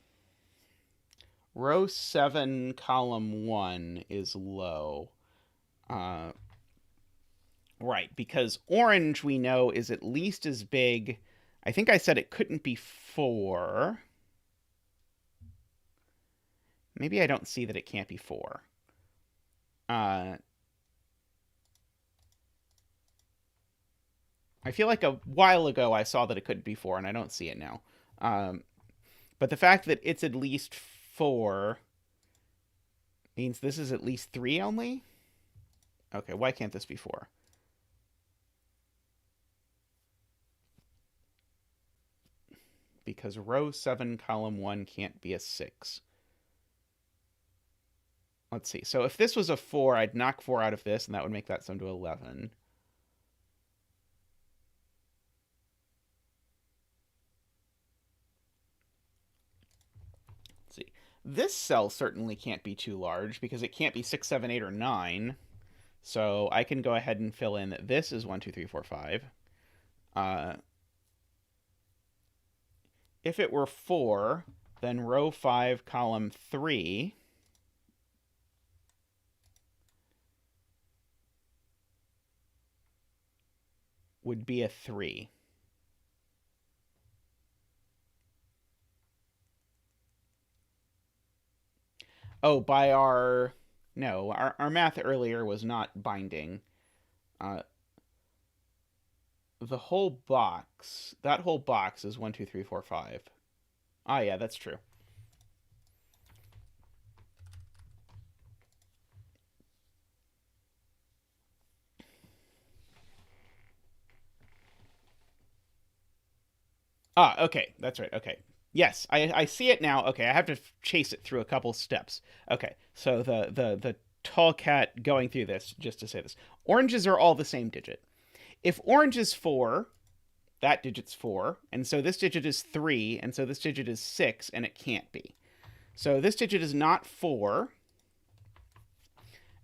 S1: Row 7, column 1 is low. Right, because orange, we know, is at least as big. I think I said it couldn't be 4. Maybe I don't see that it can't be 4. I feel like a while ago I saw that it couldn't be 4, and I don't see it now. But the fact that it's at least 4 means this is at least 3 only? Okay, why can't this be 4? Because row 7, column 1 can't be a 6. Let's see. So if this was a 4, I'd knock 4 out of this, and that would make that sum to 11. Let's see. This cell certainly can't be too large, because it can't be 6, 7, 8, or 9. So I can go ahead and fill in that this is 1, 2, 3, 4, 5. If it were 4, then row 5, column 3 would be a 3. Oh, by our... No, our math earlier was not binding. The whole box... That whole box is 1, 2, 3, 4, 5. Ah, yeah, that's true. Ah, okay, that's right, okay. Yes, I see it now. Okay, I have to chase it through a couple steps. Okay, so the tall cat going through this, just to say this. Oranges are all the same digit. If orange is 4, that digit's 4, and so this digit is 3, and so this digit is 6, and it can't be. So this digit is not 4,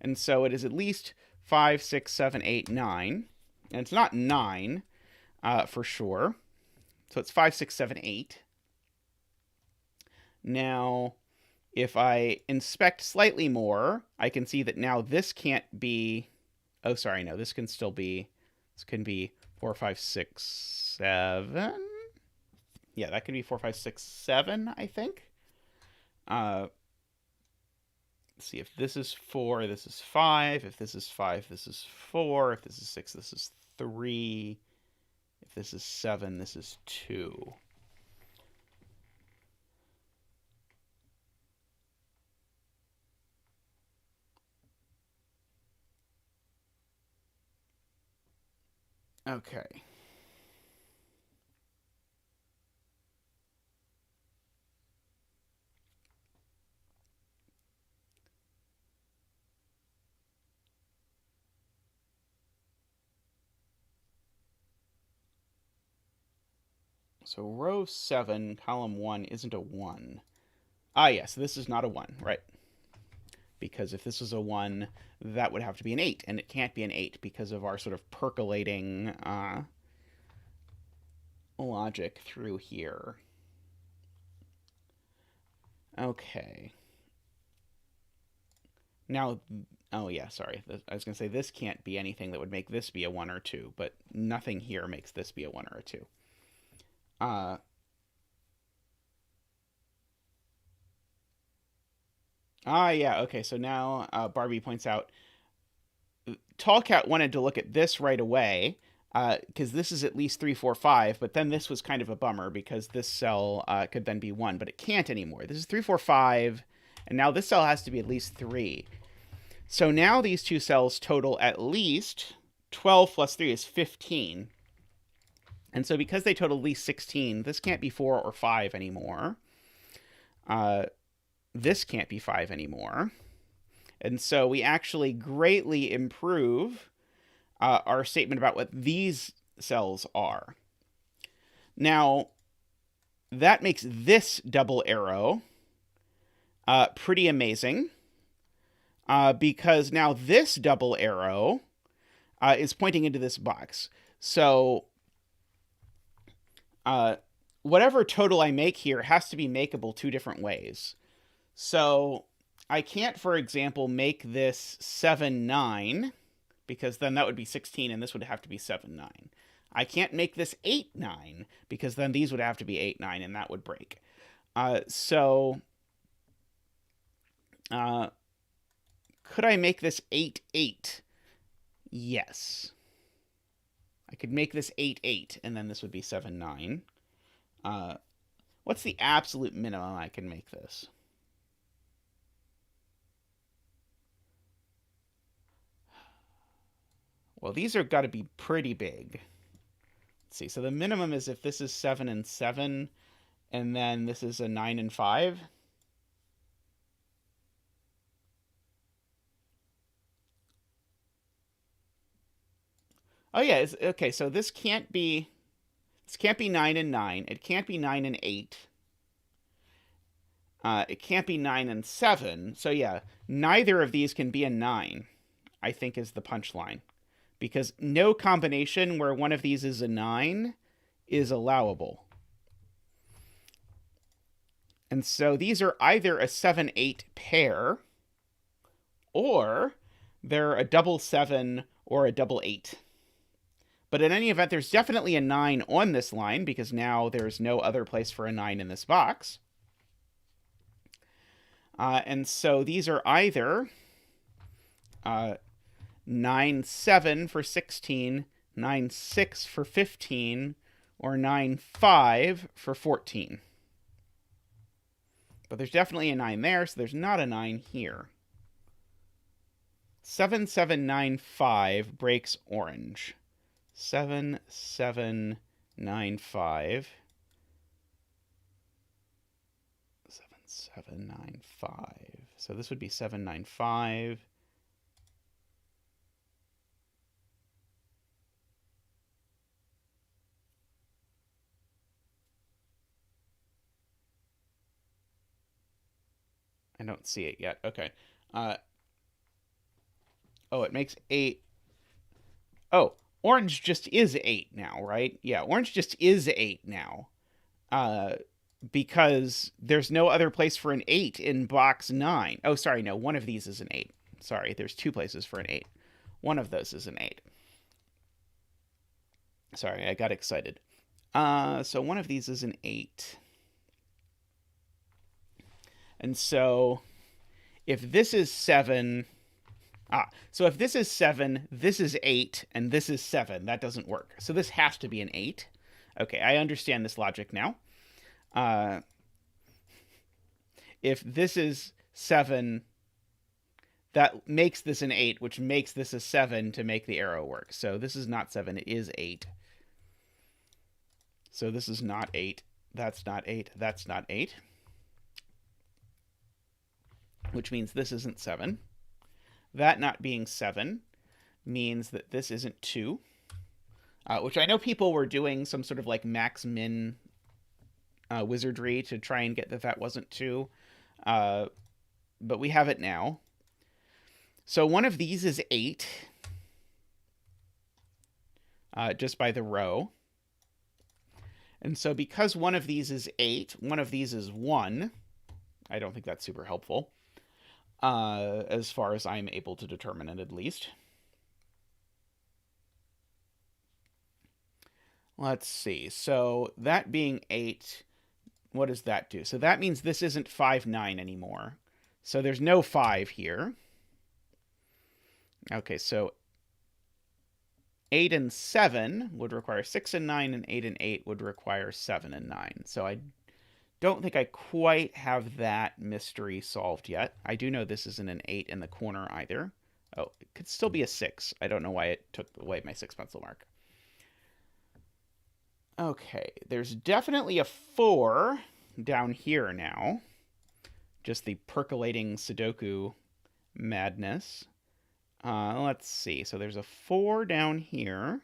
S1: and so it is at least 5, 6, 7, 8, 9. And it's not 9 for sure. So it's 5, 6, 7, 8. Now, if I inspect slightly more, I can see that now this can't be... Oh, sorry, no, this can still be... This can be 4, 5, 6, 7. Yeah, that can be 4, 5, 6, 7, I think. Let's see, if this is 4, this is 5. If this is 5, this is 4. If this is 6, this is 3. If this is 7, this is 2. Okay. So row 7, column 1 isn't a 1. Ah, yes, this is not a 1, right? Because if this was a 1, that would have to be an 8, and it can't be an 8 because of our sort of percolating logic through here. Okay. Now, oh yeah, sorry. I was going to say this can't be anything that would make this be a 1 or 2, but nothing here makes this be a 1 or a 2. Yeah, okay, so now Barbie points out, Tall Cat wanted to look at this right away, because this is at least 3, 4, 5, but then this was kind of a bummer, because this cell could then be 1, but it can't anymore. This is 3, 4, 5, and now this cell has to be at least 3. So now these two cells total at least 12 plus 3 is 15. And so because they total at least 16, this can't be 4 or 5 anymore. This can't be 5 anymore. And so we actually greatly improve our statement about what these cells are. Now, that makes this double arrow pretty amazing, because now this double arrow is pointing into this box. So whatever total I make here has to be makeable 2 different ways. So I can't, for example, make this 7, 9, because then that would be 16, and this would have to be 7, 9. I can't make this 8, 9, because then these would have to be 8, 9, and that would break. Could I make this 8, 8? Yes. I could make this 8, 8, and then this would be 7, 9. What's the absolute minimum I can make this? Well, these are got to be pretty big. Let's see. So the minimum is if this is 7 and 7, and then this is a 9 and 5. Oh yeah, okay. So this can't be 9 and 9. It can't be 9 and 8. It can't be 9 and 7. So yeah, neither of these can be a 9, I think is the punchline. Because no combination where one of these is a 9 is allowable. And so these are either a 7, 8 pair, or they're a double 7 or a double 8. But in any event, there's definitely a 9 on this line, because now there's no other place for a 9 in this box. And so these are either 9, 7 for 16, 9, 6 for 15, or 9, 5 for 14. But there's definitely a 9 there, so there's not a 9 here. 7, 7, 9, 5 breaks orange. 7, 7, 9, 5. 7, 7, 9, 5. So this would be 7, 9, 5. I don't see it yet. Okay. Oh, it makes 8. Oh, orange just is 8 now, right? Yeah, orange just is 8 now. Because there's no other place for an 8 in box 9. Oh, sorry, no, one of these is an 8. Sorry, there's 2 places for an 8. One of those is an 8. Sorry, I got excited. So one of these is an 8. And so if this is 7... so if this is 7, this is 8, and this is 7. That doesn't work. So this has to be an 8. Okay, I understand this logic now. If this is 7, that makes this an 8, which makes this a 7 to make the arrow work. So this is not 7, it is 8. So this is not 8. That's not 8. That's not 8. Which means this isn't 7. That not being 7 means that this isn't 2. Which I know people were doing some sort of like max-min wizardry to try and get that wasn't 2. But we have it now. So one of these is 8. Just by the row. And so because one of these is 8, one of these is 1. I don't think that's super helpful. As far as I'm able to determine it, at least. Let's see. So that being 8, what does that do? So that means this isn't 5, 9 anymore. So there's no 5 here. Okay, so 8 and 7 would require 6 and 9, and 8 and 8 would require 7 and 9. So I don't think I quite have that mystery solved yet. I do know this isn't an 8 in the corner either. Oh, it could still be a 6. I don't know why it took away my 6 pencil mark. Okay, there's definitely a 4 down here now. Just the percolating Sudoku madness. Let's see. So there's a 4 down here.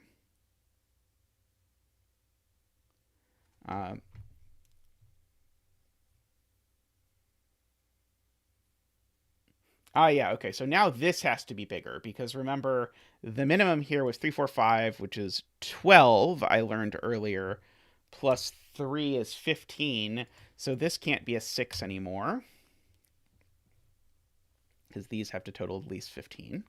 S1: Yeah, okay. So now this has to be bigger, because remember, the minimum here was 3, 4, 5, which is 12, I learned earlier, plus 3 is 15. So this can't be a 6 anymore, because these have to total at least 15.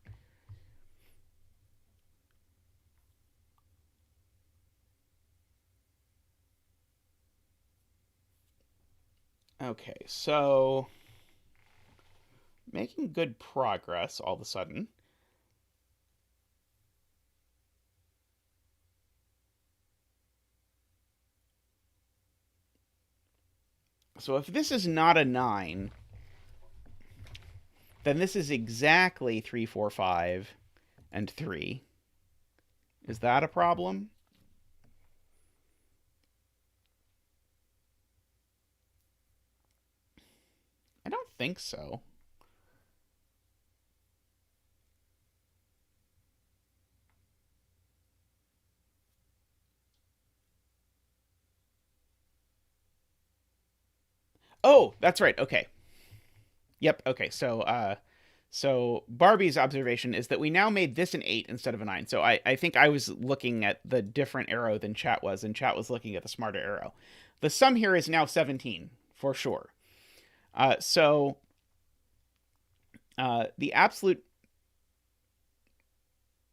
S1: Okay, so making good progress all of a sudden. So if this is not a 9, then this is exactly 3, 4, 5, and 3. Is that a problem? I don't think so. Oh, that's right. Okay. Yep. Okay. So Barbie's observation is that we now made this an 8 instead of a 9. So I think I was looking at the different arrow than chat was, and chat was looking at the smarter arrow. The sum here is now 17 for sure. So the absolute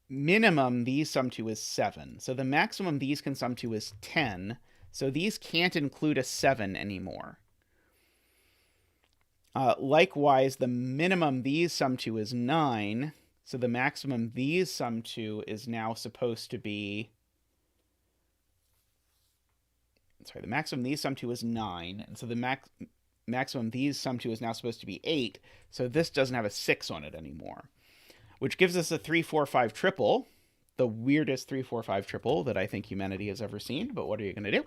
S1: minimum these sum to is 7. So the maximum these can sum to is 10. So these can't include a 7 anymore. Likewise, the minimum these sum to is 9. So the maximum these sum to is now supposed to be... Sorry, the maximum these sum to is 9. And so the maximum these sum to is now supposed to be 8. So this doesn't have a 6 on it anymore. Which gives us a 3, 4, 5 triple. The weirdest 3, 4, 5 triple that I think humanity has ever seen. But what are you going to do?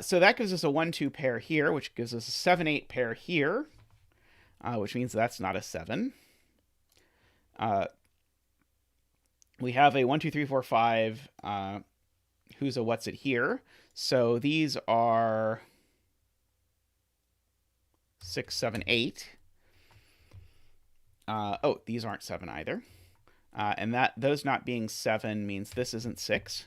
S1: So that gives us a 1, 2 pair here, which gives us a 7, 8 pair here. Which means that's not a 7. We have a 1, 2, 3, 4, 5. Who's a what's it here? So these are 6, 7, 8. Oh, these aren't 7 either. And those not being 7 means this isn't 6.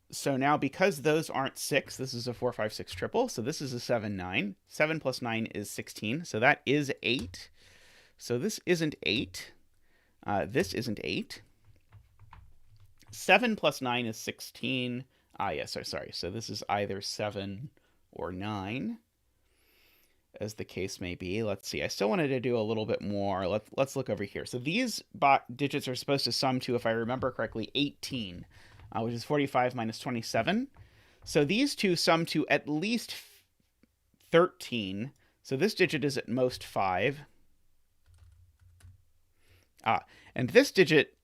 S1: So now because those aren't 6, this is a 4, 5, 6 triple. So this is a 7, 9. 7 plus 9 is 16. So that is 8. So this isn't 8. This isn't 8. 7 plus 9 is 16. Yes, sorry. So this is either 7 or 9, as the case may be. Let's see. I still wanted to do a little bit more. Let's look over here. So these digits are supposed to sum to, if I remember correctly, 18. Which is 45 minus 27. So these two sum to at least 13. So this digit is at most 5. And this digit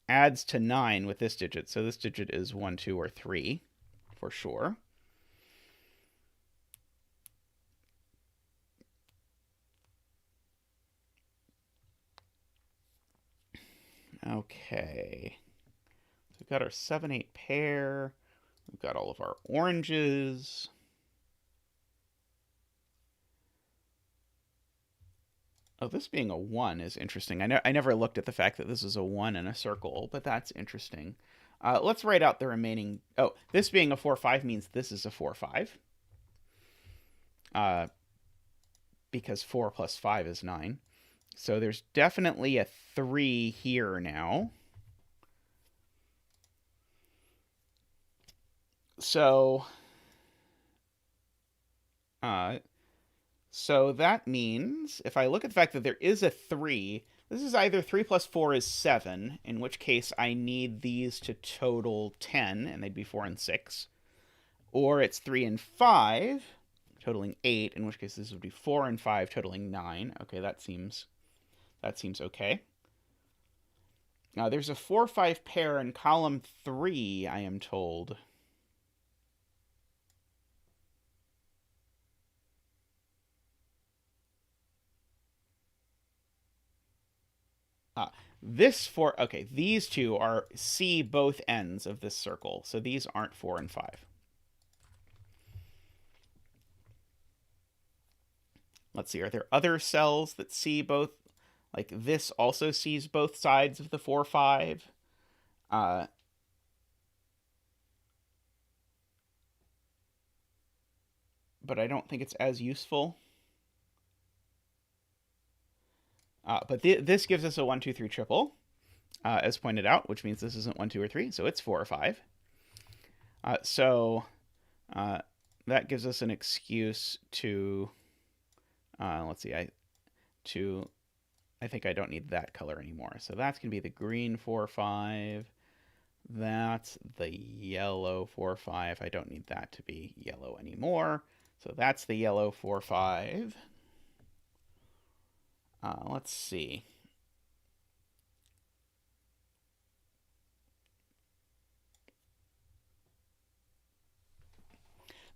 S1: adds to 9 with this digit. So this digit is 1, 2, or 3 for sure. Okay. We've got our 7, 8 pair. We've got all of our oranges. Oh, this being a 1 is interesting. I never looked at the fact that this is a 1 in a circle, but that's interesting. Let's write out the remaining... Oh, this being a 4, 5 means this is a 4, 5. Because 4 plus 5 is 9. So there's definitely a 3 here now. So that means, if I look at the fact that there is a 3, this is either 3 plus 4 is 7, in which case I need these to total 10, and they'd be 4 and 6. Or it's 3 and 5, totaling 8, in which case this would be 4 and 5, totaling 9. Okay, that seems okay. Now, there's a 4, 5 pair in column 3, I am told. These two are C both ends of this circle. So these aren't 4 and 5. Let's see, are there other cells that see both? Like this also sees both sides of the 4, 5. But I don't think it's as useful. But this gives us a 1, 2, 3 triple, as pointed out, which means this isn't 1, 2, or 3, so it's 4 or 5. So that gives us an excuse to, let's see, I think I don't need that color anymore. So that's going to be the green 4, 5. That's the yellow 4-5. I don't need that to be yellow anymore. So that's the yellow 4-5. Let's see.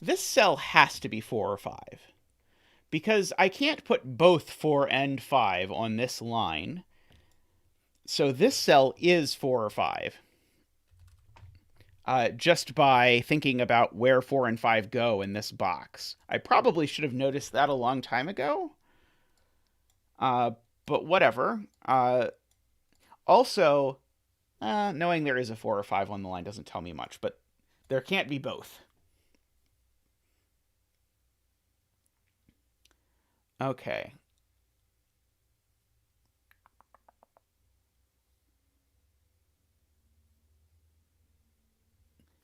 S1: This cell has to be 4 or 5. Because I can't put both 4 and 5 on this line. So this cell is 4 or 5. Just by thinking about where 4 and 5 go in this box. I probably should have noticed that a long time ago. But whatever. Also, knowing there is a 4 or 5 on the line doesn't tell me much, but there can't be both. Okay.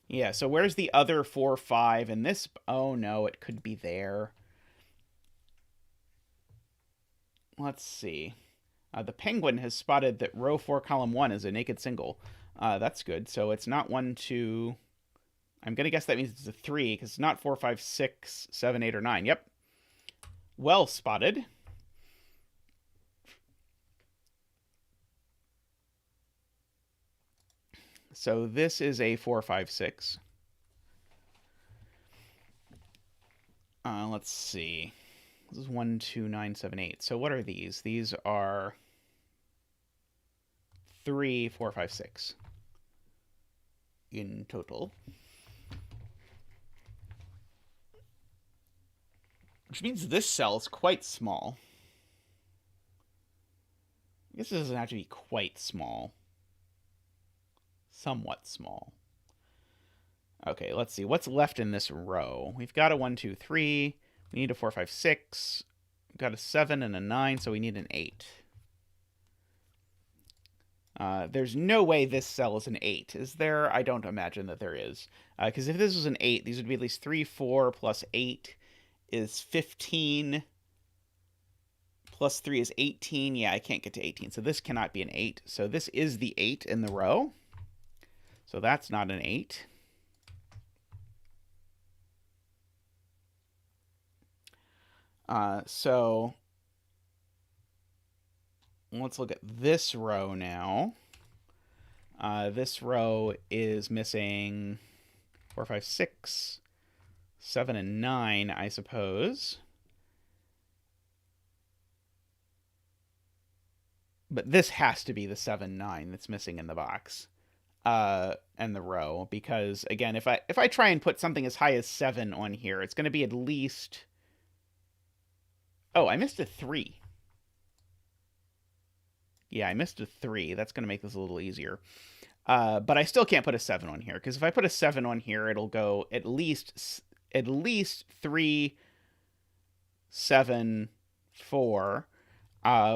S1: Yeah, so where's the other 4, 5 in this? Oh no, it could be there. Let's see. The Penguin has spotted that row 4, column 1 is a naked single. That's good. So it's not 1, 2... I'm going to guess that means it's a 3, because it's not 4, 5, 6, 7, 8, or 9. Yep. Well spotted. So this is a 4, 5, 6. Let's see. This is 1, 2, 9, 7, 8. So what are these? These are 3, 4, 5, 6 in total. Which means this cell is quite small. I guess it doesn't have to be quite small. Somewhat small. Okay, let's see. What's left in this row? We've got a 1, 2, 3. We need a 4, 5, 6. We've got a 7 and a 9, so we need an 8. There's no way this cell is an 8. Is there? I don't imagine that there is. Because if this was an 8, these would be at least 3, 4 plus 8 is 15. Plus 3 is 18. Yeah, I can't get to 18. So this cannot be an 8. So this is the 8 in the row. So that's not an 8. So let's look at this row now. This row is missing 4, 5, 6, 7, and 9, I suppose. But this has to be the 7, 9 that's missing in the box. And the row. Because, again, if I try and put something as high as 7 on here, it's going to be at least... Oh, I missed a 3. Yeah, I missed a 3. That's going to make this a little easier. But I still can't put a 7 on here, because if I put a 7 on here, it'll go at least 3, 7, 4,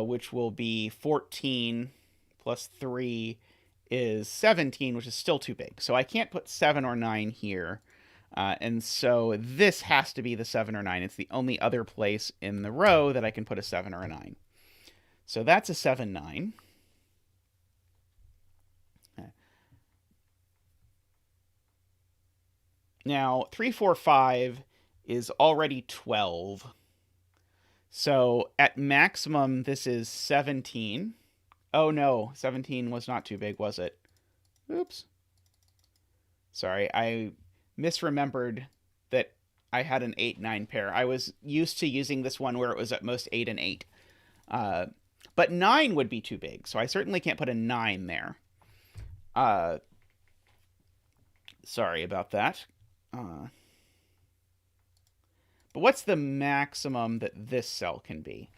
S1: which will be 14 plus 3 is 17, which is still too big. So I can't put 7 or 9 here. And so this has to be the 7 or 9. It's the only other place in the row that I can put a 7 or a 9. So that's a 7, 9. Now, 3, 4, 5 is already 12. So at maximum, this is 17. Oh no, 17 was not too big, was it? Oops. Sorry, I misremembered that I had an 8, 9 pair. I was used to using this one where it was at most 8 and 8. But 9 would be too big, so I certainly can't put a 9 there. Sorry about that. But what's the maximum that this cell can be?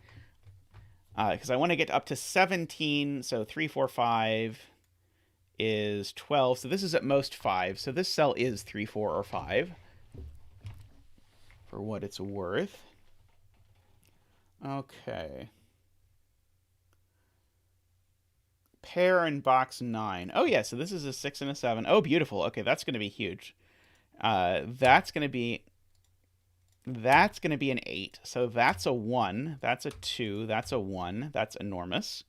S1: Because I want to get up to 17, so 3, 4, 5 is 12. So this is at most 5. So this cell is 3, 4, or 5, for what it's worth. Okay. Pair in box 9. Oh, yeah, so this is a 6 and a 7. Oh, beautiful. Okay, that's going to be huge. That's going to be an 8. So that's a 1. That's a 2. That's a 1. That's enormous.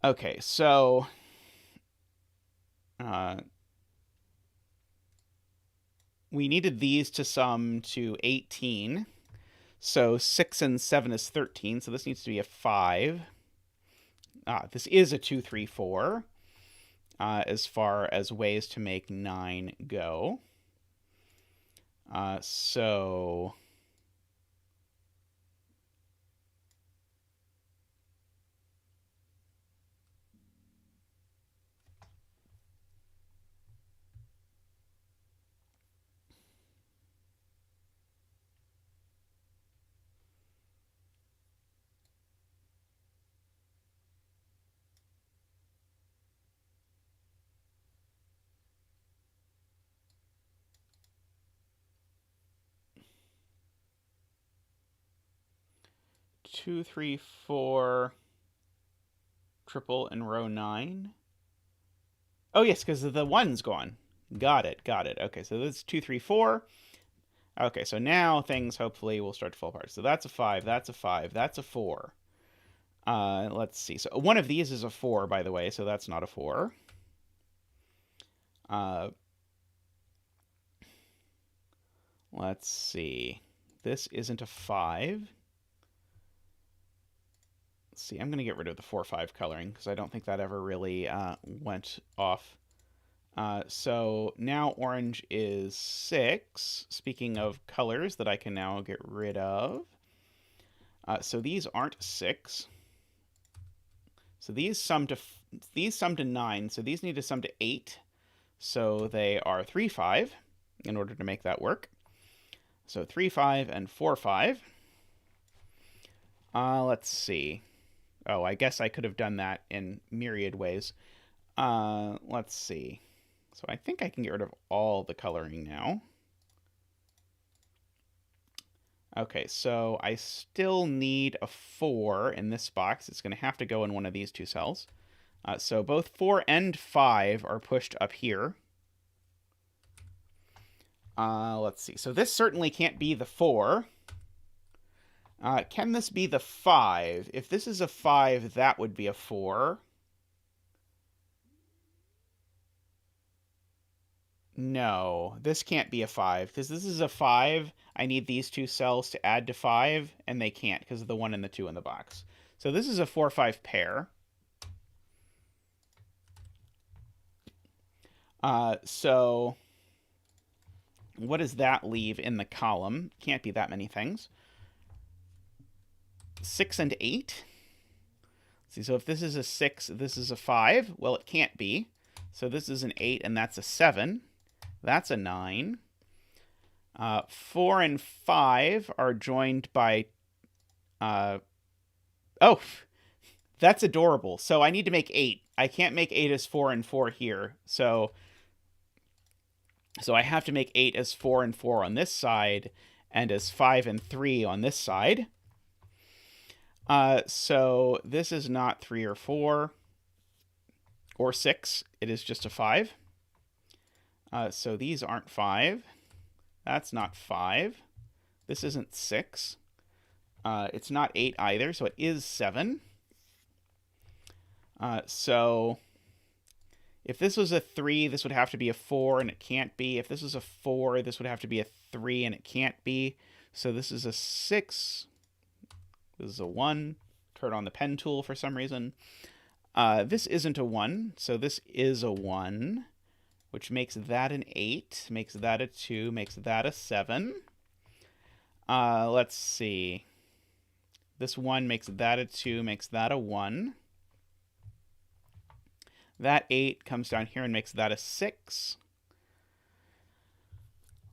S1: Okay, so We needed these to sum to 18. So 6 and 7 is 13. So this needs to be a 5. This is a 2, 3, 4. As far as ways to make 9 go. So 2, 3, 4, triple in row 9. Oh, yes, because the 1's gone. Got it. Okay, so this is 2, 3, 4. Okay, so now things hopefully will start to fall apart. So that's a 5, that's a 5, that's a 4. Let's see. So one of these is a 4, by the way, so that's not a 4. Let's see. This isn't a 5. Let's see. I'm going to get rid of the 4-5 coloring because I don't think that ever really went off. So now orange is 6. Speaking of colors that I can now get rid of. So these aren't 6. So these sum to 9. So these need to sum to 8. So they are 3, 5 in order to make that work. So 3, 5 and 4, 5. Let's see. Oh, I guess I could have done that in myriad ways. Let's see. So I think I can get rid of all the coloring now. Okay, so I still need a 4 in this box. It's going to have to go in one of these two cells. So both 4 and 5 are pushed up here. Let's see. So this certainly can't be the 4. Can this be the 5? If this is a 5, that would be a 4. No, this can't be a 5, because this is a 5. I need these two cells to add to 5, and they can't because of the 1 and the 2 in the box. So this is a 4-5 pair. So what does that leave in the column? Can't be that many things. 6 and 8. See, so if this is a 6, this is a 5. Well, it can't be. So this is an 8, and that's a 7. That's a 9. 4 and 5 are joined by... oh, that's adorable. So I need to make 8. I can't make 8 as 4 and 4 here. So I have to make 8 as 4 and 4 on this side, and as 5 and 3 on this side. So this is not 3 or 4 or 6. It is just a 5. So these aren't 5. That's not 5. This isn't 6. It's not 8 either, so it is 7. So if this was a 3, this would have to be a 4, and it can't be. If this was a 4, this would have to be a 3, and it can't be. So this is a 6. This is a 1. Turn on the pen tool for some reason. This isn't a 1, so this is a 1, which makes that an 8, makes that a 2, makes that a 7. Let's see. This 1 makes that a 2, makes that a 1. That 8 comes down here and makes that a 6.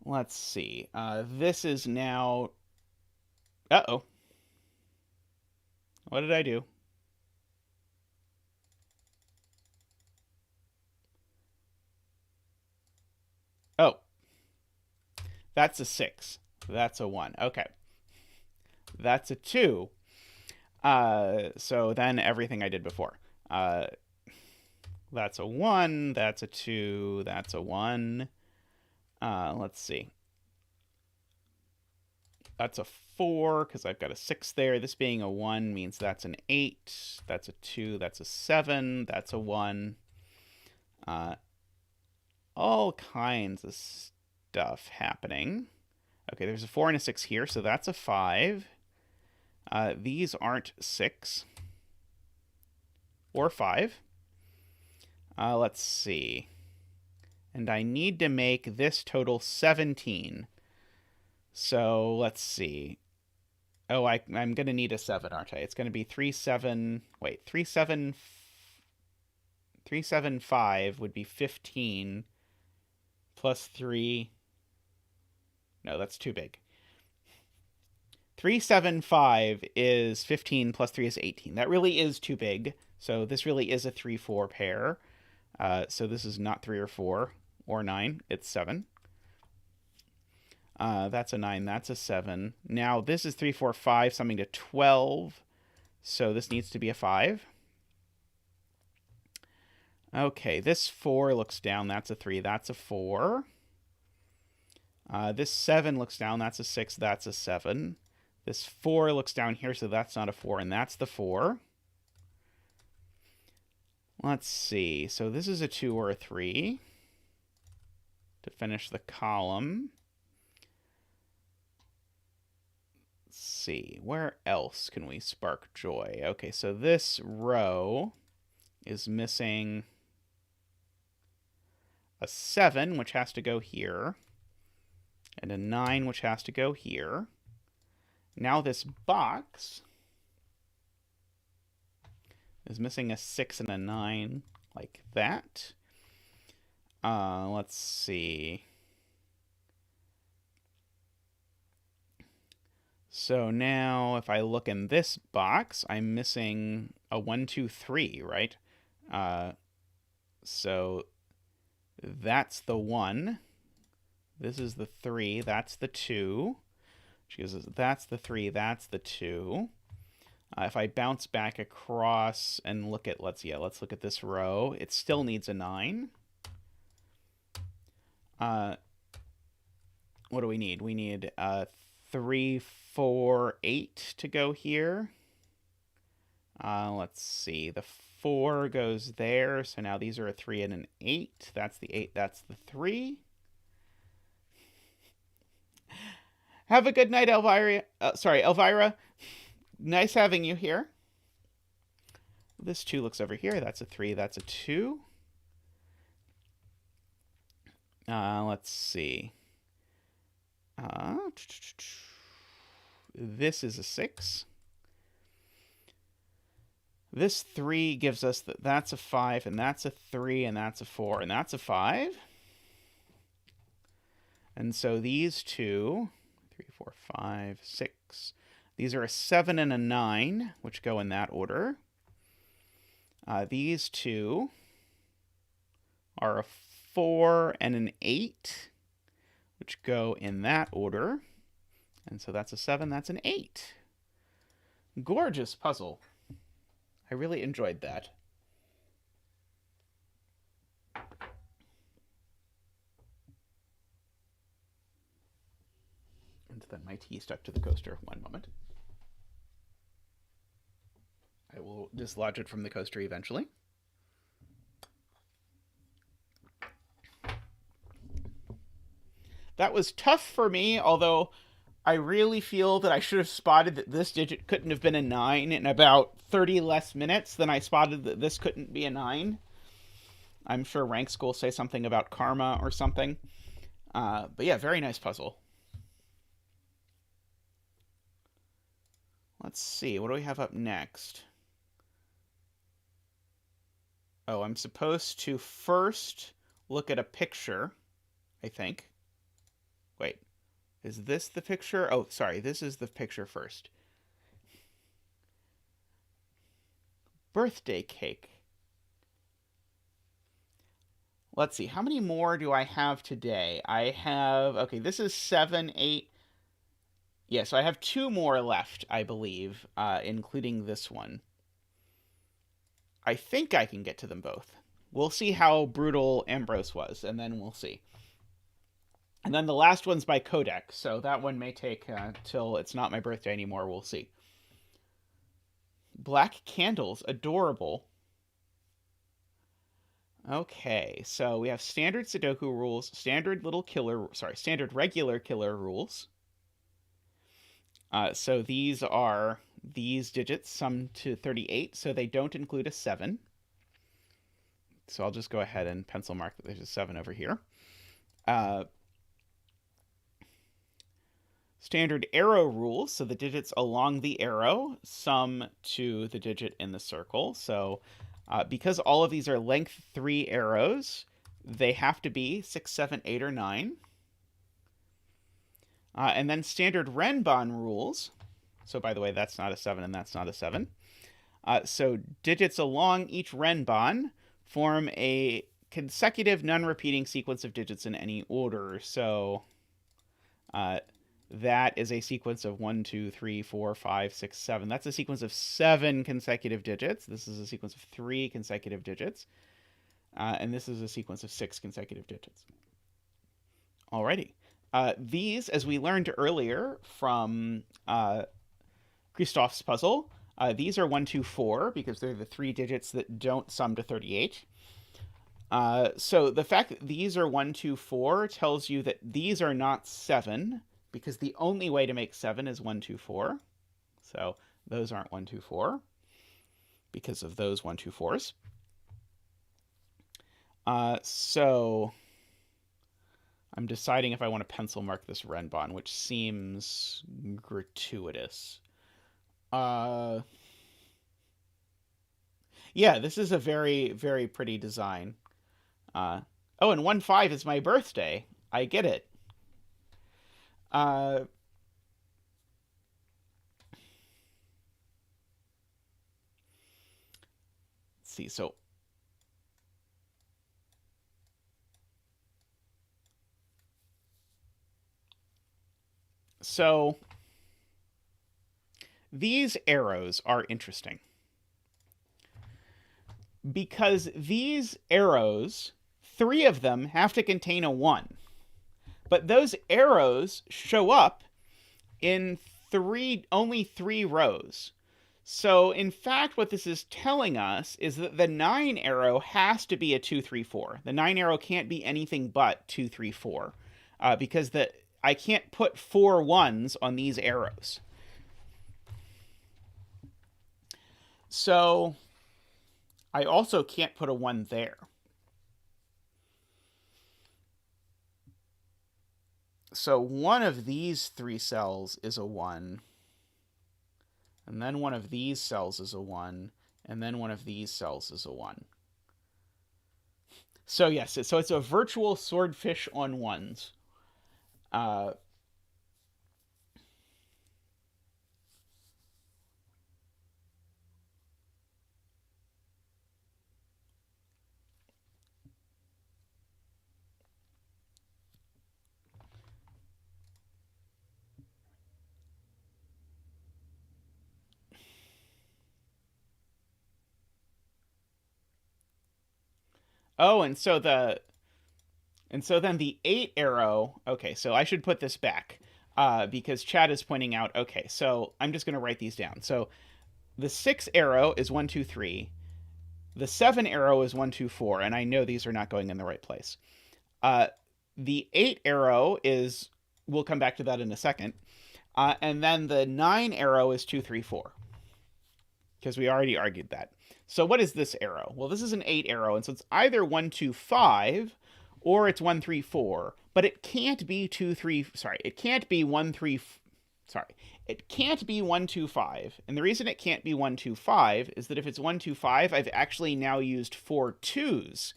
S1: Let's see. This is now... Uh-oh. What did I do? Oh. That's a 6. That's a 1. Okay. That's a 2. So then everything I did before. That's a 1. That's a 2. That's a 1. Let's see. That's a 4, because I've got a 6 there. This being a 1 means that's an 8. That's a 2. That's a 7. That's a 1. all kinds of stuff happening. Okay, there's a 4 and a 6 here, so that's a 5. These aren't 6 or 5. Let's see. And I need to make this total 17. So let's see. Oh, I'm going to need a 7, aren't I? It's going to be 3, 7. Wait, 3, 7. 3, 7, 5 would be 15 plus 3. No, that's too big. 3, 7, 5 is 15 plus 3 is 18. That really is too big. So this really is a 3, 4 pair. So this is not 3 or 4 or 9. It's 7. That's a 9. That's a 7. Now this is 3, 4, 5, summing to 12. So this needs to be a 5. Okay, this 4 looks down. That's a 3. That's a 4. This 7 looks down. That's a 6. That's a 7. This 4 looks down here, so that's not a 4, and that's the 4. Let's see. So this is a 2 or a 3 to finish the column. Let's see. Where else can we spark joy? Okay, so this row is missing a 7, which has to go here, and a 9, which has to go here. Now this box is missing a 6 and a 9, like that. Let's see. So now if I look in this box, I'm missing a 1, 2, 3, right? So that's the 1. This is the 3. That's the 2. Which gives us, that's the 3. That's the 2. If I bounce back across and look at, let's look at this row. It still needs a 9. What do we need? We need 3, 4, 8 to go here. Let's see. The 4 goes there. So now these are a 3 and an 8. That's the 8. That's the 3. Have a good night, Elvira. Elvira. Nice having you here. This 2 looks over here. That's a 3. That's a 2. Let's see. This is a 6. This 3 gives us that's a 5, and that's a 3, and that's a 4, and that's a 5. And so these 2, 3, 4, 5, 6. These are a 7 and a 9, which go in that order. These 2 are a 4 and an 8, which go in that order. And so that's a 7, that's an 8. Gorgeous puzzle. I really enjoyed that. And then my tea stuck to the coaster. One moment. I will dislodge it from the coaster eventually. That was tough for me, although I really feel that I should have spotted that this digit couldn't have been a 9 in about 30 less minutes than I spotted that this couldn't be a 9. I'm sure Rank School will say something about karma or something. But yeah, very nice puzzle. Let's see, what do we have up next? Oh, I'm supposed to first look at a picture, I think. Wait, is this the picture? Oh, sorry, this is the picture first. Birthday cake. Let's see, how many more do I have today? I have, okay, this is 7, 8. Yeah, so I have 2 more left, I believe, including this one. I think I can get to them both. We'll see how brutal Ambrose was, and then we'll see. And then the last one's by Qodec, so that one may take till it's not my birthday anymore. We'll see. Black candles, adorable. Okay, so we have standard Sudoku rules, standard regular killer rules. So these are these digits summed to 38, so they don't include a 7. So I'll just go ahead and pencil mark that there's a 7 over here. Standard arrow rules, so the digits along the arrow sum to the digit in the circle. So because all of these are length 3 arrows, they have to be 6, 7, 8, or 9. And then standard Renban rules. So by the way, that's not a 7 and that's not a 7. So digits along each Renban form a consecutive non-repeating sequence of digits in any order. So that is a sequence of 1, 2, 3, 4, 5, 6, 7. That's a sequence of 7 consecutive digits. This is a sequence of 3 consecutive digits. And this is a sequence of 6 consecutive digits. Alrighty. These, as we learned earlier from Christoph's puzzle, these are 1, 2, 4 because they're the 3 digits that don't sum to 38. So the fact that these are 1, 2, 4 tells you that these are not 7 because the only way to make 7 is 1, 2, 4. So those aren't 1, 2, 4 because of those 1, 2, 4s. So I'm deciding if I want to pencil mark this Renban, which seems gratuitous. Yeah, this is a very, very pretty design. Oh, and 1/5 is my birthday. I get it. Let's see, so these arrows are interesting because these arrows, 3 of them have to contain a 1. But those arrows show up in only 3 rows. So, in fact, what this is telling us is that the 9 arrow has to be a 2, 3, 4. The 9 arrow can't be anything but 2, 3, 4. Because I can't put 4 1s on these arrows. So, I also can't put a 1 there. So one of these 3 cells is a 1, and then one of these cells is a 1, and then one of these cells is a 1. So yes, so it's a virtual swordfish on 1s. Oh, and so then the 8 arrow. Okay, so I should put this back because Chad is pointing out. Okay, so I'm just going to write these down. So the 6 arrow is 1, 2, 3. The 7 arrow is 1, 2, 4, and I know these are not going in the right place. The 8 arrow is. We'll come back to that in a second. And then the 9 arrow is 2, 3, 4. Because we already argued that. So what is this arrow? Well, this is an 8 arrow, and so it's either 1, 2, 5, or it's 1, 3, 4. But it can't be 2, 3. Sorry, it can't be 1, 3. Sorry, it can't be 1, 2, 5. And the reason it can't be 1, 2, 5 is that if it's 1, 2, 5, I've actually now used 4 2s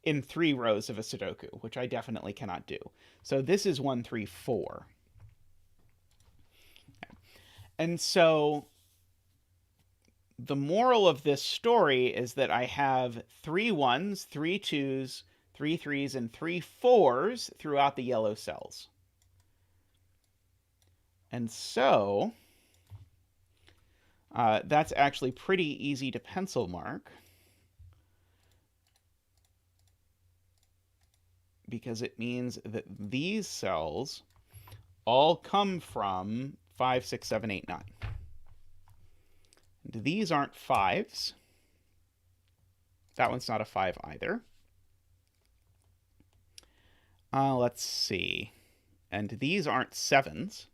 S1: in 3 rows of a Sudoku, which I definitely cannot do. So this is 1, 3, 4. And so the moral of this story is that I have 3 1s, 3 2s, 3 3s, and 3 4s throughout the yellow cells. And so that's actually pretty easy to pencil mark because it means that these cells all come from 5, 6, 7, 8, 9. These aren't 5s. That one's not a 5 either. Let's see. And these aren't 7s.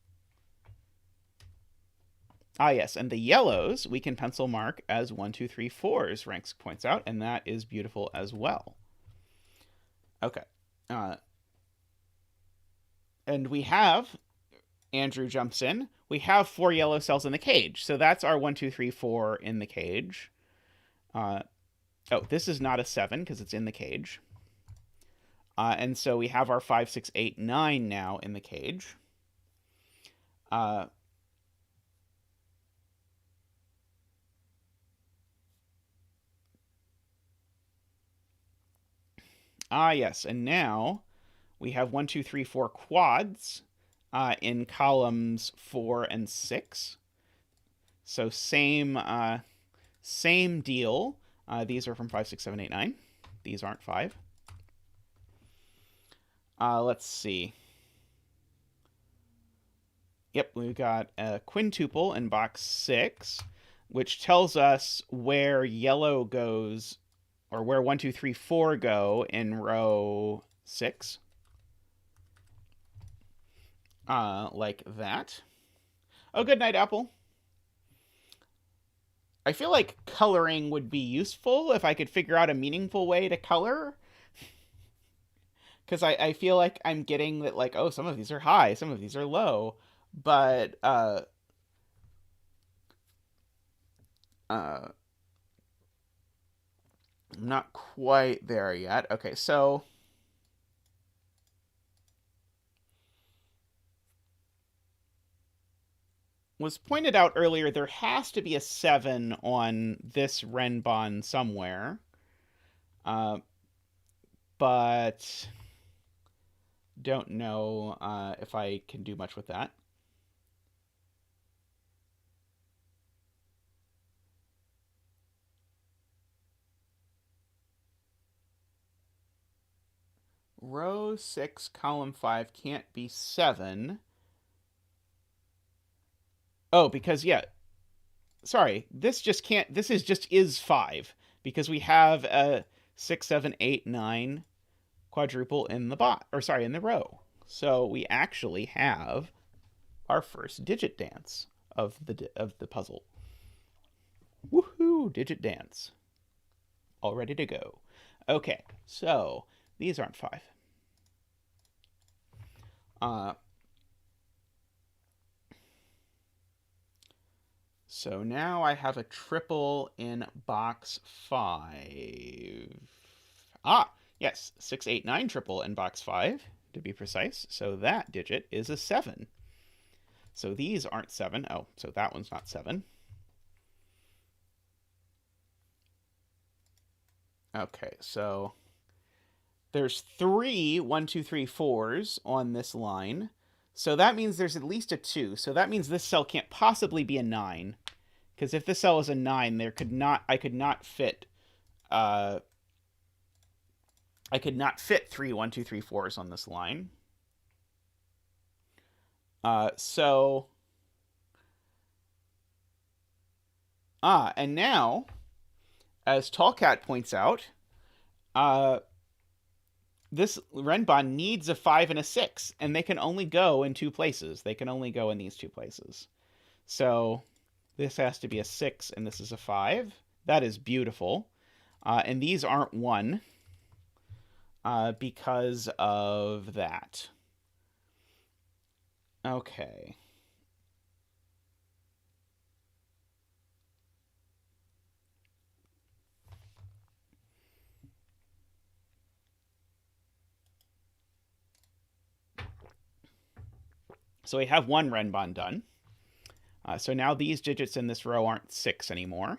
S1: Ah, yes, and the yellows we can pencil mark as 1, 2, 3, 4s, Ranks points out, and that is beautiful as well. Okay. And we have, Andrew jumps in, we have 4 yellow cells in the cage. So that's our 1, 2, 3, 4 in the cage. Oh, this is not a 7 because it's in the cage. And so we have our 5, 6, 8, 9 now in the cage. Yes, and now we have 1, 2, 3, 4 quads in columns 4 and 6. So same deal. These are from 5, 6, 7, 8, 9. These aren't 5. Let's see. Yep, we've got a quintuple in box 6, which tells us where yellow goes, or where 1, 2, 3, 4 go in row 6. Like that. Oh, good night, Apple. I feel like coloring would be useful if I could figure out a meaningful way to color. Because I feel like I'm getting that, like, oh, some of these are high, some of these are low. But, I'm not quite there yet. Okay, so was pointed out earlier, there has to be a 7 on this Renbon somewhere. But don't know if I can do much with that. Row 6, column 5 can't be 7. Oh, because, yeah. Sorry, this just can't, this is 5. Because we have a 6, 7, 8, 9 quadruple in the in the row. So we actually have our first digit dance of the puzzle. Woohoo, digit dance. All ready to go. Okay, so these aren't 5. So now I have a triple in box 5. Yes, 6, 8, 9 triple in box 5, to be precise. So that digit is a 7. So these aren't 7. Oh, so that one's not 7. Okay, so there's 3 1, 2, 3, 4s on this line. So that means there's at least a 2. So that means this cell can't possibly be a 9. Because if this cell is a 9, I could not fit 3 1, 2, 3, 4s on this line. And now, as Tallcat points out, this Renbon needs a 5 and a 6, and they can only go in 2 places. They can only go in these 2 places. So this has to be a 6, and this is a 5. That is beautiful. And these aren't 1 because of that. Okay. So we have 1 Renbon done. So now these digits in this row aren't 6 anymore.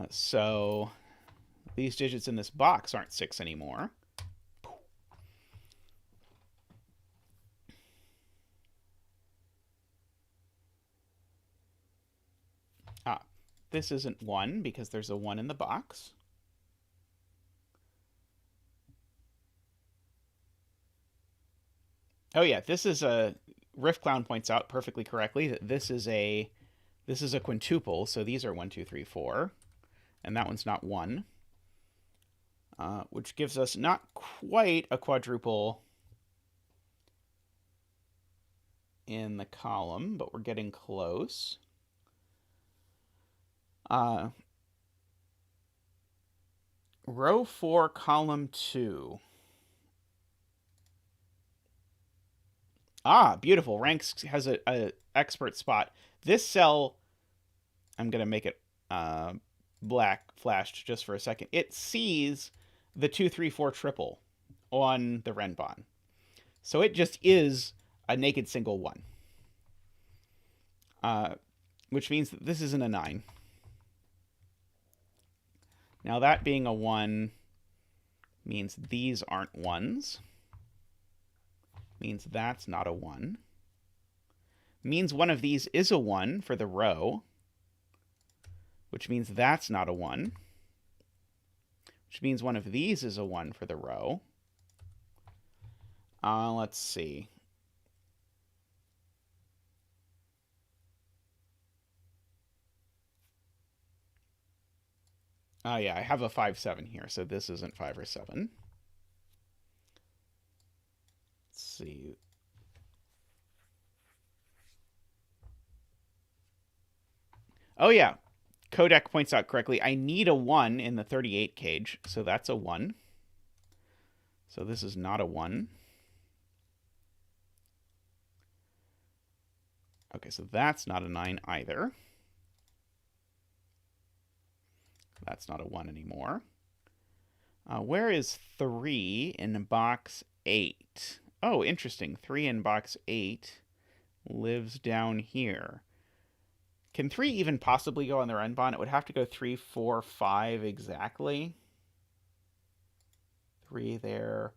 S1: So these digits in this box aren't 6 anymore. This isn't 1 because there's a 1 in the box. Oh yeah, this is a Riff Clown points out perfectly correctly that this is a quintuple, so these are 1, 2, 3, 4, and that one's not 1. which gives us not quite a quadruple in the column, but we're getting close. Row 4, column 2. Ah, beautiful. Ranks has a expert spot. This cell, I'm going to make it black flashed just for a second. It sees the 2, 3, 4 triple on the Renbon. So it just is a naked single 1. Which means that this isn't a 9. Now that being a 1 means these aren't 1s. Means that's not a 1. Means one of these is a 1 for the row, which means that's not a 1. Which means one of these is a 1 for the row. Let's see. Oh, yeah, I have a 5, 7 here, so this isn't 5 or 7. Let's see. Oh, yeah. Qodec points out correctly, I need a 1 in the 38 cage, so that's a 1. So this is not a 1. Okay, so that's not a 9 either. That's not a 1 anymore. Where is 3 in box 8? Oh, interesting. 3 in box 8 lives down here. Can 3 even possibly go on the Renbon? It would have to go 3, 4, 5 exactly. 3 there,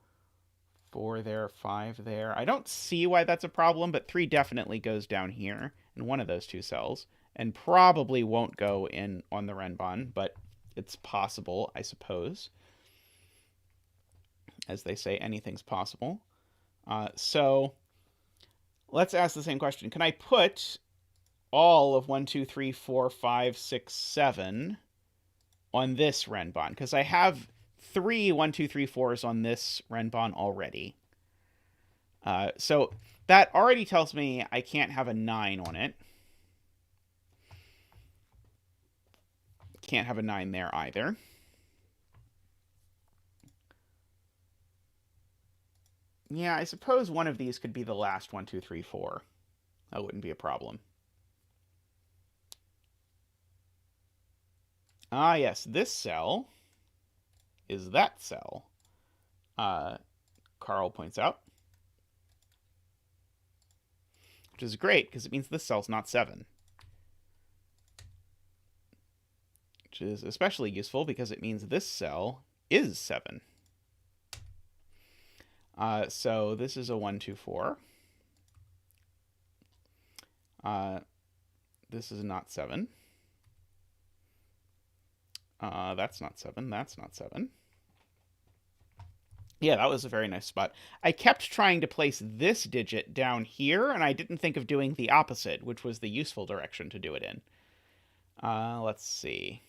S1: 4 there, 5 there. I don't see why that's a problem, but 3 definitely goes down here in one of those two cells, and probably won't go in on the Renbon, but it's possible, I suppose. As they say, anything's possible. So let's ask the same question. Can I put all of 1, 2, 3, 4, 5, 6, 7 on this Renbon? Because I have 3 1, 2, 3, 4s on this Renbon already. So that already tells me I can't have a 9 on it. Can't have a 9 there either. Yeah, I suppose one of these could be the last 1, 2, 3, 4. That wouldn't be a problem. Ah, yes, this cell is that cell. Carl points out. Which is great, because it means this cell's not 7. Which is especially useful because it means this cell is 7. So this is a 1, 2, 4. This is not 7. That's not 7. That's not 7. Yeah, that was a very nice spot. I kept trying to place this digit down here, and I didn't think of doing the opposite, which was the useful direction to do it in. Let's see.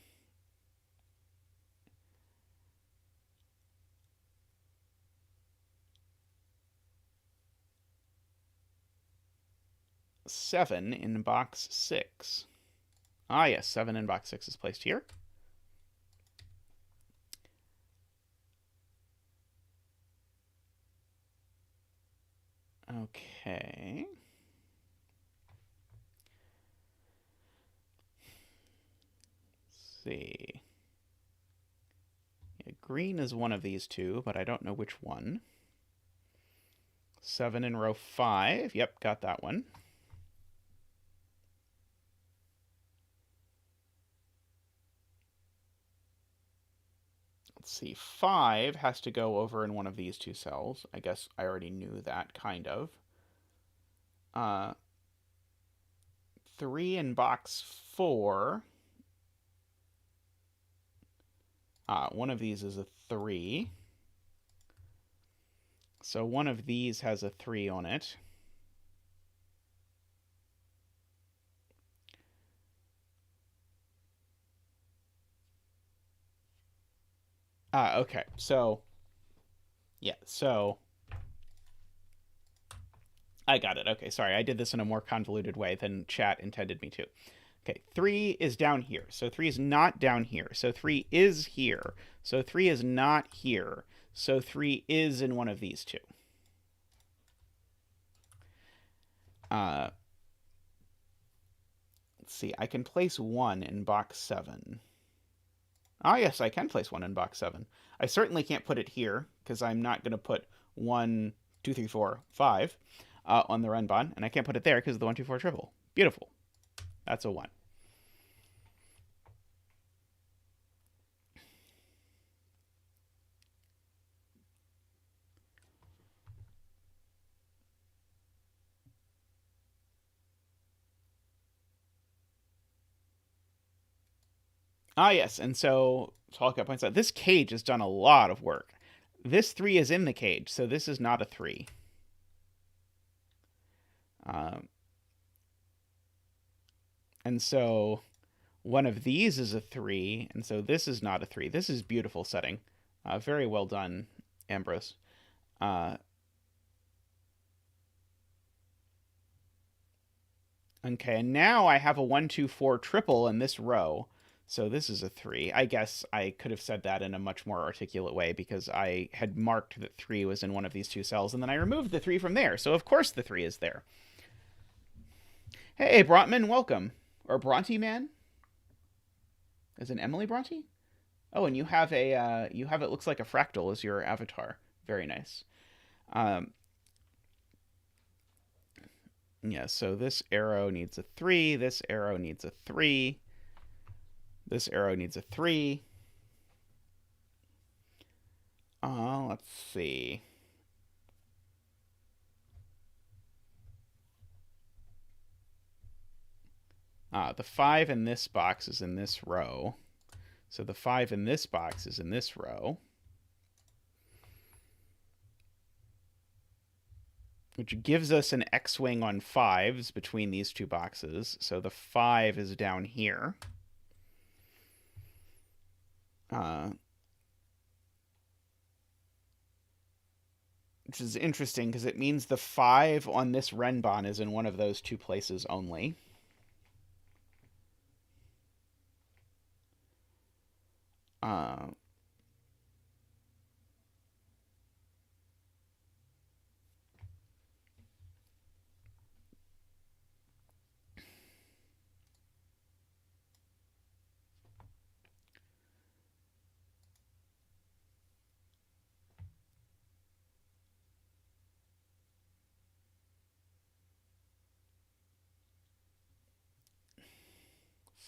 S1: Seven in box 6. Ah, yes, 7 in box 6 is placed here. Okay. Let's see. Yeah, green is one of these two, but I don't know which one. 7 in row 5. Yep, got that one. Let's see, 5 has to go over in one of these two cells. I guess I already knew that, kind of. 3 in box 4. One of these is a 3. So one of these has a 3 on it. Okay, so... Yeah, so... I got it. Okay, sorry. I did this in a more convoluted way than chat intended me to. Okay, 3 is down here. So 3 is not down here. So 3 is here. So 3 is not here. So 3 is in one of these two. Let's see. I can place 1 in box 7. Ah, yes, I can place 1 in box 7. I certainly can't put it here, because I'm not going to put 1, 2, 3, 4, 5 on the Renbon, and I can't put it there because of the 1, 2, 4 triple. Beautiful. That's a 1. Ah, yes, and so Talcott points out, this cage has done a lot of work. This 3 is in the cage, so this is not a 3. And so one of these is a 3, and so this is not a 3. This is beautiful setting. Very well done, Ambrose. Okay, and now I have a 1, 2, 4 triple in this row. So this is a 3. I guess I could have said that in a much more articulate way because I had marked that 3 was in one of these two cells, and then I removed the 3 from there. So of course the 3 is there. Hey, Brontman, welcome. Or Bronte Man? Is it Emily Bronte? Oh, and you have a it looks like a fractal as your avatar. Very nice. Yeah, so this arrow needs a 3, this arrow needs a 3, this arrow needs a 3. Let's see. The 5 in this box is in this row. So the 5 in this box is in this row. Which gives us an X-wing on 5s between these two boxes. So the 5 is down here. Which is interesting because it means the 5 on this Renbon is in one of those two places only.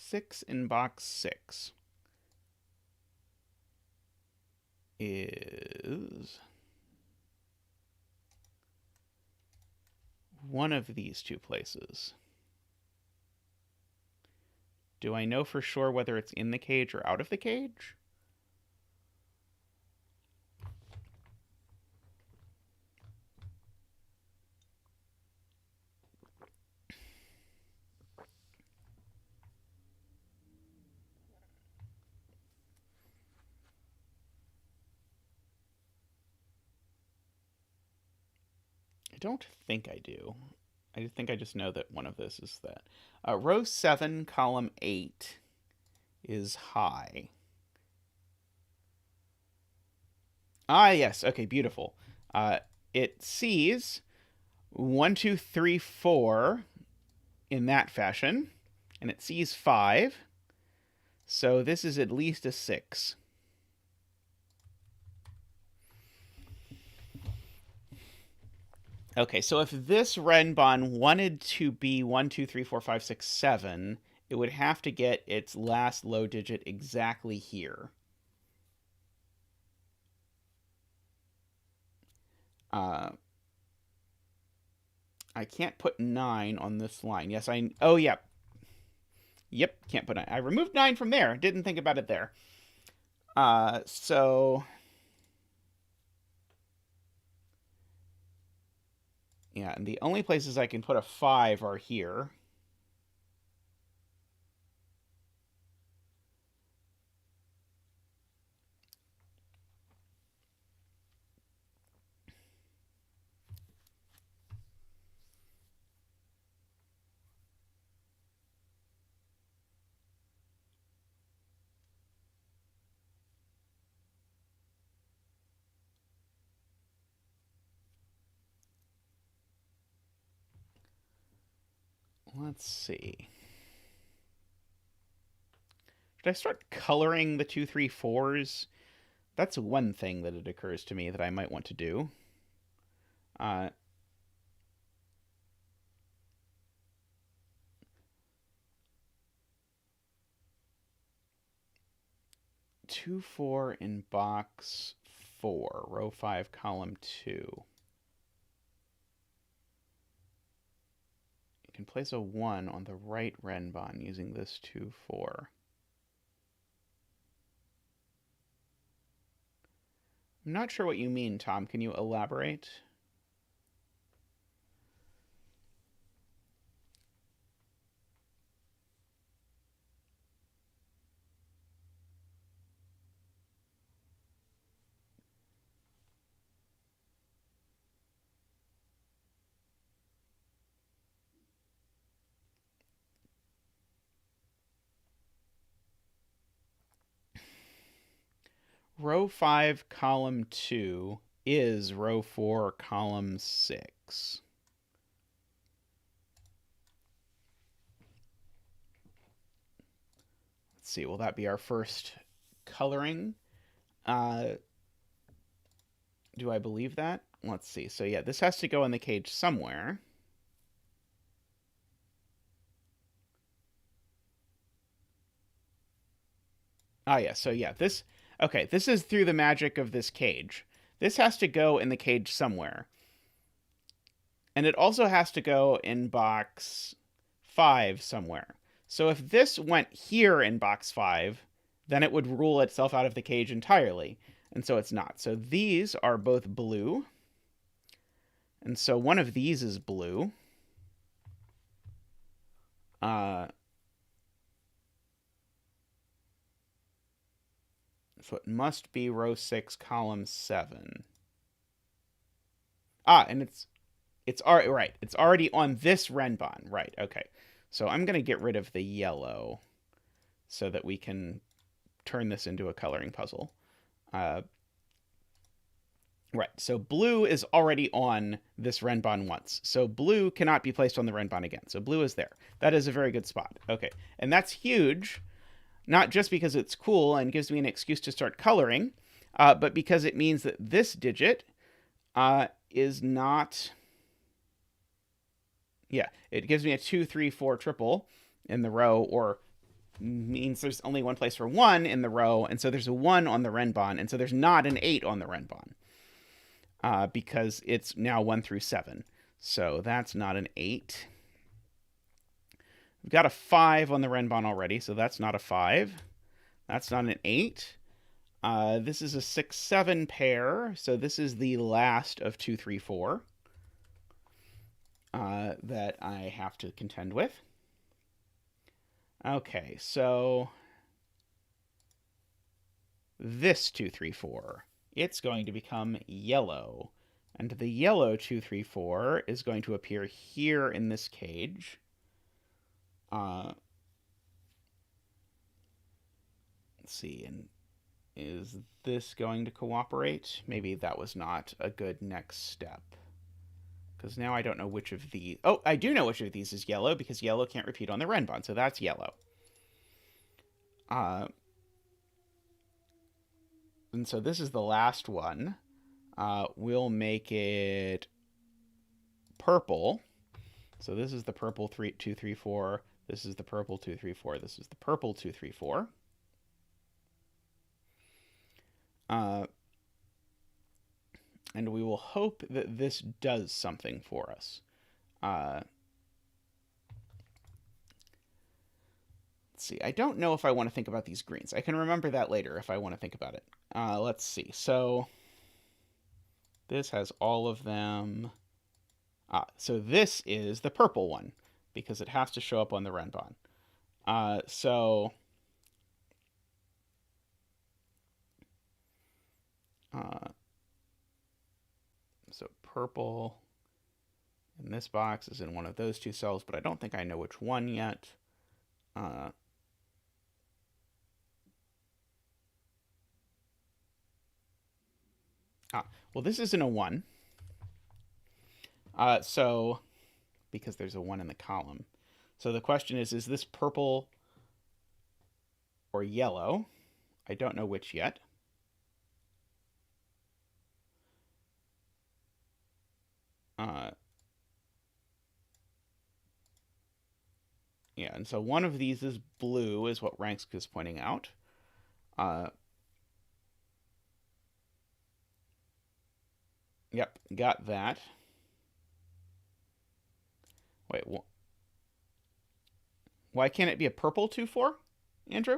S1: Six in box 6 is one of these two places. Do I know for sure whether it's in the cage or out of the cage? I don't think I do. I think I just know that one of this is that. Row 7, column 8 is high. Ah, yes. Okay, beautiful. It sees 1, 2, 3, 4 in that fashion, and it sees 5. So this is at least a 6. Okay, so if this Renbon wanted to be 1, 2, 3, 4, 5, 6, 7, it would have to get its last low digit exactly here. I can't put 9 on this line. Yes, oh, yeah. Yep, can't put 9. I removed 9 from there. Didn't think about it there. So... Yeah, and the only places I can put a 5 are here. let's see. Should I start coloring the 2, 3, 4s? That's one thing that it occurs to me that I might want to do. 2, 4 in box 4, row 5, column 2. You can place a 1 on the right renbon using this 2, 4. I'm not sure what you mean, Tom. Can you elaborate? Row 5, column 2 is row 4, column 6. Let's see, will that be our first coloring? Do I believe that? Let's see. So yeah, this has to go in the cage somewhere. Ah, yeah, so yeah, this... Okay, this is through the magic of this cage. This has to go in the cage somewhere. And it also has to go in box 5 somewhere. So if this went here in box 5, then it would rule itself out of the cage entirely. And so it's not. So these are both blue. And so one of these is blue. So it must be row 6, column 7. Ah, and it's already right. It's already on this renbon. Right, okay. So I'm going to get rid of the yellow so that we can turn this into a coloring puzzle. Right, so blue is already on this renbon once. So blue cannot be placed on the renbon again. So blue is there. That is a very good spot. Okay, and that's huge. Not just because it's cool and gives me an excuse to start coloring, but because it means that this digit is not... Yeah, it gives me a 2, 3, 4 triple in the row, or means there's only one place for 1 in the row, and so there's a 1 on the renbon, and so there's not an 8 on the renbon, because it's now 1 through 7. So that's not an 8. We've got a 5 on the renbon already, so that's not a 5. That's not an 8. This is a 6, 7 pair, so this is the last of 2, 3, 4 that I have to contend with. Okay, so this 2, 3, 4, it's going to become yellow. And the yellow 2, 3, 4 is going to appear here in this cage. Let's see, and is this going to cooperate? Maybe that was not a good next step. Because now I don't know which of these... Oh, I do know which of these is yellow, because yellow can't repeat on the renbon, so that's yellow. And so this is the last one. We'll make it purple. So this is the purple 2, 3, 4. This is the purple 2, 3, 4. This is the purple 2, 3, 4. And we will hope that this does something for us. Let's see. I don't know if I want to think about these greens. I can remember that later if I want to think about it. Let's see. So this has all of them. So this is the purple one, because it has to show up on the renbon. So purple in this box is in one of those two cells, but I don't think I know which one yet. Well, this isn't a 1. So, because there's a 1 in the column. So the question is this purple or yellow? I don't know which yet. Yeah, and so one of these is blue, is what Ranksk is pointing out. Yep, got that. Wait, why can't it be a purple 2-4, Andrew?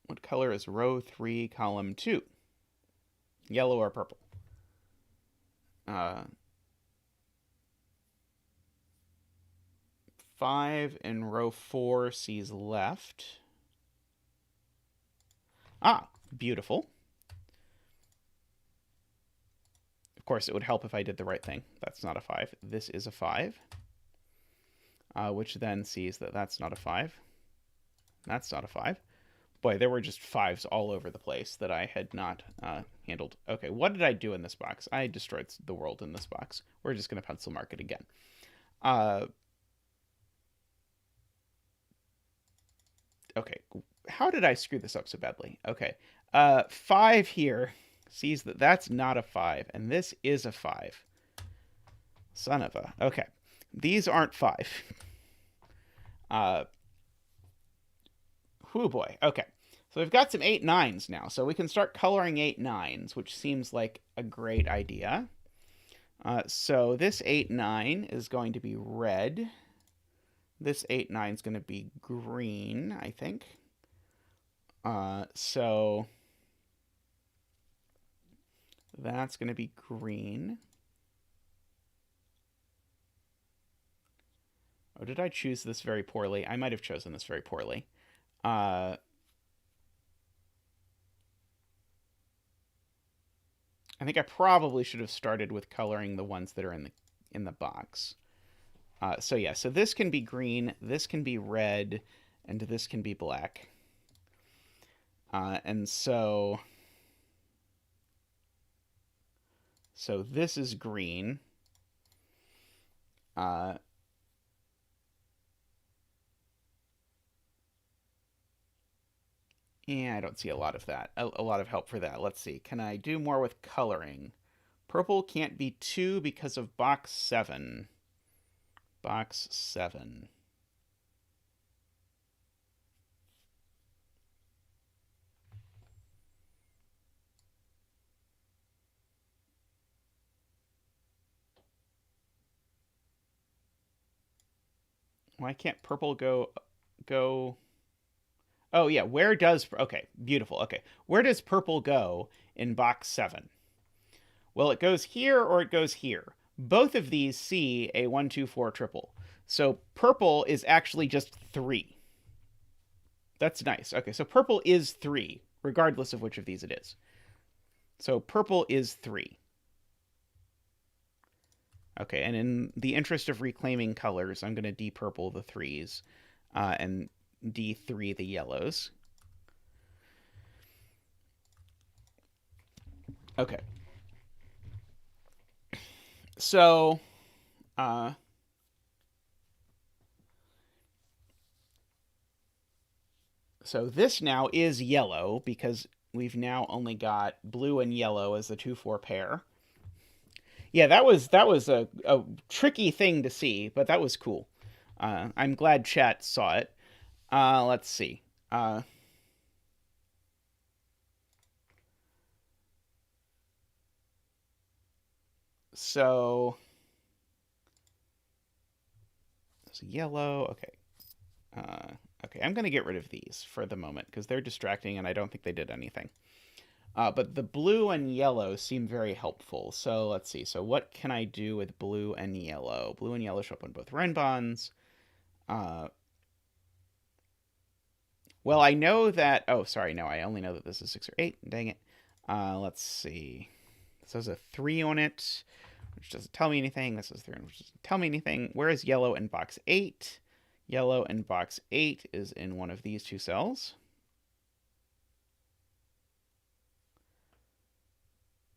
S1: What color is row 3, column 2? Yellow or purple? 5 in row 4 sees left. Ah, beautiful. Of course, it would help if I did the right thing. That's not a 5. This is a 5. Which then sees that that's not a 5. That's not a 5. Boy, there were just 5s all over the place that I had not handled. Okay, what did I do in this box? I destroyed the world in this box. We're just going to pencil mark it again. Okay, how did I screw this up so badly? Okay, 5 here sees that that's not a 5, and this is a 5. Son of a... Okay, these aren't 5. Whoo boy. Okay. So we've got some 8-9s now. So we can start coloring 8-9s, which seems like a great idea. So this 8-9 is going to be red. This 8-9 is going to be green, I think. So that's going to be green. Oh, did I choose this very poorly? I might have chosen this very poorly. I think I probably should have started with coloring the ones that are in the box. So yeah, so this can be green, this can be red, and this can be black. And so this is green. Yeah, I don't see a lot of that. A lot of help for that. Let's see. Can I do more with coloring? Purple can't be 2 because of box 7. Box 7. Why can't purple go... Oh, yeah. Where does... Okay, beautiful. Okay. Where does purple go in box 7? Well, it goes here or it goes here. Both of these see a 1, 2, 4 triple. So purple is actually just 3. That's nice. Okay, so purple is 3, regardless of which of these it is. So purple is 3. Okay, and in the interest of reclaiming colors, I'm going to depurple the 3s and D3 the yellows. Okay. So, so this now is yellow because we've now only got blue and yellow as the 2-4 pair. Yeah, that was a tricky thing to see, but that was cool. I'm glad chat saw it. Let's see. So it's yellow. Okay. Okay, I'm going to get rid of these for the moment because they're distracting and I don't think they did anything. But the blue and yellow seem very helpful. So let's see. So what can I do with blue and yellow? Blue and yellow show up on both Renbans. Well, I know that... Oh, sorry. No, I only know that this is 6 or 8. Dang it. Let's see. This has a 3 on it, which doesn't tell me anything. This is 3, which doesn't tell me anything. Where is yellow in box 8? Yellow in box 8 is in one of these 2 cells.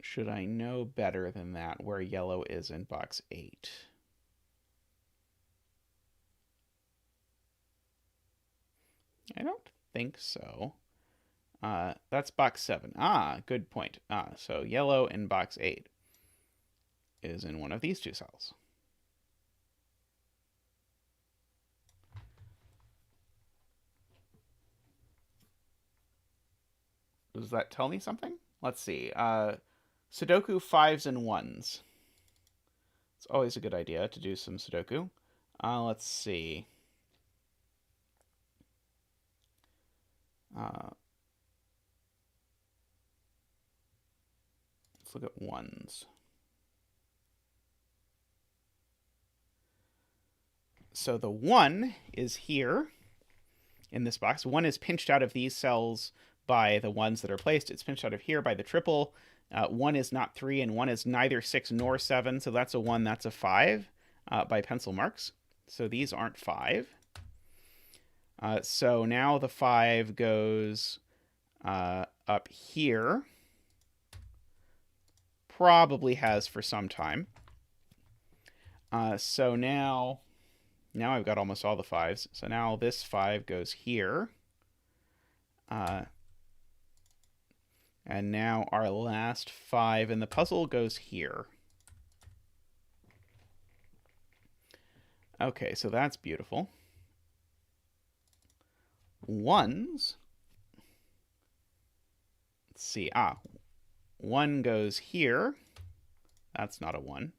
S1: Should I know better than that where yellow is in box 8? I don't think so. That's box 7. Good point. So yellow in box 8 is in one of these two cells. Does that tell me something? Let's see. Sudoku 5s and 1s. It's always a good idea to do some Sudoku. Let's see. Let's look at 1s. So the 1 is here in this box. 1 is pinched out of these cells by the ones that are placed. It's pinched out of here by the triple. 1 is not 3, and 1 is neither 6 nor 7. So that's a 1, that's a 5 by pencil marks. So these aren't 5. So now the 5 goes up here. Probably has for some time. So now I've got almost all the 5s. So now this 5 goes here. And now our last 5 in the puzzle goes here. Okay, so that's beautiful. 1s. Let's see. 1 goes here. That's not a 1.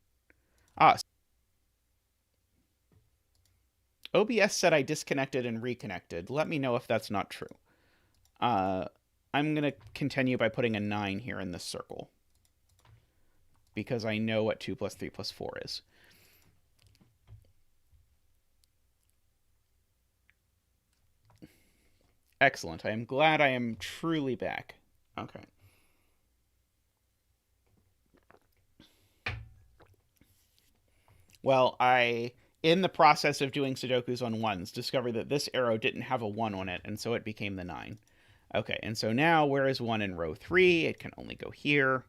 S1: OBS said I disconnected and reconnected. Let me know if that's not true. I'm going to continue by putting a 9 here in this circle, because I know what 2 plus 3 plus 4 is. Excellent. I am glad I am truly back. Okay. Well, in the process of doing Sudokus on 1s, discovered that this arrow didn't have a 1 on it, and so it became the 9. Okay, and so now, where is 1 in row 3? It can only go here.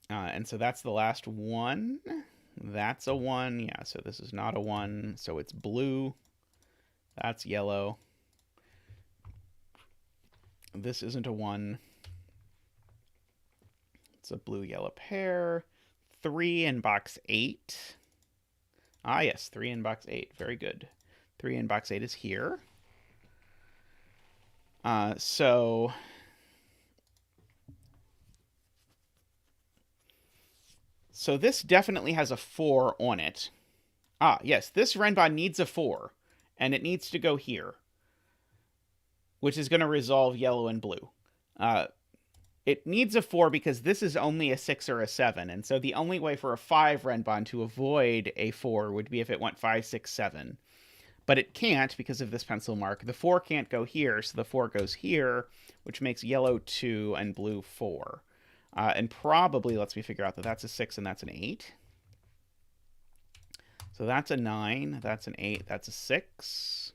S1: And so that's the last 1. That's a 1. Yeah, so this is not a 1. So it's blue. That's yellow. This isn't a 1. It's a blue-yellow pair. 3 in box 8. Yes, 3 in box 8. Very good. 3 in box 8 is here. So this definitely has a 4 on it. Yes, this Renbon needs a 4, and it needs to go here, which is going to resolve yellow and blue. It needs a 4 because this is only a 6 or a 7, and so the only way for a 5 Renbon to avoid a 4 would be if it went 5, 6, 7. But it can't because of this pencil mark. The 4 can't go here, so the 4 goes here, which makes yellow 2 and blue 4. And probably lets me figure out that that's a 6 and that's an 8. So that's a 9, that's an 8, that's a 6.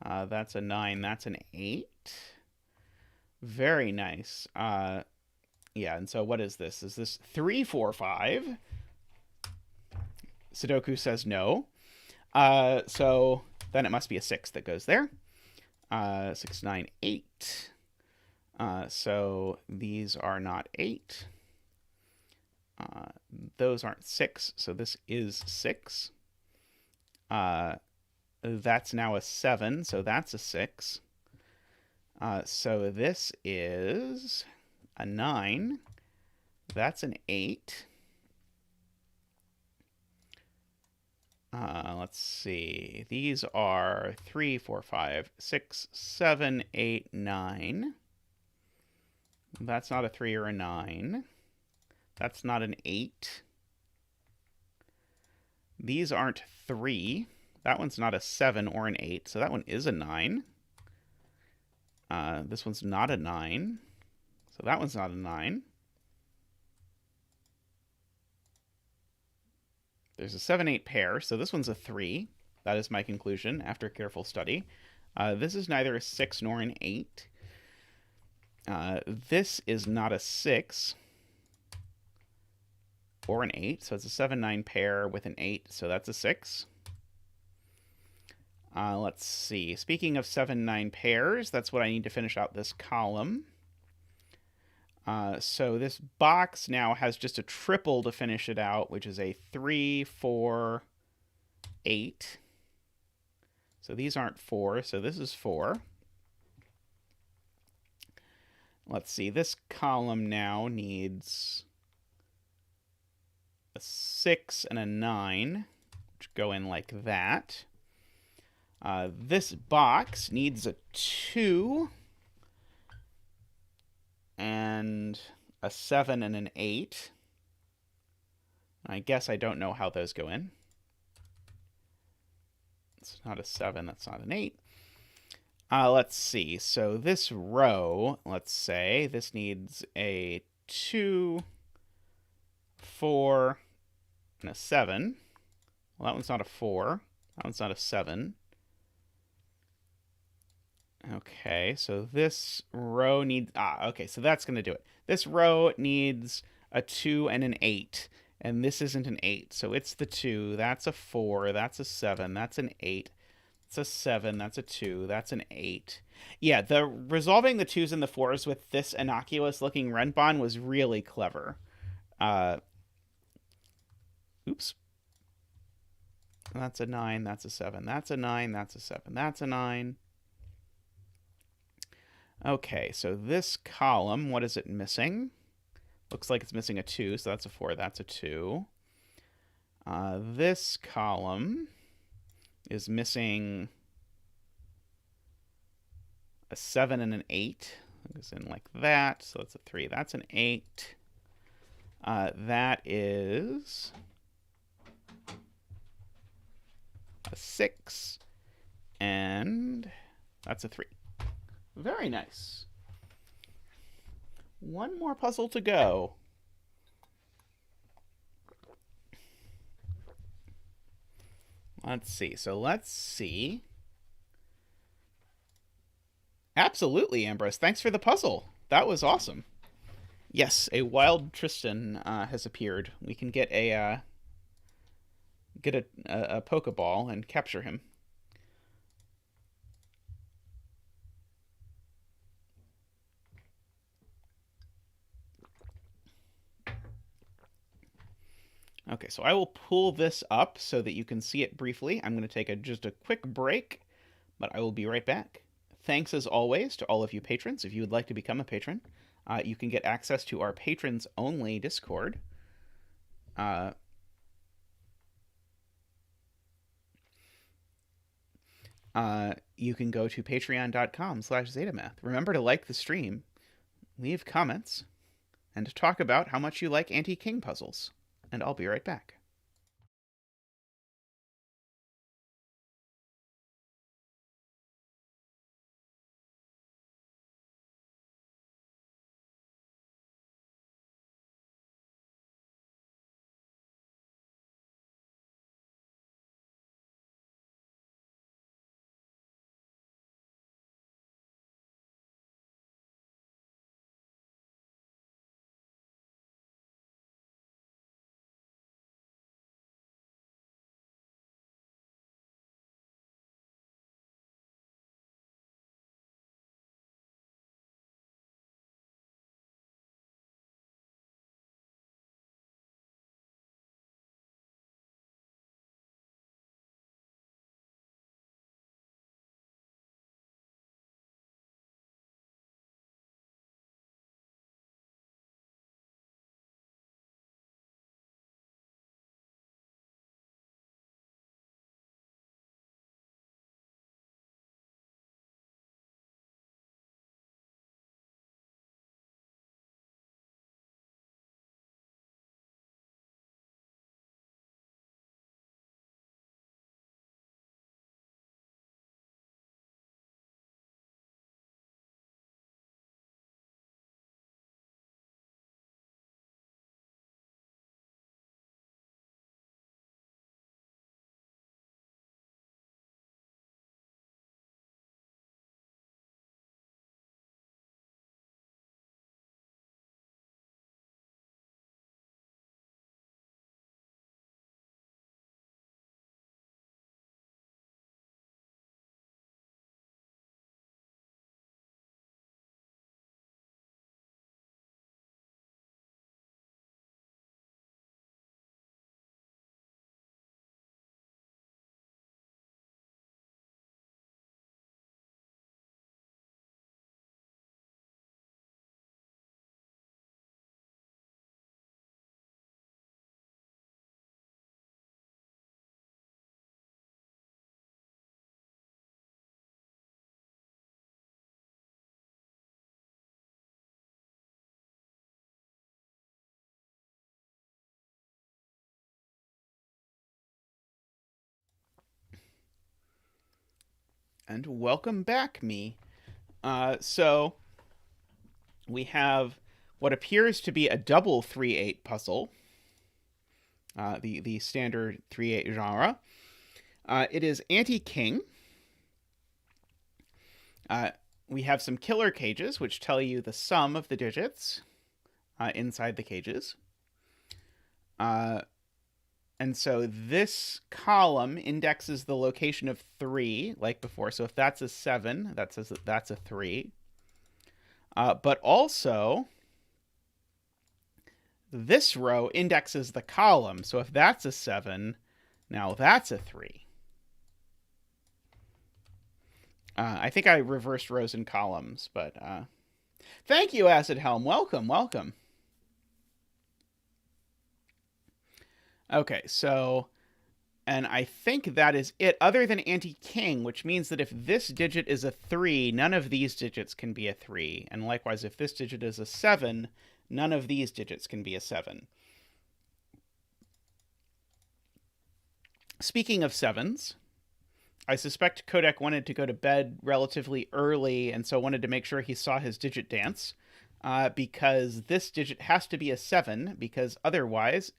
S1: That's a 9, that's an 8. Very nice. Yeah, and so what is this? Is this 3, 4, 5? Sudoku says no. So then it must be a 6 that goes there. 6, 9, 8. So these are not 8. Those aren't 6, so this is 6. That's now a 7, so that's a 6. So this is a 9. That's an 8. Let's see. These are 3, 4, 5, 6, 7, 8, 9. That's not a 3 or a 9. That's not an 8. These aren't 3. That one's not a 7 or an 8, so that one is a 9. This one's not a 9, so that one's not a 9. There's a 7, 8 pair, so this one's a 3. That is my conclusion after careful study. This is neither a 6 nor an 8. This is not a 6 or an 8, so it's a 7, 9 pair with an 8, so that's a 6. Let's see. Speaking of 7, 9 pairs, that's what I need to finish out this column. So this box now has just a triple to finish it out, which is a 3, 4, 8. So these aren't 4, so this is 4. Let's see. This column now needs a 6 and a 9, which go in like that. This box needs a 2 and a 7 and an 8. I guess I don't know how those go in. It's not a 7, that's not an 8. Let's see. So this row, let's say, this needs a 2, 4, and a 7. Well, that one's not a 4. That one's not a 7. Okay, so this row needs... okay, so that's going to do it. This row needs a 2 and an 8, and this isn't an 8, so it's the 2. That's a 4. That's a 7. That's an 8. It's a 7. That's a 2. That's an 8. Yeah, the resolving the 2s and the 4s with this innocuous-looking Renbon was really clever. Oops. That's a 9. That's a 7. That's a 9. That's a 7. That's a 9. Okay, so this column, what is it missing? Looks like it's missing a 2, so that's a 4. That's a 2. This column is missing a 7 and an 8. It goes in like that, so that's a 3. That's an 8. That is a 6, and that's a 3. Very nice. One more puzzle to go. Let's see. So let's see. Absolutely, Ambrose. Thanks for the puzzle. That was awesome. Yes, a wild Tristan has appeared. We can get a Pokeball and capture him. Okay, so I will pull this up so that you can see it briefly. I'm going to take just a quick break, but I will be right back. Thanks, as always, to all of you patrons. If you would like to become a patron, you can get access to our patrons-only Discord. You can go to patreon.com/Zetamath. Remember to like the stream, leave comments, and to talk about how much you like Antiking puzzles. And I'll be right back. And welcome back, me. So we have what appears to be a double 3/8 puzzle, the standard 3/8 genre. It is Antiking. We have some killer cages, which tell you the sum of the digits inside the cages. And so this column indexes the location of 3, like before. So if that's a 7, that's a 3. But also, this row indexes the column. So if that's a 7, now that's a 3. I think I reversed rows and columns, but thank you, Acid Helm. Welcome, welcome. Okay, so, and I think that is it, other than anti-king, which means that if this digit is a 3, none of these digits can be a 3. And likewise, if this digit is a 7, none of these digits can be a 7. Speaking of 7s, I suspect Qodec wanted to go to bed relatively early, and so wanted to make sure he saw his digit dance, because this digit has to be a 7, because otherwise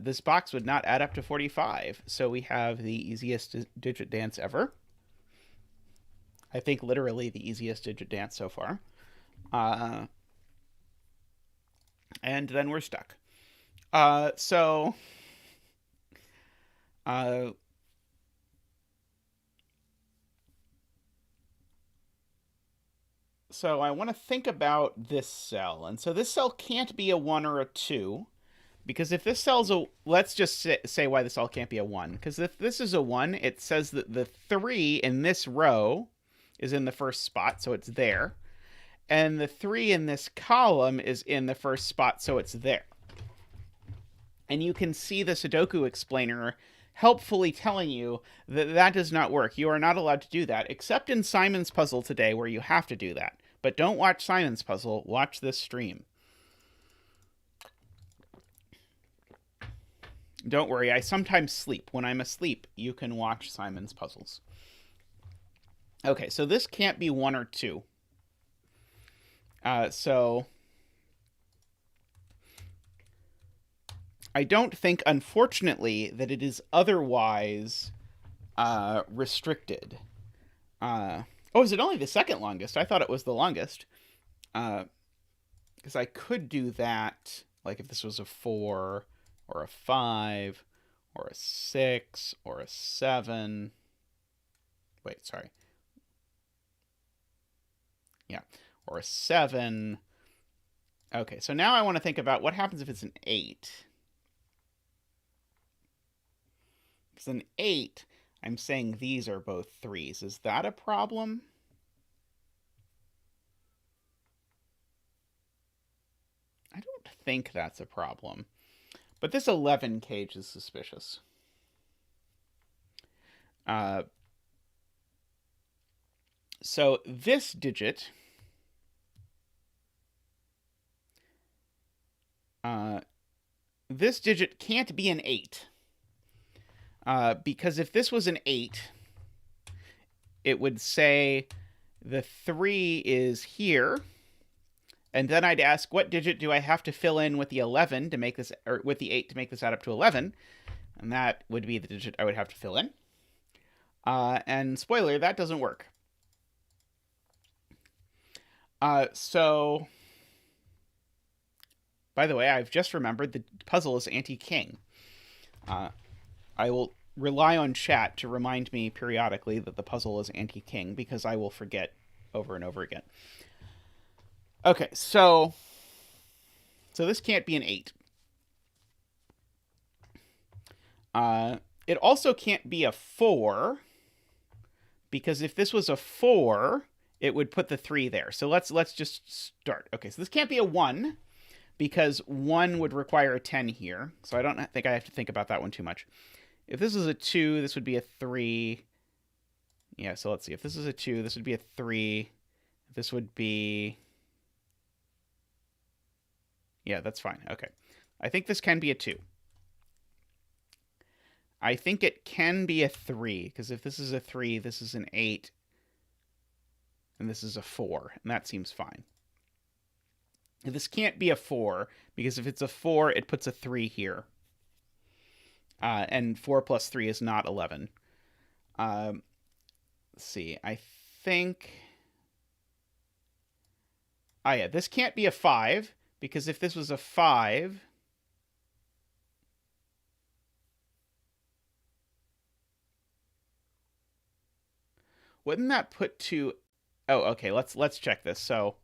S1: this box would not add up to 45. So we have the easiest digit dance ever. I think literally the easiest digit dance so far. And then we're stuck. So I want to think about this cell. And so this cell can't be a 1 or a 2. Because if this cell's a... Let's just say why this cell can't be a 1. Because if this is a 1, it says that the 3 in this row is in the first spot, so it's there. And the 3 in this column is in the first spot, so it's there. And you can see the Sudoku explainer helpfully telling you that that does not work. You are not allowed to do that, except in Simon's puzzle today, where you have to do that. But don't watch Simon's puzzle, watch this stream. Don't worry, I sometimes sleep. When I'm asleep, you can watch Simon's puzzles. Okay, so this can't be 1 or 2. So I don't think, unfortunately, that it is otherwise restricted. Oh, is it only the second longest? I thought it was the longest. Because I could do that, like if this was a 4... or a 5, or a 6, or a 7. Wait, sorry. Yeah, or a 7. Okay, so now I want to think about what happens if it's an 8. If it's an 8, I'm saying these are both 3s. Is that a problem? I don't think that's a problem. But this 11 cage is suspicious. So this digit... this digit can't be an 8. Because if this was an 8, it would say the 3 is here... And then I'd ask, what digit do I have to fill in with the 11 to make this, or with the 8 to make this add up to 11? And that would be the digit I would have to fill in. And spoiler, that doesn't work. So, by the way, I've just remembered the puzzle is anti-king. I will rely on chat to remind me periodically that the puzzle is anti-king, because I will forget over and over again. Okay, so this can't be an 8. It also can't be a 4, because if this was a 4, it would put the 3 there. So let's just start. Okay, so this can't be a 1, because 1 would require a 10 here. So I don't think I have to think about that one too much. If this is a 2, this would be a 3. Yeah, so let's see. If this is a 2, this would be a 3. This would be... Yeah, that's fine. Okay. I think this can be a 2. I think it can be a 3, because if this is a 3, this is an 8, and this is a 4, and that seems fine. This can't be a 4, because if it's a 4, it puts a 3 here. And 4 plus 3 is not 11. Let's see, I think... yeah, this can't be a 5, because if this was a 5... wouldn't that put 2... Oh, okay, let's check this. So...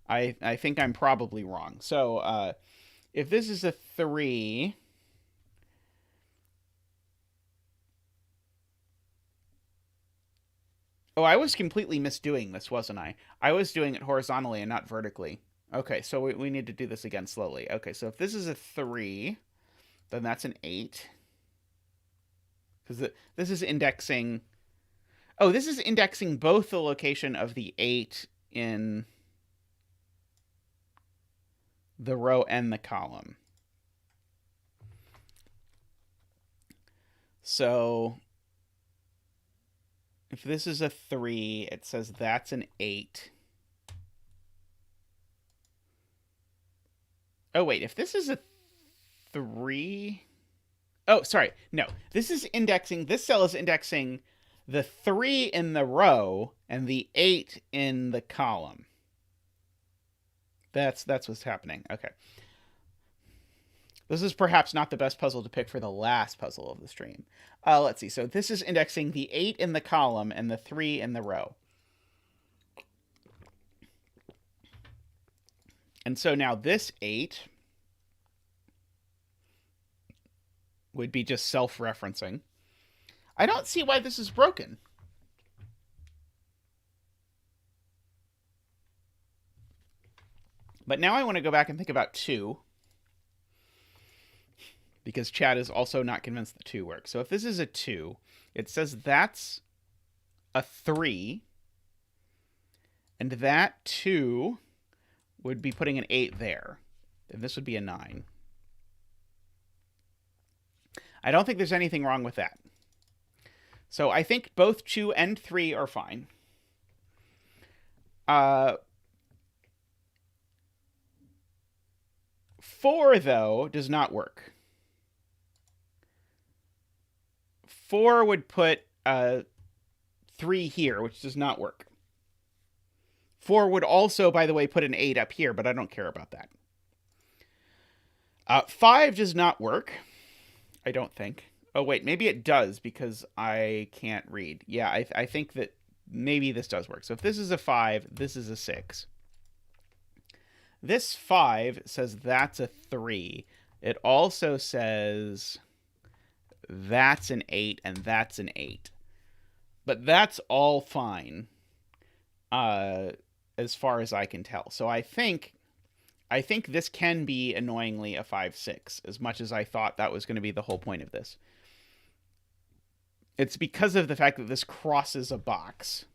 S1: I think I'm probably wrong. So, if this is a 3... Oh, I was completely misdoing this, wasn't I? I was doing it horizontally and not vertically. Okay, so we need to do this again slowly. Okay, so if this is a 3, then that's an 8. Because this is indexing... Oh, this is indexing both the location of the 8 in the row and the column. So... if this is a 3, it says that's an 8. Oh, wait, if this is a 3... Oh, sorry. No, this cell is indexing the 3 in the row and the 8 in the column. That's what's happening. Okay. This is perhaps not the best puzzle to pick for the last puzzle of the stream. Let's see. So this is indexing the 8 in the column and the 3 in the row. And so now this 8 would be just self-referencing. I don't see why this is broken. But now I want to go back and think about 2. Because Chad is also not convinced that 2 works. So if this is a 2, it says that's a 3. And that 2 would be putting an 8 there. And this would be a 9. I don't think there's anything wrong with that. So I think both 2 and 3 are fine. 4, though, does not work. 4 would put 3 here, which does not work. 4 would also, by the way, put an 8 up here, but I don't care about that. 5 does not work, I don't think. Oh, wait, maybe it does because I can't read. Yeah, I think that maybe this does work. So if this is a 5, this is a 6. This 5 says that's a 3. It also says that's an 8 and that's an 8. But that's all fine as far as I can tell. So I think this can be annoyingly a 5-6, as much as I thought that was going to be the whole point of this. It's because of the fact that this crosses a box.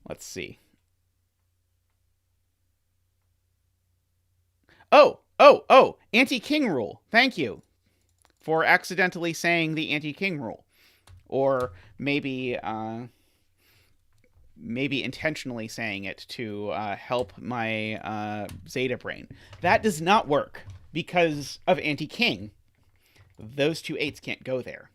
S1: Let's see. Oh! Anti-king rule. Thank you for accidentally saying the anti-king rule. Or maybe intentionally saying it to help my Zeta brain. That does not work because of anti-king. Those 2 8s can't go there.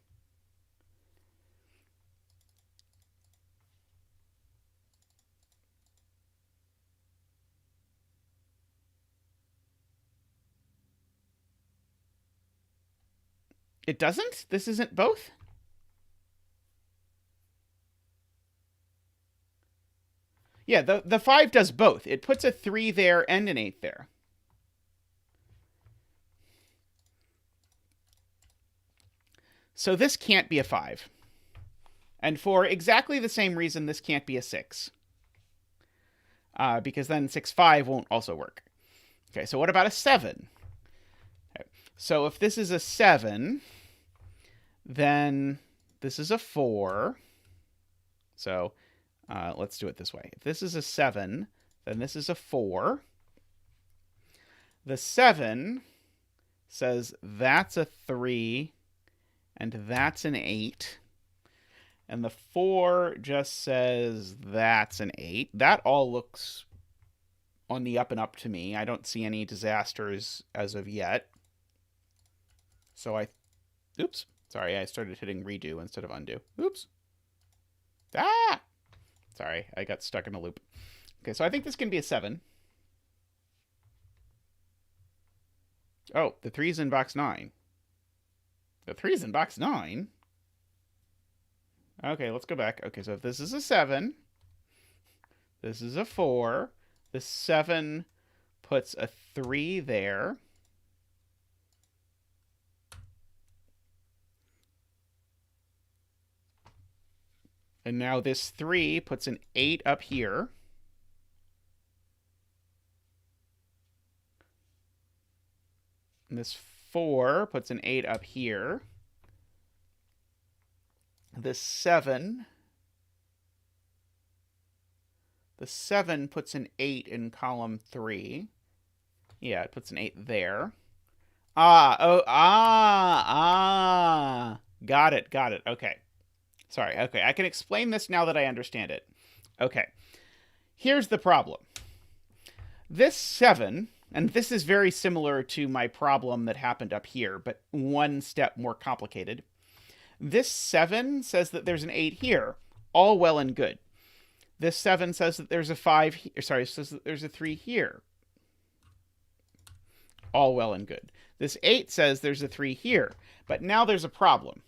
S1: It doesn't? This isn't both? Yeah, the 5 does both. It puts a 3 there and an 8 there. So this can't be a 5. And for exactly the same reason, this can't be a 6. Because then 6-5 won't also work. Okay, so what about a 7? Okay. So if this is a 7, then this is a 4. So let's do it this way. If this is a 7, then this is a 4. The 7 says that's a 3, and that's an 8. And the 4 just says that's an 8. That all looks on the up and up to me. I don't see any disasters as of yet. So oops. Sorry, I started hitting redo instead of undo. Oops. Ah! Sorry, I got stuck in a loop. Okay, so I think this can be a 7. Oh, the 3's in box 9. The 3's in box 9? Okay, let's go back. Okay, so if this is a 7, this is a 4. The 7 puts a 3 there. And now this 3 puts an 8 up here. And this 4 puts an 8 up here. This 7. The 7 puts an 8 in column 3. Yeah, it puts an 8 there. Got it. Okay. Sorry, okay. I can explain this now that I understand it. Okay. Here's the problem. This 7, and this is very similar to my problem that happened up here, but one step more complicated. This 7 says that there's an 8 here. All well and good. This 7 says that there's a 5 here. Sorry, says that there's a 3 here. All well and good. This 8 says there's a 3 here. But now there's a problem.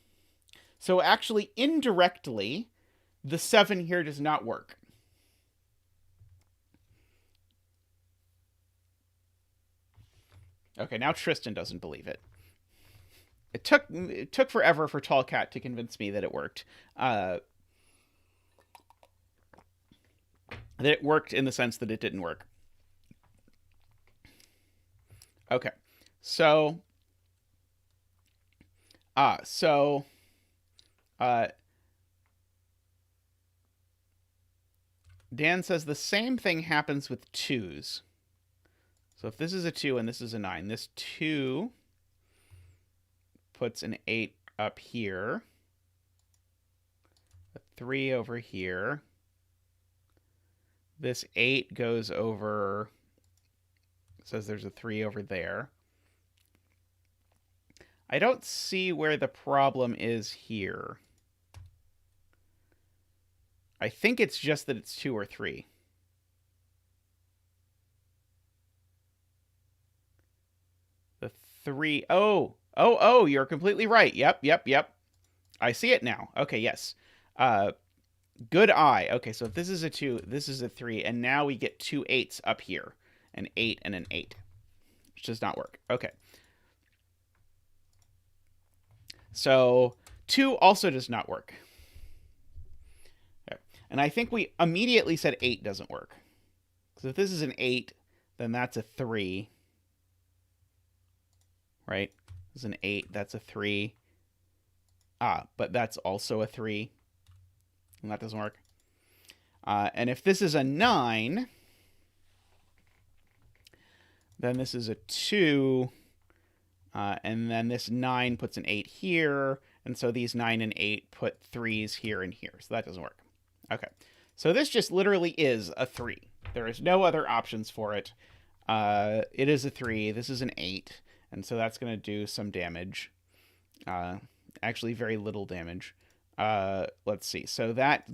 S1: So actually, indirectly, the 7 here does not work. Okay, now Tristan doesn't believe it. It took forever for Tall Cat to convince me that it worked. That it worked in the sense that it didn't work. Okay, so Dan says the same thing happens with 2s. So if this is a 2 and this is a 9, this 2 puts an 8 up here, a 3 over here. This 8 goes over, says there's a 3 over there. I don't see where the problem is here. I think it's just that it's 2 or 3. The 3, oh, you're completely right. Yep. I see it now. Okay, yes. Good eye. Okay, so if this is a 2, this is a 3, and now we get 2 8s up here. An 8 and an 8. Which does not work. Okay. So 2 also does not work. Okay. And I think we immediately said 8 doesn't work. So if this is an 8, then that's a 3. Right? This is an 8, that's a 3. But that's also a 3. And that doesn't work. And if this is a 9, then this is a 2. And then this 9 puts an 8 here. And so these 9 and 8 put 3s here and here. So that doesn't work. Okay. So this just literally is a 3. There is no other options for it. It is a 3. This is an 8. And so that's going to do some damage. Actually, very little damage. Let's see. So that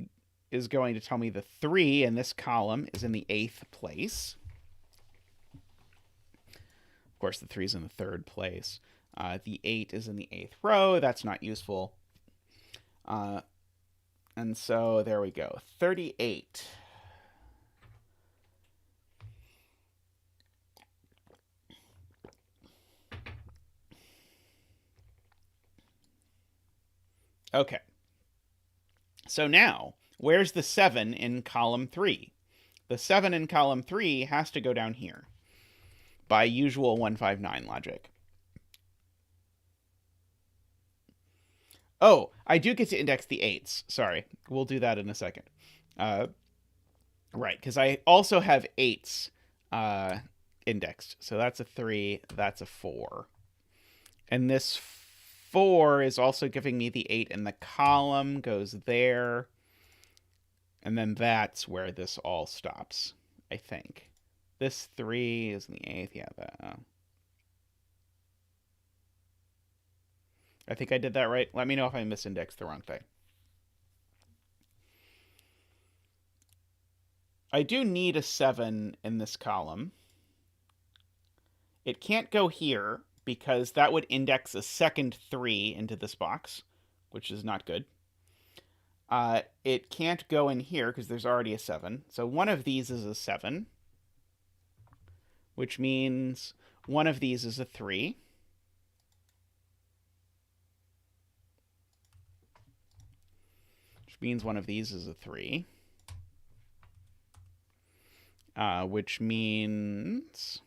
S1: is going to tell me the 3 in this column is in the 8th place. Of course, the 3 is in the 3rd place. The 8 is in the 8th row. That's not useful. And so there we go. 38. Okay. So now, where's the 7 in column 3? The 7 in column 3 has to go down here by usual 159 logic. Oh, I do get to index the 8s. Sorry. We'll do that in a second. Right, because I also have 8s indexed. So that's a 3, that's a 4. And this 4 is also giving me the 8 in the column, goes there. And then that's where this all stops, I think. This 3 is in the 8th. Yeah, that. I think I did that right. Let me know if I misindexed the wrong thing. I do need a 7 in this column. It can't go here because that would index a second 3 into this box, which is not good. It can't go in here because there's already a 7. So one of these is a 7, which means one of these is a 3. Which means one of these is a 3. Which means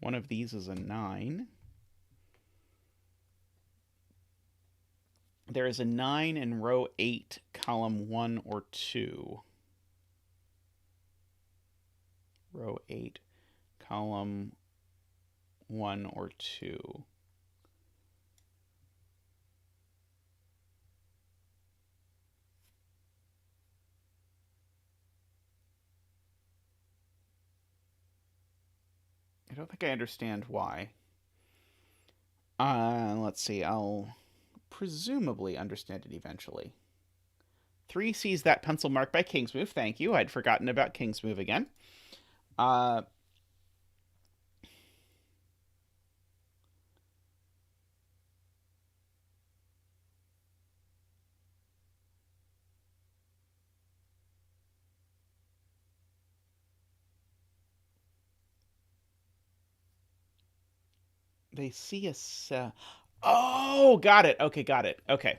S1: one of these is a 9. There is a 9 in row 8, column 1 or 2. Row 8, column 1 or 2. I don't think I understand why. Let's see. I'll presumably understand it eventually. 3 sees that pencil mark by King's Move. Thank you. I'd forgotten about King's Move again. They see a... Oh, got it. Okay, got it. Okay.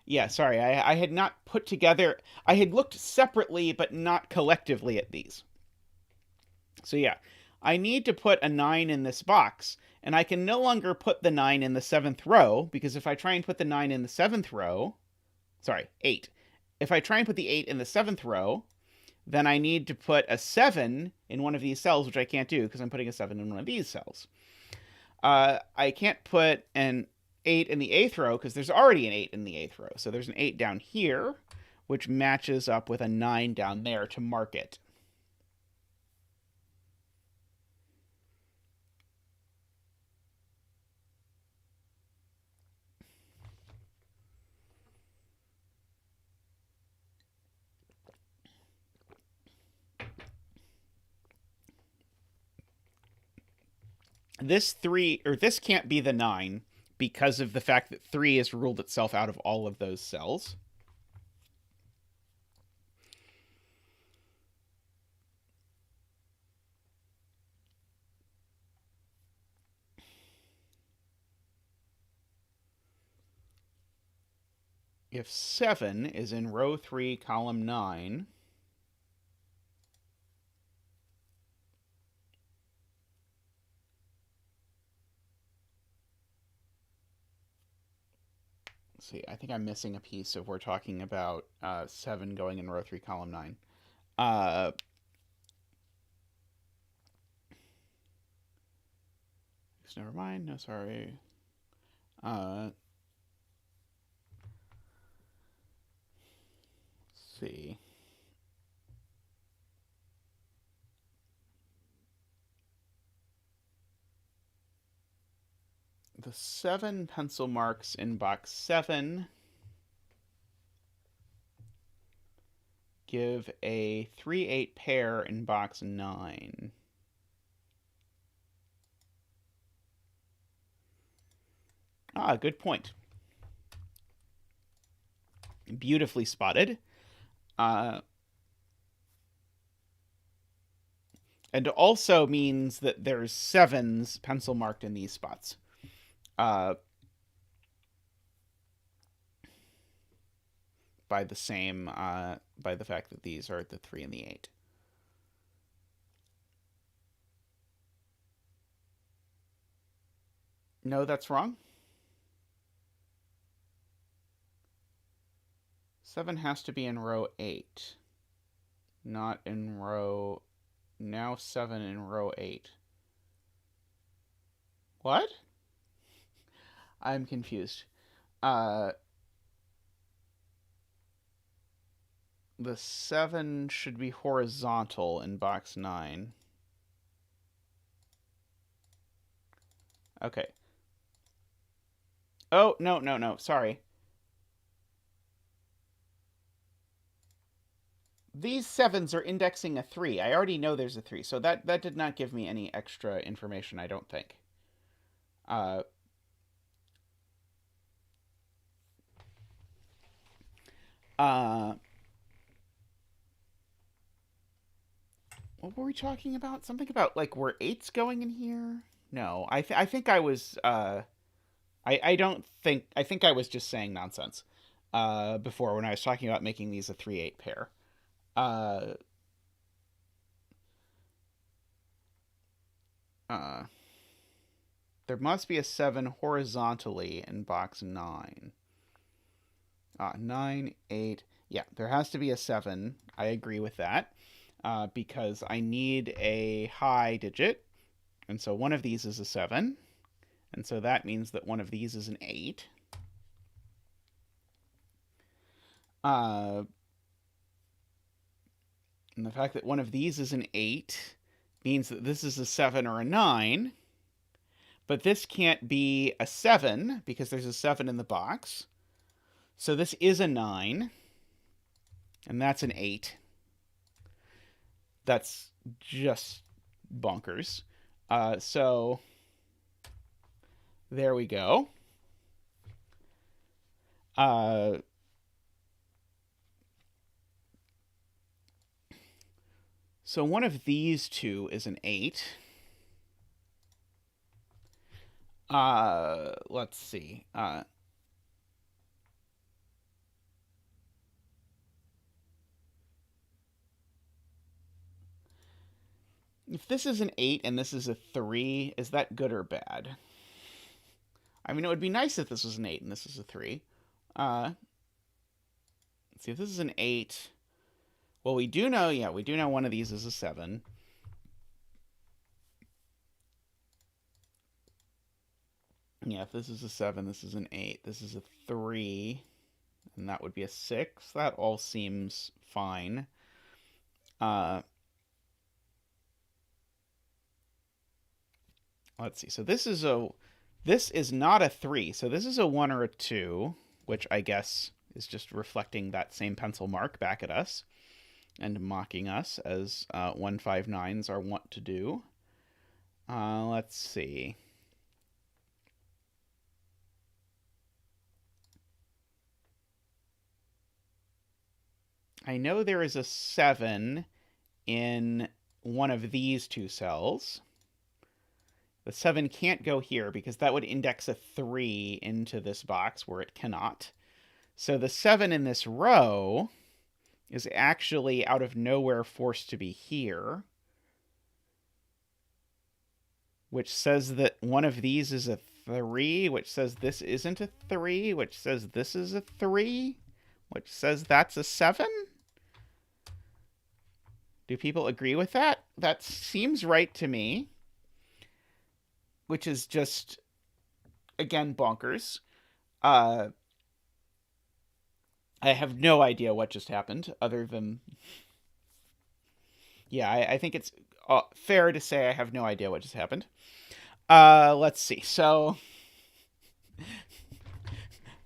S1: Yeah, sorry. I had not put together... I had looked separately, but not collectively at these. So yeah, I need to put a 9 in this box, and I can no longer put the 9 in the 7th row, because if I try and put the 9 in the 7th row... Sorry, 8. If I try and put the 8 in the 7th row, then I need to put a 7 in one of these cells, which I can't do because I'm putting a 7 in one of these cells. I can't put an 8 in the 8th row because there's already an 8 in the 8th row. So there's an 8 down here, which matches up with a 9 down there to mark it. This 3, or this can't be the 9 because of the fact that 3 has ruled itself out of all of those cells. If 7 is in row 3, column 9, let's see, I think I'm missing a piece of we're talking about 7 going in row 3, column 9. Never mind, no, sorry. Let's see. The 7 pencil marks in box 7 give a 3-8 pair in box 9. Ah, good point. Beautifully spotted. And also means that there's 7s pencil marked in these spots. By the same, by the fact that these are the 3 and the 8. No, that's wrong. 7 has to be in row 8, not in row now 7 in row 8. What? I'm confused. The 7 should be horizontal in box 9. Okay. Oh, no, sorry. These 7s are indexing a 3. I already know there's a 3, so that did not give me any extra information, I don't think. What were we talking about? Something about, like, were 8s going in here? No, I think I was, I don't think, I think I was just saying nonsense, before when I was talking about making these a 3-8 pair. Uh, there must be a 7 horizontally in box 9. 9, 8. Yeah, there has to be a 7. I agree with that. Because I need a high digit. And so one of these is a 7. And so that means that one of these is an 8. And the fact that one of these is an 8 means that this is a 7 or a 9. But this can't be a 7 because there's a 7 in the box. So this is a 9. And that's an 8. That's just bonkers. So there we go. So one of these two is an 8. Let's see. If this is an 8 and this is a 3, is that good or bad? I mean, it would be nice if this was an 8 and this is a 3. Let's see, if this is an 8... Well, we do know one of these is a 7. Yeah, if this is a 7, this is an 8, this is a 3, and that would be a 6. That all seems fine. Let's see. So this is not a 3. So this is a 1 or a 2, which I guess is just reflecting that same pencil mark back at us and mocking us as 159s are wont to do. Let's see. I know there is a 7 in one of these two cells. The 7 can't go here because that would index a 3 into this box where it cannot. So the 7 in this row is actually out of nowhere forced to be here, which says that one of these is a 3, which says this isn't a 3, which says this is a 3, which says that's a 7? Do people agree with that? That seems right to me. Which is just, again, bonkers. I have no idea what just happened, other than... Yeah, I think it's fair to say I have no idea what just happened. Let's see. So...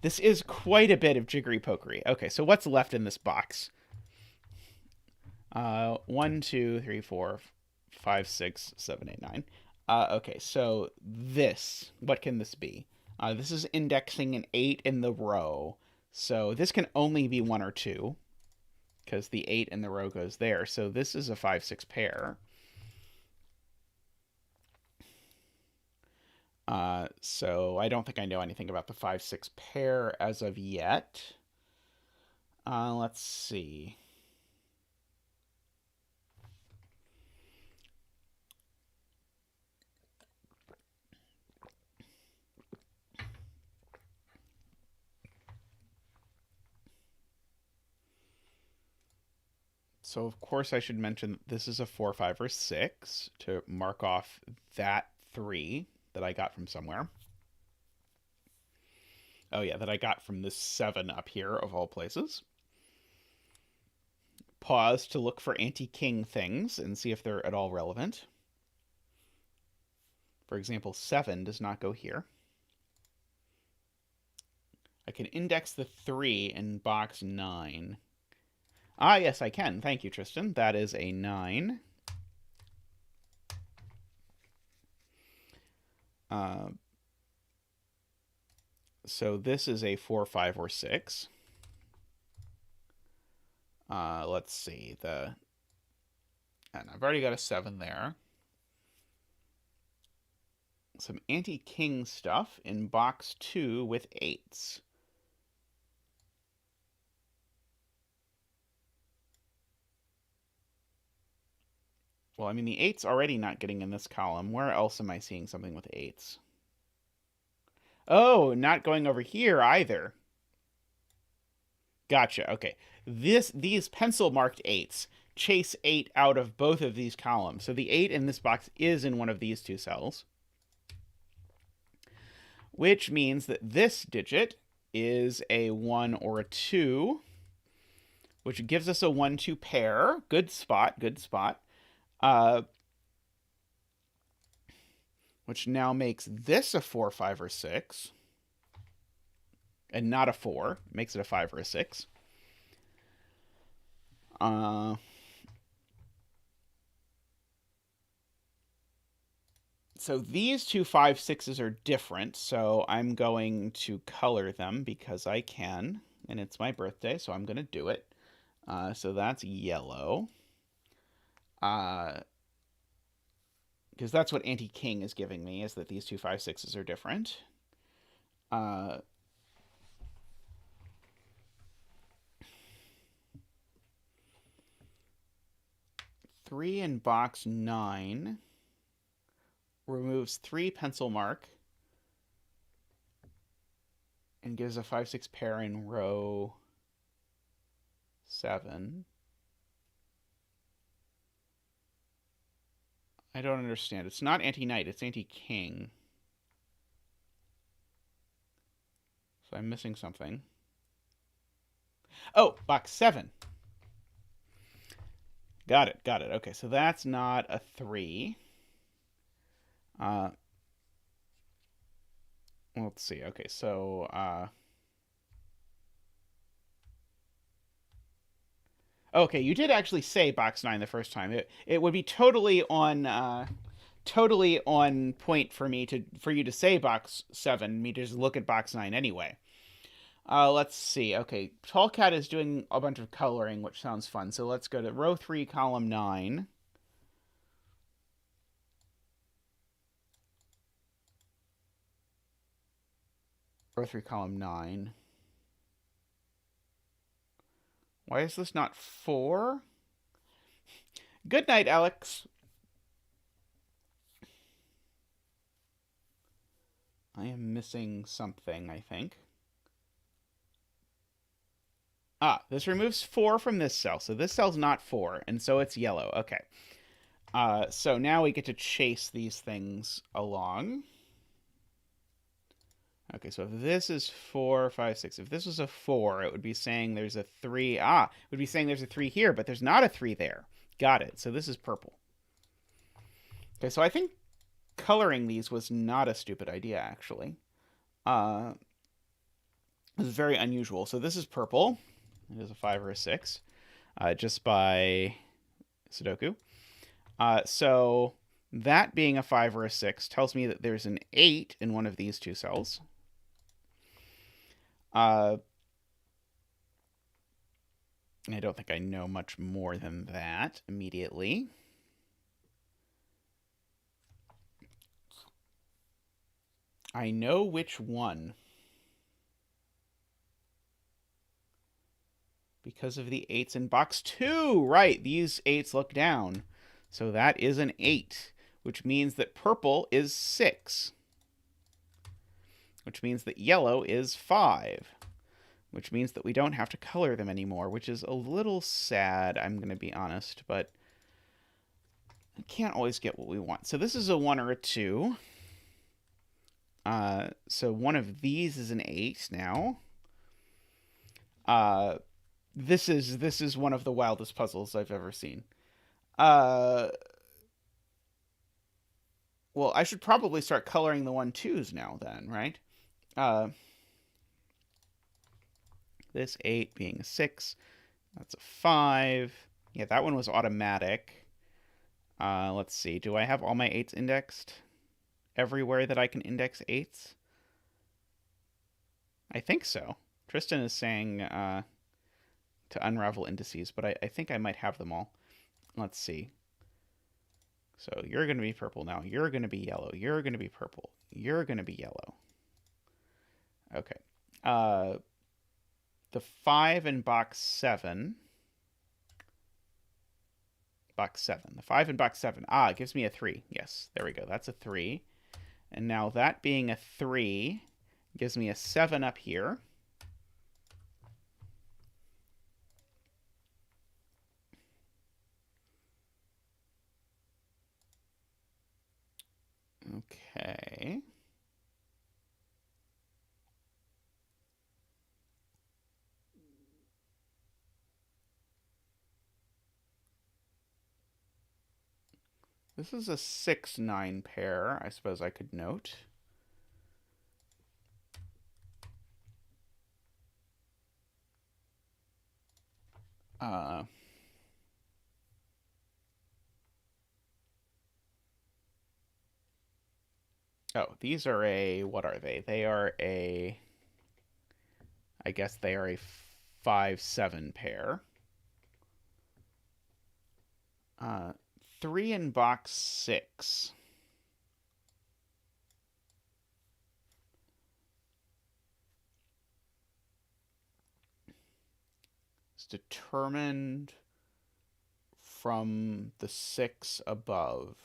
S1: This is quite a bit of jiggery pokery. Okay, so what's left in this box? 1, 2, 3, 4, 5, 6, 7, 8, 9. Okay, so this, what can this be? This is indexing an 8 in the row. So this can only be 1 or 2, because the 8 in the row goes there. So this is a 5-6 pair. So I don't think I know anything about the 5-6 pair as of yet. Let's see. So, of course, I should mention that this is a 4, 5, or 6 to mark off that 3 that I got from somewhere. Oh, yeah, that I got from this 7 up here, of all places. Pause to look for anti-king things and see if they're at all relevant. For example, 7 does not go here. I can index the 3 in box 9. Ah, yes, I can. Thank you, Tristan. That is a 9. So this is a 4, 5, or 6. Let's see. And I've already got a 7 there. Some anti-king stuff in box 2 with 8s. Well, I mean, the 8's already not getting in this column. Where else am I seeing something with 8s? Oh, not going over here either. Gotcha. Okay. These pencil-marked 8s chase 8 out of both of these columns. So the 8 in this box is in one of these 2 cells. Which means that this digit is a 1 or a 2, which gives us a 1-2 pair. Good spot, good spot. Which now makes this a 4, 5, or 6. And not a 4. Makes it a 5 or a 6. So these two 5, 6s are different, so I'm going to color them because I can. And it's my birthday, so I'm going to do it. So that's yellow. Because that's what Anti-King is giving me, is that these two 5, 6s are different. 3 in box 9 removes 3 pencil mark and gives a 5, 6 pair in row 7. I don't understand. It's not anti-knight, it's anti-king. So I'm missing something. Oh, box 7. Got it, got it. Okay, so that's not a 3. Let's see. Okay, so okay, you did actually say box 9 the first time. It would be totally on point for you to say box 7, me to just look at box 9 anyway. Let's see. Okay, Tall Cat is doing a bunch of coloring, which sounds fun. So let's go to row 3, column 9. Row 3, column 9. Why is this not 4? Good night, Alex. I am missing something, I think. Ah, this removes 4 from this cell. So this cell's not 4, and so it's yellow. Okay. So now we get to chase these things along. Okay, so if this is 4, 5, 6, if this was a 4, it would be saying there's a 3. Ah, it would be saying there's a 3 here, but there's not a 3 there. Got it. So this is purple. Okay, so I think coloring these was not a stupid idea, actually. This is very unusual. So this is purple. It is a 5 or a 6, just by Sudoku. So that being a 5 or a 6 tells me that there's an 8 in one of these 2 cells. I don't think I know much more than that immediately. I know which one. Because of the 8s in box 2. Right, these 8s look down. So that is an 8, which means that purple is 6. Which means that yellow is 5. which means that we don't have to color them anymore, which is a little sad, I'm going to be honest, but we can't always get what we want. So this is a 1 or a 2. So one of these is an 8 now. This is one of the wildest puzzles I've ever seen. Well, I should probably start coloring the 1-2s now then, right? This 8 being a 6. That's a 5. Yeah, that one was automatic. Let's see. Do I have all my 8s indexed? Everywhere that I can index 8s? I think so. Tristan is saying to unravel indices, but I think I might have them all. Let's see. So you're going to be purple now. You're going to be yellow. You're going to be purple. You're going to be yellow. Okay. The 5 in box 7. Box 7. The 5 in box 7. Ah, it gives me a 3. Yes, there we go. That's a 3. And now that being a 3 gives me a 7 up here. Okay. This is a 6-9 pair, I suppose I could note. Oh, these are a, what are they? They are a, I guess they are a 5-7 pair. 3 in box 6. It's determined from the 6 above.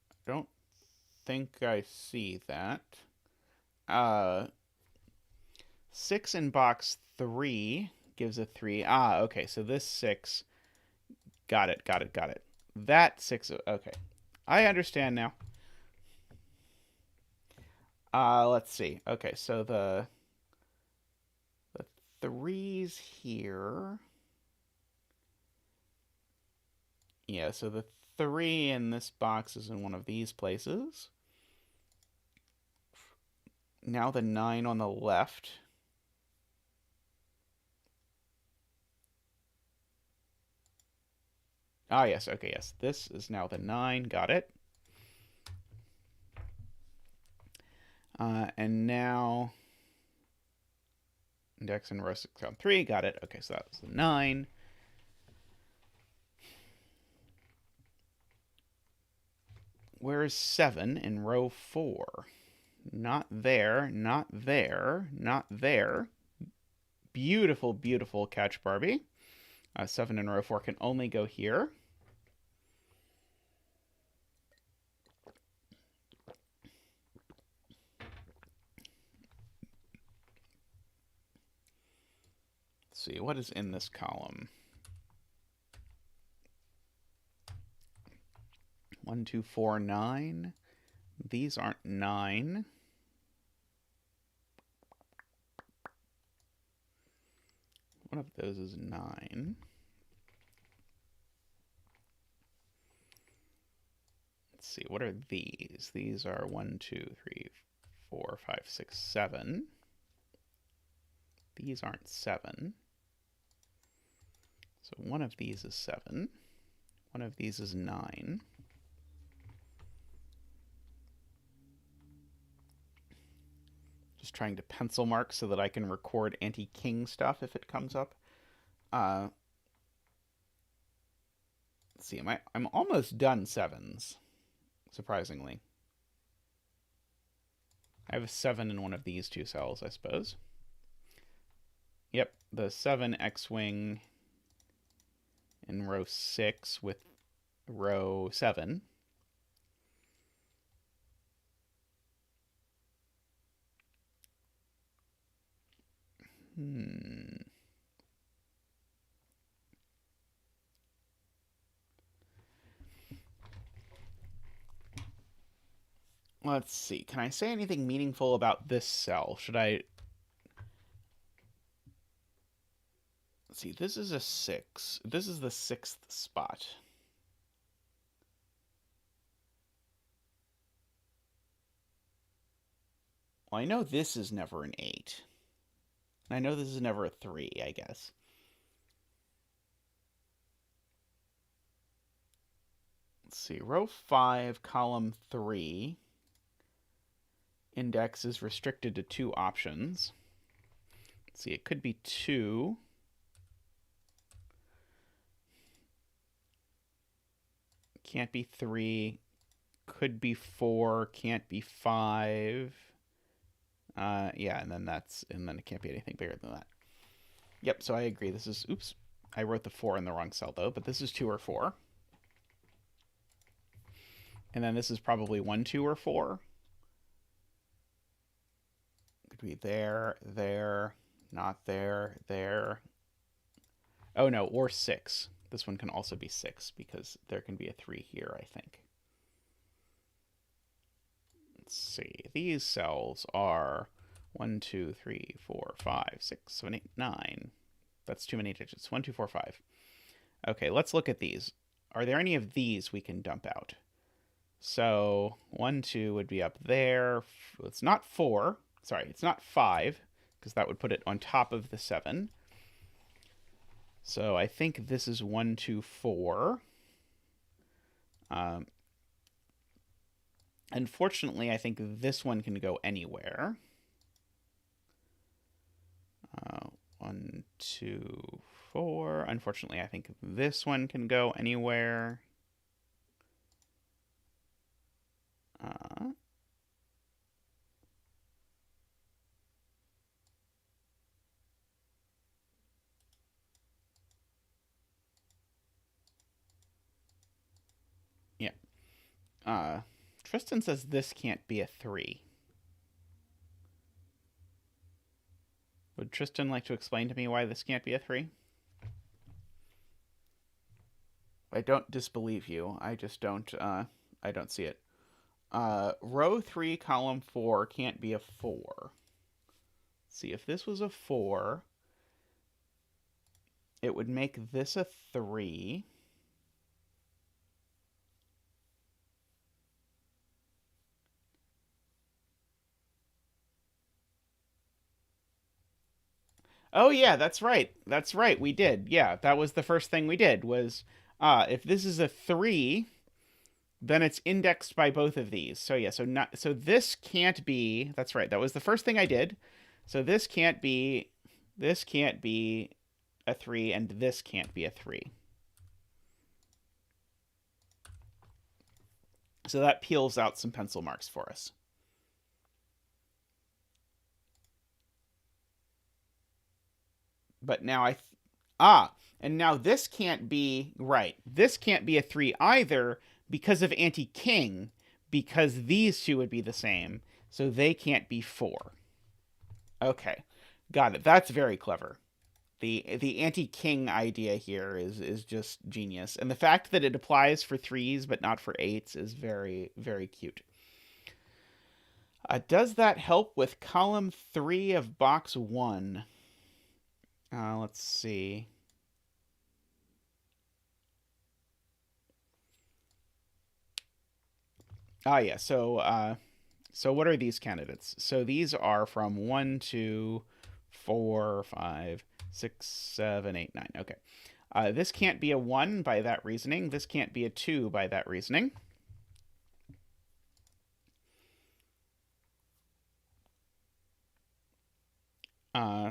S1: I don't think I see that. 6 in box 3 gives a 3. Ah, okay, so this 6. Got it. That 6, okay. I understand now. Let's see. Okay, so the 3's here. Yeah, so the 3 in this box is in one of these places. Now the 9 on the left. Ah, yes, okay, yes. This is now the 9. Got it. And now index in row 6 on 3. Got it. Okay, so that was the 9. Where's 7 in row 4? Not there, not there, not there. Beautiful, beautiful catch, Barbie. 7 in row 4 can only go here. Let's see, what is in this column? 1, 2, 4, 9. These aren't 9. One of those is 9. Let's see, what are these? These are 1, 2, 3, 4, 5, 6, 7. These aren't 7. So one of these is 7. One of these is 9. Just trying to pencil mark so that I can record Antiking stuff if it comes up. Let's see, I'm almost done 7s, surprisingly. I have a 7 in one of these 2 cells, I suppose. Yep, the 7 X-Wing in row 6 with row 7. Let's see. Can I say anything meaningful about this cell? Should I... Let's see. This is a 6. This is the 6th spot. Well, I know this is never an 8. I know this is never a 3, I guess. Let's see. Row 5, column 3. Index is restricted to 2 options. Let's see. It could be 2. Can't be 3. Could be 4. Can't be 5. Yeah, and then it can't be anything bigger than that. Yep, so I agree. This is, oops, I wrote the 4 in the wrong cell though, but this is 2 or 4. And then this is probably 1, 2, or 4. Could be there, not there, there. Oh no, or 6. This one can also be 6 because there can be a 3 here, I think. Let's see. These cells are 1, 2, 3, 4, 5, 6, 7, 8, 9. That's too many digits. 1, 2, 4, 5. Okay, let's look at these. Are there any of these we can dump out? So 1, 2 would be up there. It's not 4. Sorry, it's not 5, because that would put it on top of the 7. So I think this is 1, 2, 4. Unfortunately, I think this one can go anywhere. 1, 2, 4. Unfortunately, I think this one can go anywhere. Yeah. Tristan says this can't be a 3. Would Tristan like to explain to me why this can't be a 3? I don't disbelieve you. I just don't, I don't see it. Row 3, column 4 can't be a 4. Let's see, if this was a 4, it would make this a 3. Oh yeah, that's right. That's right. We did. Yeah, that was the first thing we did was if this is a 3, then it's indexed by both of these. So yeah, so this can't be. That's right. That was the first thing I did. So this can't be a 3 and this can't be a 3. So that peels out some pencil marks for us. But now and now this can't be, right, this can't be a 3 either because of Antiking, because these two would be the same, so they can't be 4. Okay, got it. That's very clever. The Antiking idea here is just genius, and the fact that it applies for 3s but not for 8s is very, very cute. Does that help with column 3 of box 1? Let's see. Yeah. So what are these candidates? So these are from 1, 2, 4, 5, 6, 7, 8, 9. Okay. This can't be a 1 by that reasoning. This can't be a 2 by that reasoning.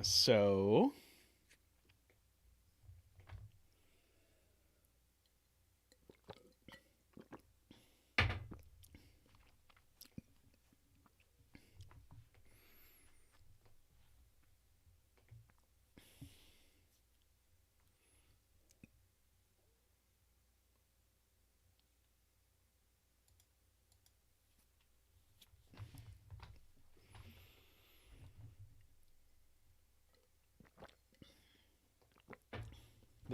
S1: So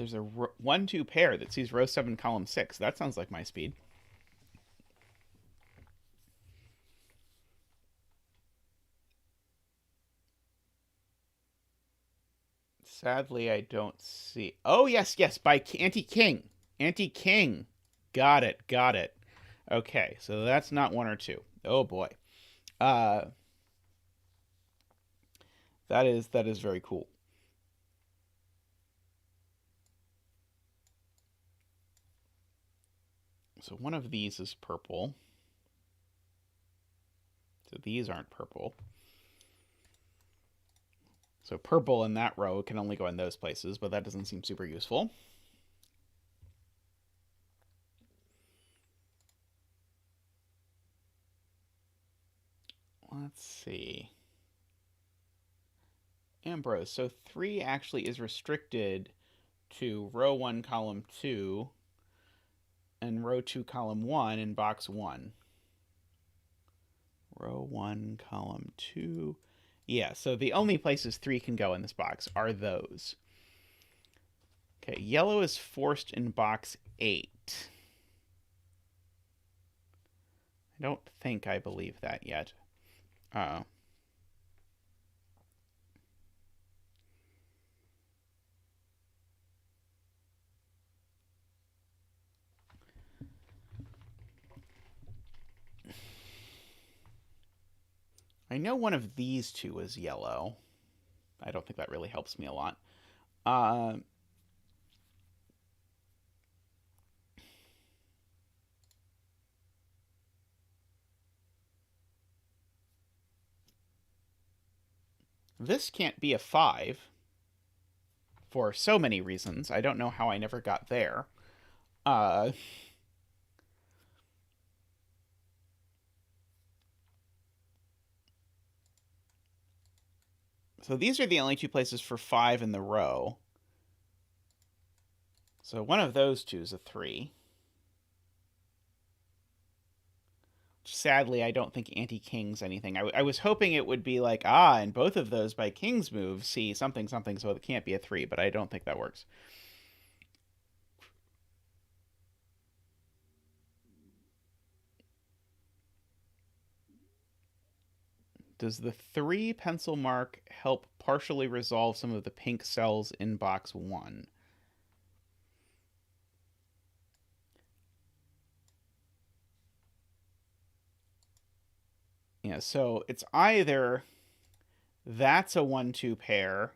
S1: there's a 1-2 pair that sees row 7, column 6. That sounds like my speed. Sadly, I don't see. Oh, yes, by Antiking. Antiking. Got it. Okay, so that's not 1 or 2. Oh, boy. That is very cool. So one of these is purple. So these aren't purple. So purple in that row can only go in those places, but that doesn't seem super useful. Let's see. Ambrose. So 3 actually is restricted to row 1, column 2, and row 2, column 1 in box 1. Row 1, column 2. Yeah, so the only places 3 can go in this box are those. Okay, yellow is forced in box 8. I don't think I believe that yet. Uh-oh. I know one of these 2 is yellow. I don't think that really helps me a lot. This can't be a 5 for so many reasons. I don't know how I never got there. So these are the only 2 places for 5 in the row. So one of those 2 is a 3. Sadly, I don't think anti-king's anything. I was hoping it would be like, and both of those by king's move see something, so it can't be a 3, but I don't think that works. Does the 3 pencil mark help partially resolve some of the pink cells in box 1? Yeah, so it's either that's a 1-2 pair.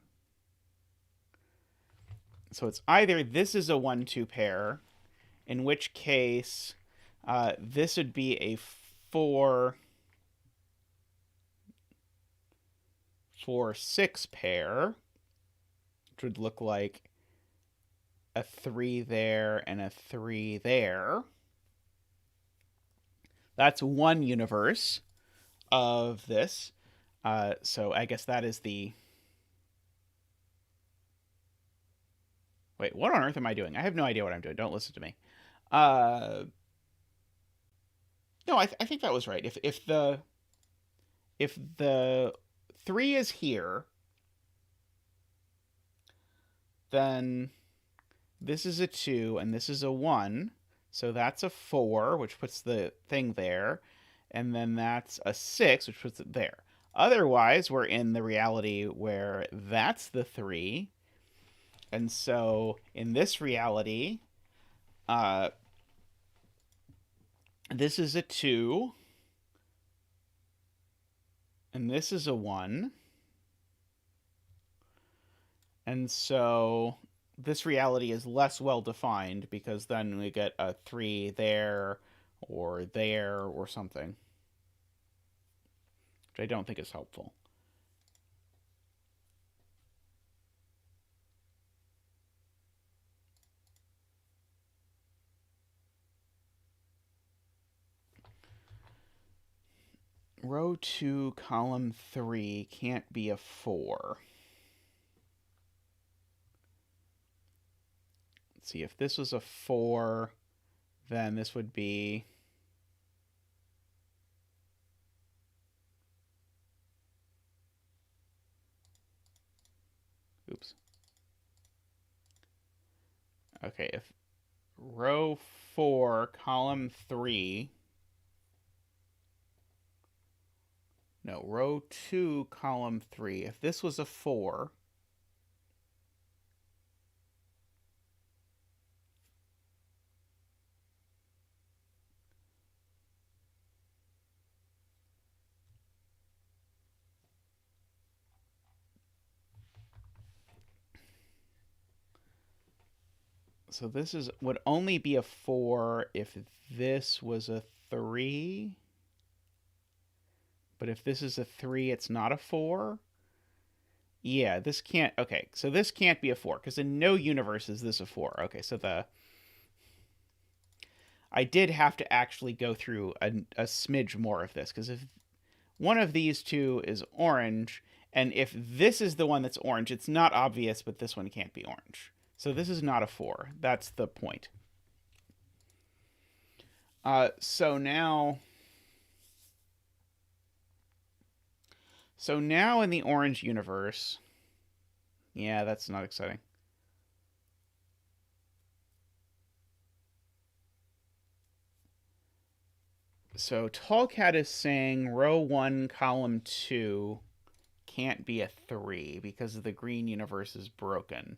S1: So it's either this is a 1-2 pair, in which case this would be a 4-6 pair, which would look like a 3 there and a 3 there. That's one universe of this. So I guess that is the... Wait, what on earth am I doing? I have no idea what I'm doing. Don't listen to me. No, I think that was right. If the 3 is here, then this is a 2 and this is a 1. So that's a 4, which puts the thing there. And then that's a 6, which puts it there. Otherwise, we're in the reality where that's the 3. And so in this reality, this is a 2. And this is a 1. And so this reality is less well defined because then we get a 3 there or something, which I don't think is helpful. Row 2, column 3 can't be a 4. Let's see, if this was a 4, then this would be... Oops. Okay, if row 4, column 3... No, row 2, column 3. If this was a 4... So this would only be a 4 if this was a 3. But if this is a 3, it's not a 4. Yeah, this can't... Okay, so this can't be a 4, because in no universe is this a 4. Okay, so I did have to actually go through a smidge more of this, because if one of these two is orange, and if this is the one that's orange, it's not obvious, but this one can't be orange. So this is not a 4. That's the point. So now in the orange universe... Yeah, that's not exciting. So Tallcat is saying row 1, column 2 can't be a 3 because the green universe is broken.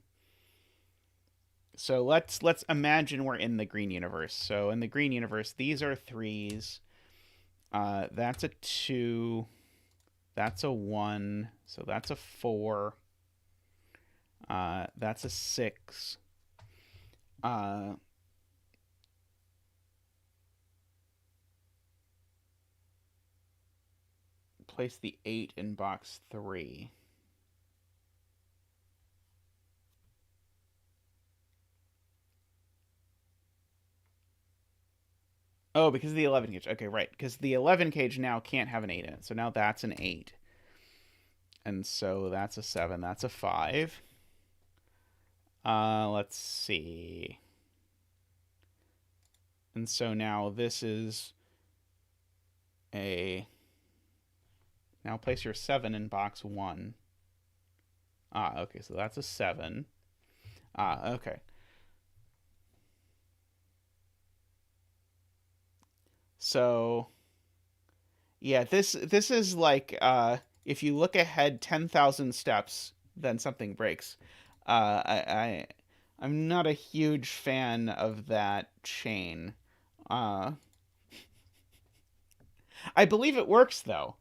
S1: So let's imagine we're in the green universe. So in the green universe, these are 3s. That's a 2. That's a 1. So that's a 4. That's a 6. Place the 8 in box 3. Oh, because of the 11 cage. Okay, right. Because the 11 cage now can't have an 8 in it. So now that's an 8. And so that's a 7. That's a 5. Let's see. And so now this is a... Now place your 7 in box 1. Okay, so that's a 7. Okay. So, yeah, this is like, if you look ahead 10,000 steps, then something breaks. I'm not a huge fan of that chain. I believe it works, though.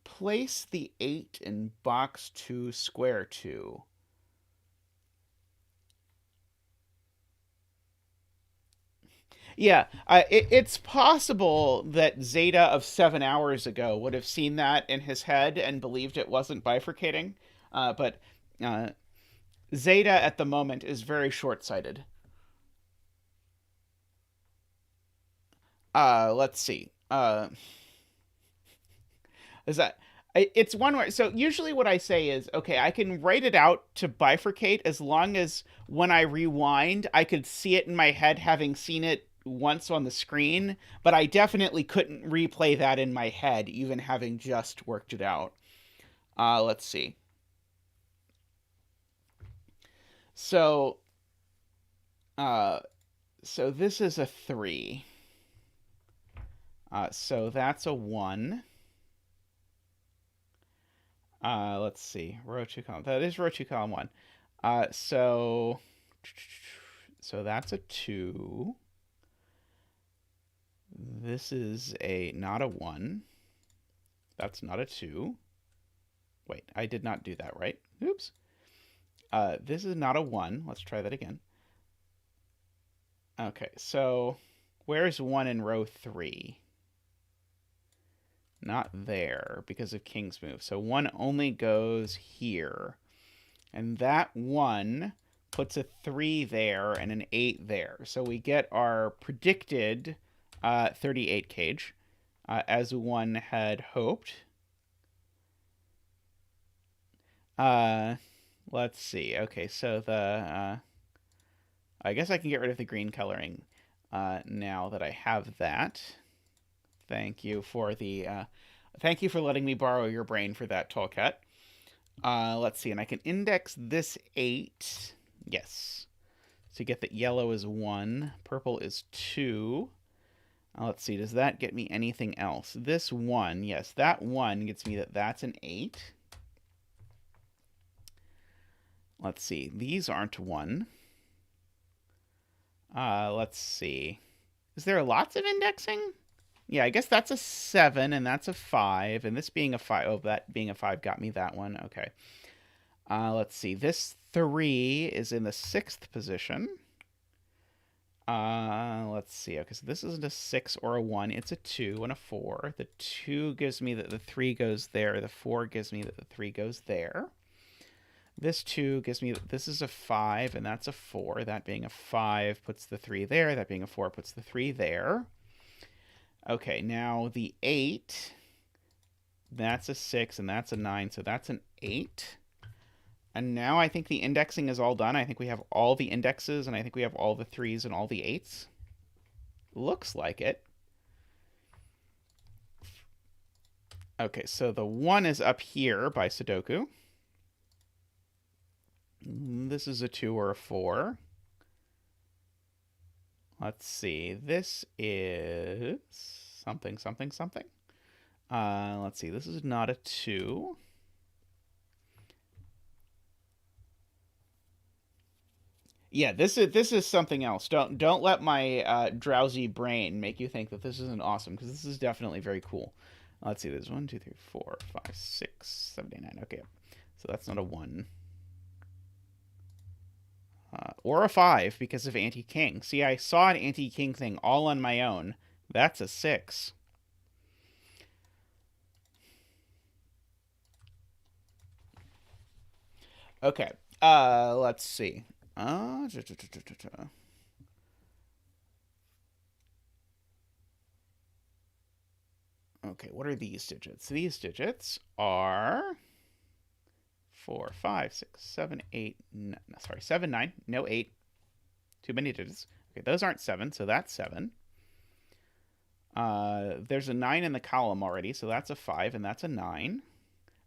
S1: Place the 8 in box 2, square 2. Yeah, it's possible that Zeta of 7 hours ago would have seen that in his head and believed it wasn't bifurcating. But Zeta at the moment is very short-sighted. Let's see. Is that... It's one where... So usually what I say is, okay, I can write it out to bifurcate as long as when I rewind, I could see it in my head having seen it once on the screen, but I definitely couldn't replay that in my head, even having just worked it out. Let's see. So this is a 3. So that's a 1. Let's see. Row 2, column... That is row 2, column 1. So that's a 2. This is not a 1. That's not a 2. Wait, I did not do that right. Oops. This is not a 1. Let's try that again. Okay, so where's 1 in row 3? Not there because of King's move. So 1 only goes here. And that 1 puts a 3 there and an 8 there. So we get our predicted 38 cage, as one had hoped. Let's see. Okay, so I guess I can get rid of the green coloring now that I have that. Thank you for letting me borrow your brain for that, Tallcat. Let's see, and I can index this 8. Yes. So you get that yellow is 1, purple is 2. Let's see, does that get me anything else? This 1, yes, that 1 gets me that's an 8. Let's see, these aren't 1. Let's see. Is there lots of indexing? Yeah, I guess that's a 7, and that's a 5, and this being a 5, oh, that being a 5 got me that one, okay. Let's see, this 3 is in the 6th position. Let's see. Okay, so this isn't a 6 or a 1. It's a 2 and a 4. The 2 gives me that the 3 goes there. The 4 gives me that the 3 goes there. This 2 gives me that this is a 5 and that's a 4. That being a 5 puts the 3 there. That being a 4 puts the 3 there. Okay, now the 8, that's a 6 and that's a 9. So that's an 8. And now I think the indexing is all done. I think we have all the indexes, and I think we have all the 3s and all the 8s. Looks like it. Okay, so the 1 is up here by Sudoku. This is a 2 or a 4. Let's see. This is something, something, something. Let's see. This is not a 2. Yeah, this is something else. Don't let my drowsy brain make you think that this isn't awesome, because this is definitely very cool. Let's see, there's 1, 2, 3, 4, 5, 6, 7, 8, 9. Okay, so that's not a 1. Or a 5 because of Antiking. See, I saw an Antiking thing all on my own. That's a 6. Okay, let's see. Okay, what are these digits? These digits are 4, 5, 6, 7, 8, 9, sorry, 7, 9, no 8. Too many digits. Okay, those aren't 7, so that's 7. There's a 9 in the column already, so that's a 5, and that's a 9.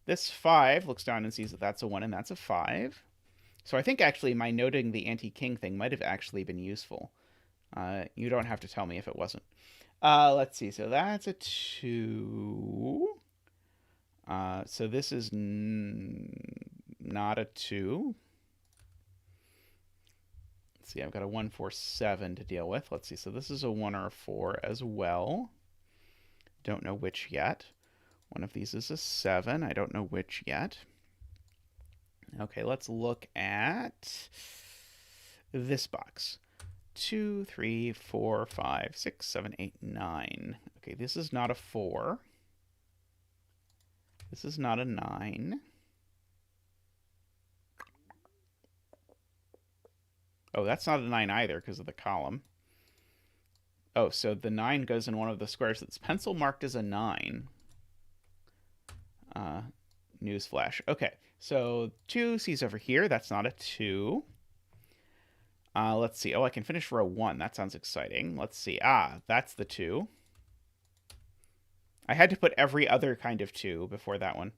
S1: This 5 looks down and sees that that's a 1, and that's a 5. So I think actually my noting the anti-king thing might have actually been useful. You don't have to tell me if it wasn't. Let's see. So that's a 2. So this is not a 2. Let's see. I've got a 1, 4, 7 to deal with. Let's see. So this is a 1 or a 4 as well. Don't know which yet. One of these is a 7. I don't know which yet. Okay, let's look at this box. 2, 3, 4, 5, 6, 7, 8, 9. Okay, this is not a 4. This is not a 9. Oh, that's not a 9 either because of the column. Oh, so the 9 goes in one of the squares that's pencil marked as a 9. Newsflash. Okay, so 2 sees over here. That's not a 2. Let's see. Oh, I can finish row 1. That sounds exciting. Let's see. That's the 2. I had to put every other kind of 2 before that one,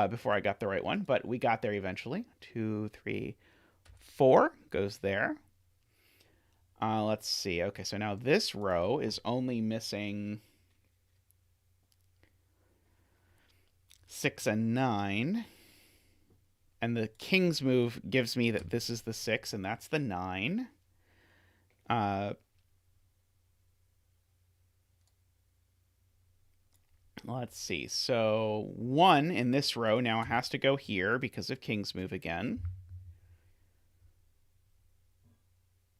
S1: before I got the right one, but we got there eventually. 2, 3, 4 goes there. Let's see. Okay, so now this row is only missing 6 and 9. And the king's move gives me that this is the 6 and that's the 9. Let's see. So 1 in this row now has to go here because of king's move again.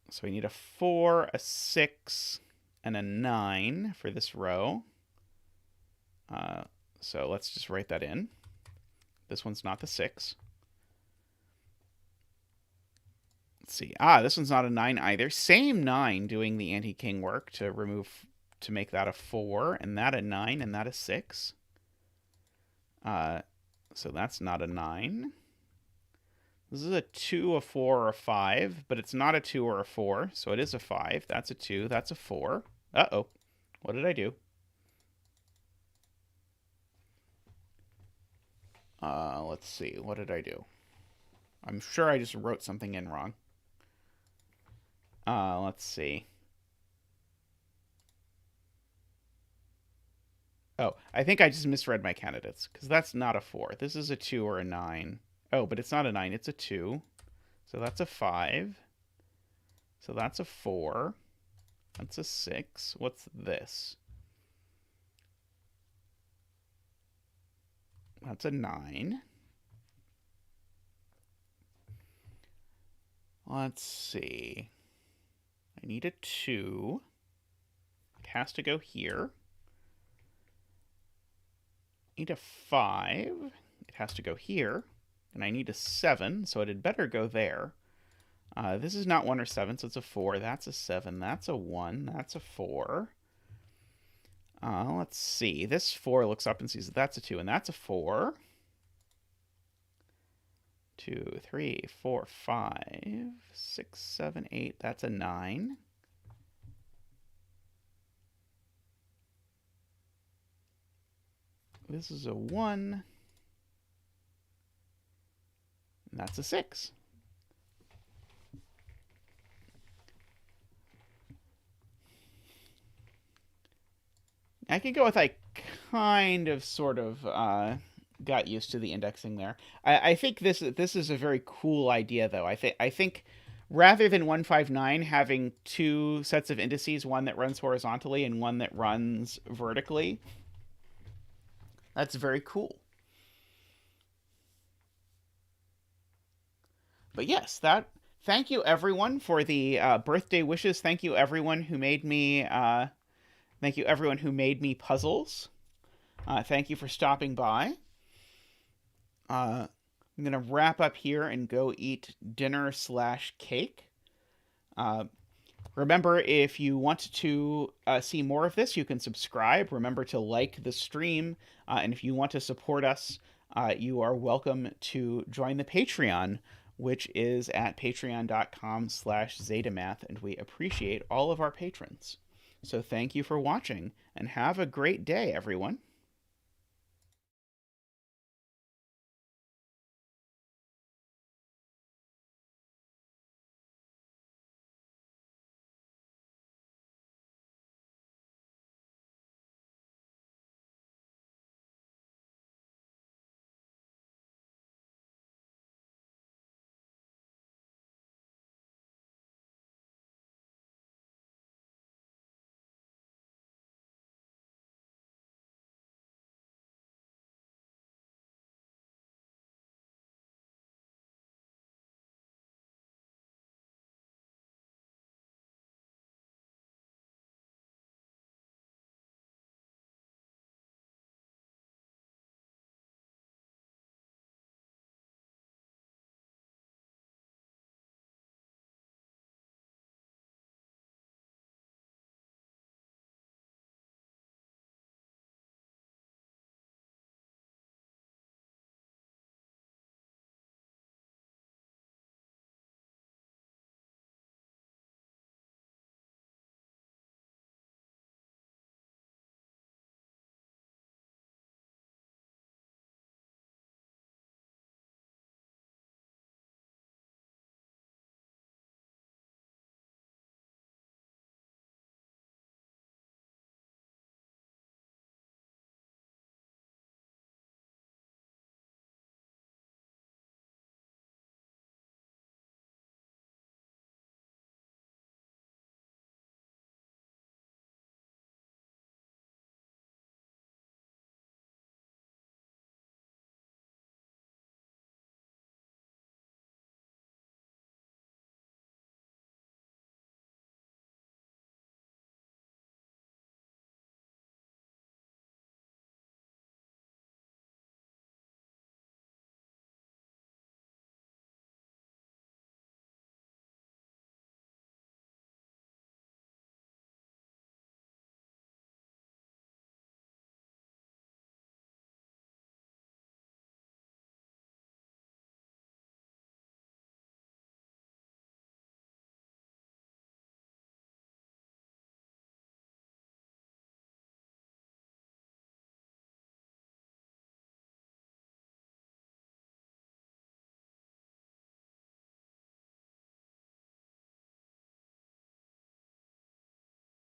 S1: So we need a 4, a 6, and a 9 for this row. So let's just write that in. This one's not the 6. Let's see. This one's not a 9 either. Same 9 doing the anti-king work to make that a 4, and that a 9, and that a 6. So that's not a 9. This is a 2, a 4, or a 5, but it's not a 2 or a 4, so it is a 5. That's a 2. That's a 4. Uh-oh. What did I do? Let's see. What did I do? I'm sure I just wrote something in wrong. Let's see. Oh, I think I just misread my candidates, because that's not a 4. This is a 2 or a 9. Oh, but it's not a 9, it's a 2. So that's a 5. So that's a 4. That's a 6. What's this? That's a 9. Let's see. I need a 2. It has to go here. I need a 5. It has to go here. And I need a 7, so it had better go there. This is not 1 or 7, so it's a 4. That's a 7. That's a 1. That's a 4. Let's see. This 4 looks up and sees that that's a 2, and that's a 4. 2, 3, 4, 5, 6, 7, 8. That's a 9. This is a 1. And that's a 6. I could go with I kind of sort of got used to the indexing there. I think this is a very cool idea, though. I think rather than 159 having 2 sets of indices, one that runs horizontally and one that runs vertically, that's very cool. But yes, thank you everyone for the birthday wishes. Thank you everyone who made me puzzles. Thank you for stopping by. I'm going to wrap up here and go eat dinner/cake. Remember, if you want to see more of this, you can subscribe. Remember to like the stream. And if you want to support us, you are welcome to join the Patreon, which is at patreon.com/Zetamath. And we appreciate all of our patrons. So thank you for watching, and have a great day, everyone.